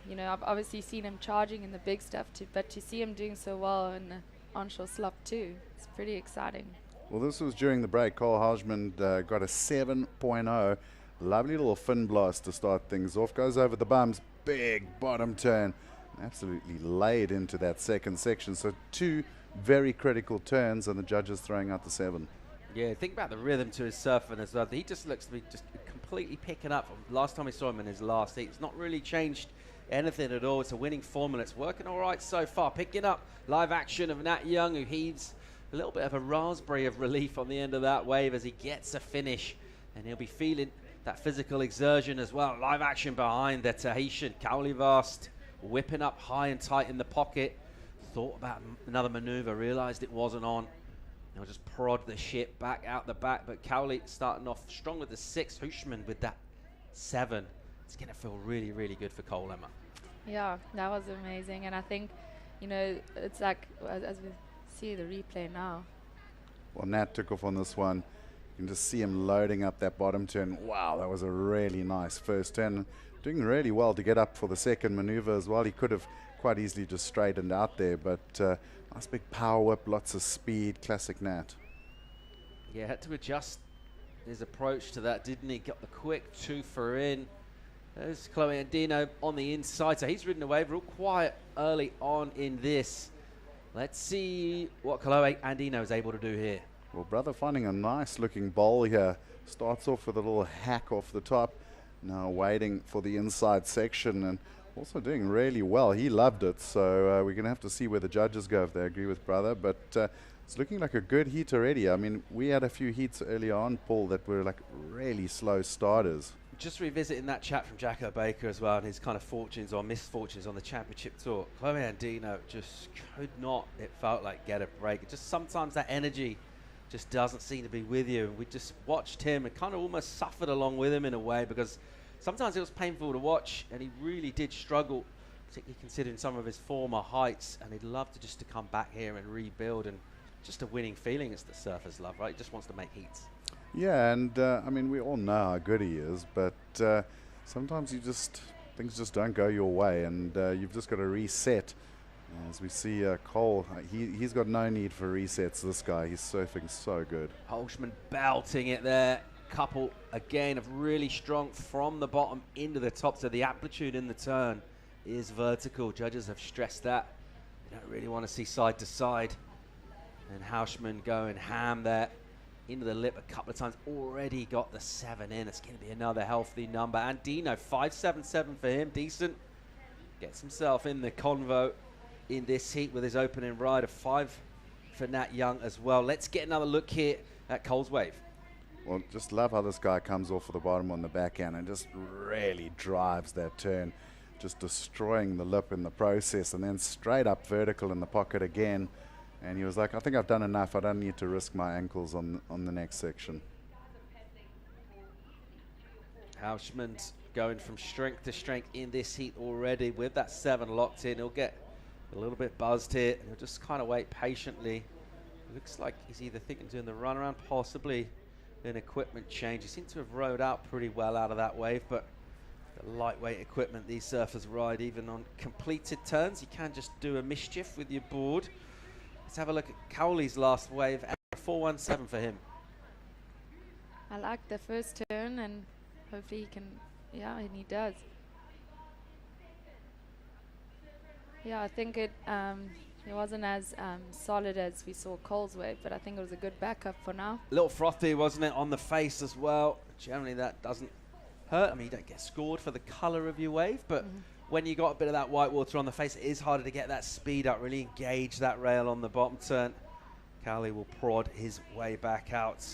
you know, I've obviously seen him charging in the big stuff too, but to see him doing so well in the onshore slop too, it's pretty exciting. Well, this was during the break. Cole Hodgman got a 7.0. Lovely little fin blast to start things off. Goes over the bums. Big bottom turn. Absolutely laid into that second section. So 2 very critical turns, and the judges throwing out the 7. Yeah, think about the rhythm to his surfing as well. He just looks to be just completely picking up from last time we saw him in his last heat. It's not really changed anything at all. It's a winning formula. It's working all right so far. Picking up live action of Nat Young, who heaves a little bit of a raspberry of relief on the end of that wave as he gets a finish, and he'll be feeling that physical exertion as well. Live action behind the Tahitian. Cowley Vast whipping up high and tight in the pocket. Thought about another maneuver, realized it wasn't on. He'll just prod the ship back out the back, but Cowley starting off strong with the 6. Hushman with that 7. It's going to feel really, really good for Cole, Emma. Yeah, that was amazing. And I think, you know, it's like, as we see the replay now. Well, Nat took off on this one. You can just see him loading up that bottom turn. Wow, that was a really nice first turn. Doing really well to get up for the second maneuver as well. He could have quite easily just straightened out there, but nice big power whip, lots of speed, classic Nat. Yeah, had to adjust his approach to that, didn't he? Got the quick 2 in. There's Chloe Andino on the inside, so he's ridden away real quiet early on in this. Let's see what Chloe Andino is able to do here. Well, brother finding a nice looking bowl here. Starts off with a little hack off the top. Now waiting for the inside section and also doing really well. He loved it, so we're going to have to see where the judges go if they agree with brother. But it's looking like a good heat already. I mean, we had a few heats early on, Paul, that were like really slow starters. Just revisiting that chat from Jacko Baker as well and his kind of fortunes or misfortunes on the championship tour. Chloe Andino just could not, it felt like, get a break. Just sometimes that energy just doesn't seem to be with you. And we just watched him and kind of almost suffered along with him in a way, because sometimes it was painful to watch and he really did struggle, particularly considering some of his former heights, and he'd love to just to come back here and rebuild, and just a winning feeling is the surfer's love, right? He just wants to make heats. Yeah, and I mean, we all know how good he is, but sometimes things just don't go your way, and you've just got to reset. As we see Cole, he's got no need for resets, this guy. He's surfing so good. Holschman belting it there. Couple, again, of really strong from the bottom into the top, so the amplitude in the turn is vertical. Judges have stressed that. You don't really want to see side to side. And Hauschman going ham there. Into the lip a couple of times, already got the 7 in. It's going to be another healthy number. And Dino, 5.77 for him, decent. Gets himself in the convo in this heat with his opening ride, a 5 for Nat Young as well. Let's get another look here at Cole's wave. Well, just love how this guy comes off of the bottom on the backhand and just really drives that turn, just destroying the lip in the process, and then straight up vertical in the pocket again. And he was like, I think I've done enough. I don't need to risk my ankles on the next section. Hauschman's going from strength to strength in this heat already with that 7 locked in. He'll get a little bit buzzed here, and he'll just kind of wait patiently. Looks like he's either thinking of doing the runaround, possibly an equipment change. He seems to have rode out pretty well out of that wave, but the lightweight equipment these surfers ride, even on completed turns, you can just do a mischief with your board. Let's have a look at Cowley's last wave. 4.17 for him. I like the first turn, and hopefully he can, yeah, and he does. Yeah, I think it It wasn't as solid as we saw Cole's wave, but I think it was a good backup for now. A little frothy, wasn't it, on the face as well. Generally, that doesn't hurt. I mean, you don't get scored for the colour of your wave, but when you got a bit of that white water on the face, it is harder to get that speed up, really engage that rail on the bottom turn. Cowley will prod his way back out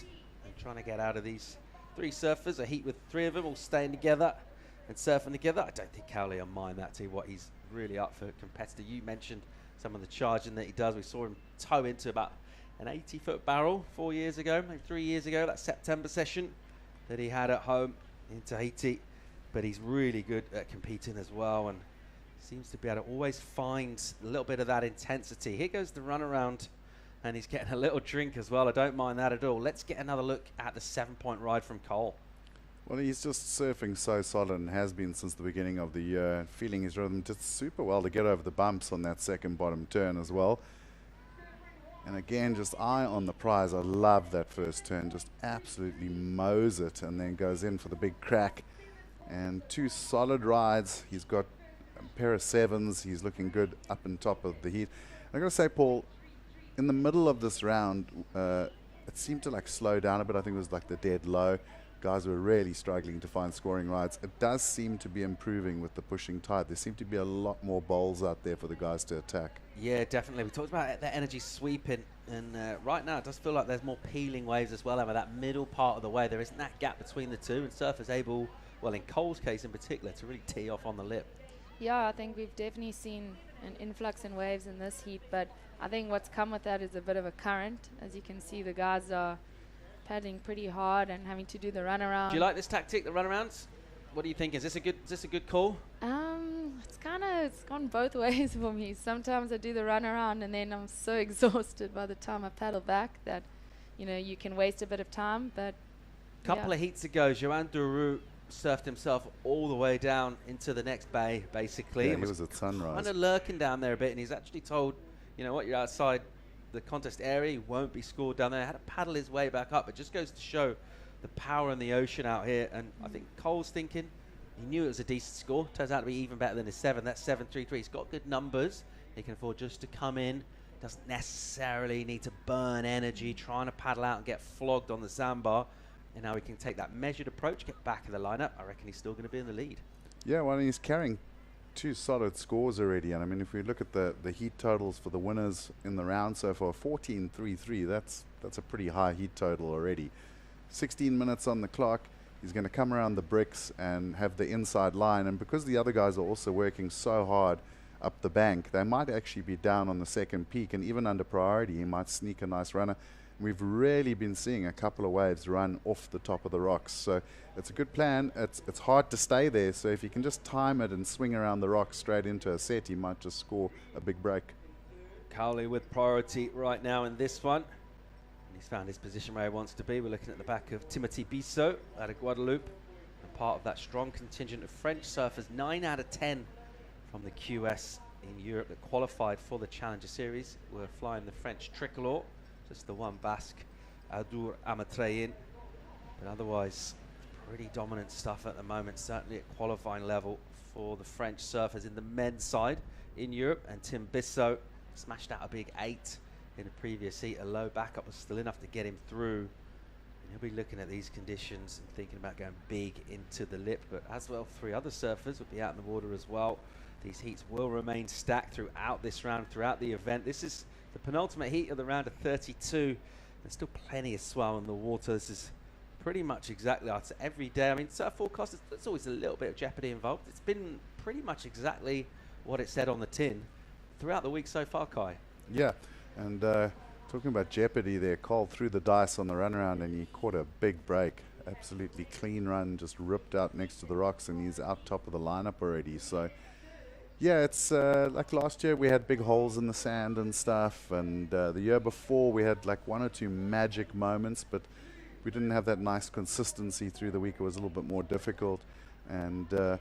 and trying to get out of these 3 surfers. A heat with 3 of them all staying together and surfing together. I don't think Cowley will mind that, too, what he's really up for competitor. You mentioned some of the charging that he does. We saw him tow into about an 80-foot barrel 4 years ago, maybe 3 years ago, that September session that he had at home in Tahiti. But he's really good at competing as well, and seems to be able to always find a little bit of that intensity. Here goes the runaround, and he's getting a little drink as well. I don't mind that at all. Let's get another look at the 7-point ride from Cole. Well, he's just surfing so solid and has been since the beginning of the year, feeling his rhythm just super well to get over the bumps on that second bottom turn as well. And again, just eye on the prize. I love that first turn, just absolutely mows it and then goes in for the big crack. And 2 solid rides. He's got a pair of 7s. He's looking good up and top of the heat. I'm going to say, Paul, in the middle of this round, it seemed to like slow down a bit. I think it was like the dead low. Guys were really struggling to find scoring rides. It does seem to be improving with the pushing tide. There seem to be a lot more bowls out there for the guys to attack. Yeah, definitely. We talked about that energy sweeping, and right now it does feel like there's more peeling waves as well. Over that middle part of the wave, there isn't that gap between the two, and surfers able, well, in Cole's case in particular, to really tee off on the lip. Yeah, I think we've definitely seen an influx in waves in this heat, but I think what's come with that is a bit of a current. As you can see, the guys are paddling pretty hard and having to do the runaround. Do you like this tactic, the runarounds? What do you think? Is this a good call? It's gone both ways for me. Sometimes I do the runaround and then I'm so exhausted by the time I paddle back that, you can waste a bit of time. But couple of heats ago, Joan Duru surfed himself all the way down into the next bay, basically. Yeah, he was at sunrise. Kind of lurking down there a bit, and he's actually told, you know what, you're outside the contest area, he won't be scored down there. Had to paddle his way back up. It just goes to show the power in the ocean out here, and I think Cole's thinking he knew it was a decent score. Turns out to be even better than his 7. That's 7.33. He's got good numbers. He can afford just to come in. Doesn't necessarily need to burn energy trying to paddle out and get flogged on the sandbar. And now he can take that measured approach, get back in the lineup. I reckon he's still going to be in the lead. Yeah, well, he's carrying 2 solid scores already. And I mean, if we look at the heat totals for the winners in the round so far, 14.33, that's a pretty high heat total already. 16 minutes on the clock. He's going to come around the bricks and have the inside line. And because the other guys are also working so hard up the bank, they might actually be down on the second peak. And even under priority, he might sneak a nice runner. We've really been seeing a couple of waves run off the top of the rocks. So it's a good plan. It's hard to stay there. So if you can just time it and swing around the rocks straight into a set, he might just score a big break. Cowley with priority right now in this one. He's found his position where he wants to be. We're looking at the back of Timothy Bissot out of Guadeloupe, and part of that strong contingent of French surfers. 9 out of 10 from the QS in Europe that qualified for the Challenger Series were flying the French tricolor. Just the one Basque, Adour Amatreyin. But otherwise, pretty dominant stuff at the moment, certainly at qualifying level for the French surfers in the men's side in Europe. And Tim Bissot smashed out a big 8 in a previous heat. A low backup was still enough to get him through. And he'll be looking at these conditions and thinking about going big into the lip. But as well, 3 other surfers will be out in the water as well. These heats will remain stacked throughout this round, throughout the event. This is the penultimate heat of the round of 32. There's still plenty of swell in the water. This is pretty much exactly after every day. I mean, surf forecast, there's always a little bit of jeopardy involved. It's been pretty much exactly what it said on the tin throughout the week so far, Kai. Yeah, and talking about jeopardy there, Cole threw the dice on the runaround and he caught a big break. Absolutely clean run, just ripped out next to the rocks, and he's out top of the lineup already. So yeah, it's like last year we had big holes in the sand and stuff, and the year before we had like 1 or 2 magic moments, but we didn't have that nice consistency through the week. It was a little bit more difficult. And I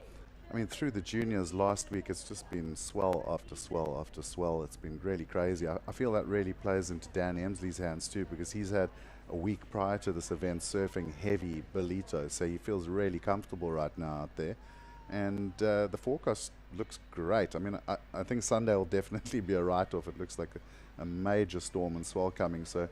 mean, through the juniors last week, it's just been swell after swell after swell. It's been really crazy. I feel that really plays into Dan Emsley's hands too, because he's had a week prior to this event surfing heavy Ballito, so he feels really comfortable right now out there. and the forecast looks great. I mean, I think Sunday will definitely be a write-off. It looks like a major storm and swell coming, so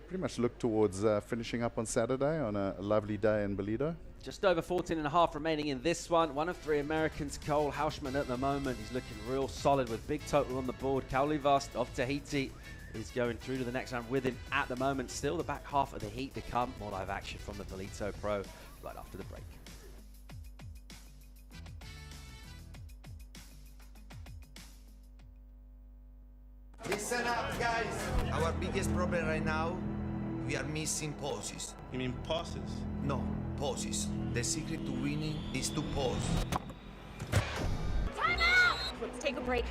pretty much look towards finishing up on Saturday on a lovely day in Ballito. Just over 14.5 remaining in this one. One of 3 Americans, Cole Hauschman at the moment. He's looking real solid with big total on the board. Kauli Vast of Tahiti is going through to the next round with him at the moment. Still the back half of the heat to come. More live action from the Ballito Pro right after the break. Listen up, guys. Our biggest problem right now, we are missing pauses. You mean pauses? No, pauses. The secret to winning is to pause. Time out! Let's take a break.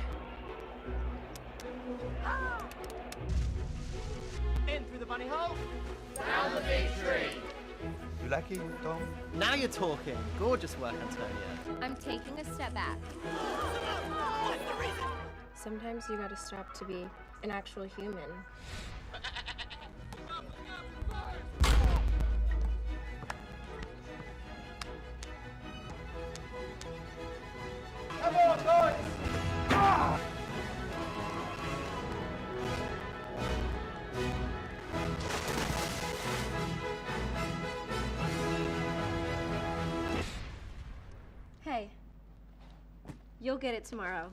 In through the bunny hole. Down the big tree. You like it, Tom? Now you're talking. Gorgeous work, Antonia. I'm taking a step back. Sometimes you gotta stop to be an actual human. Come on, boys! Hey, you'll get it tomorrow.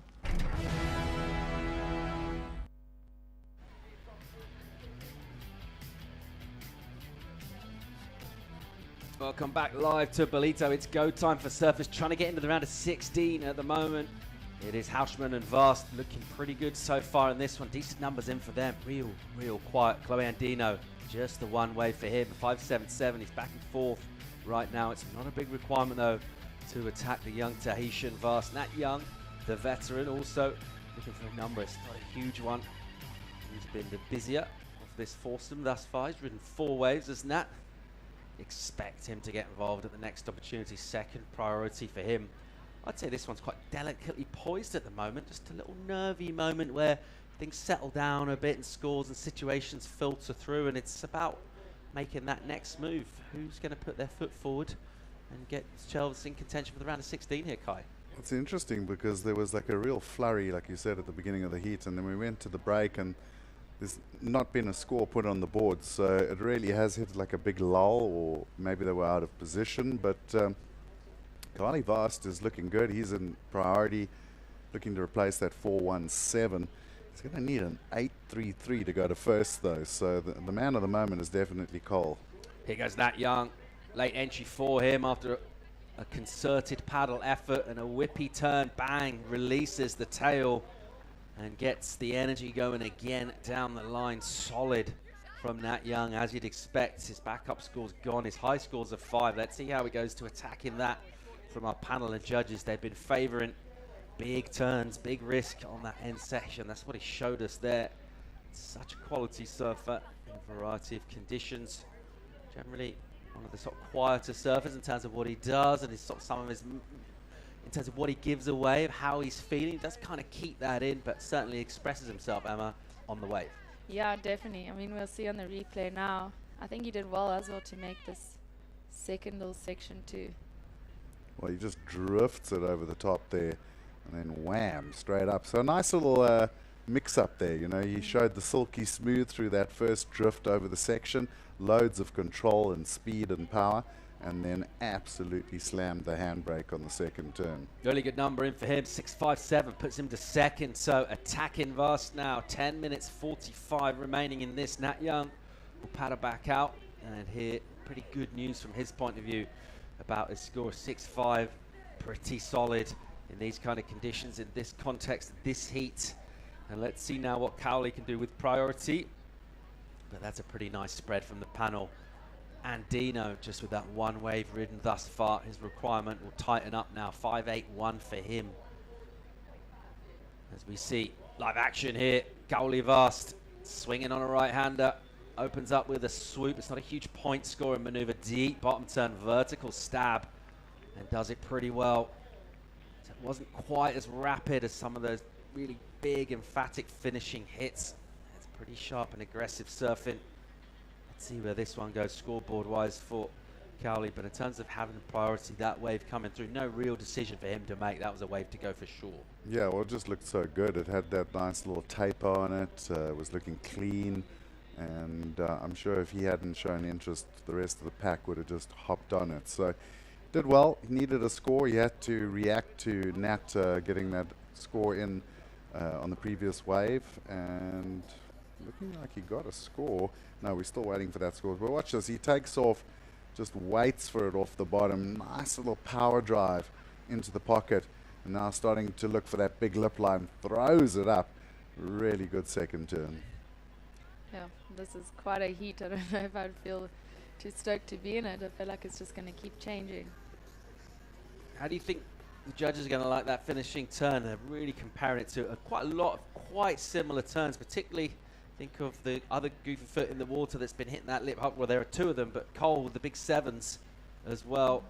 Welcome back live to Ballito. It's go time for surfers trying to get into the round of 16 at the moment. It is Hauschman and Vast looking pretty good so far in this one. Decent numbers in for them. Real quiet. Chloe Andino, just the one way for him. 5.77. He's back and forth right now. It's not a big requirement though to attack the young Tahitian Vast. Nat Young, the veteran, also looking for a number. It's not a huge one. He's been the busier of this foursome thus far. He's ridden 4 waves as Nat. Expect him to get involved at the next opportunity. Second priority for him. I'd say this one's quite delicately poised at the moment. Just a little nervy moment where things settle down a bit and scores and situations filter through, and it's about making that next move. Who's going to put their foot forward and get themselves in contention for the round of 16 here, Kai? It's interesting because there was like a real flurry, like you said, at the beginning of the heat, and then we went to the break and there's not been a score put on the board, so it really has hit like a big lull, or maybe they were out of position. But Kauli Vast is looking good. He's in priority, looking to replace that 4.17. He's going to need an 8.33 to go to first, though. So the man of the moment is definitely Cole. Here goes Nat Young. Late entry for him after a concerted paddle effort and a whippy turn. Bang, releases the tail and gets the energy going again down the line. Solid from Nat Young, as you'd expect. His backup score's gone. His high score's of 5. Let's see how he goes to attacking that from our panel and judges. They've been favouring big turns, big risk on that end section. That's what he showed us there. Such a quality surfer in a variety of conditions. Generally one of the sort of quieter surfers in terms of what he does, and his sort of some of his in terms of what he gives away, of how he's feeling. He does kind of keep that in, but certainly expresses himself, Emma, on the wave. Yeah, definitely. I mean, we'll see on the replay now. I think he did well as well to make this second little section too. Well, he just drifts it over the top there, and then wham, straight up. So a nice little mix-up there, you know. He showed the silky smooth through that first drift over the section, loads of control and speed and power, and then absolutely slammed the handbrake on the second turn. Really good number in for him. 6.57 puts him to second. So attacking Vast now. 10 minutes 45 remaining in this. Nat Young will paddle back out, and here pretty good news from his point of view about his score. 6.5, pretty solid in these kind of conditions, in this context, this heat. And let's see now what Cowley can do with priority. But that's a pretty nice spread from the panel. And Dino, just with that one wave ridden thus far, his requirement will tighten up now. 5.81 for him. As we see live action here, Kauli Vast swinging on a right-hander, opens up with a swoop. It's not a huge point scoring maneuver. Deep bottom turn, vertical stab, and does it pretty well. So it wasn't quite as rapid as some of those really big, emphatic finishing hits. It's pretty sharp and aggressive surfing. Let's see where this one goes scoreboard-wise for Cowley, but in terms of having the priority, that wave coming through, no real decision for him to make. That was a wave to go for sure. Yeah, well, it just looked so good. It had that nice little taper on it. It was looking clean. And I'm sure if he hadn't shown interest, the rest of the pack would have just hopped on it. So did well. He needed a score. He had to react to Nat getting that score in on the previous wave. And looking like he got a score. No, we're still waiting for that score. But watch this. He takes off, just waits for it off the bottom. Nice little power drive into the pocket. And now starting to look for that big lip line. Throws it up. Really good second turn. Yeah, this is quite a heat. I don't know if I'd feel too stoked to be in it. I feel like it's just going to keep changing. How do you think the judges are going to like that finishing turn? They're really comparing it to quite a lot of quite similar turns, particularly think of the other goofy foot in the water that's been hitting that lip up. Well, there are two of them, but Cole with the big sevens as well.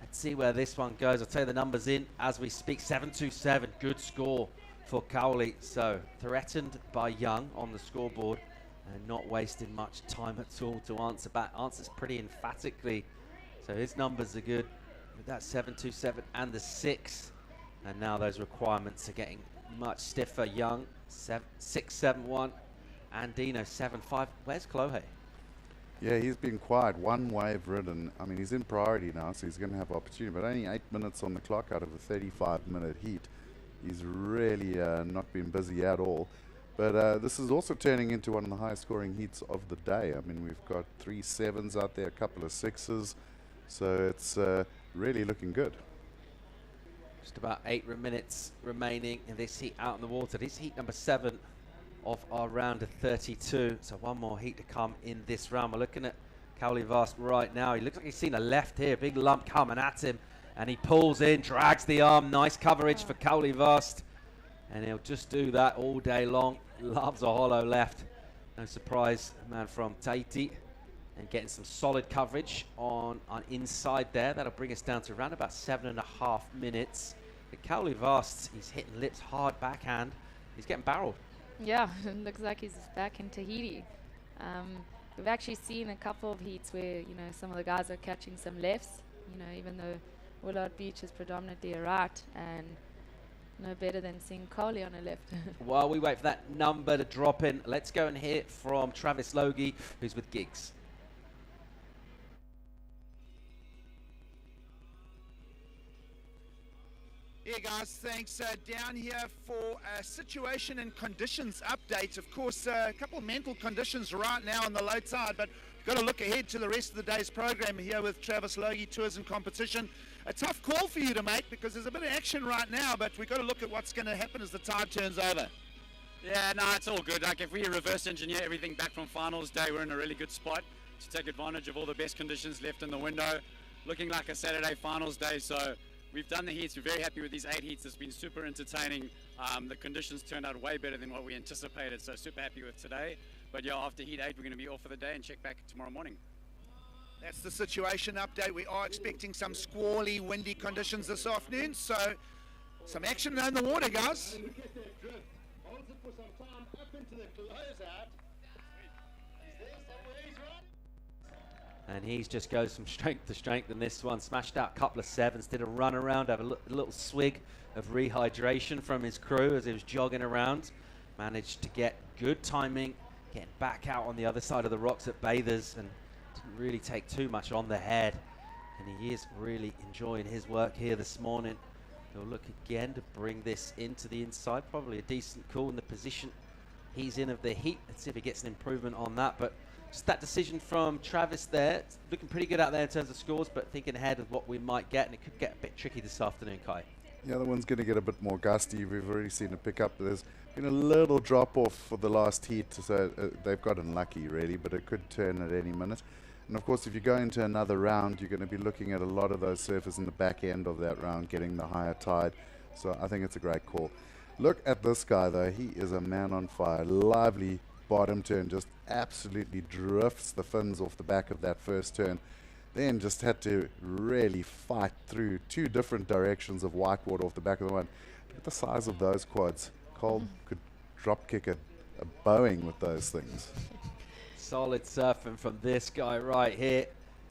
Let's see where this one goes. I'll tell you the numbers in as we speak. 727, good score for Cowley. So threatened by Young on the scoreboard. And not wasting much time at all to answer back. Answers pretty emphatically. So his numbers are good with that 727 and the 6. And now those requirements are getting much stiffer. Young, 671. Andino, 7.5. Where's Kolohe? Yeah, he's been quiet. One wave ridden. I mean, he's in priority now, so he's going to have opportunity. But only 8 minutes on the clock out of a 35-minute heat. He's really not been busy at all. But this is also turning into one of the highest scoring heats of the day. I mean, we've got 3 sevens out there, a couple of 6s. So it's really looking good. Just about 8 minutes remaining in this heat out in the water. This heat number 7 of our round of 32. So one more heat to come in this round. We're looking at Cowley Vast right now. He looks like he's seen a left here. Big lump coming at him. And he pulls in, drags the arm. Nice coverage for Cowley Vast. And he'll just do that all day long. Loves a hollow left. No surprise, man from Tahiti. And getting some solid coverage on inside there. That'll bring us down to around about 7.5 minutes. But Cowley Vast, he's hitting lips hard backhand. He's getting barreled. Yeah, it looks like he's back in Tahiti. We've actually seen a couple of heats where, you know, some of the guys are catching some lefts, you know, even though Willard Beach is predominantly a right, and no better than seeing Cowley on a left. While we wait for that number to drop in, let's go and hear from Travis Logie, who's with Gigs. Yeah, guys, thanks. Down here for a situation and conditions update. Of course, a couple of mental conditions right now on the low tide, but we've got to look ahead to the rest of the day's program here with Travis Logie, Tours and Competition. A tough call for you to make because there's a bit of action right now, but we've got to look at what's going to happen as the tide turns over. Yeah, no, it's all good. Like, if we reverse engineer everything back from finals day, we're in a really good spot to take advantage of all the best conditions left in the window. Looking like a Saturday finals day, so we've done the heats. We're very happy with these 8 heats. It's been super entertaining. The conditions turned out way better than what we anticipated, so super happy with today. But yeah, after heat 8, we're going to be off for the day and check back tomorrow morning. That's the situation update. We are expecting some squally, windy conditions this afternoon, so some action in the water, guys. And he just goes from strength to strength in this one. Smashed out a couple of 7s, did a run around, have a little swig of rehydration from his crew as he was jogging around. Managed to get good timing, getting back out on the other side of the rocks at Bathers, and didn't really take too much on the head. And he is really enjoying his work here this morning. He'll look again to bring this into the inside. Probably a decent call in the position he's in of the heat. Let's see if he gets an improvement on that. But just that decision from Travis there. It's looking pretty good out there in terms of scores, but thinking ahead of what we might get, and it could get a bit tricky this afternoon, Kai. The other one's going to get a bit more gusty. We've already seen it pick up. There's been a little drop off for the last heat, so they've got unlucky really, but it could turn at any minute. And of course, if you go into another round, you're going to be looking at a lot of those surfers in the back end of that round getting the higher tide. So I think it's a great call. Look at this guy though. He is a man on fire. Lively bottom turn, just absolutely drifts the fins off the back of that first turn. Then just had to really fight through 2 different directions of whitewater off the back of the one. Look at the size of those quads. Cole could drop kick a Boeing with those things. Solid surfing from this guy right here.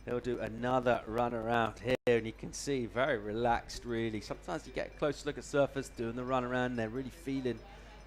He'll do another run around here, and you can see very relaxed, really. Sometimes you get a close look at surfers doing the run around, and they're really feeling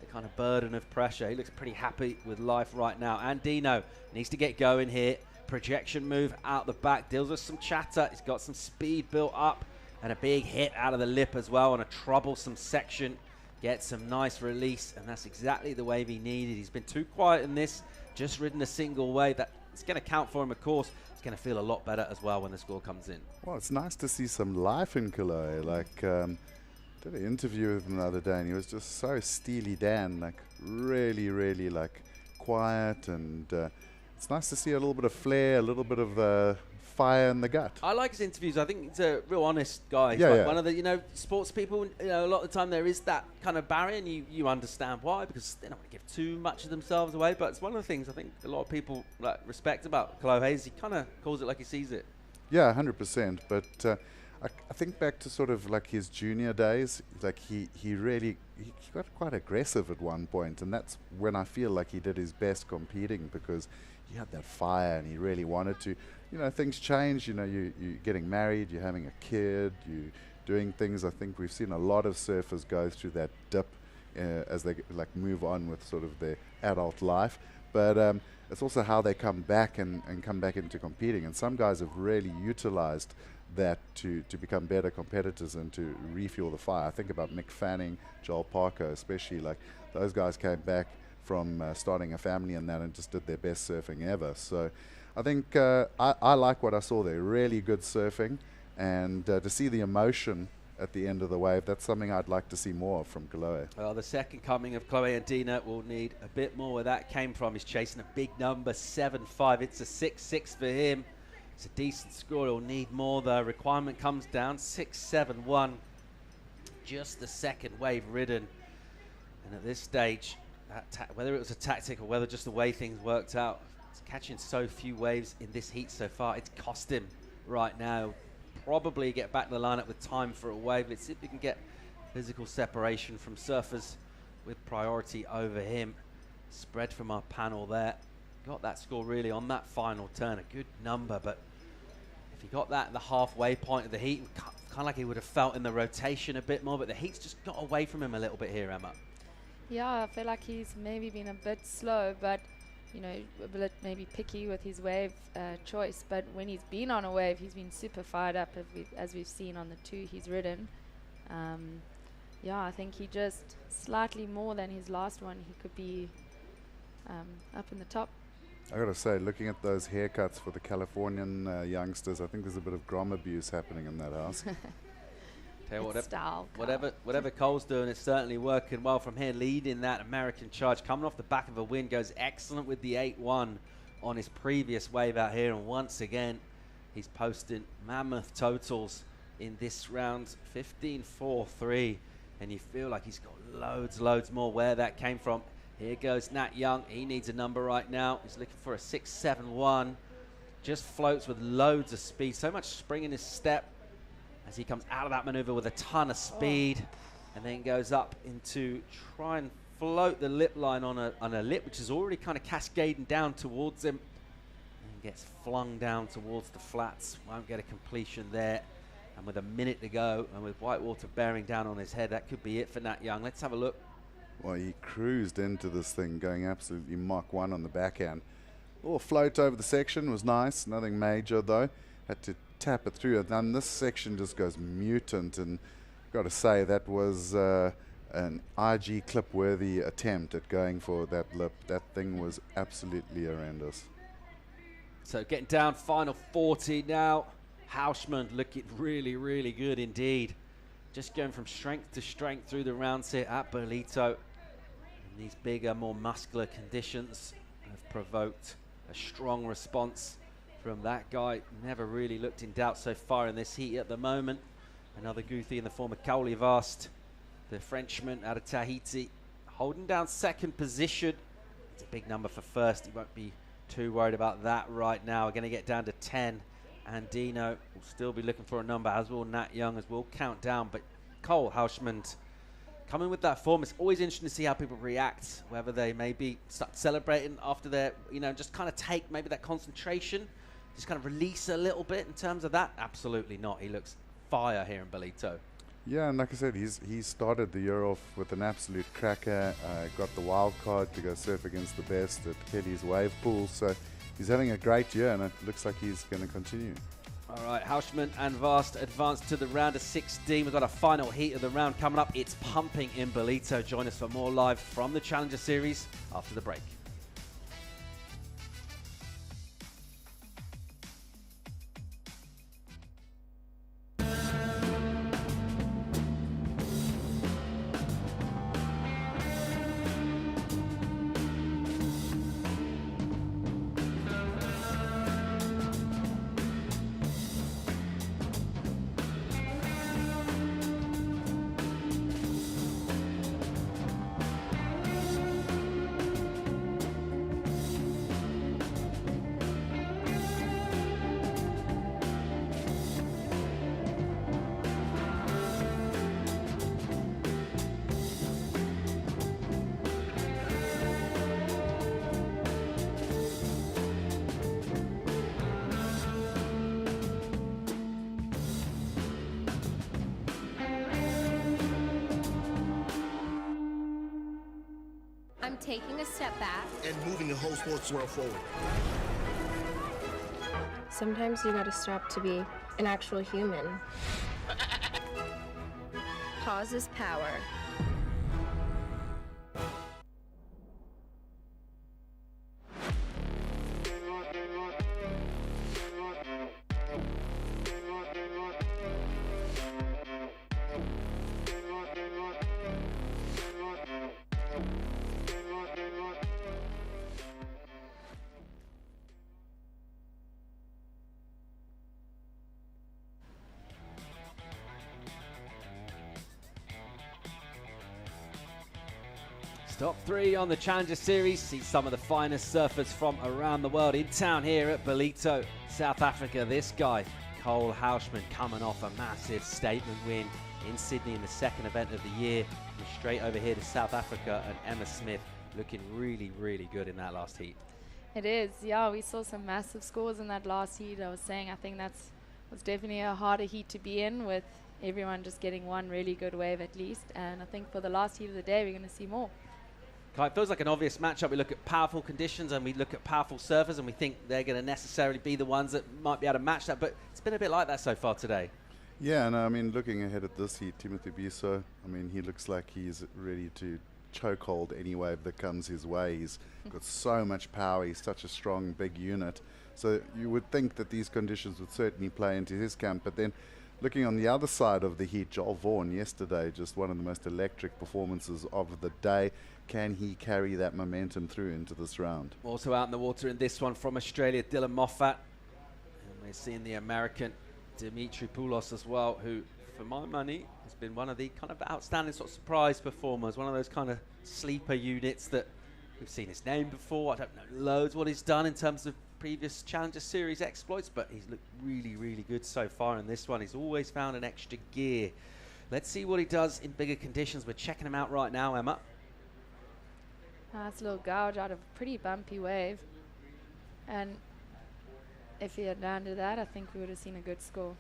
the kind of burden of pressure. He looks pretty happy with life right now. Andino needs to get going here. Projection move out the back, deals with some chatter. He's got some speed built up, and a big hit out of the lip as well on a troublesome section. Gets some nice release, and that's exactly the wave he needed. He's been too quiet in this, just ridden a single wave. That's going to count for him, of course. He's going to feel a lot better as well when the score comes in. Well, it's nice to see some life in Kaloe. Like, did an interview with him the other day, and he was just so Steely Dan, like really, really like quiet, and it's nice to see a little bit of flair, a little bit of fire in the gut. I like his interviews. I think he's a real honest guy. He's Yeah, like yeah. one of the, sports people, a lot of the time there is that kind of barrier, and you understand why, because they don't want to give too much of themselves away. But it's one of the things I think a lot of people respect about Kaloe is he kind of calls it like he sees it. Yeah, 100%. But I think back to sort of like his junior days, like he got quite aggressive at one point, and that's when I feel like he did his best competing, because he had that fire and he really wanted to. Things change. You're getting married, you're having a kid, you're doing things. I think we've seen a lot of surfers go through that dip as they move on with sort of their adult life. But it's also how they come back and come back into competing. And some guys have really utilized that to become better competitors and to refuel the fire. I think about Mick Fanning, Joel Parker, especially. Like those guys came back from starting a family and that, and just did their best surfing ever. So I think I like what I saw there. Really good surfing, and to see the emotion at the end of the wave, that's something I'd like to see more from Kaloe. Well, the second coming of Chloe Andino will need a bit more where that came from. He's chasing a big number, 7.5. It's a 6.6 for him. It's a decent score. He'll need more. The requirement comes down, 6.71. Just the second wave ridden. And at this stage, whether it was a tactic or whether just the way things worked out, it's catching so few waves in this heat so far. It's cost him right now. Probably get back to the lineup with time for a wave. Let's see if we can get physical separation from surfers with priority over him. Spread from our panel there. Got that score really on that final turn. A good number, but if he got that at the halfway point of the heat, kind of like he would have felt in the rotation a bit more, but the heat's just got away from him a little bit here, Emma. Yeah, I feel like he's maybe been a bit slow, but a bit maybe picky with his wave choice. But when he's been on a wave, he's been super fired up, as we've seen on the two he's ridden. Yeah, I think he just slightly more than his last one, he could be up in the top. I gotta say, looking at those haircuts for the Californian youngsters, I think there's a bit of grom abuse happening in that house. Tell you what, whatever Cole's doing, it's certainly working well from here. Leading that American charge, coming off the back of a win, goes excellent with the 8-1 on his previous wave out here, and once again, he's posting mammoth totals in this round, 15.43, and you feel like he's got loads more where that came from. Here goes Nat Young. He needs a number right now. He's looking for a 6.71. Just floats with loads of speed. So much spring in his step as he comes out of that maneuver with a ton of speed, and then goes up into try and float the lip line on a lip which is already kind of cascading down towards him, and gets flung down towards the flats. Won't get a completion there. And with a minute to go, and with Whitewater bearing down on his head, that could be it for Nat Young. Let's have a look. Well, he cruised into this thing, going absolutely Mach 1 on the backhand. Little float over the section was nice, nothing major though. Had to tap it through, and then this section just goes mutant, and got to say that was an IG clip worthy attempt at going for that lip. That thing was absolutely horrendous. So getting down, final 40 now. Hausman looking really good indeed. Just going from strength to strength through the rounds here at Ballito. And these bigger, more muscular conditions have provoked a strong response from that guy. Never really looked in doubt so far in this heat at the moment. Another Guthi in the form of Kauli Vast, the Frenchman out of Tahiti, holding down second position. It's a big number for first. He won't be too worried about that right now. We're going to get down to 10. And Dino will still be looking for a number, as will Nat Young, as we'll count down. But Cole Hausman coming with that form. It's always interesting to see how people react, whether they maybe start celebrating after their, just kind of take maybe that concentration. just kind of release a little bit in terms of that? Absolutely not. He looks fire here in Ballito. Yeah, and like I said, he started the year off with an absolute cracker. Got the wild card to go surf against the best at Kelly's wave pool. So he's having a great year, and it looks like he's going to continue. All right, Hausman and Vast advance to the round of 16. We've got a final heat of the round coming up. It's pumping in Ballito. Join us for more live from the Challenger Series after the break. I'm taking a step back. And moving the whole sports world forward. Sometimes you gotta stop to be an actual human. Pause is power. Top 3 on the Challenger Series. See some of the finest surfers from around the world in town here at Ballito, South Africa. This guy, Cole Hausman, coming off a massive statement win in Sydney in the second event of the year. And straight over here to South Africa, and Emma Smith looking really, really good in that last heat. It is, yeah. We saw some massive scores in that last heat. I was saying I think was definitely a harder heat to be in, with everyone just getting one really good wave at least. And I think for the last heat of the day, we're going to see more. It feels like an obvious matchup. We look at powerful conditions and we look at powerful surfers, and we think they're going to necessarily be the ones that might be able to match that. But it's been a bit like that so far today. Yeah, and I mean, looking ahead at this heat, Timothy Biso, I mean, he looks like he's ready to chokehold any wave that comes his way. He's got so much power. He's such a strong, big unit. So you would think that these conditions would certainly play into his camp. But then looking on the other side of the heat, Joel Vaughan yesterday, just one of the most electric performances of the day. Can he carry that momentum through into this round? Also out in the water in this one from Australia, Dylan Moffat. And we're seeing the American Dimitri Poulos as well, who, for my money, has been one of the kind of outstanding sort of surprise performers, one of those kind of sleeper units that we've seen his name before. I don't know loads what he's done in terms of previous Challenger Series exploits, but he's looked really, really good so far in this one. He's always found an extra gear. Let's see what he does in bigger conditions. We're checking him out right now, Emma. Nice little gouge out of a pretty bumpy wave. And if he had landed that, I think we would have seen a good score.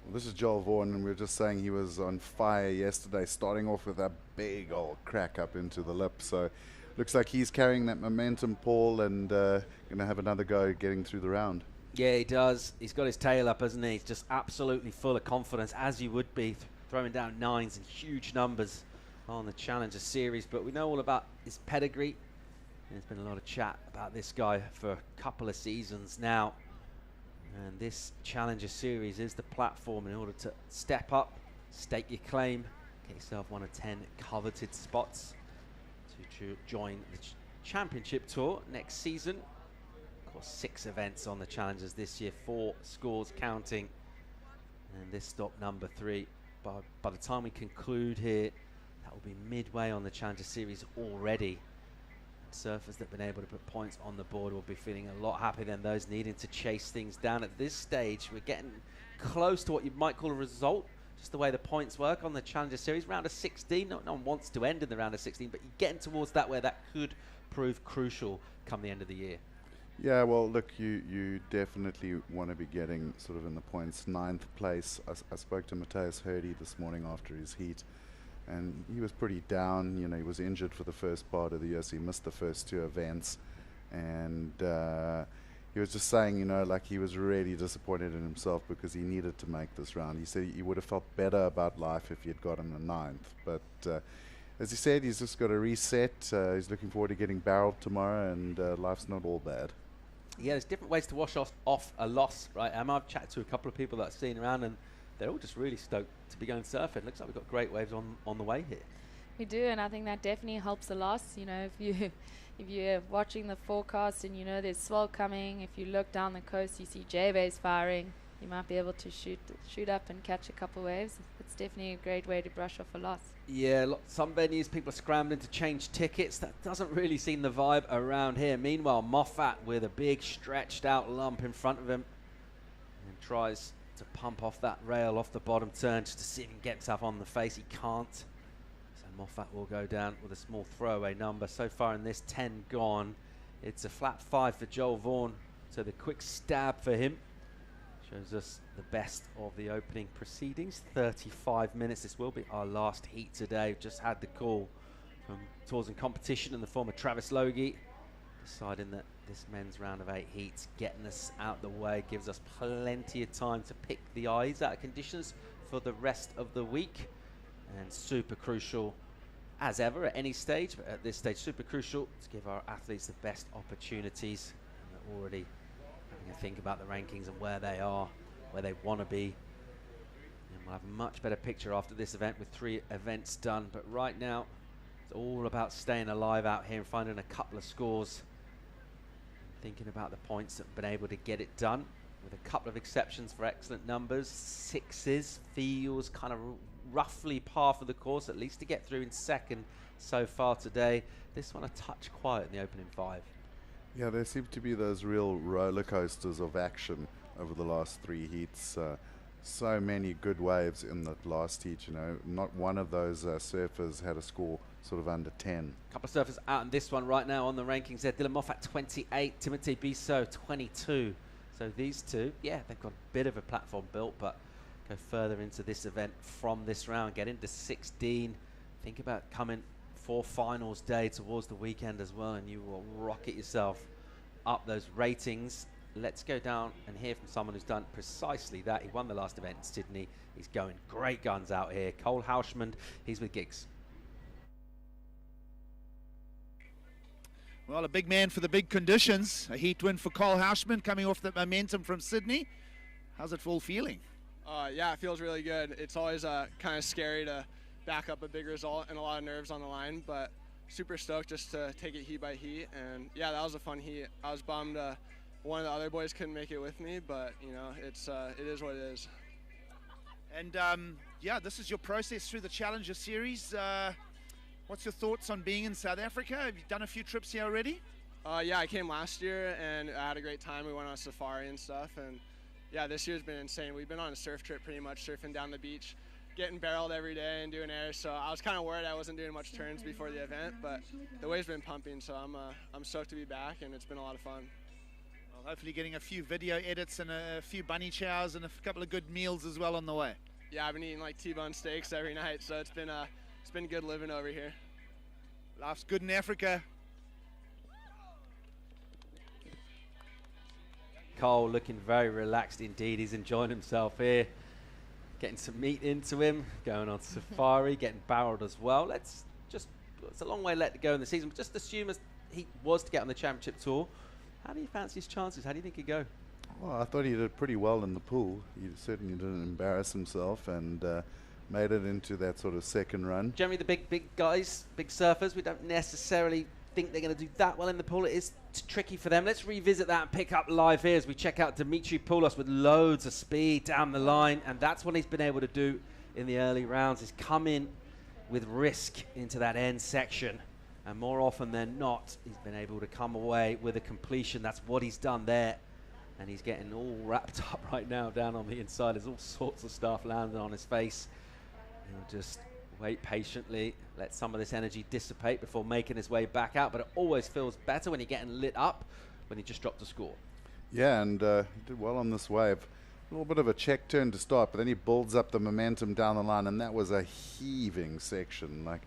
Well, this is Joel Vaughan, and we were just saying he was on fire yesterday, starting off with a big old crack up into the lip. So looks like he's carrying that momentum, Paul, and going to have another go getting through the round. Yeah, he does. He's got his tail up, hasn't he? He's just absolutely full of confidence, as you would be, throwing down nines in huge numbers on the Challenger Series. But we know all about his pedigree. There's been a lot of chat about this guy for a couple of seasons now. And this Challenger Series is the platform in order to step up, stake your claim, get yourself one of 10 coveted spots to join the Championship Tour next season. Of course, 6 events on the Challengers this year, 4 scores counting. And this stop number 3. By the time we conclude here, that will be midway on the Challenger Series already. Surfers that have been able to put points on the board will be feeling a lot happier than those needing to chase things down. At this stage, we're getting close to what you might call a result, just the way the points work on the Challenger Series. Round of 16, no one wants to end in the round of 16, but you're getting towards that where that could prove crucial come the end of the year. Yeah, well, look, you definitely want to be getting sort of in the points. 9th place. I spoke to Matthias Hurdy this morning after his heat, and he was pretty down. You know, he was injured for the first part of the year, so he missed the first 2 events. And he was just saying, you know, like he was really disappointed in himself because he needed to make this round. He said he would have felt better about life if he had gotten a 9th. But as he said, he's just got to reset. He's looking forward to getting barreled tomorrow, and life's not all bad. Yeah, there's different ways to wash off a loss, right? I've chatted to a couple of people that I've seen around, and they're all just really stoked to be going surfing. Looks like we've got great waves on the way here. We do, and I think that definitely helps a loss. You know, if you're watching the forecast and you know there's swell coming, if you look down the coast, you see J-Bays firing, you might be able to shoot up and catch a couple waves. It's definitely a great way to brush off a loss. Yeah, some venues, people are scrambling to change tickets. That doesn't really seem the vibe around here. Meanwhile, Moffat with a big stretched out lump in front of him and tries to pump off that rail off the bottom turn just to see if he can get himself on the face. He can't. So Moffat will go down with a small throwaway number. So far in this 10 gone, it's a flat 5 for Joel Vaughan. So the quick stab for him shows us the best of the opening proceedings. 35 minutes. This will be our last heat today. We've just had the call from Tours and Competition in the form of Travis Logie, deciding that this men's round of 8 heats, getting us out the way, gives us plenty of time to pick the eyes out of conditions for the rest of the week. And super crucial, as ever, at any stage, but at this stage, super crucial to give our athletes the best opportunities. And they're already having a think about the rankings and where they are, where they want to be. And we'll have a much better picture after this event with 3 events done. But right now, it's all about staying alive out here and finding a couple of scores. Thinking about the points that have been able to get it done, with a couple of exceptions for excellent numbers. 6s feels kind of roughly par for the course, at least to get through in second so far today. This one a touch quiet in the opening 5. Yeah, there seem to be those real roller coasters of action over the last 3 heats. So many good waves in that last heat, you know. Not one of those surfers had a score sort of under 10. Couple of surfers out in this one right now on the rankings there. Dylan Moffat 28, Timothy Bissot 22. So these two, yeah, they've got a bit of a platform built, but go further into this event from this round, get into 16. Think about coming for finals day towards the weekend as well, and you will rocket yourself up those ratings. Let's go down and hear from someone who's done precisely that. He won the last event in Sydney. He's going great guns out here. Cole Hauschman, he's with Gigs. Well, a big man for the big conditions. A heat win for Cole Hauschman coming off the momentum from Sydney. How's it all feeling? Yeah, it feels really good. It's always kind of scary to back up a big result and a lot of nerves on the line, but super stoked just to take it heat by heat. And yeah, that was a fun heat. I was bummed one of the other boys couldn't make it with me, but you know, it is what it is. And yeah, this is your process through the Challenger Series. What's your thoughts on being in South Africa? Have you done a few trips here already? Yeah, I came last year and I had a great time. We went on a safari and stuff, and yeah, this year's been insane. We've been on a surf trip pretty much, surfing down the beach, getting barreled every day and doing airs. So I was kind of worried I wasn't doing much turns before the event, but the wave's been pumping, so I'm stoked to be back, and it's been a lot of fun. Well, hopefully getting a few video edits and a few bunny chows and a couple of good meals as well on the way. Yeah, I've been eating like T-bone steaks every night, so it's been good living over here. Life's good in Africa. Cole looking very relaxed indeed. He's enjoying himself here. Getting some meat into him, going on safari, getting barreled as well. It's a long way left to go in the season, but just assume as he was to get on the championship tour, how do you fancy his chances? How do you think he'd go? Well, I thought he did pretty well in the pool. He certainly didn't embarrass himself and made it into that sort of second run. Generally the big guys, big surfers, we don't necessarily think they're going to do that well in the pool. It is tricky for them. Let's revisit that and pick up live here as we check out Dimitri Poulos with loads of speed down the line, and that's what he's been able to do in the early rounds, is come in with risk into that end section, and more often than not he's been able to come away with a completion. That's what he's done there, and he's getting all wrapped up right now down on the inside. There's all sorts of stuff landing on his face. He'll just wait patiently, let some of this energy dissipate before making his way back out, but it always feels better when you're getting lit up when he just dropped a score. Yeah, and he did well on this wave. A little bit of a check turn to start, but then he builds up the momentum down the line, and that was a heaving section, like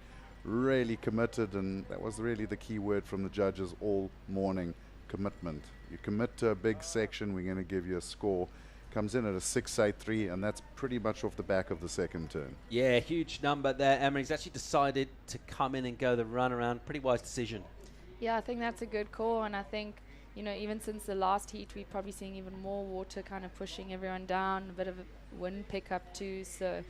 really committed, and that was really the key word from the judges all morning, commitment. You commit to a big section, we're going to give you a score. Comes in at a 6.83, and that's pretty much off the back of the second turn. Yeah, huge number there. Emery's actually decided to come in and go the run around. Pretty wise decision. Yeah, I think that's a good call, and I think, you know, even since the last heat, we're probably seeing even more water kind of pushing everyone down, a bit of a wind pickup too. So,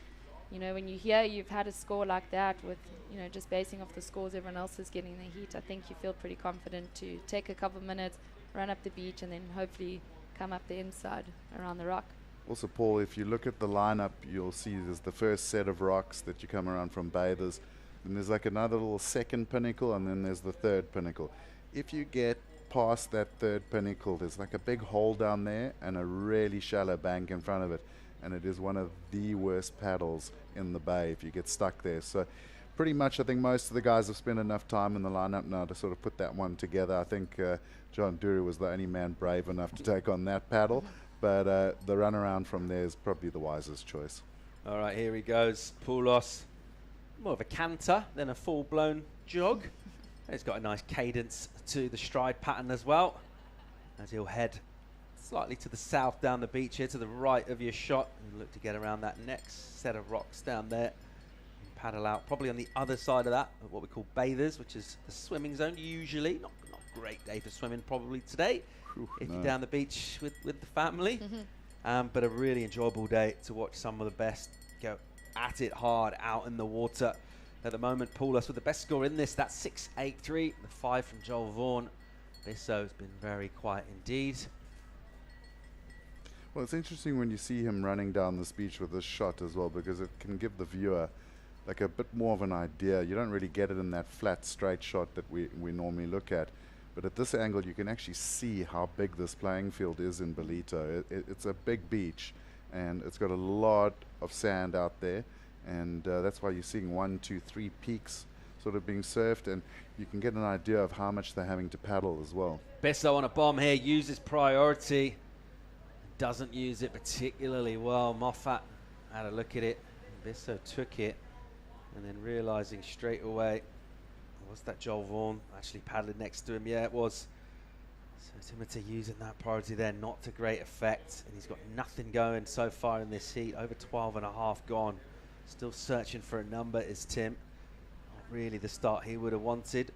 you know, when you hear you've had a score like that with, you know, just basing off the scores everyone else is getting the heat, I think you feel pretty confident to take a couple minutes, run up the beach, and then hopefully come up the inside around the rock. Also, Paul, if you look at the lineup, you'll see there's the first set of rocks that you come around from bathers, and there's like another little second pinnacle, and then there's the third pinnacle. If you get past that third pinnacle, there's like a big hole down there and a really shallow bank in front of it, and it is one of the worst paddles in the bay if you get stuck there. So pretty much I think most of the guys have spent enough time in the lineup now to sort of put that one together. I think John Dury was the only man brave enough to take on that paddle, but the run around from there is probably the wisest choice. All right, here he goes. Poulos, more of a canter than a full-blown jog. He's got a nice cadence to the stride pattern as well, as he'll head slightly to the south down the beach here, to the right of your shot, and look to get around that next set of rocks down there. And paddle out probably on the other side of that, of what we call bathers, which is the swimming zone usually. Not great day for swimming probably today, if you're down the beach with the family. But a really enjoyable day to watch some of the best go at it hard out in the water. At the moment, Poulos with the best score in this, that's 6.83, the 5 from Joel Vaughan. Bisso's been very quiet indeed. Well, it's interesting when you see him running down this beach with this shot as well, because it can give the viewer like a bit more of an idea. You don't really get it in that flat, straight shot that we normally look at. But at this angle, you can actually see how big this playing field is in Ballito. It's a big beach, and it's got a lot of sand out there. And that's why you're seeing 1, 2, 3 peaks sort of being surfed, and you can get an idea of how much they're having to paddle as well. Bisso on a bomb here, uses priority. Doesn't use it particularly well. Moffat had a look at it. Bisso took it, and then realizing straight away, was that Joel Vaughan actually paddling next to him? Yeah, it was. So Timothy using that priority there, not to great effect, and he's got nothing going so far in this heat. Over 12.5 gone. Still searching for a number is Tim. Not really the start he would have wanted.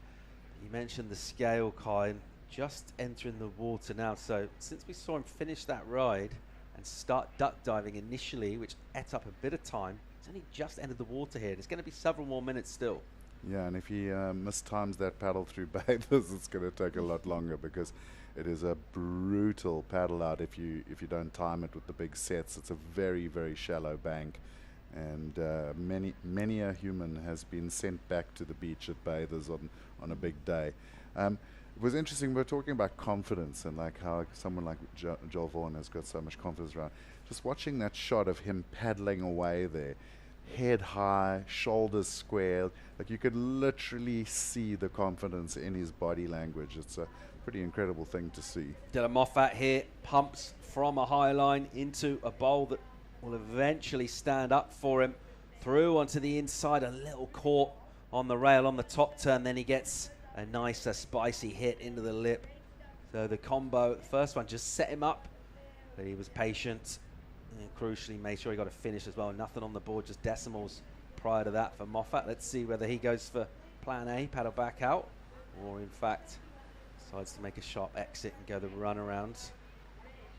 You mentioned the scale, Kai, just entering the water now. So since we saw him finish that ride and start duck diving initially, which ate up a bit of time, he's only just entered the water here. There's going to be several more minutes still. Yeah, and if he mistimes that paddle through bathers, it's going to take a lot longer, because it is a brutal paddle out if you don't time it with the big sets. It's a very, very shallow bank, and many a human has been sent back to the beach at bathers on a big day. It was interesting. We were talking about confidence and like how someone like Joel Vaughan has got so much confidence around. Just watching that shot of him paddling away there, head high, shoulders squared, like you could literally see the confidence in his body language. It's a pretty incredible thing to see. Dylan Moffat here pumps from a high line into a bowl that will eventually stand up for him. Through onto the inside, a little caught on the rail on the top turn, then he gets a nicer spicy hit into the lip. So the combo, the first one just set him up, but he was patient and crucially made sure he got a finish as well. Nothing on the board, just decimals prior to that for Moffat. Let's see whether he goes for plan A, paddle back out, or in fact decides to make a sharp exit and go the run around.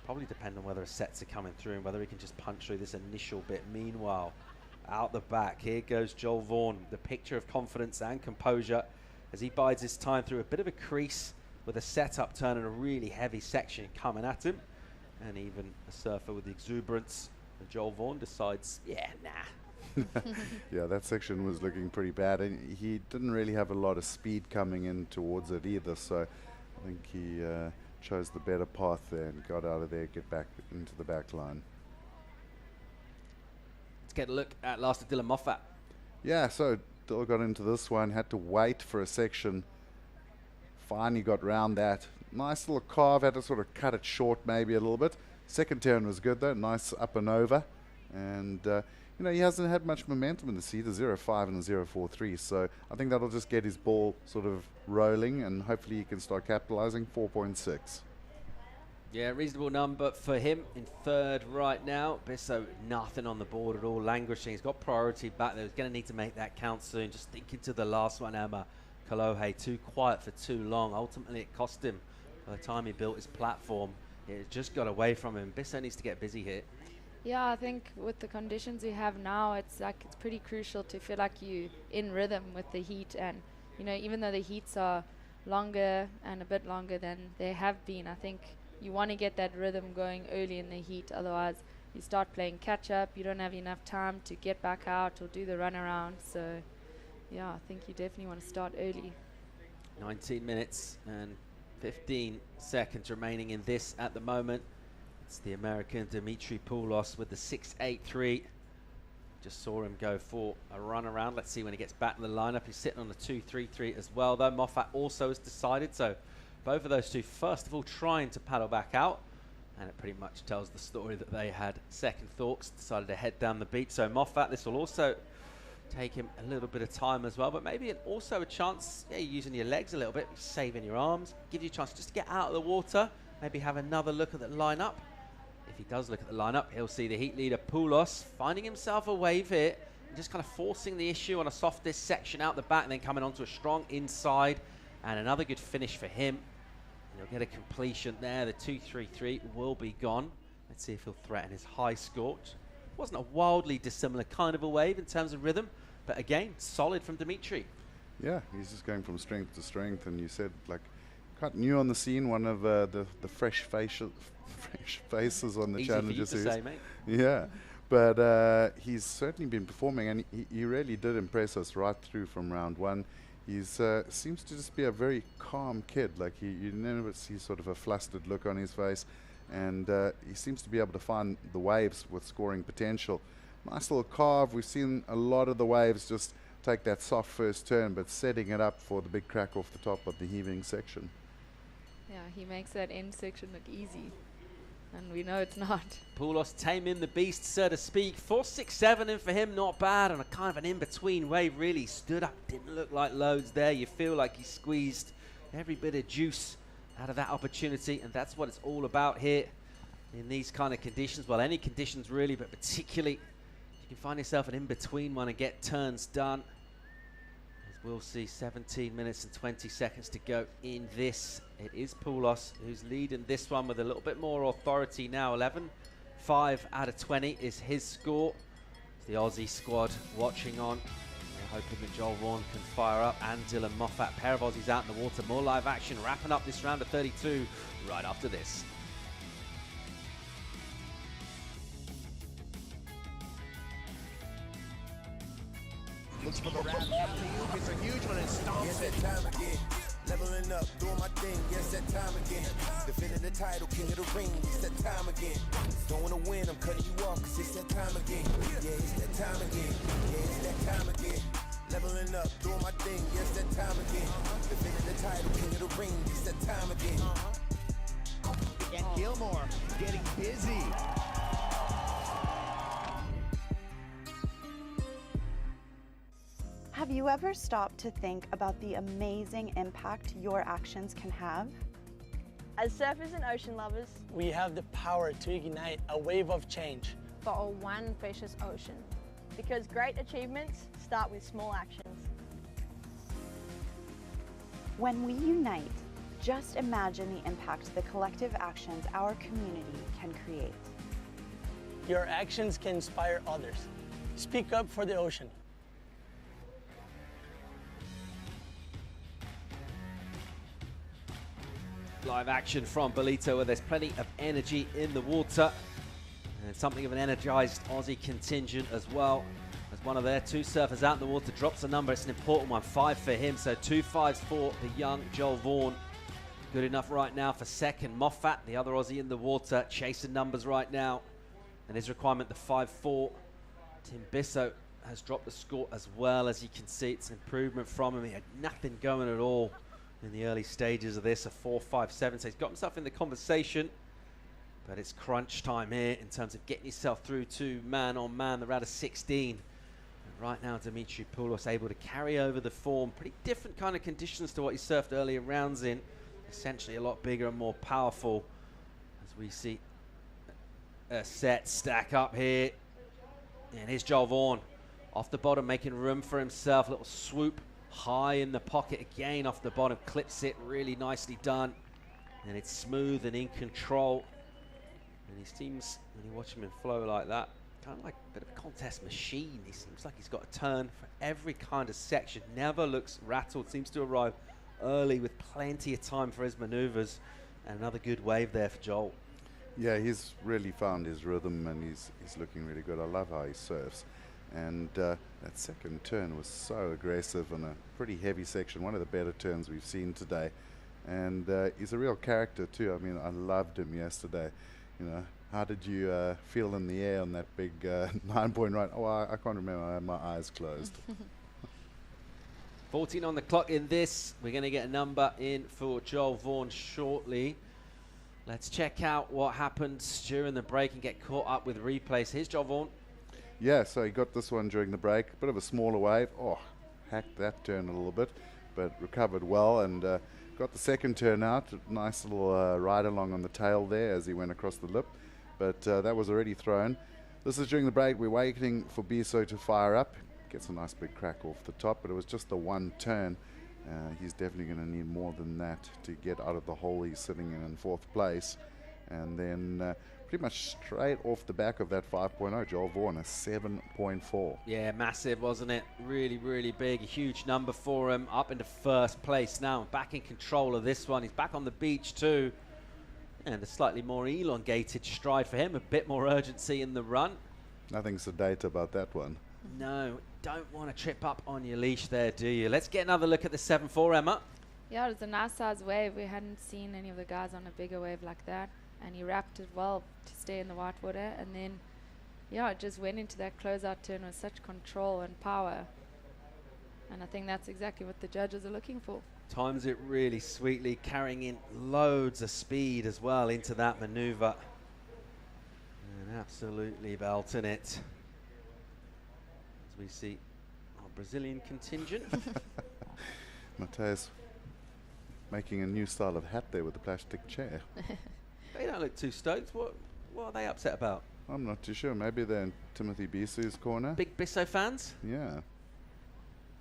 Probably depend on whether sets are coming through and whether he can just punch through this initial bit. Meanwhile, out the back, here goes Joel Vaughan, the picture of confidence and composure as he bides his time through a bit of a crease with a setup turn and a really heavy section coming at him. And even a surfer with the exuberance. And Joel Vaughan decides, yeah, nah. Yeah, that section was looking pretty bad, and he didn't really have a lot of speed coming in towards it either, so I think he chose the better path there and got out of there, get back into the back line. Let's get a look at last of Dylan Moffat. Yeah, so Dill got into this one, had to wait for a section, finally got round that, nice little carve, had to sort of cut it short maybe a little bit. Second turn was good though, nice up and over. And you know, he hasn't had much momentum in the seat, a 0.5 and a 0.43, so I think that'll just get his ball sort of rolling and hopefully he can start capitalizing. 4.6. Yeah, reasonable number for him in third right now. Bisso, nothing on the board at all, languishing. He's got priority back there. He's going to need to make that count soon. Just thinking to the last one, Emma Kolohe, too quiet for too long. Ultimately, it cost him by the time he built his platform. It just got away from him. Bisso needs to get busy here. Yeah, I think with the conditions we have now, it's pretty crucial to feel like you in rhythm with the heat. And, you know, even though the heats are longer and a bit longer than they have been, I think you want to get that rhythm going early in the heat. Otherwise, you start playing catch up. You don't have enough time to get back out or do the run around. So, yeah, I think you definitely want to start early. 19 minutes and 15 seconds remaining in this at the moment. It's the American Dimitri Poulos with the 6.83. Just saw him go for a run around. Let's see when he gets back to the lineup. He's sitting on the 2.33 as well, though. Moffat also has decided. So both of those two, first of all, trying to paddle back out. And it pretty much tells the story that they had second thoughts, decided to head down the beach. So Moffat, this will also take him a little bit of time as well, but maybe also a chance, yeah, using your legs a little bit, saving your arms, give you a chance just to get out of the water, maybe have another look at the lineup. If he does look at the lineup, he'll see the heat leader Poulos finding himself a wave here, and just kind of forcing the issue on a softest section out the back, and then coming onto a strong inside, and another good finish for him. He'll get a completion there. The 2.33 will be gone. Let's see if he'll threaten his high score. Wasn't a wildly dissimilar kind of a wave in terms of rhythm, but again, solid from Dimitri. Yeah, he's just going from strength to strength, and you said, like, quite new on the scene, one of the fresh faces on the Easy Challenger for you Series. to say, mate. Yeah, but he's certainly been performing, and he really did impress us right through from round one. He's seems to just be a very calm kid. Like, you never see sort of a flustered look on his face, and he seems to be able to find the waves with scoring potential. Nice little carve. We've seen a lot of the waves just take that soft first turn, but setting it up for the big crack off the top of the heaving section. Yeah, he makes that end section look easy, and we know it's not. Poulos taming the beast, so to speak. 4.67 in for him, not bad, on a kind of an in-between wave, really stood up. Didn't look like loads there. You feel like he squeezed every bit of juice out of that opportunity, and that's what it's all about here in these kind of conditions. Well, any conditions really, but particularly you can find yourself an in-between one and get turns done. As we'll see, 17 minutes and 20 seconds to go in this. It is Poulos who's leading this one with a little bit more authority now. 11.5 out of 20 is his score. It's the Aussie squad watching on. We're hoping that Joel Vaughan can fire up, and Dylan Moffat. Pair of Aussies out in the water. More live action wrapping up this round of 32 right after this. Looks for the wrap. It's a huge one and stomps it. Yes, that time again. Leveling up, doing my thing. Yes, that time again. Defending the title, king of the ring. It's that time again. Don't wanna win, I'm cutting you off, cause it's that time again. Yeah, it's that time again. Yeah, it's that time again. Leveling up, doing my thing. Yes, that time again. Defending the title, king of the ring. It's that time again. And Gilmore getting busy. Have you ever stopped to think about the amazing impact your actions can have? As surfers and ocean lovers, we have the power to ignite a wave of change for our one precious ocean. Because great achievements start with small actions. When we unite, just imagine the impact the collective actions our community can create. Your actions can inspire others. Speak up for the ocean. Live action from Ballito, where there's plenty of energy in the water, and something of an energized Aussie contingent as well. As one of their two surfers out in the water drops a number, it's an important one, 5 for him, so 2 5s for the young Joel Vaughan. Good enough right now for second. Moffat, the other Aussie in the water, chasing numbers right now, and his requirement, the 5-4. Tim Bisso has dropped the score as well. As you can see, it's an improvement from him. He had nothing going at all in the early stages of this, a 4.57. So he's got himself in the conversation, but it's crunch time here in terms of getting yourself through to man on man, the round of 16. And right now, Dimitri Poulos able to carry over the form. Pretty different kind of conditions to what he surfed earlier rounds in. Essentially a lot bigger and more powerful as we see a set stack up here. And here's Joel Vaughan off the bottom, making room for himself. A little swoop high in the pocket again off the bottom. Clips it, really nicely done. And it's smooth and in control. And he seems, when you watch him in flow like that, kind of like a bit of a contest machine. He seems like he's got a turn for every kind of section. Never looks rattled. Seems to arrive early with plenty of time for his maneuvers. And another good wave there for Joel. Yeah, he's really found his rhythm, and he's looking really good. I love how he surfs. And that second turn was so aggressive on a pretty heavy section, one of the better turns we've seen today. And he's a real character too. I mean, I loved him yesterday. You know, how did you feel in the air on that big 9-point run? Oh, I can't remember. I had my eyes closed. 14 on the clock in this. We're going to get a number in for Joel Vaughan shortly. Let's check out what happened during the break and get caught up with replays. Here's Joel Vaughan. Yeah, so he got this one during the break. Bit of a smaller wave. Oh, hacked that turn a little bit, but recovered well and got the second turn out. Nice little ride along on the tail there as he went across the lip, but that was already thrown. This is during the break. We're waiting for Biso to fire up. Gets a nice big crack off the top, but it was just the one turn. He's definitely going to need more than that to get out of the hole he's sitting in fourth place. And then pretty much straight off the back of that 5.0, Joel Vaughan, a 7.4. Yeah, massive, wasn't it? Really, really big. A huge number for him. Up into first place now. Back in control of this one. He's back on the beach too. And a slightly more elongated stride for him. A bit more urgency in the run. Nothing sedate about that one. No, don't want to trip up on your leash there, do you? Let's get another look at the 7.4, Emma. Yeah, it was a nice size wave. We hadn't seen any of the guys on a bigger wave like that. And he wrapped it well to stay in the white water. And then, yeah, it just went into that closeout turn with such control and power. And I think that's exactly what the judges are looking for. Times it really sweetly, carrying in loads of speed as well into that maneuver. And absolutely belting it. As we see our Brazilian contingent. Mateus making a new style of hat there with the plastic chair. They don't look too stoked. What are they upset about? I'm not too sure. Maybe they're in Timothy Bisu's corner. Big Bisso fans? Yeah.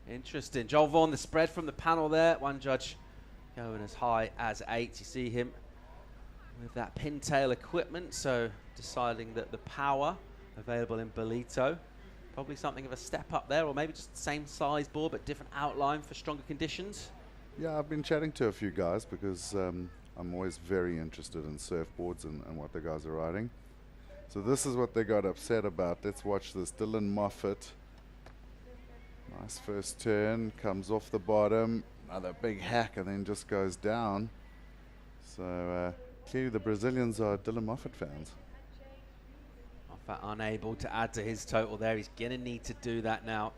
Interesting. Joel Vaughan, the spread from the panel there. One judge going as high as 8. You see him with that pintail equipment, so deciding that the power available in Ballito, probably something of a step up there, or maybe just the same size board but different outline for stronger conditions. Yeah, I've been chatting to a few guys because I'm always very interested in surfboards and what the guys are riding. So this is what they got upset about. Let's watch this. Dylan Moffat. Nice first turn, comes off the bottom, another big hack and then just goes down. So clearly the Brazilians are Dylan Moffat fans. Moffat unable to add to his total there. He's going to need to do that now.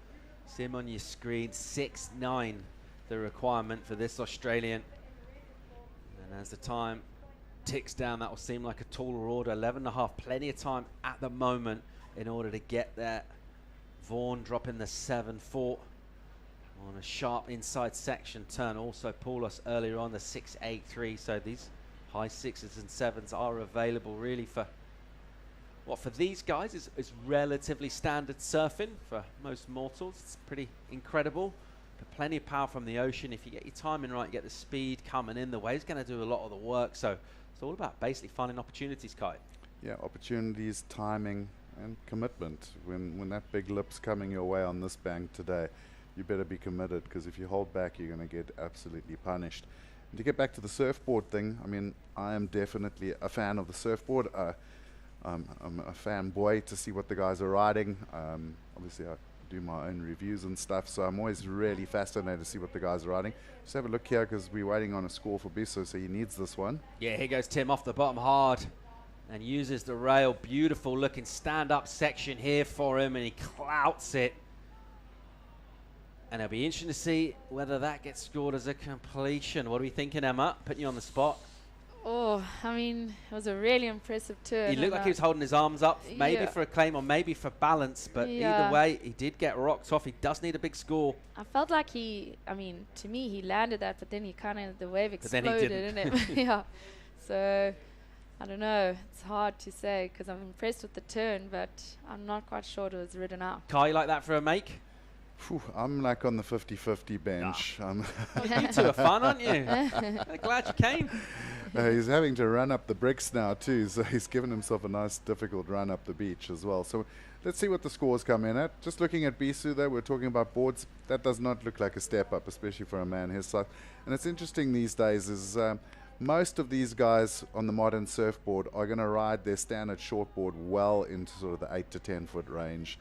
See him on your screen, 6.9 the requirement for this Australian. And as the time ticks down, that will seem like a taller order. 11.5, plenty of time at the moment in order to get there. Vaughan dropping the 7.4 on a sharp inside section turn. Also Poulos earlier on the 6.83. So these high 6s and 7s are available really for what for these guys is relatively standard surfing. For most mortals, it's pretty incredible. But plenty of power from the ocean. If you get your timing right, you get the speed coming in. The wave's going to do a lot of the work. So it's all about basically finding opportunities, Kai. Yeah, opportunities, timing, and commitment. When that big lip's coming your way on this bank today, you better be committed, because if you hold back, you're going to get absolutely punished. And to get back to the surfboard thing, I mean, I am definitely a fan of the surfboard. I'm a fanboy to see what the guys are riding. Obviously, I do my own reviews and stuff, so I'm always really fascinated to see what the guys are riding. Just have a look here, because we're waiting on a score for Biso, so he needs this one. Yeah, here goes Tim off the bottom hard and uses the rail. Beautiful looking stand-up section here for him, and he clouts it. And it'll be interesting to see whether that gets scored as a completion. What are we thinking, Emma? Putting you on the spot. Oh, I mean, it was a really impressive turn. He looked like he was holding his arms up, maybe for a claim or maybe for balance, but either way, he did get rocked off. He does need a big score. I felt like to me, he landed that, but then he kind of, the wave But then exploded, he didn't. innit? Yeah. So, I don't know. It's hard to say because I'm impressed with the turn, but I'm not quite sure it was ridden out. Kai, you like that for a make? Phew, I'm like on the 50-50 bench. You two are fun, aren't you? Glad you came. He's having to run up the bricks now too, so he's given himself a nice difficult run up the beach as well. So let's see what the scores come in at. Just looking at Bisu there, we're talking about boards. That does not look like a step up, especially for a man his size. And it's interesting these days is most of these guys on the modern surfboard are going to ride their standard shortboard well into sort of the 8 to 10 foot range.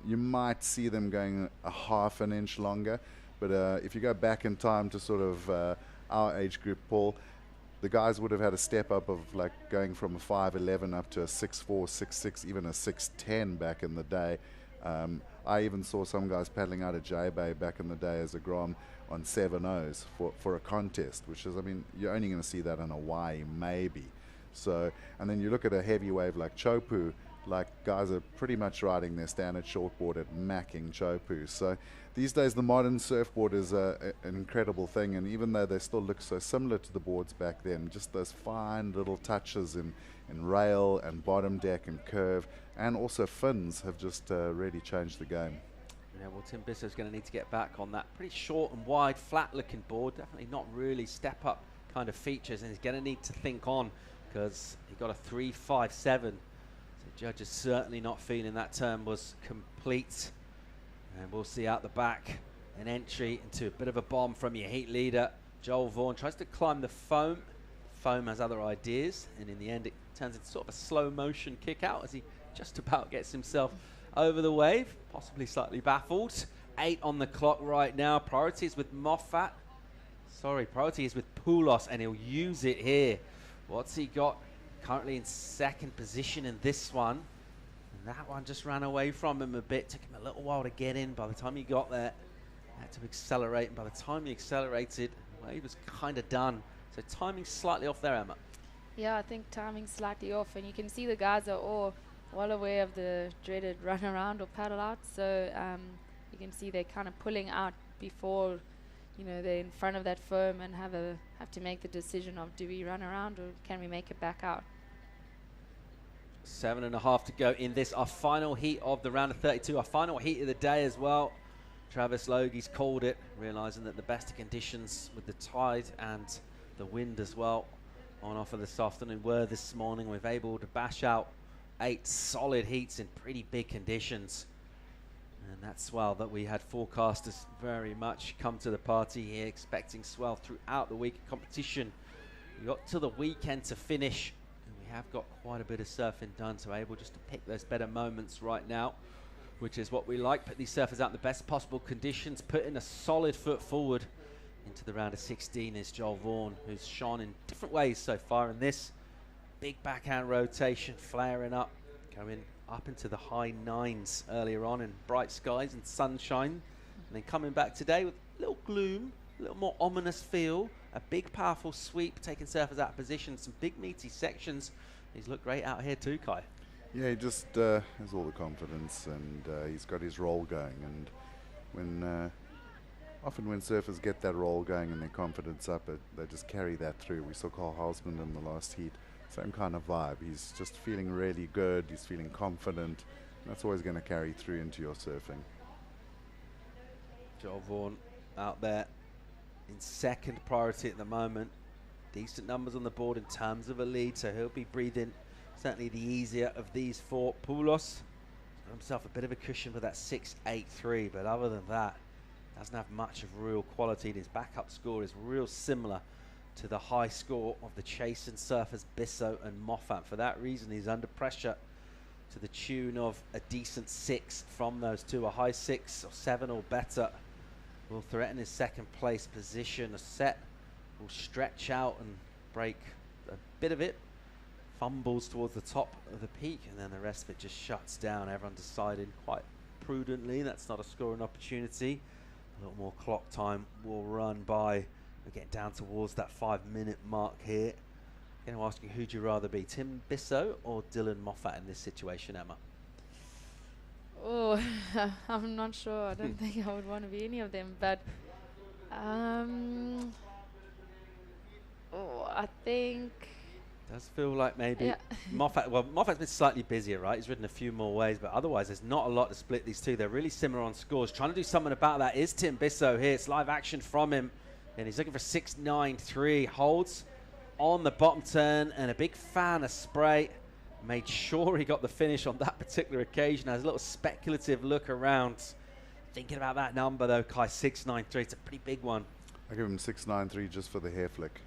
You might see them going a half an inch longer, but if you go back in time to sort of our age group, Paul, the guys would have had a step up of like going from a 5'11 up to a 6'4", 6'6", even a 6'10 back in the day. I even saw some guys paddling out of J-Bay back in the day as a Grom on 7.0s for a contest, which is, I mean, you're only going to see that in Hawaii, maybe. So, and then you look at a heavy wave like Chopu, like guys are pretty much riding their standard shortboard at macking Chopu. So these days the modern surfboard is an incredible thing, and even though they still look so similar to the boards back then, just those fine little touches in rail and bottom deck and curve and also fins have just really changed the game. Yeah, well, Tim Bissow's going to need to get back on that pretty short and wide, flat-looking board. Definitely not really step-up kind of features, and he's going to need to think on because he got a 3.57. So Judge is certainly not feeling that turn was complete. And we'll see out the back an entry into a bit of a bomb from your heat leader. Joel Vaughan tries to climb the foam. Foam has other ideas, and in the end it turns into sort of a slow motion kick out as he just about gets himself over the wave, possibly slightly baffled. 8 on the clock right now. Priority is with Moffat. Sorry, priority is with Poulos, and he'll use it here. What's he got? Currently in second position in this one. And that one just ran away from him a bit. Took him a little while to get in. By the time he got there, had to accelerate. And by the time he accelerated, well, he was kind of done. So timing slightly off there, Emma. Yeah, I think timing's slightly off. And you can see the guys are all well aware of the dreaded run around or paddle out. So you can see they're kind of pulling out before, you know, they're in front of that foam and have to make the decision of, do we run around or can we make it back out? 7.5 to go in this, our final heat of the round of 32, our final heat of the day as well. Travis Logie's called it, realizing that the best of conditions with the tide and the wind as well on offer this afternoon were this morning. We've able to bash out 8 solid heats in pretty big conditions. And that swell that we had forecasters very much come to the party here, expecting swell throughout the week of competition. We got to the weekend to finish, and we have got quite a bit of surfing done, so able just to pick those better moments right now, which is what we like. Put these surfers out in the best possible conditions, put in a solid foot forward into the round of 16 is Joel Vaughan, who's shone in different ways so far in this. Big backhand rotation, flaring up, going up into the high 9s earlier on in bright skies and sunshine, and then coming back today with a little gloom, a little more ominous feel, a big powerful sweep, taking surfers out of position, some big meaty sections. He's looked great out here too, Kai. Yeah, he just has all the confidence, and he's got his roll going, and when often when surfers get that roll going and their confidence up, they just carry that through. We saw Carl Hausman in the last heat. Same kind of vibe. He's just feeling really good. He's feeling confident. That's always going to carry through into your surfing. Joel Vaughan out there in second priority at the moment. Decent numbers on the board in terms of a lead, so he'll be breathing certainly the easier of these 4. Poulos got himself a bit of a cushion for that 6.83, but other than that, doesn't have much of real quality. His backup score is real similar to the high score of the Chasing surfers Bissau and Moffat. For that reason, he's under pressure to the tune of a decent 6 from those two. A high 6 or 7 or better will threaten his second place position. A set will stretch out and break a bit of it, fumbles towards the top of the peak, and then the rest of it just shuts down. Everyone deciding quite prudently that's not a scoring opportunity. A little more clock time will run by. We're getting down towards that 5-minute mark here. I'm going to ask you, who'd you rather be, Tim Bissell or Dylan Moffat in this situation, Emma? Oh, I'm not sure. I don't think I would want to be any of them, but I think Does feel like maybe Yeah. Moffat's been slightly busier, right? He's ridden a few more waves, but otherwise there's not a lot to split these two. They're really similar on scores. Trying to do something about that is Tim Bissell here. It's live action from him, and he's looking for 6.93. Holds on the bottom turn, and a big fan of spray. Made sure he got the finish on that particular occasion. Has a little speculative look around. Thinking about that number though, Kai, 6.93. It's a pretty big one. I give him 6.93 just for the hair flick.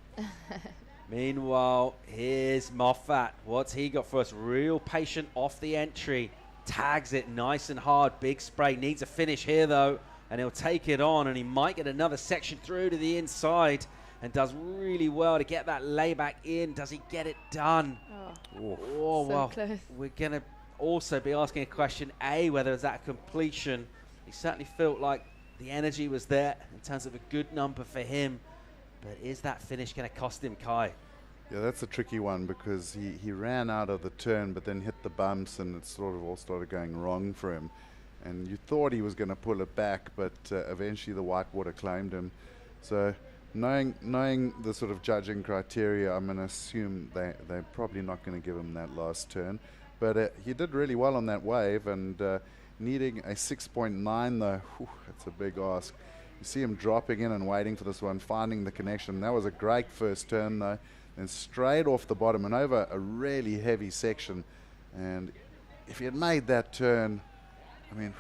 Meanwhile, here's Moffat. What's he got for us? Real patient off the entry. Tags it nice and hard. Big spray. Needs a finish here, though. And he'll take it on, and he might get another section through to the inside. And does really well to get that layback in. Does he get it done? So well, close. we're going to also be asking a question, A, whether it's that completion. He certainly felt like the energy was there in terms of a good number for him. But is that finish going to cost him, Kai? Yeah, that's a tricky one because he ran out of the turn but then hit the bumps and it sort of all started going wrong for him. And you thought he was going to pull it back, but eventually the whitewater claimed him. So knowing the sort of judging criteria, I'm going to assume they're probably not going to give him that last turn. But he did really well on that wave, and needing a 6.9 though, that's a big ask. You see him dropping in and waiting for this one, finding the connection. That was a great first turn though, and straight off the bottom and over a really heavy section. And if he had made that turn, I mean,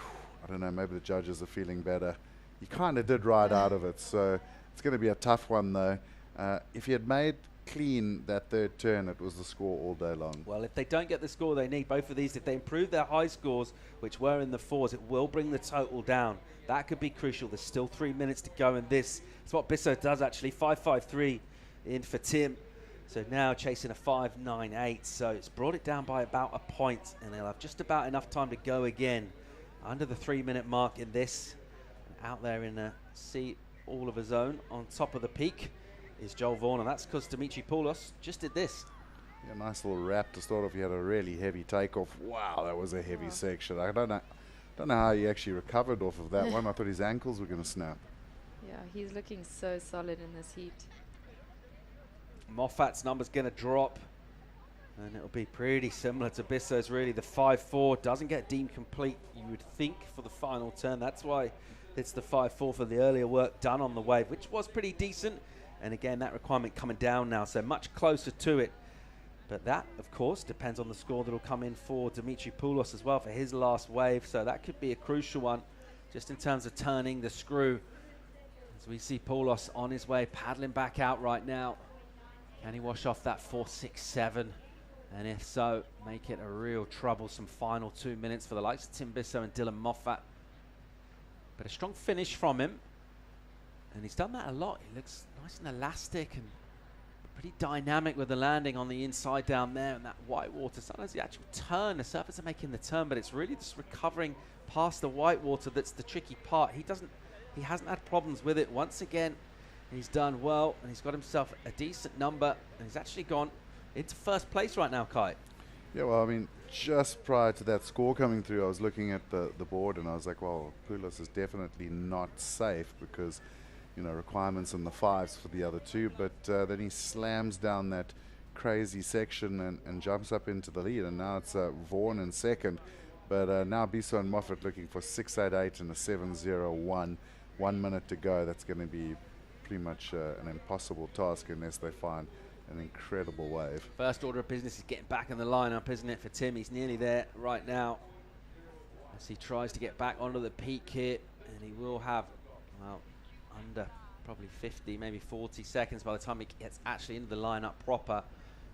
I don't know, maybe the judges are feeling better. He kind of did ride out of it, so it's going to be a tough one though. If he had made clean that third turn, it was the score all day long. Well, if they don't get the score they need, both of these, if they improve their high scores, which were in the 4s, it will bring the total down. That could be crucial. There's still 3 minutes to go in this. It's what Bissell does, actually. 5.53 in for Tim. So now chasing a 5.98. So it's brought it down by about a point, and they'll have just about enough time to go again. Under the 3-minute mark in this. And out there in a sea all of his own on top of the peak is Joel Vaughan, and that's because Dimitri Poulos just did this. Yeah, nice little wrap to start off. He had a really heavy takeoff. Wow, that was a heavy section. I don't know how he actually recovered off of that one. I thought his ankles were going to snap. Yeah, he's looking so solid in this heat. Moffat's number's going to drop, and it'll be pretty similar to Bissell's, really. The 5.4 doesn't get deemed complete, you would think, for the final turn. That's why it's the 5.4 for the earlier work done on the wave, which was pretty decent. And again, that requirement coming down now, so much closer to it. But that, of course, depends on the score that will come in for Dimitri Poulos as well for his last wave. So that could be a crucial one, just in terms of turning the screw. As we see Poulos on his way, paddling back out right now. Can he wash off that 4.67? And if so, make it a real troublesome final 2 minutes for the likes of Tim Bissell and Dylan Moffat. But a strong finish from him. And he's done that a lot. He looks nice and elastic and pretty dynamic with the landing on the inside down there and that white water. Sometimes the actual turn, the surface are making the turn, but it's really just recovering past the white water that's the tricky part. He hasn't had problems with it. Once again, he's done well, and he's got himself a decent number, and he's actually gone into first place right now, Kai. Yeah, well, I mean, just prior to that score coming through, I was looking at the board, and I was like, well, Poulos is definitely not safe because, you know, requirements in the 5s for the other two, but then he slams down that crazy section and jumps up into the lead, and now it's Vaughan in second, but now Bissell and Moffat looking for 6.88 and a 7.01. 1 minute to go. That's going to be pretty much an impossible task unless they find an incredible wave. First order of business is getting back in the lineup, isn't it, for Tim? He's nearly there right now as he tries to get back onto the peak here, and he will have, well, under probably 50, maybe 40 seconds by the time he gets actually into the lineup proper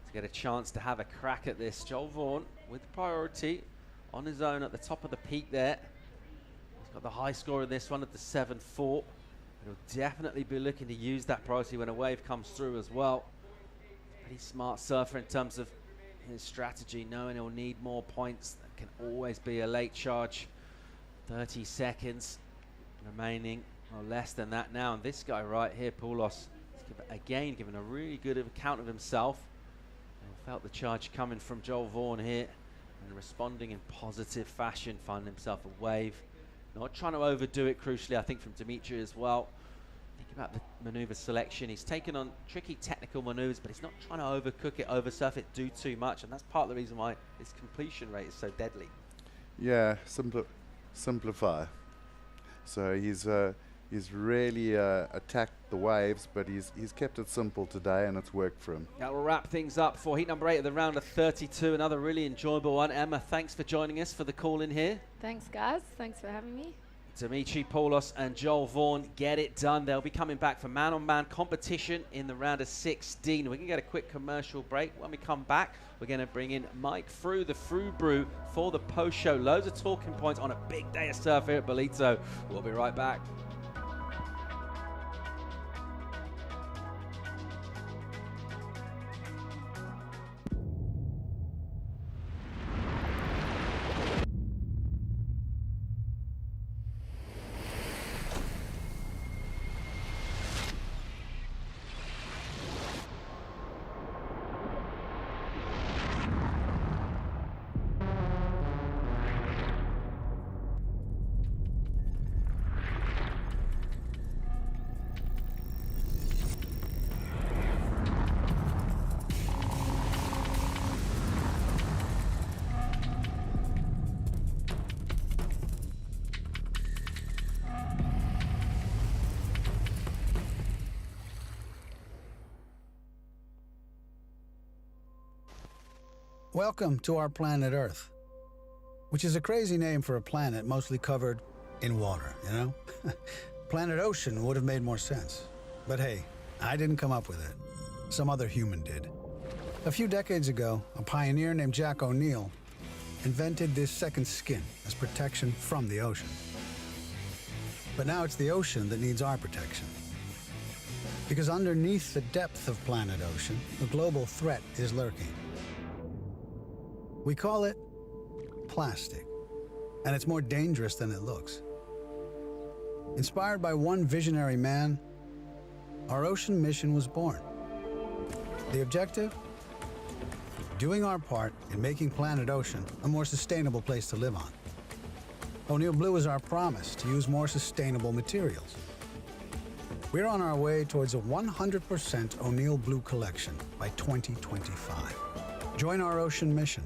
to get a chance to have a crack at this. Joel Vaughan with priority on his own at the top of the peak there. He's got the high score in this one at the 7.4. He'll definitely be looking to use that priority when a wave comes through as well. Pretty smart surfer in terms of his strategy, knowing he'll need more points. That can always be a late charge. 30 seconds remaining Well, less than that now. And this guy right here, Paulos, again giving a really good account of himself. Felt the charge coming from Joel Vaughan here and responding in positive fashion, finding himself a wave. Not trying to overdo it, crucially, I think, from Dimitri as well. Think about the maneuver selection. He's taken on tricky technical maneuvers, but he's not trying to overcook it, oversurf it, do too much, and that's part of the reason why his completion rate is so deadly. Yeah, simplify. So he's really attacked the waves, but he's kept it simple today, and it's worked for him. That will wrap things up for heat number 8 of the round of 32. Another really enjoyable one. Emma, thanks for joining us for the call in here. Thanks, guys. Thanks for having me. Dimitri Paulos and Joel Vaughan get it done. They'll be coming back for man-on-man competition in the round of 16. We're going to get a quick commercial break. When we come back, we're going to bring in Mike Frew, the Frew Brew, for the post show. Loads of talking points on a big day of surf here at Ballito. We'll be right back. Welcome to our planet Earth, which is a crazy name for a planet mostly covered in water, you know? Planet Ocean would have made more sense. But hey, I didn't come up with it. Some other human did. A few decades ago, a pioneer named Jack O'Neill invented this second skin as protection from the ocean. But now it's the ocean that needs our protection. Because underneath the depth of planet Ocean, a global threat is lurking. We call it plastic, and it's more dangerous than it looks. Inspired by one visionary man, our ocean mission was born. The objective? Doing our part in making planet Ocean a more sustainable place to live on. O'Neill Blue is our promise to use more sustainable materials. We're on our way towards a 100% O'Neill Blue collection by 2025. Join our ocean mission.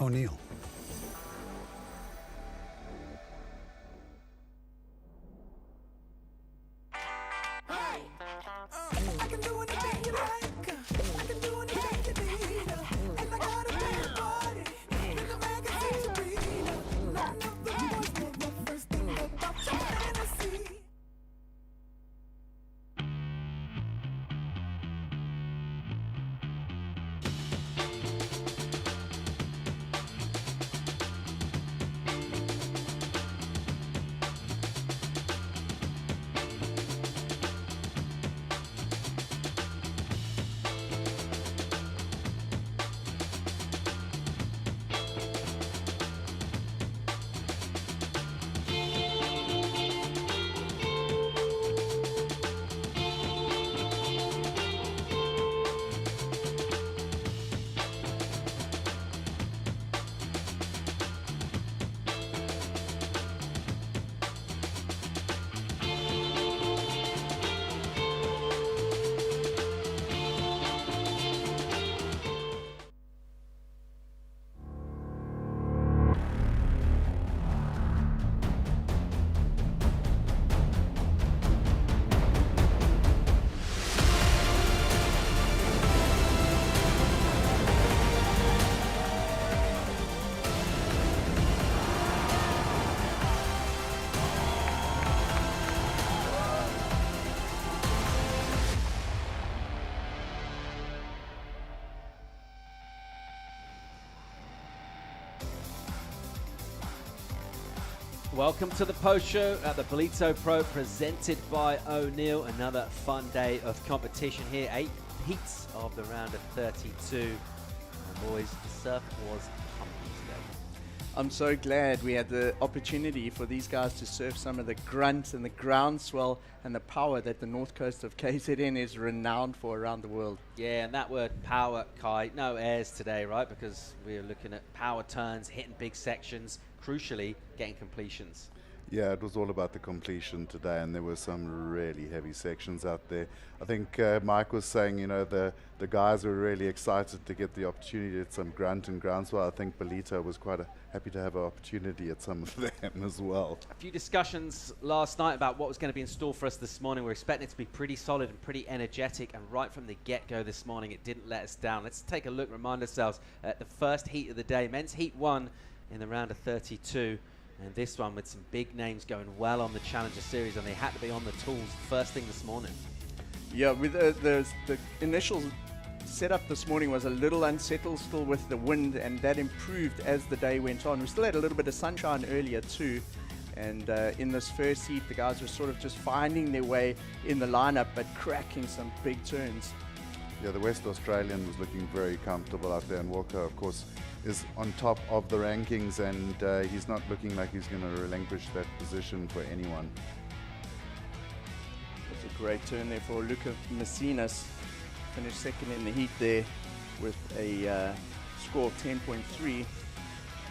O'Neill. Welcome to the post show at the Ballito Pro, presented by O'Neill. Another fun day of competition here. 8 heats of the round of 32. And boys, the surf was pumping today. I'm so glad we had the opportunity for these guys to surf some of the grunt and the groundswell and the power that the north coast of KZN is renowned for around the world. Yeah, and that word power, Kai, no airs today, right? Because we're looking at power turns, hitting big sections, crucially getting completions. Yeah, it was all about the completion today, and there were some really heavy sections out there. I think Mike was saying, you know, the guys were really excited to get the opportunity at some grunt and groundswell. I think Ballito was quite happy to have an opportunity at some of them as well. A few discussions last night about what was going to be in store for us this morning. We're expecting it to be pretty solid and pretty energetic, and right from the get-go this morning, it didn't let us down. Let's take a look, remind ourselves, at the first heat of the day. Men's Heat 1 in the round of 32. And this one with some big names going well on the Challenger Series, and they had to be on the tools first thing this morning. Yeah, with the initial setup this morning was a little unsettled still with the wind, and that improved as the day went on. We still had a little bit of sunshine earlier too, and in this first heat the guys were sort of just finding their way in the lineup but cracking some big turns. Yeah, the West Australian was looking very comfortable out there, and Walker, of course, is on top of the rankings, and he's not looking like he's going to relinquish that position for anyone. It's a great turn there for Luca Messinas. Finished second in the heat there with a score of 10.3.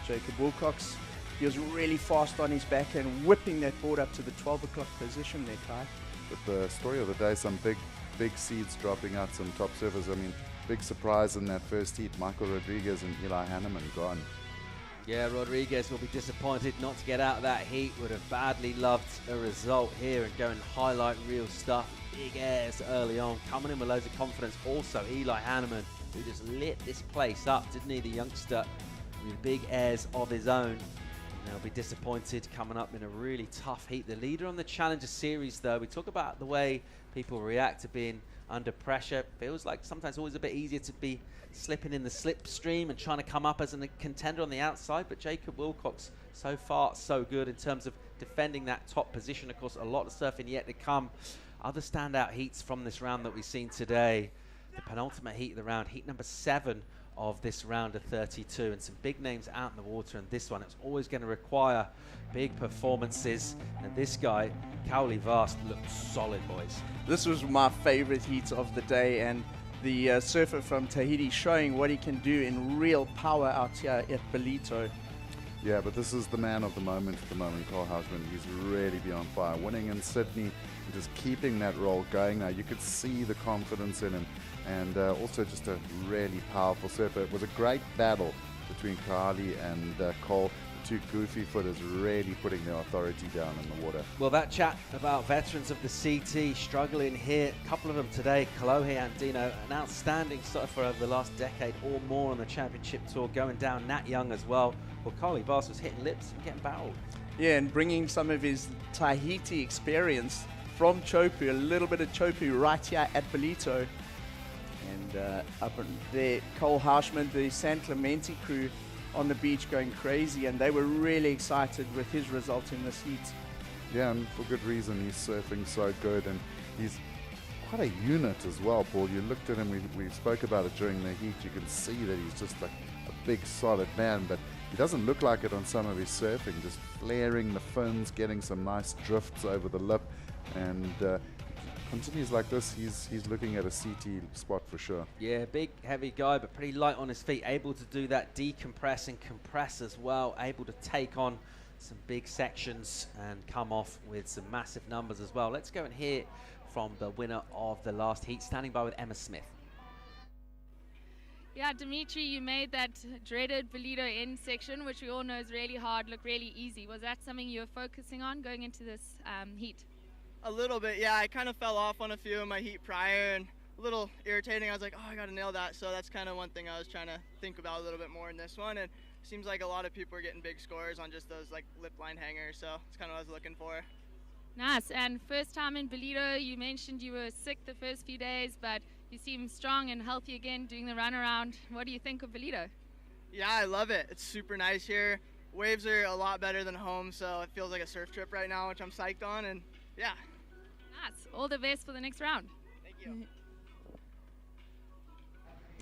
Jacob Wilcox, he was really fast on his backhand, whipping that board up to the 12 o'clock position there, Kai. But the story of the day, some big seeds dropping out, some top servers. I mean, big surprise in that first heat, Michael Rodriguez and Eli Hanneman gone. Yeah, Rodriguez will be disappointed not to get out of that heat. Would have badly loved a result here and go and highlight real stuff. Big airs early on, coming in with loads of confidence. Also, Eli Hanneman, who just lit this place up, didn't he, the youngster, with big airs of his own. And they'll be disappointed coming up in a really tough heat. The leader on the Challenger Series, though, we talk about the way people react to being under pressure. Feels like sometimes always a bit easier to be slipping in the slipstream and trying to come up as a contender on the outside. But Jacob Wilcox, so far, so good in terms of defending that top position. Of course, a lot of surfing yet to come. Other standout heats from this round that we've seen today. The penultimate heat of the round, heat number 7 of this round of 32, and some big names out in the water. And this one, it's always going to require big performances. And this guy, Cowley Vast, looked solid, boys. This was my favorite heat of the day, and the surfer from Tahiti showing what he can do in real power out here at Ballito. Yeah, but this is the man of the moment at the moment, Carl Hausman. He's really beyond fire. Winning in Sydney and just keeping that roll going now. You could see the confidence in him, and also just a really powerful surfer. It was a great battle between Carly and Cole. Two goofy footers really putting their authority down in the water. Well, that chat about veterans of the CT struggling here, a couple of them today, Kalohe Andino, an outstanding surfer over the last decade or more on the championship tour, going down. Nat Young as well. Well, Carly Bass was hitting lips and getting barreled. Yeah, and bringing some of his Tahiti experience from Chopu, a little bit of Chopu right here at Ballito. And up there, Cole Hauschman, the San Clemente crew, on the beach going crazy, and they were really excited with his result in this heat. Yeah, and for good reason. He's surfing so good, and he's quite a unit as well, Paul. You looked at him, we spoke about it during the heat. You can see that he's just like a big solid man, but he doesn't look like it on some of his surfing, just flaring the fins, getting some nice drifts over the lip, and continues like this, he's looking at a CT spot for sure. Yeah, big, heavy guy, but pretty light on his feet. Able to do that decompress and compress as well. Able to take on some big sections and come off with some massive numbers as well. Let's go and hear from the winner of the last heat, standing by with Emma Smith. Yeah, Dimitri, you made that dreaded Ballito end section, which we all know is really hard, look really easy. Was that something you were focusing on going into this heat? A little bit, yeah. I kind of fell off on a few of my heat prior and a little irritating. I was like, oh, I got to nail that. So that's kind of one thing I was trying to think about a little bit more in this one. And it seems like a lot of people are getting big scores on just those like lip line hangers. So it's kind of what I was looking for. Nice. And first time in Ballito, you mentioned you were sick the first few days, but you seem strong and healthy again doing the run around. What do you think of Ballito? Yeah, I love it. It's super nice here. Waves are a lot better than home, so it feels like a surf trip right now, which I'm psyched on. And yeah. Nice. All the best for the next round. Thank you.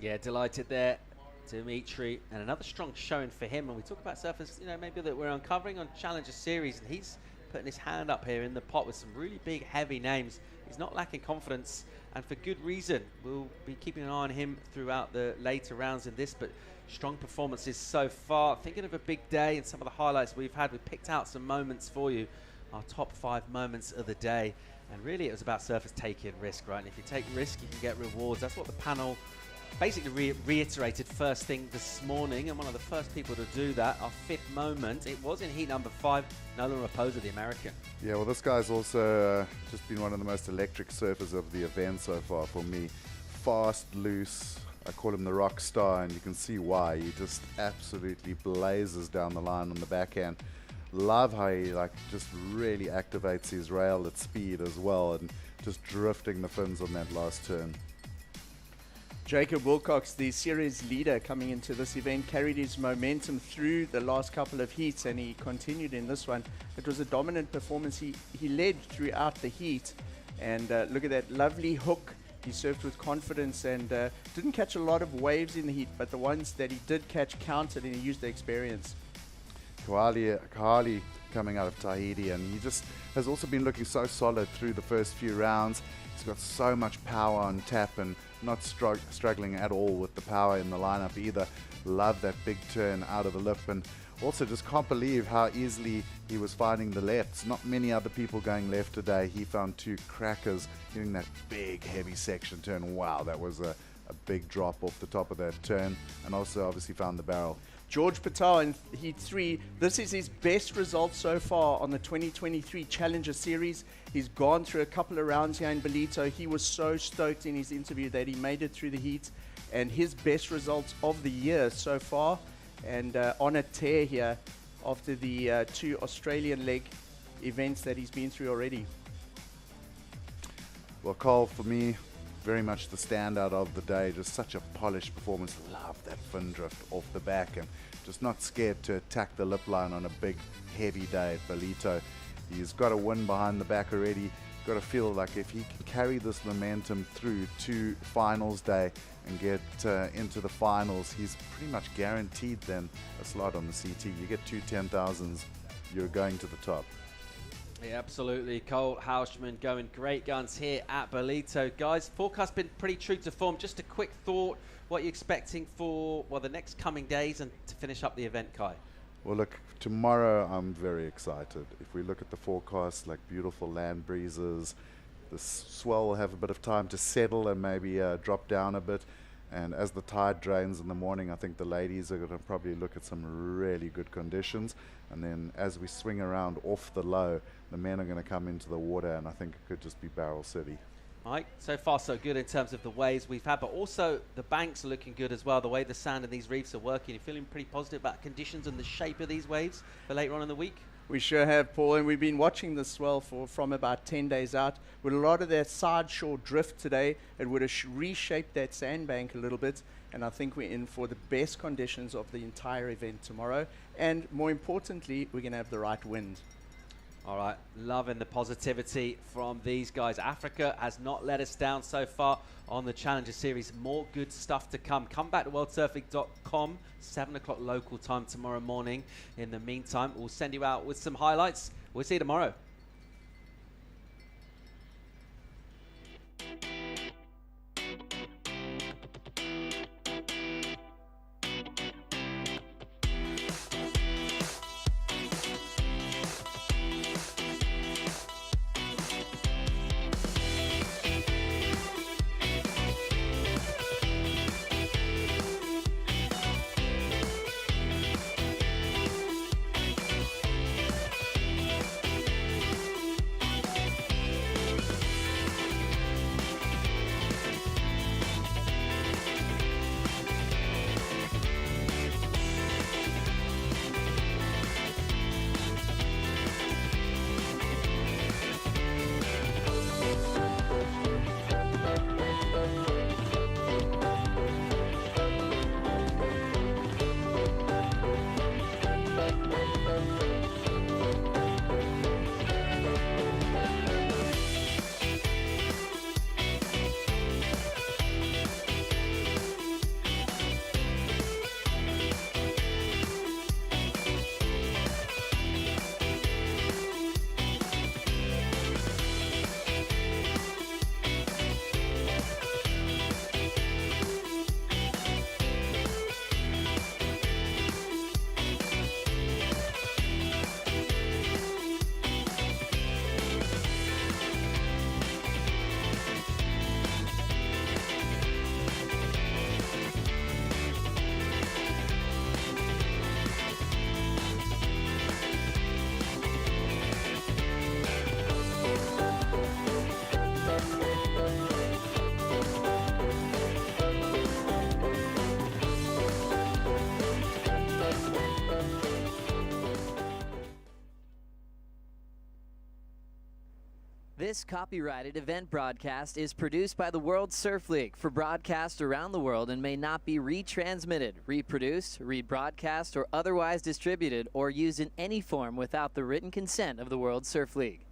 Yeah, delighted there Dimitri, and another strong showing for him. And we talk about surfers, you know, maybe that we're uncovering on Challenger Series, and he's putting his hand up here in the pot with some really big, heavy names. He's not lacking confidence, and for good reason. We'll be keeping an eye on him throughout the later rounds in this, but strong performances so far. Thinking of a big day and some of the highlights we've had, we picked out some moments for you, our top 5 moments of the day. And really it was about surfers taking risk, right? And if you take risk, you can get rewards. That's what the panel basically reiterated first thing this morning, and one of the first people to do that, our 5th moment, it was in heat number 5, Nolan Raposa, the American. Yeah, well, this guy's also just been one of the most electric surfers of the event so far for me. Fast, loose, I call him the rock star, and you can see why. He just absolutely blazes down the line on the backhand. Love how he just really activates his rail at speed as well, and just drifting the fins on that last turn. Jacob Wilcox, the series leader coming into this event, carried his momentum through the last couple of heats, and he continued in this one. It was a dominant performance. He led throughout the heat, and look at that lovely hook. He surfed with confidence and didn't catch a lot of waves in the heat, but the ones that he did catch counted, and he used the experience. Kahali coming out of Tahiti, and he just has also been looking so solid through the first few rounds. He's got so much power on tap and not struggling at all with the power in the lineup either. Love that big turn out of the lip, and also just can't believe how easily he was finding the lefts. Not many other people going left today. He found 2 crackers hitting that big heavy section turn. Wow, that was a big drop off the top of that turn, and also obviously found the barrel. George Patel in Heat 3. This is his best result so far on the 2023 Challenger Series. He's gone through a couple of rounds here in Ballito. He was so stoked in his interview that he made it through the heat, and his best results of the year so far, and on a tear here after the 2 Australian leg events that he's been through already. Well, Cole, for me, very much the standout of the day. Just such a polished performance. Love that fin drift off the back, and just not scared to attack the lip line on a big heavy day at Ballito. He's got a win behind the back already. Got to feel like if he can carry this momentum through to finals day and get into the finals, he's pretty much guaranteed then a slot on the CT. You get 2 10,000s, you're going to the top. Yeah, absolutely. Cole Hausman going great guns here at Ballito. Guys, forecast been pretty true to form. Just a quick thought, what you're expecting for the next coming days and to finish up the event, Kai? Well, look, tomorrow I'm very excited. If we look at the forecast, like beautiful land breezes, the swell will have a bit of time to settle and maybe drop down a bit. And as the tide drains in the morning, I think the ladies are going to probably look at some really good conditions. And then as we swing around off the low, the men are going to come into the water, and I think it could just be Barrel City. Mike, so far so good in terms of the waves we've had, but also the banks are looking good as well. The way the sand and these reefs are working, you're feeling pretty positive about conditions and the shape of these waves for later on in the week? We sure have, Paul, and we've been watching the swell from about 10 days out. With a lot of that side shore drift today, it would have reshaped that sandbank a little bit, and I think we're in for the best conditions of the entire event tomorrow. And more importantly, we're going to have the right wind. All right, loving the positivity from these guys. Africa has not let us down so far on the Challenger Series. More good stuff to come. Come back to worldsurfing.com, 7 o'clock local time tomorrow morning. In the meantime, we'll send you out with some highlights. We'll see you tomorrow. This copyrighted event broadcast is produced by the World Surf League for broadcast around the world and may not be retransmitted, reproduced, rebroadcast, or otherwise distributed or used in any form without the written consent of the World Surf League.